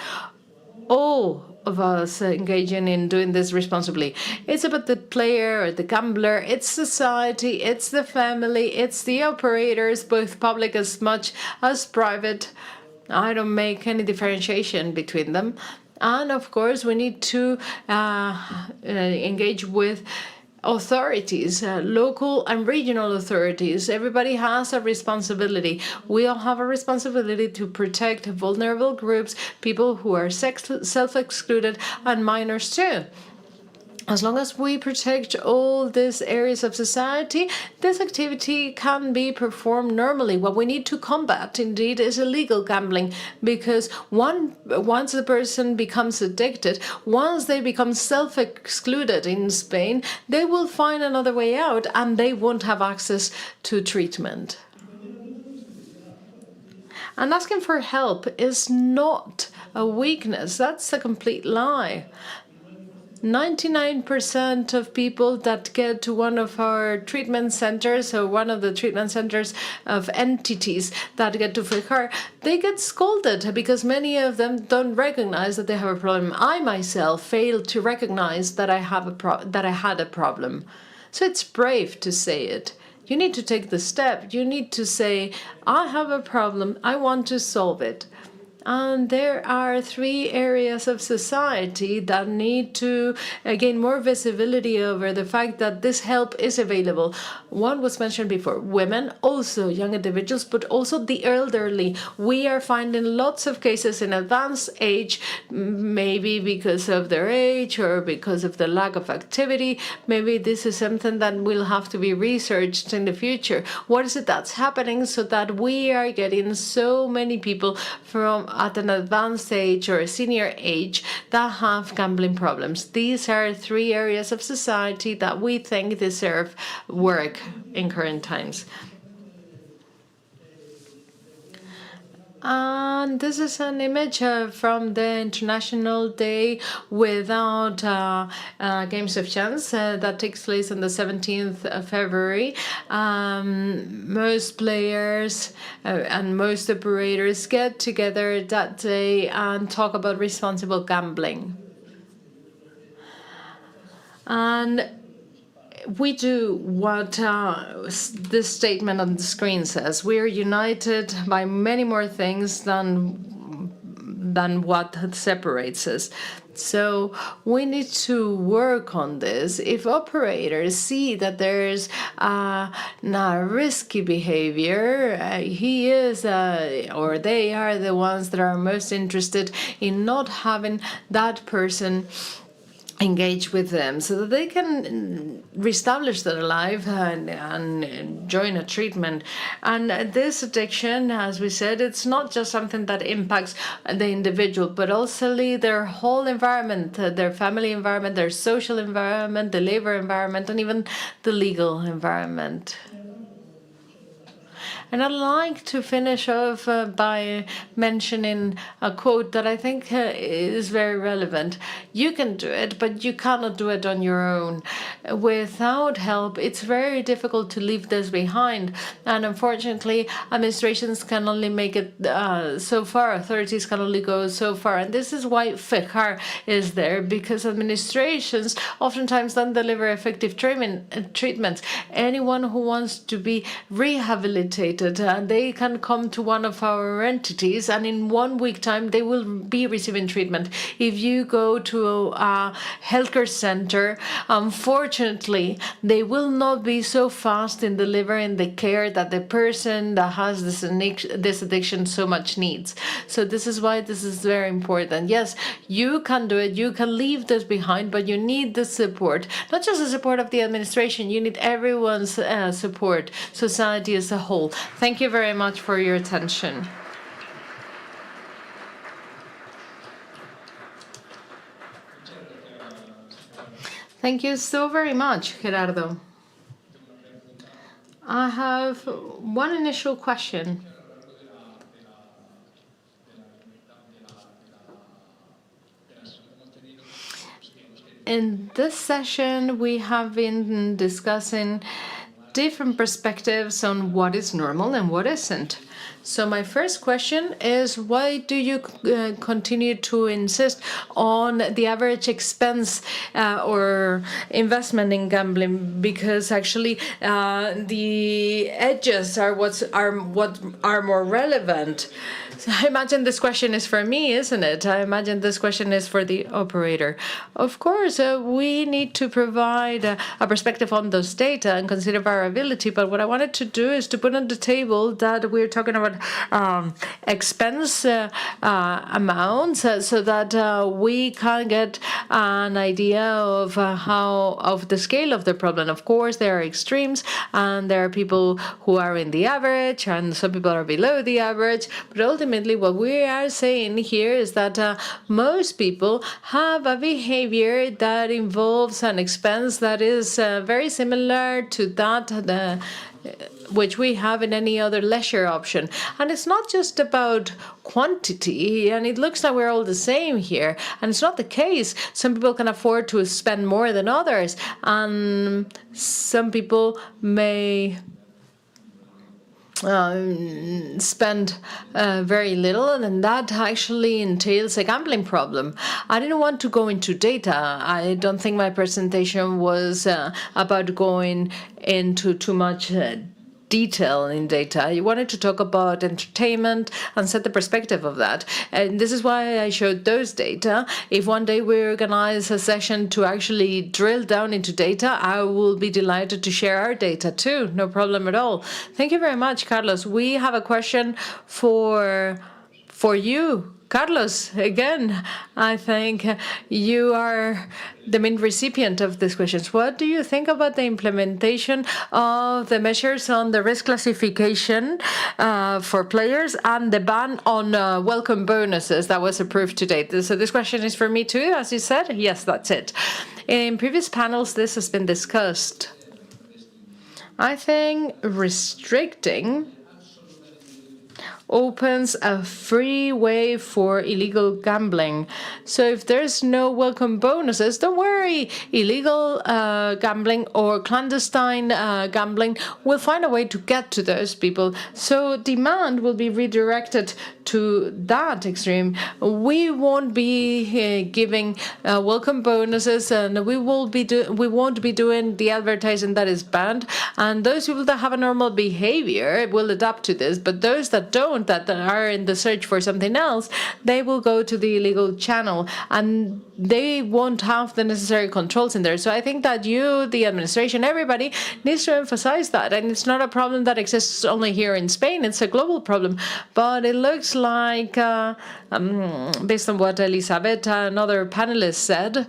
all of us engaging in doing this responsibly. It's about the player or the gambler, it's society, it's the family, it's the operators, both public as much as private. I don't make any differentiation between them. And of course, we need to engage with authorities, local and regional authorities. Everybody has a responsibility. We all have a responsibility to protect vulnerable groups, people who are self-excluded, and minors too. As long as we protect all these areas of society, this activity can be performed normally. What we need to combat, indeed, is illegal gambling, because once the person becomes addicted, once they become self-excluded in Spain, they will find another way out and they won't have access to treatment. And asking for help is not a weakness. That's a complete lie. 99% of people that get to one of our treatment centers, or one of the treatment centers of entities that get to Fijar, they get scolded because many of them don't recognize that they have a problem. I myself failed to recognize that I had a problem. So it's brave to say it. You need to take the step. You need to say, I have a problem. I want to solve it. And there are 3 areas of society that need to gain more visibility over the fact that this help is available. One was mentioned before, women, also young individuals, but also the elderly. We are finding lots of cases in advanced age, maybe because of their age or because of the lack of activity. Maybe this is something that will have to be researched in the future. What is it that's happening so that we are getting so many people from at an advanced age or a senior age that have gambling problems? These are 3 areas of society that we think deserve work in current times. And this is an image from the International Day Without Games of Chance that takes place on the 17th of February. Most players and most operators get together that day and talk about responsible gambling. And we do what this statement on the screen says. We are united by many more things than what separates us. So we need to work on this. If operators see that there's risky behavior, he is or they are the ones that are most interested in not having that person engage with them so that they can reestablish their life and join a treatment. And this addiction, as we said, it's not just something that impacts the individual, but also their whole environment, their family environment, their social environment, the labor environment, and even the legal environment. And I'd like to finish off by mentioning a quote that I think is very relevant. You can do it, but you cannot do it on your own. Without help, it's very difficult to leave this behind. And unfortunately, administrations can only make it so far. Authorities can only go so far. And this is why FEJAR is there, because administrations oftentimes don't deliver effective treatments. Anyone who wants to be rehabilitated, they can come to one of our entities, and in 1 week time, they will be receiving treatment. If you go to a healthcare center, unfortunately, they will not be so fast in delivering the care that the person that has this addiction so much needs. So this is why this is very important. Yes, you can do it. You can leave this behind, but you need the support. Not just the support of the administration. You need everyone's support, society as a whole. Thank you very much for your attention. Thank you so very much, Gerardo. I have one initial question. In this session, we have been discussing different perspectives on what is normal and what isn't. So my first question is, why do you continue to insist on the average expense or investment in gambling? Because actually the edges are what are more relevant. So I imagine this question is for me, isn't it? I imagine this question is for the operator. Of course, we need to provide a perspective on those data and consider variability. But what I wanted to do is to put on the table that we're talking about expense amounts so that we can get an idea of of the scale of the problem. Of course, there are extremes, and there are people who are in the average, and some people are below the average. But ultimately, what we are saying here is that most people have a behavior that involves an expense that is very similar to that which we have in any other leisure option. And it's not just about quantity, and it looks like we're all the same here. And it's not the case. Some people can afford to spend more than others, and some people may spend very little, and that actually entails a gambling problem. I didn't want to go into data. I don't think my presentation was about going into too much detail in data. I wanted to talk about entertainment and set the perspective of that. And this is why I showed those data. If one day we organize a session to actually drill down into data, I will be delighted to share our data too. No problem at all. Thank you very much, Carlos. We have a question for you. Carlos, again, I think you are the main recipient of these questions. What do you think about the implementation of the measures on the risk classification for players and the ban on welcome bonuses that was approved to date? So this question is for me too, as you said? Yes, that's it. In previous panels, this has been discussed. I think restricting opens a free way for illegal gambling. So if there's no welcome bonuses, don't worry. Illegal gambling or clandestine gambling will find a way to get to those people. So demand will be redirected to that extreme. We won't be giving welcome bonuses, and we won't be doing the advertising that is banned. And those people that have a normal behavior will adapt to this. But those that don't, that are in the search for something else, they will go to the illegal channel, and they won't have the necessary controls in there. So I think that you, the administration, everybody needs to emphasize that. And it's not a problem that exists only here in Spain. It's a global problem. But it looks like, based on what Elisabetta and other panelists said,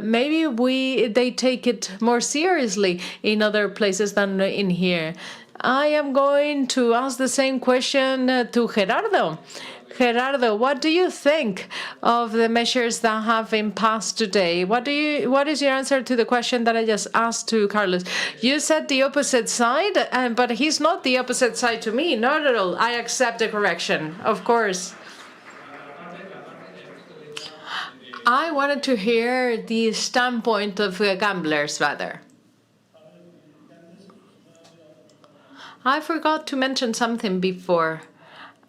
maybe they take it more seriously in other places than in here. I am going to ask the same question to Gerardo, Gerardo, what do you think of the measures that have been passed today? What is your answer to the question that I just asked to Carlos? You said the opposite side, but he's not the opposite side to me. Not at all. I accept the correction, of course. I wanted to hear the standpoint of gamblers, rather. I forgot to mention something before,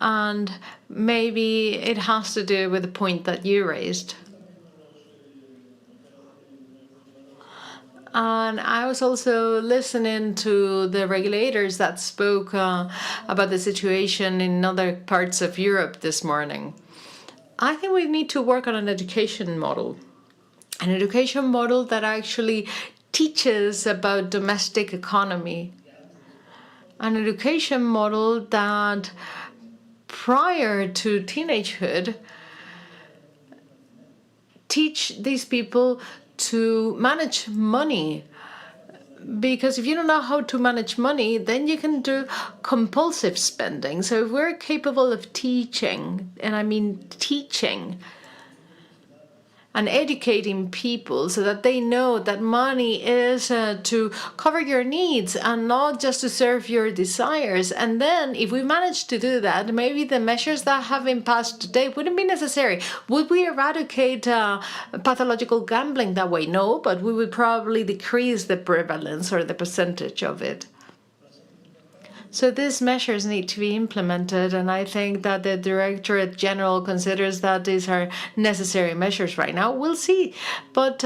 and maybe it has to do with the point that you raised. And I was also listening to the regulators that spoke about the situation in other parts of Europe this morning. I think we need to work on an education model that actually teaches about domestic economy. An education model that prior to teenagehood teach these people to manage money. Because if you don't know how to manage money, then you can do compulsive spending. So if we're capable of teaching, and I mean teaching, and educating people so that they know that money is to cover your needs and not just to serve your desires. And then if we manage to do that, maybe the measures that have been passed today wouldn't be necessary. Would we eradicate pathological gambling that way? No, but we would probably decrease the prevalence or the percentage of it. So these measures need to be implemented, and I think that the Directorate General considers that these are necessary measures right now. We'll see. But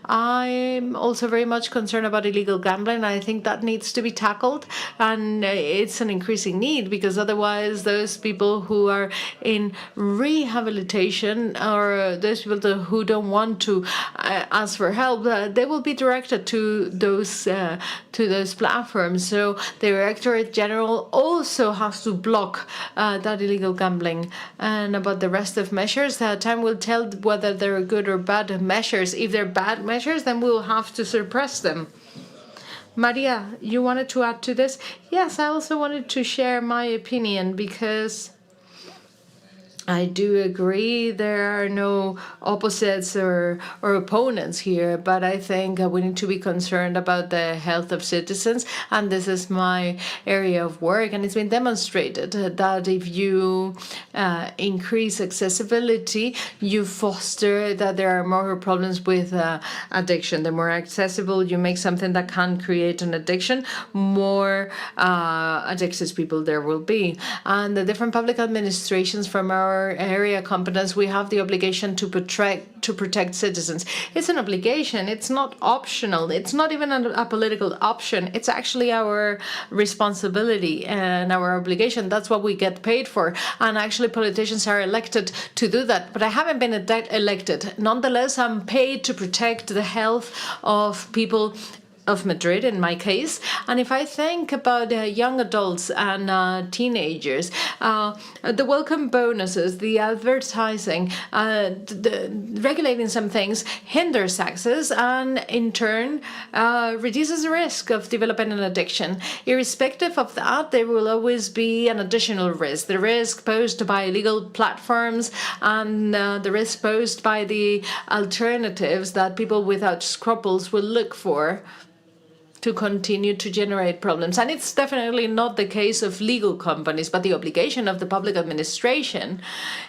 I'm also very much concerned about illegal gambling. I think that needs to be tackled, and it's an increasing need, because otherwise those people who are in rehabilitation or those people who don't want to ask for help, they will be directed to those platforms. So the Directorate General also has to block that illegal gambling. And about the rest of measures, time will tell whether they're good or bad measures. If they're bad measures, then we'll have to suppress them. María, you wanted to add to this? Yes, I also wanted to share my opinion, because I do agree there are no opposites or opponents here, but I think we need to be concerned about the health of citizens, and this is my area of work, and it's been demonstrated that if you increase accessibility, you foster that there are more problems with addiction. The more accessible you make something that can create an addiction, more addicted people there will be. And the different public administrations from our area competence, we have the obligation to protect citizens. It's an obligation. It's not optional. It's not even a political option. It's actually our responsibility and our obligation. That's what we get paid for. And actually politicians are elected to do that. But I haven't been elected. Nonetheless, I'm paid to protect the health of people of Madrid, in my case. And if I think about young adults and teenagers, the welcome bonuses, the advertising, regulating some things hinders access, and in turn reduces the risk of developing an addiction. Irrespective of that, there will always be an additional risk. The risk posed by illegal platforms and the risk posed by the alternatives that people without scruples will look for to continue to generate problems. And it's definitely not the case of legal companies, but the obligation of the public administration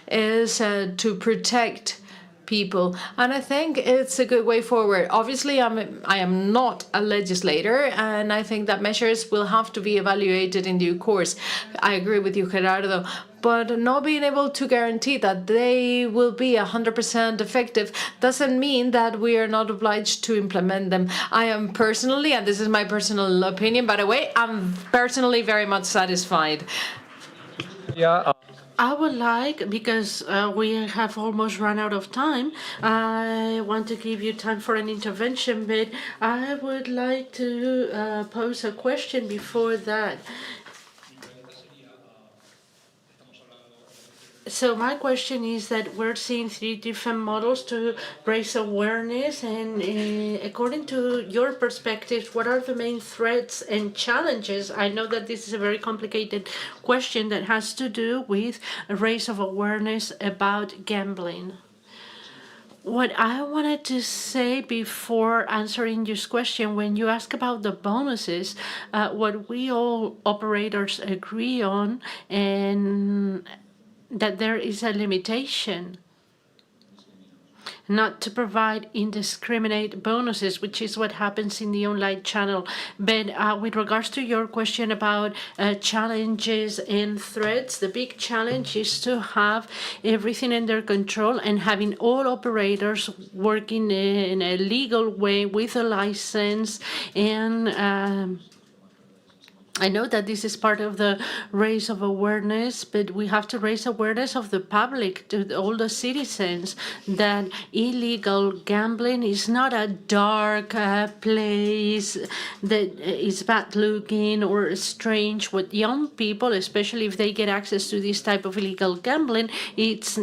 is to protect people. And I think it's a good way forward. Obviously, I am not a legislator, and I think that measures will have to be evaluated in due course. I agree with you, Gerardo. But not being able to guarantee that they will be 100% effective doesn't mean that we are not obliged to implement them. I am personally, and this is my personal opinion, by the way, I'm personally very much satisfied. Yeah. I would like, because we have almost run out of time, I want to give you time for an intervention, but I would like to pose a question before that. So my question is that we're seeing 3 different models to raise awareness, and according to your perspective, what are the main threats and challenges? I know that this is a very complicated question that has to do with a raise of awareness about gambling. What I wanted to say before answering your question, when you ask about the bonuses, what we all operators agree on, and that there is a limitation not to provide indiscriminate bonuses, which is what happens in the online channel. But with regards to your question about challenges and threats, the big challenge is to have everything under control and having all operators working in a legal way with a license. And I know that this is part of the raise of awareness, but we have to raise awareness of the public, to all the citizens, that illegal gambling is not a dark place that is bad looking or strange. With young people, especially if they get access to this type of illegal gambling, it's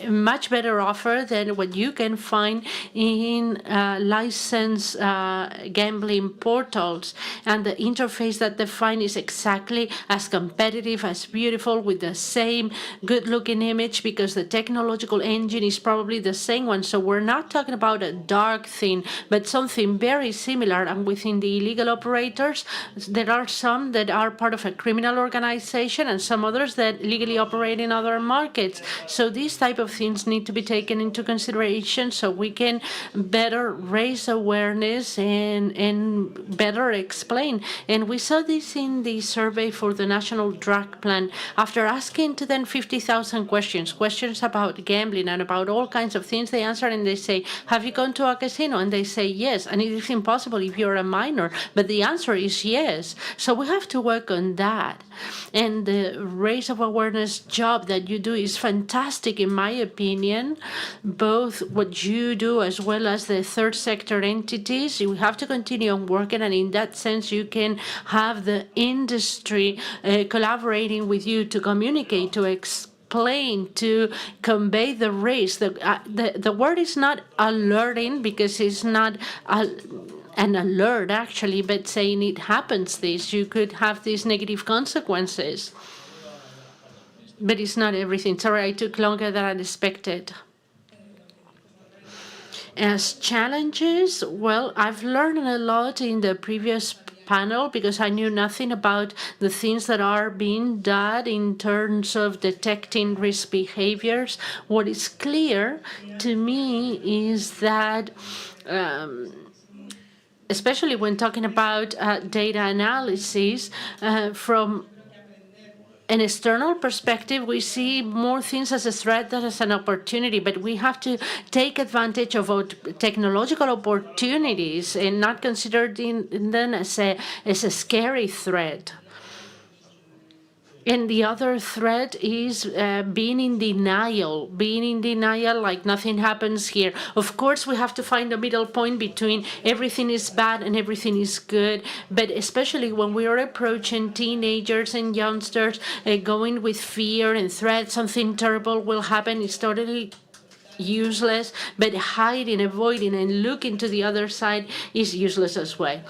much better offer than what you can find in licensed gambling portals. And the interface that they find is exactly as competitive, as beautiful, with the same good-looking image, because the technological engine is probably the same one. So we're not talking about a dark thing, but something very similar. And within the illegal operators, there are some that are part of a criminal organization and some others that legally operate in other markets. So these type of things need to be taken into consideration so we can better raise awareness and better explain. And we saw this in the survey for the National Drug Plan. After asking to them 50,000 questions about gambling and about all kinds of things, they answer and they say, have you gone to a casino? And they say yes. And it is impossible if you're a minor, but the answer is yes. So we have to work on that. And the raise of awareness job that you do is fantastic, in my opinion, both what you do as well as the third sector entities. You have to continue on working, and in that sense you can have the industry collaborating with you to communicate, to explain, to convey the race. The word is not alerting, because it's not an alert actually, but saying it happens this, you could have these negative consequences. But it's not everything. Sorry, I took longer than I expected. As challenges, well, I've learned a lot in the previous panel, because I knew nothing about the things that are being done in terms of detecting risk behaviors. What is clear to me is that especially when talking about data analysis, from an external perspective, we see more things as a threat than as an opportunity, but we have to take advantage of technological opportunities and not consider them as a scary threat. And the other threat is being in denial like nothing happens here. Of course, we have to find a middle point between everything is bad and everything is good, but especially when we are approaching teenagers and youngsters going with fear and threat, something terrible will happen, it's totally useless, but hiding, avoiding, and looking to the other side is useless as well.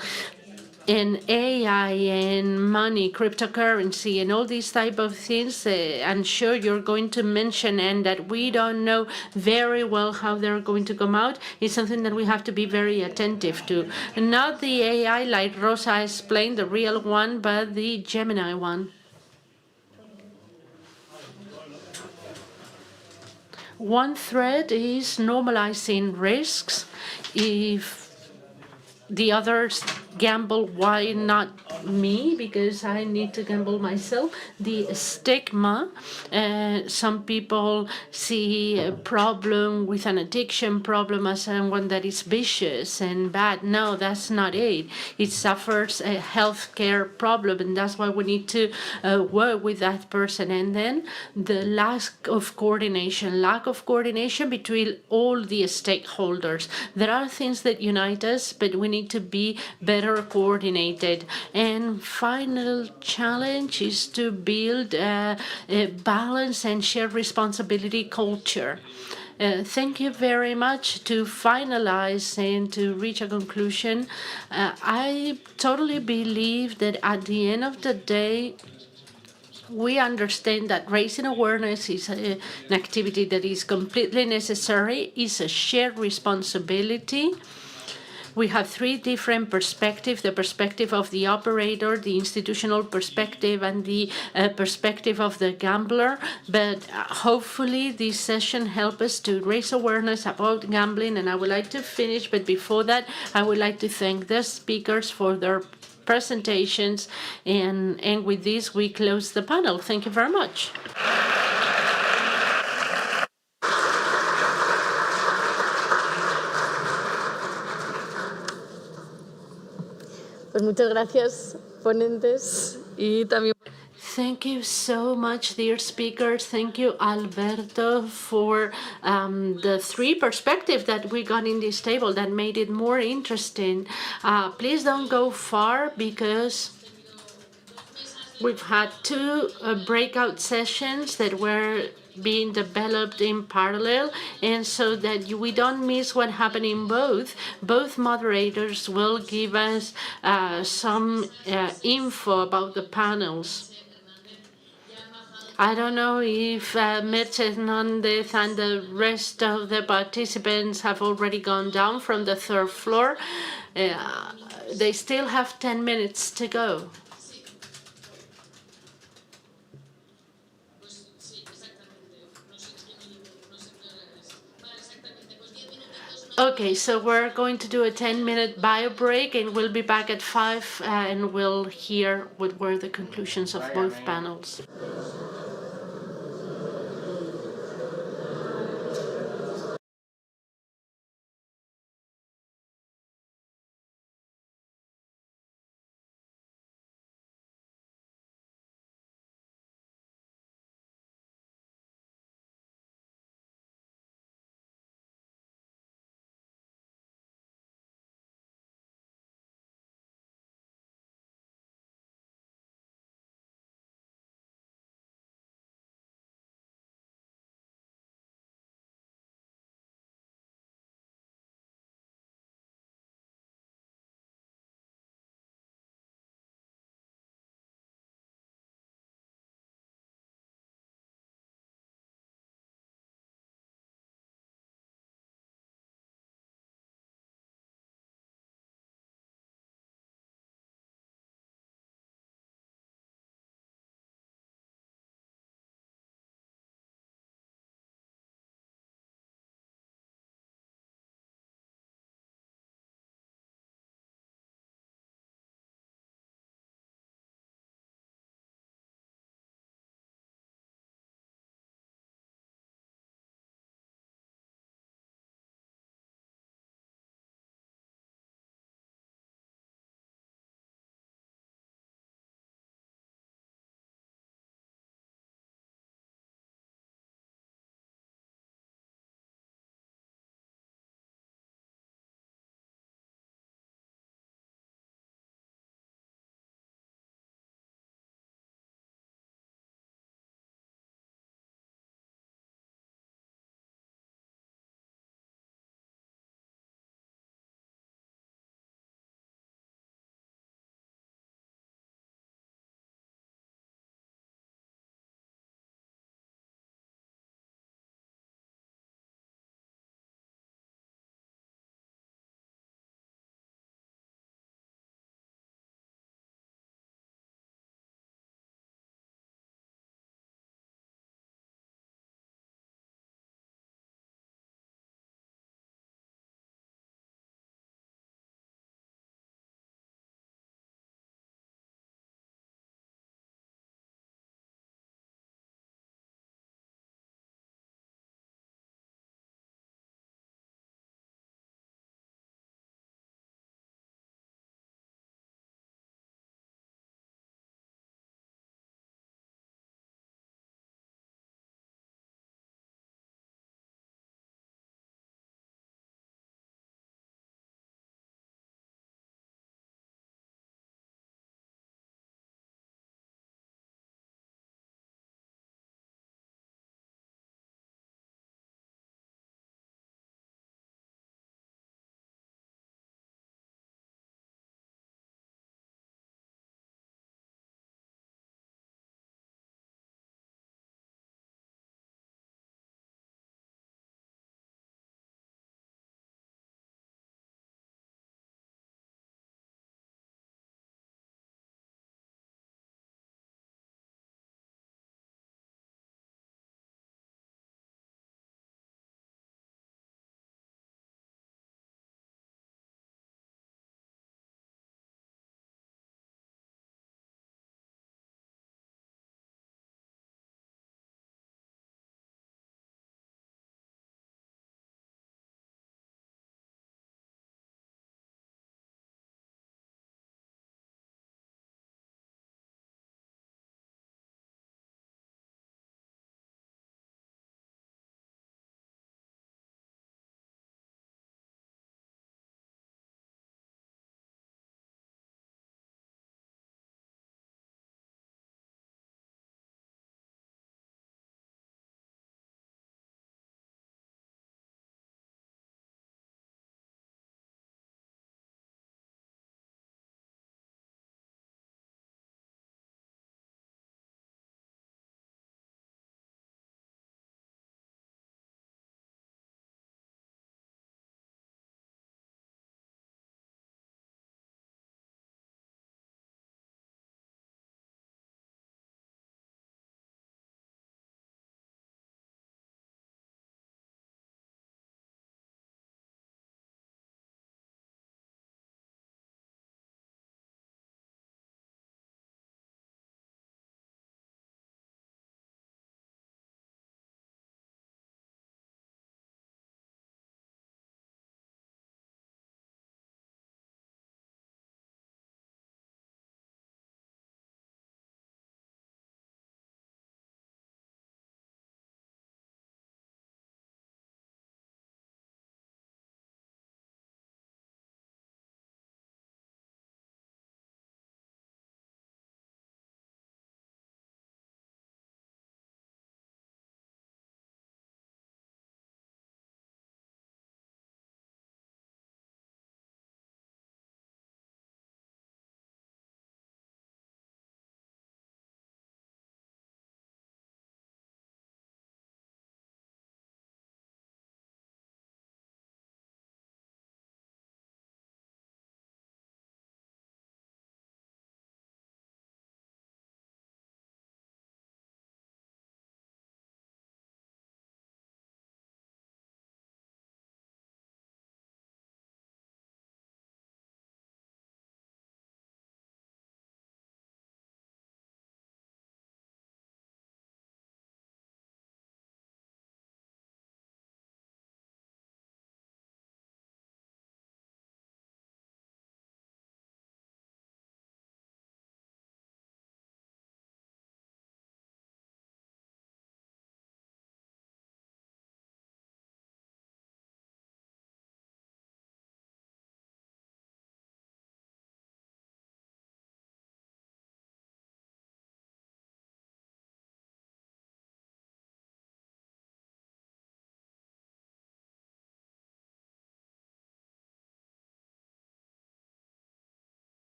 And AI and money, cryptocurrency, and all these type of things, I'm sure you're going to mention, and that we don't know very well how they're going to come out, is something that we have to be very attentive to. Not the AI like Rosa explained, the real one, but the Gemini one. One threat is normalizing risks. If the others gamble, why not me? Because I need to gamble myself. The stigma, some people see a problem with an addiction problem as someone that is vicious and bad. No, that's not it. It suffers a healthcare problem, and that's why we need to work with that person. And then the lack of coordination between all the stakeholders. There are things that unite us, but we need to be better coordinated. And And final challenge is to build a balanced and shared responsibility culture. Thank you very much. To finalize and to reach a conclusion, I totally believe that at the end of the day, we understand that raising awareness is an activity that is completely necessary, is a shared responsibility. We have three different perspectives, the perspective of the operator, the institutional perspective, and the perspective of the gambler. But hopefully this session helps us to raise awareness about gambling. And I would like to finish, but before that, I would like to thank the speakers for their presentations. And with this, we close the panel. Thank you very much. Pues muchas gracias, ponentes, y también. Thank you so much, dear speakers. Thank you, Alberto, for the three perspectives that we got in this table that made it more interesting. Please don't go far because we've had two breakout sessions that were being developed in parallel, and so that we don't miss what happened in both moderators will give us some info about the panels. I don't know if Mercedes Hernandez and the rest of the participants have already gone down from the third floor. They still have 10 minutes to go. Okay, so we're going to do a 10-minute bio break, and we'll be back at 5, and we'll hear what were the conclusions of both panels.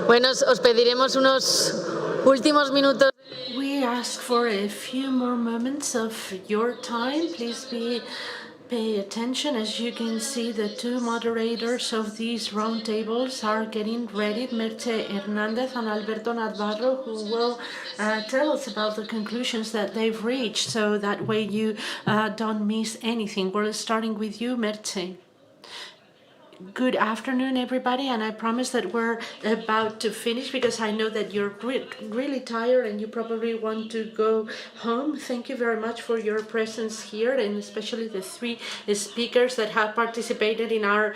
Bueno, os pediremos unos últimos minutos. We ask for a few more moments of your time. Please pay attention. As you can see, the two moderators of these roundtables are getting ready, Merche Hernandez and Alberto Navarro, who will tell us about the conclusions that they've reached, so that way you don't miss anything. We're starting with you, Merche. Good afternoon, everybody, and I promise that we're about to finish because I know that you're really tired and you probably want to go home. Thank you very much for your presence here, and especially the three speakers that have participated in our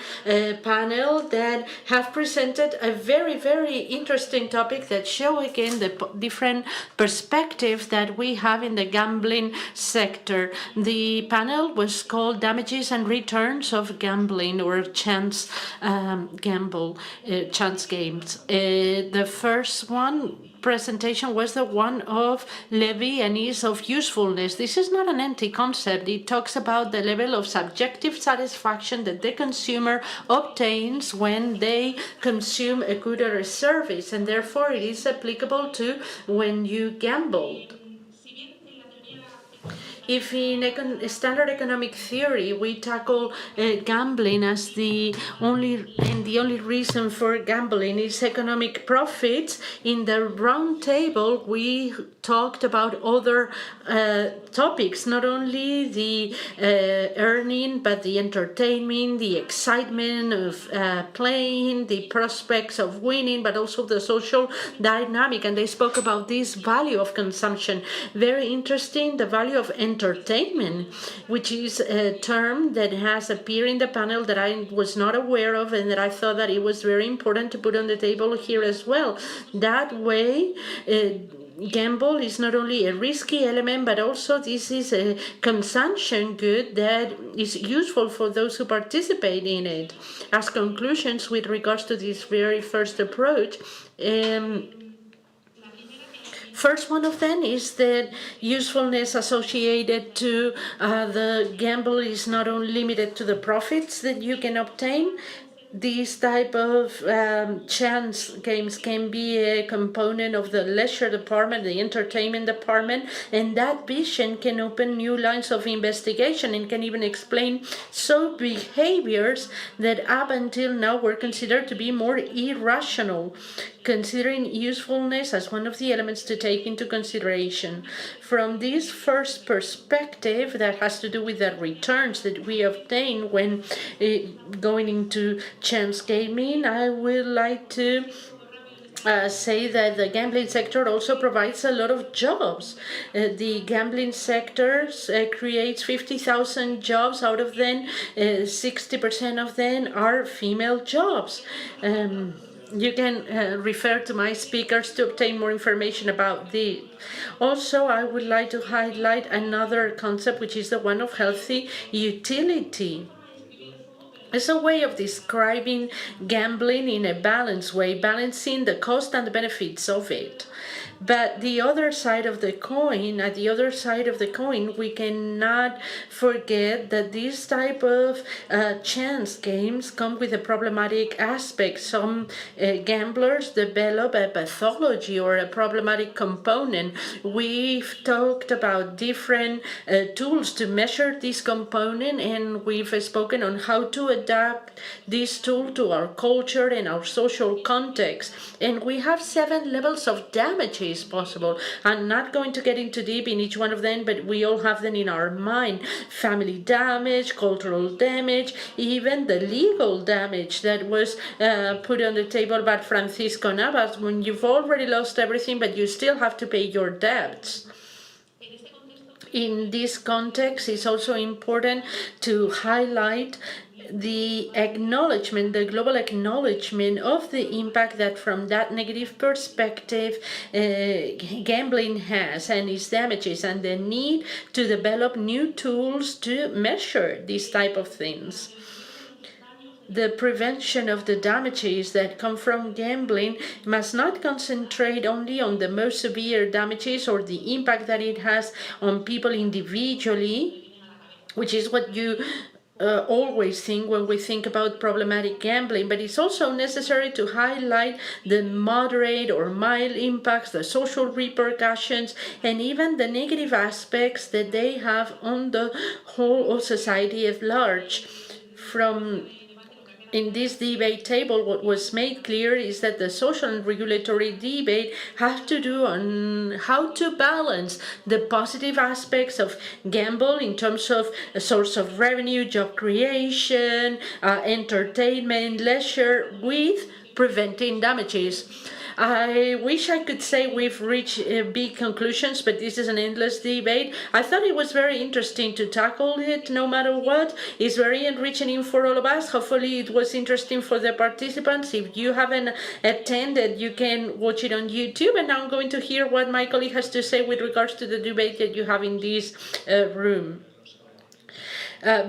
panel that have presented a very, very interesting topic that show again the different perspectives that we have in the gambling sector. The panel was called Damages and Returns of Gambling, or Chance Chance Games. The first presentation was the one of levy and ease of usefulness. This is not an empty concept. It talks about the level of subjective satisfaction that the consumer obtains when they consume a good or a service, and therefore it is applicable to when you gambled. If in standard economic theory we tackle gambling as the only reason for gambling is economic profits, in the round table we talked about other topics, not only the earning, but the entertainment, the excitement of playing, the prospects of winning, but also the social dynamic. And they spoke about this value of consumption. Very interesting, the value of entertainment, which is a term that has appeared in the panel that I was not aware of, and that I thought that it was very important to put on the table here as well. That way, gamble is not only a risky element, but also this is a consumption good that is useful for those who participate in it. As conclusions with regards to this very first approach, first one of them is that usefulness associated to the gamble is not only limited to the profits that you can obtain. These type of chance games can be a component of the leisure department, the entertainment department, and that vision can open new lines of investigation and can even explain some behaviors that up until now were considered to be more irrational, considering usefulness as one of the elements to take into consideration. From this first perspective that has to do with the returns that we obtain when going into chance gaming, I would like to say that the gambling sector also provides a lot of jobs. The gambling sector creates 50,000 jobs. Out of them, 60% of them are female jobs. You can refer to my speakers to obtain more information about this. Also, I would like to highlight another concept, which is the one of healthy utility. It's a way of describing gambling in a balanced way, balancing the cost and the benefits of it. But the other side of the coin, at the other side of the coin, we cannot forget that this type of chance games come with a problematic aspect. Some gamblers develop a pathology or a problematic component. We've talked about different tools to measure this component, and we've spoken on how to adapt this tool to our culture and our social context. And we have 7 levels of damages possible. I'm not going to get into deep in each one of them, but we all have them in our mind. Family damage, cultural damage, even the legal damage that was put on the table by Francisco Navas, when you've already lost everything, but you still have to pay your debts. In this context, it's also important to highlight the acknowledgement, the global acknowledgement of the impact that from that negative perspective gambling has and its damages, and the need to develop new tools to measure these type of things. The prevention of the damages that come from gambling must not concentrate only on the most severe damages or the impact that it has on people individually, which is what you always think when we think about problematic gambling, but it's also necessary to highlight the moderate or mild impacts, the social repercussions, and even the negative aspects that they have on the whole of society at large. In this debate table, what was made clear is that the social and regulatory debate have to do on how to balance the positive aspects of gamble in terms of a source of revenue, job creation, entertainment, leisure, with preventing damages. I wish I could say we've reached big conclusions, but this is an endless debate. I thought it was very interesting to tackle it no matter what. It's very enriching for all of us. Hopefully it was interesting for the participants. If you haven't attended, you can watch it on YouTube. And now I'm going to hear what my colleague has to say with regards to the debate that you have in this room.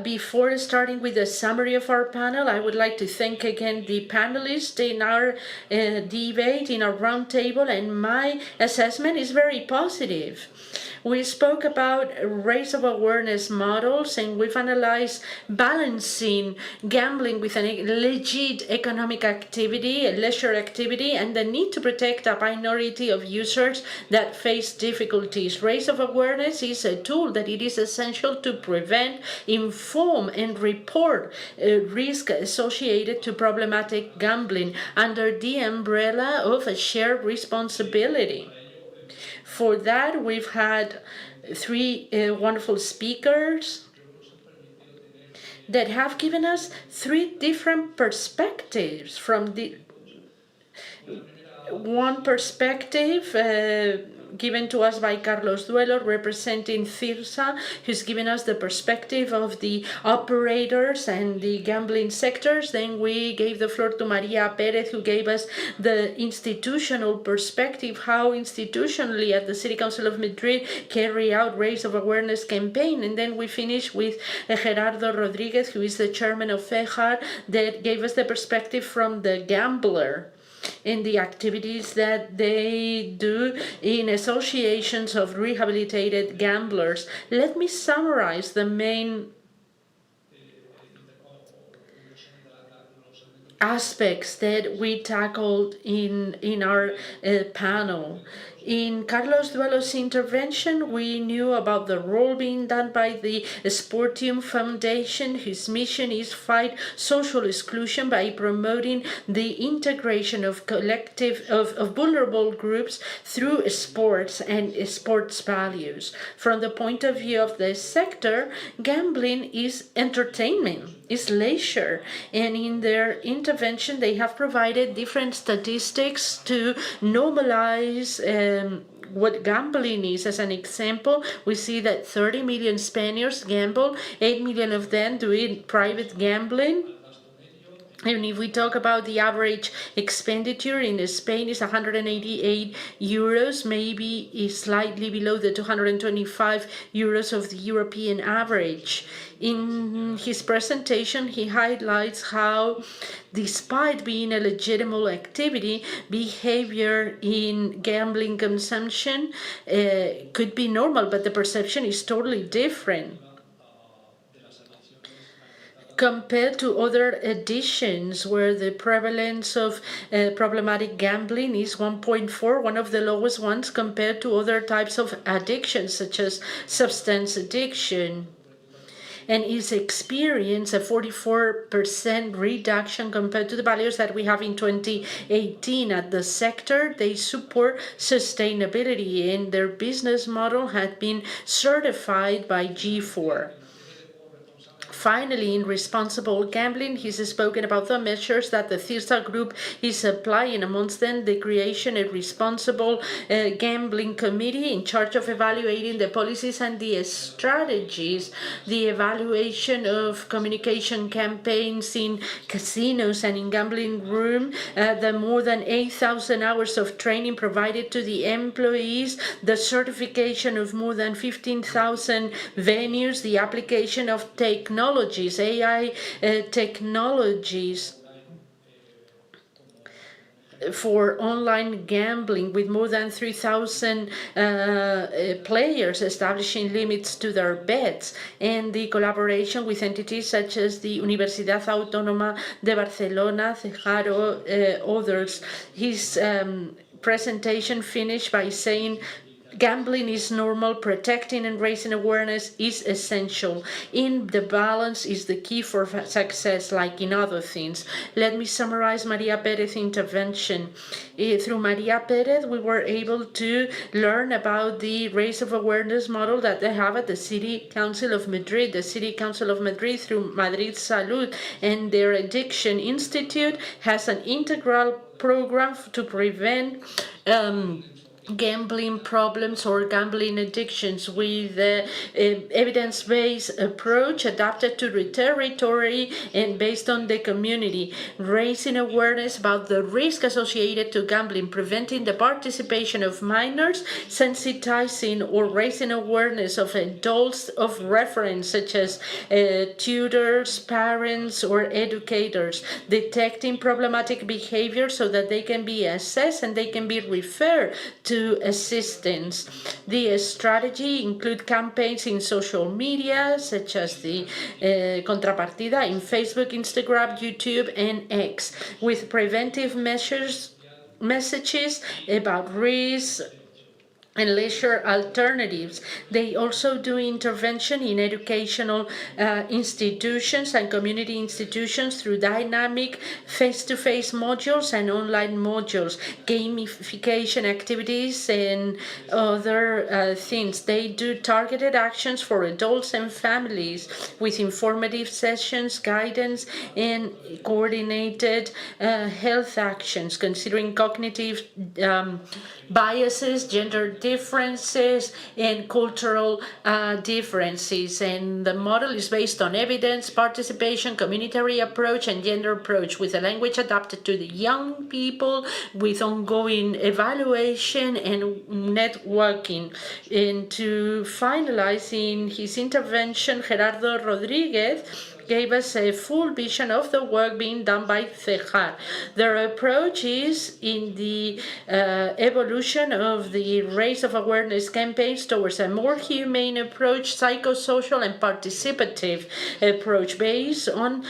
Before starting with the summary of our panel, I would like to thank again the panelists in our debate, in our roundtable, and my assessment is very positive. We spoke about raise of awareness models, and we've analyzed balancing gambling with a legit economic activity, a leisure activity, and the need to protect a minority of users that face difficulties. Raise of awareness is a tool that it is essential to prevent, inform, and report risk associated to problematic gambling under the umbrella of a shared responsibility. For that, we've had three wonderful speakers that have given us three different perspectives. From the one perspective given to us by Carlos Duelo, representing CIRSA, who's given us the perspective of the operators and the gambling sectors. Then we gave the floor to María Pérez, who gave us the institutional perspective, how institutionally at the City Council of Madrid carry out raise of awareness campaign. And then we finished with Gerardo Rodriguez, who is the chairman of FEJAR, that gave us the perspective from the gambler in the activities that they do in associations of rehabilitated gamblers. Let me summarize the main aspects that we tackled in our panel. In Carlos Duelo's intervention, we knew about the role being done by the Sportium Foundation, whose mission is fight social exclusion by promoting the integration of vulnerable groups through sports and sports values. From the point of view of the sector, gambling is entertainment, is leisure, and in their intervention, they have provided different statistics to normalize what gambling is. As an example, we see that 30 million Spaniards gamble, 8 million of them doing private gambling. And if we talk about the average expenditure in Spain is 188 euros, maybe is slightly below the 225 euros of the European average. In his presentation, he highlights how, despite being a legitimate activity, behavior in gambling consumption could be normal, but the perception is totally different compared to other editions where the prevalence of problematic gambling is 1.4, one of the lowest ones compared to other types of addictions such as substance addiction. And is experienced a 44% reduction compared to the values that we have in 2018. At the sector, they support sustainability, and their business model had been certified by G4. Finally, in responsible gambling, he's spoken about the measures that the CIRSA group is applying, amongst them the creation of a responsible gambling committee in charge of evaluating the policies and the strategies, the evaluation of communication campaigns in casinos and in gambling room, the more than 8,000 hours of training provided to the employees, the certification of more than 15,000 venues, the application of technologies, AI technologies, for online gambling with more than 3,000 players establishing limits to their bets, and the collaboration with entities such as the Universidad Autónoma de Barcelona, Cejaro, others. His presentation finished by saying, gambling is normal, protecting and raising awareness is essential. In the balance is the key for success, like in other things. Let me summarize María Pérez's intervention. Through María Pérez, we were able to learn about the raise of awareness model that they have at the City Council of Madrid. The City Council of Madrid, through Madrid SALUD and their Addiction Institute, has an integral program to prevent gambling problems or gambling addictions with evidence-based approach adapted to the territory and based on the community, raising awareness about the risk associated to gambling, preventing the participation of minors, sensitizing or raising awareness of adults of reference such as tutors, parents or educators, detecting problematic behavior so that they can be assessed and they can be referred to assistance. The strategy include campaigns in social media such as the Contrapartida in Facebook, Instagram, YouTube and X, with preventive messages about risks and leisure alternatives. They also do intervention in educational institutions and community institutions through dynamic face-to-face modules and online modules, gamification activities and other things. They do targeted actions for adults and families with informative sessions, guidance and coordinated health actions, considering cognitive biases, gender differences and cultural differences. And the model is based on evidence, participation, communitary approach and gender approach, with a language adapted to the young people, with ongoing evaluation and networking. And to finalize in his intervention, Gerardo Rodriguez gave us a full vision of the work being done by CEJAR. Their approach is in the evolution of the raise of awareness campaigns towards a more humane approach, psychosocial and participative approach based on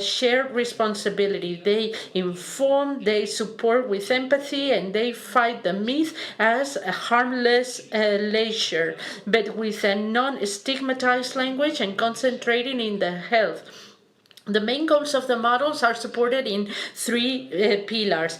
shared responsibility. They inform, they support with empathy, and they fight the myth as a harmless leisure, but with a non-stigmatized language and concentrating in the health. The main goals of the models are supported in three pillars: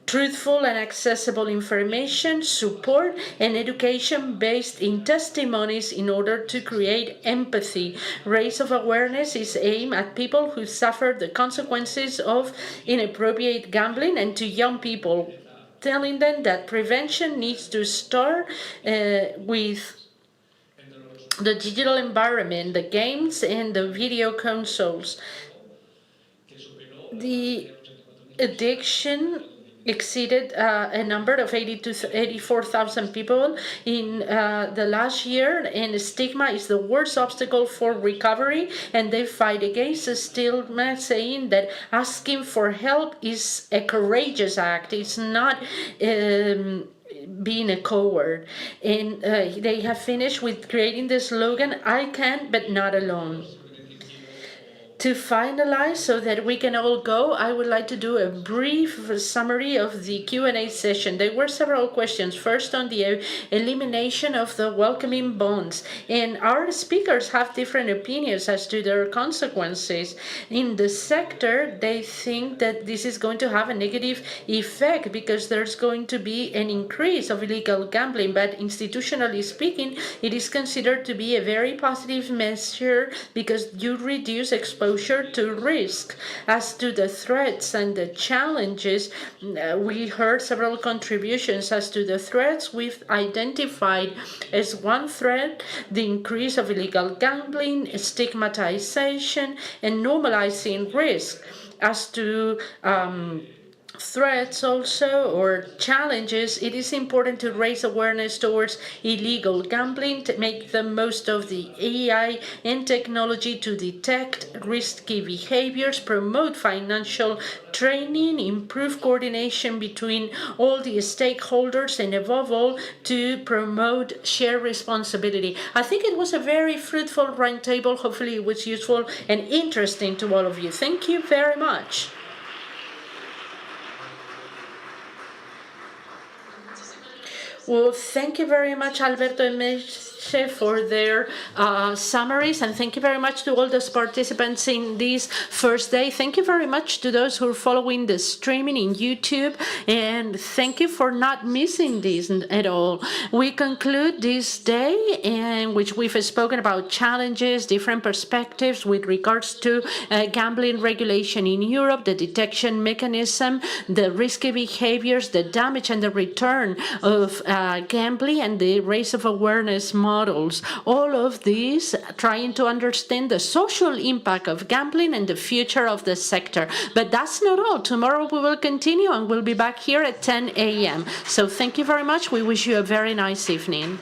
truthful and accessible information, support, and education based in testimonies in order to create empathy. Raise of awareness is aimed at people who suffer the consequences of inappropriate gambling and to young people, telling them that prevention needs to start with the digital environment, the games and the video consoles. The addiction exceeded a number of 80,000 to 84,000 people in the last year, and stigma is the worst obstacle for recovery, and they fight against the stigma, saying that asking for help is a courageous act. It's not being a coward. And they have finished with creating the slogan, "I can, but not alone." To finalize, so that we can all go, I would like to do a brief summary of the Q&A session. There were several questions. First, on the elimination of the welcoming bonds. And our speakers have different opinions as to their consequences. In the sector, they think that this is going to have a negative effect because there's going to be an increase of illegal gambling. But institutionally speaking, it is considered to be a very positive measure because you reduce exposure to risk. As to the threats and the challenges, we heard several contributions. As to the threats, we've identified as one threat the increase of illegal gambling, stigmatization, and normalizing risk. As to threats also or challenges, it is important to raise awareness towards illegal gambling, to make the most of the AI and technology to detect risky behaviors, promote financial training, improve coordination between all the stakeholders, and above all, to promote shared responsibility. I think it was a very fruitful roundtable. Hopefully it was useful and interesting to all of you. Thank you very much. Well, thank you very much, Alberto and Meche, for their summaries, and thank you very much to all those participants in this first day. Thank you very much to those who are following the streaming in YouTube, and thank you for not missing this at all. We conclude this day in which we've spoken about challenges, different perspectives with regards to gambling regulation in Europe, the detection mechanism, the risky behaviors, the damage and the return of gambling, and the raise of awareness models. All of these trying to understand the social impact of gambling and the future of the sector. But that's not all. Tomorrow we will continue and we'll be back here at 10 a.m. So thank you very much. We wish you a very nice evening.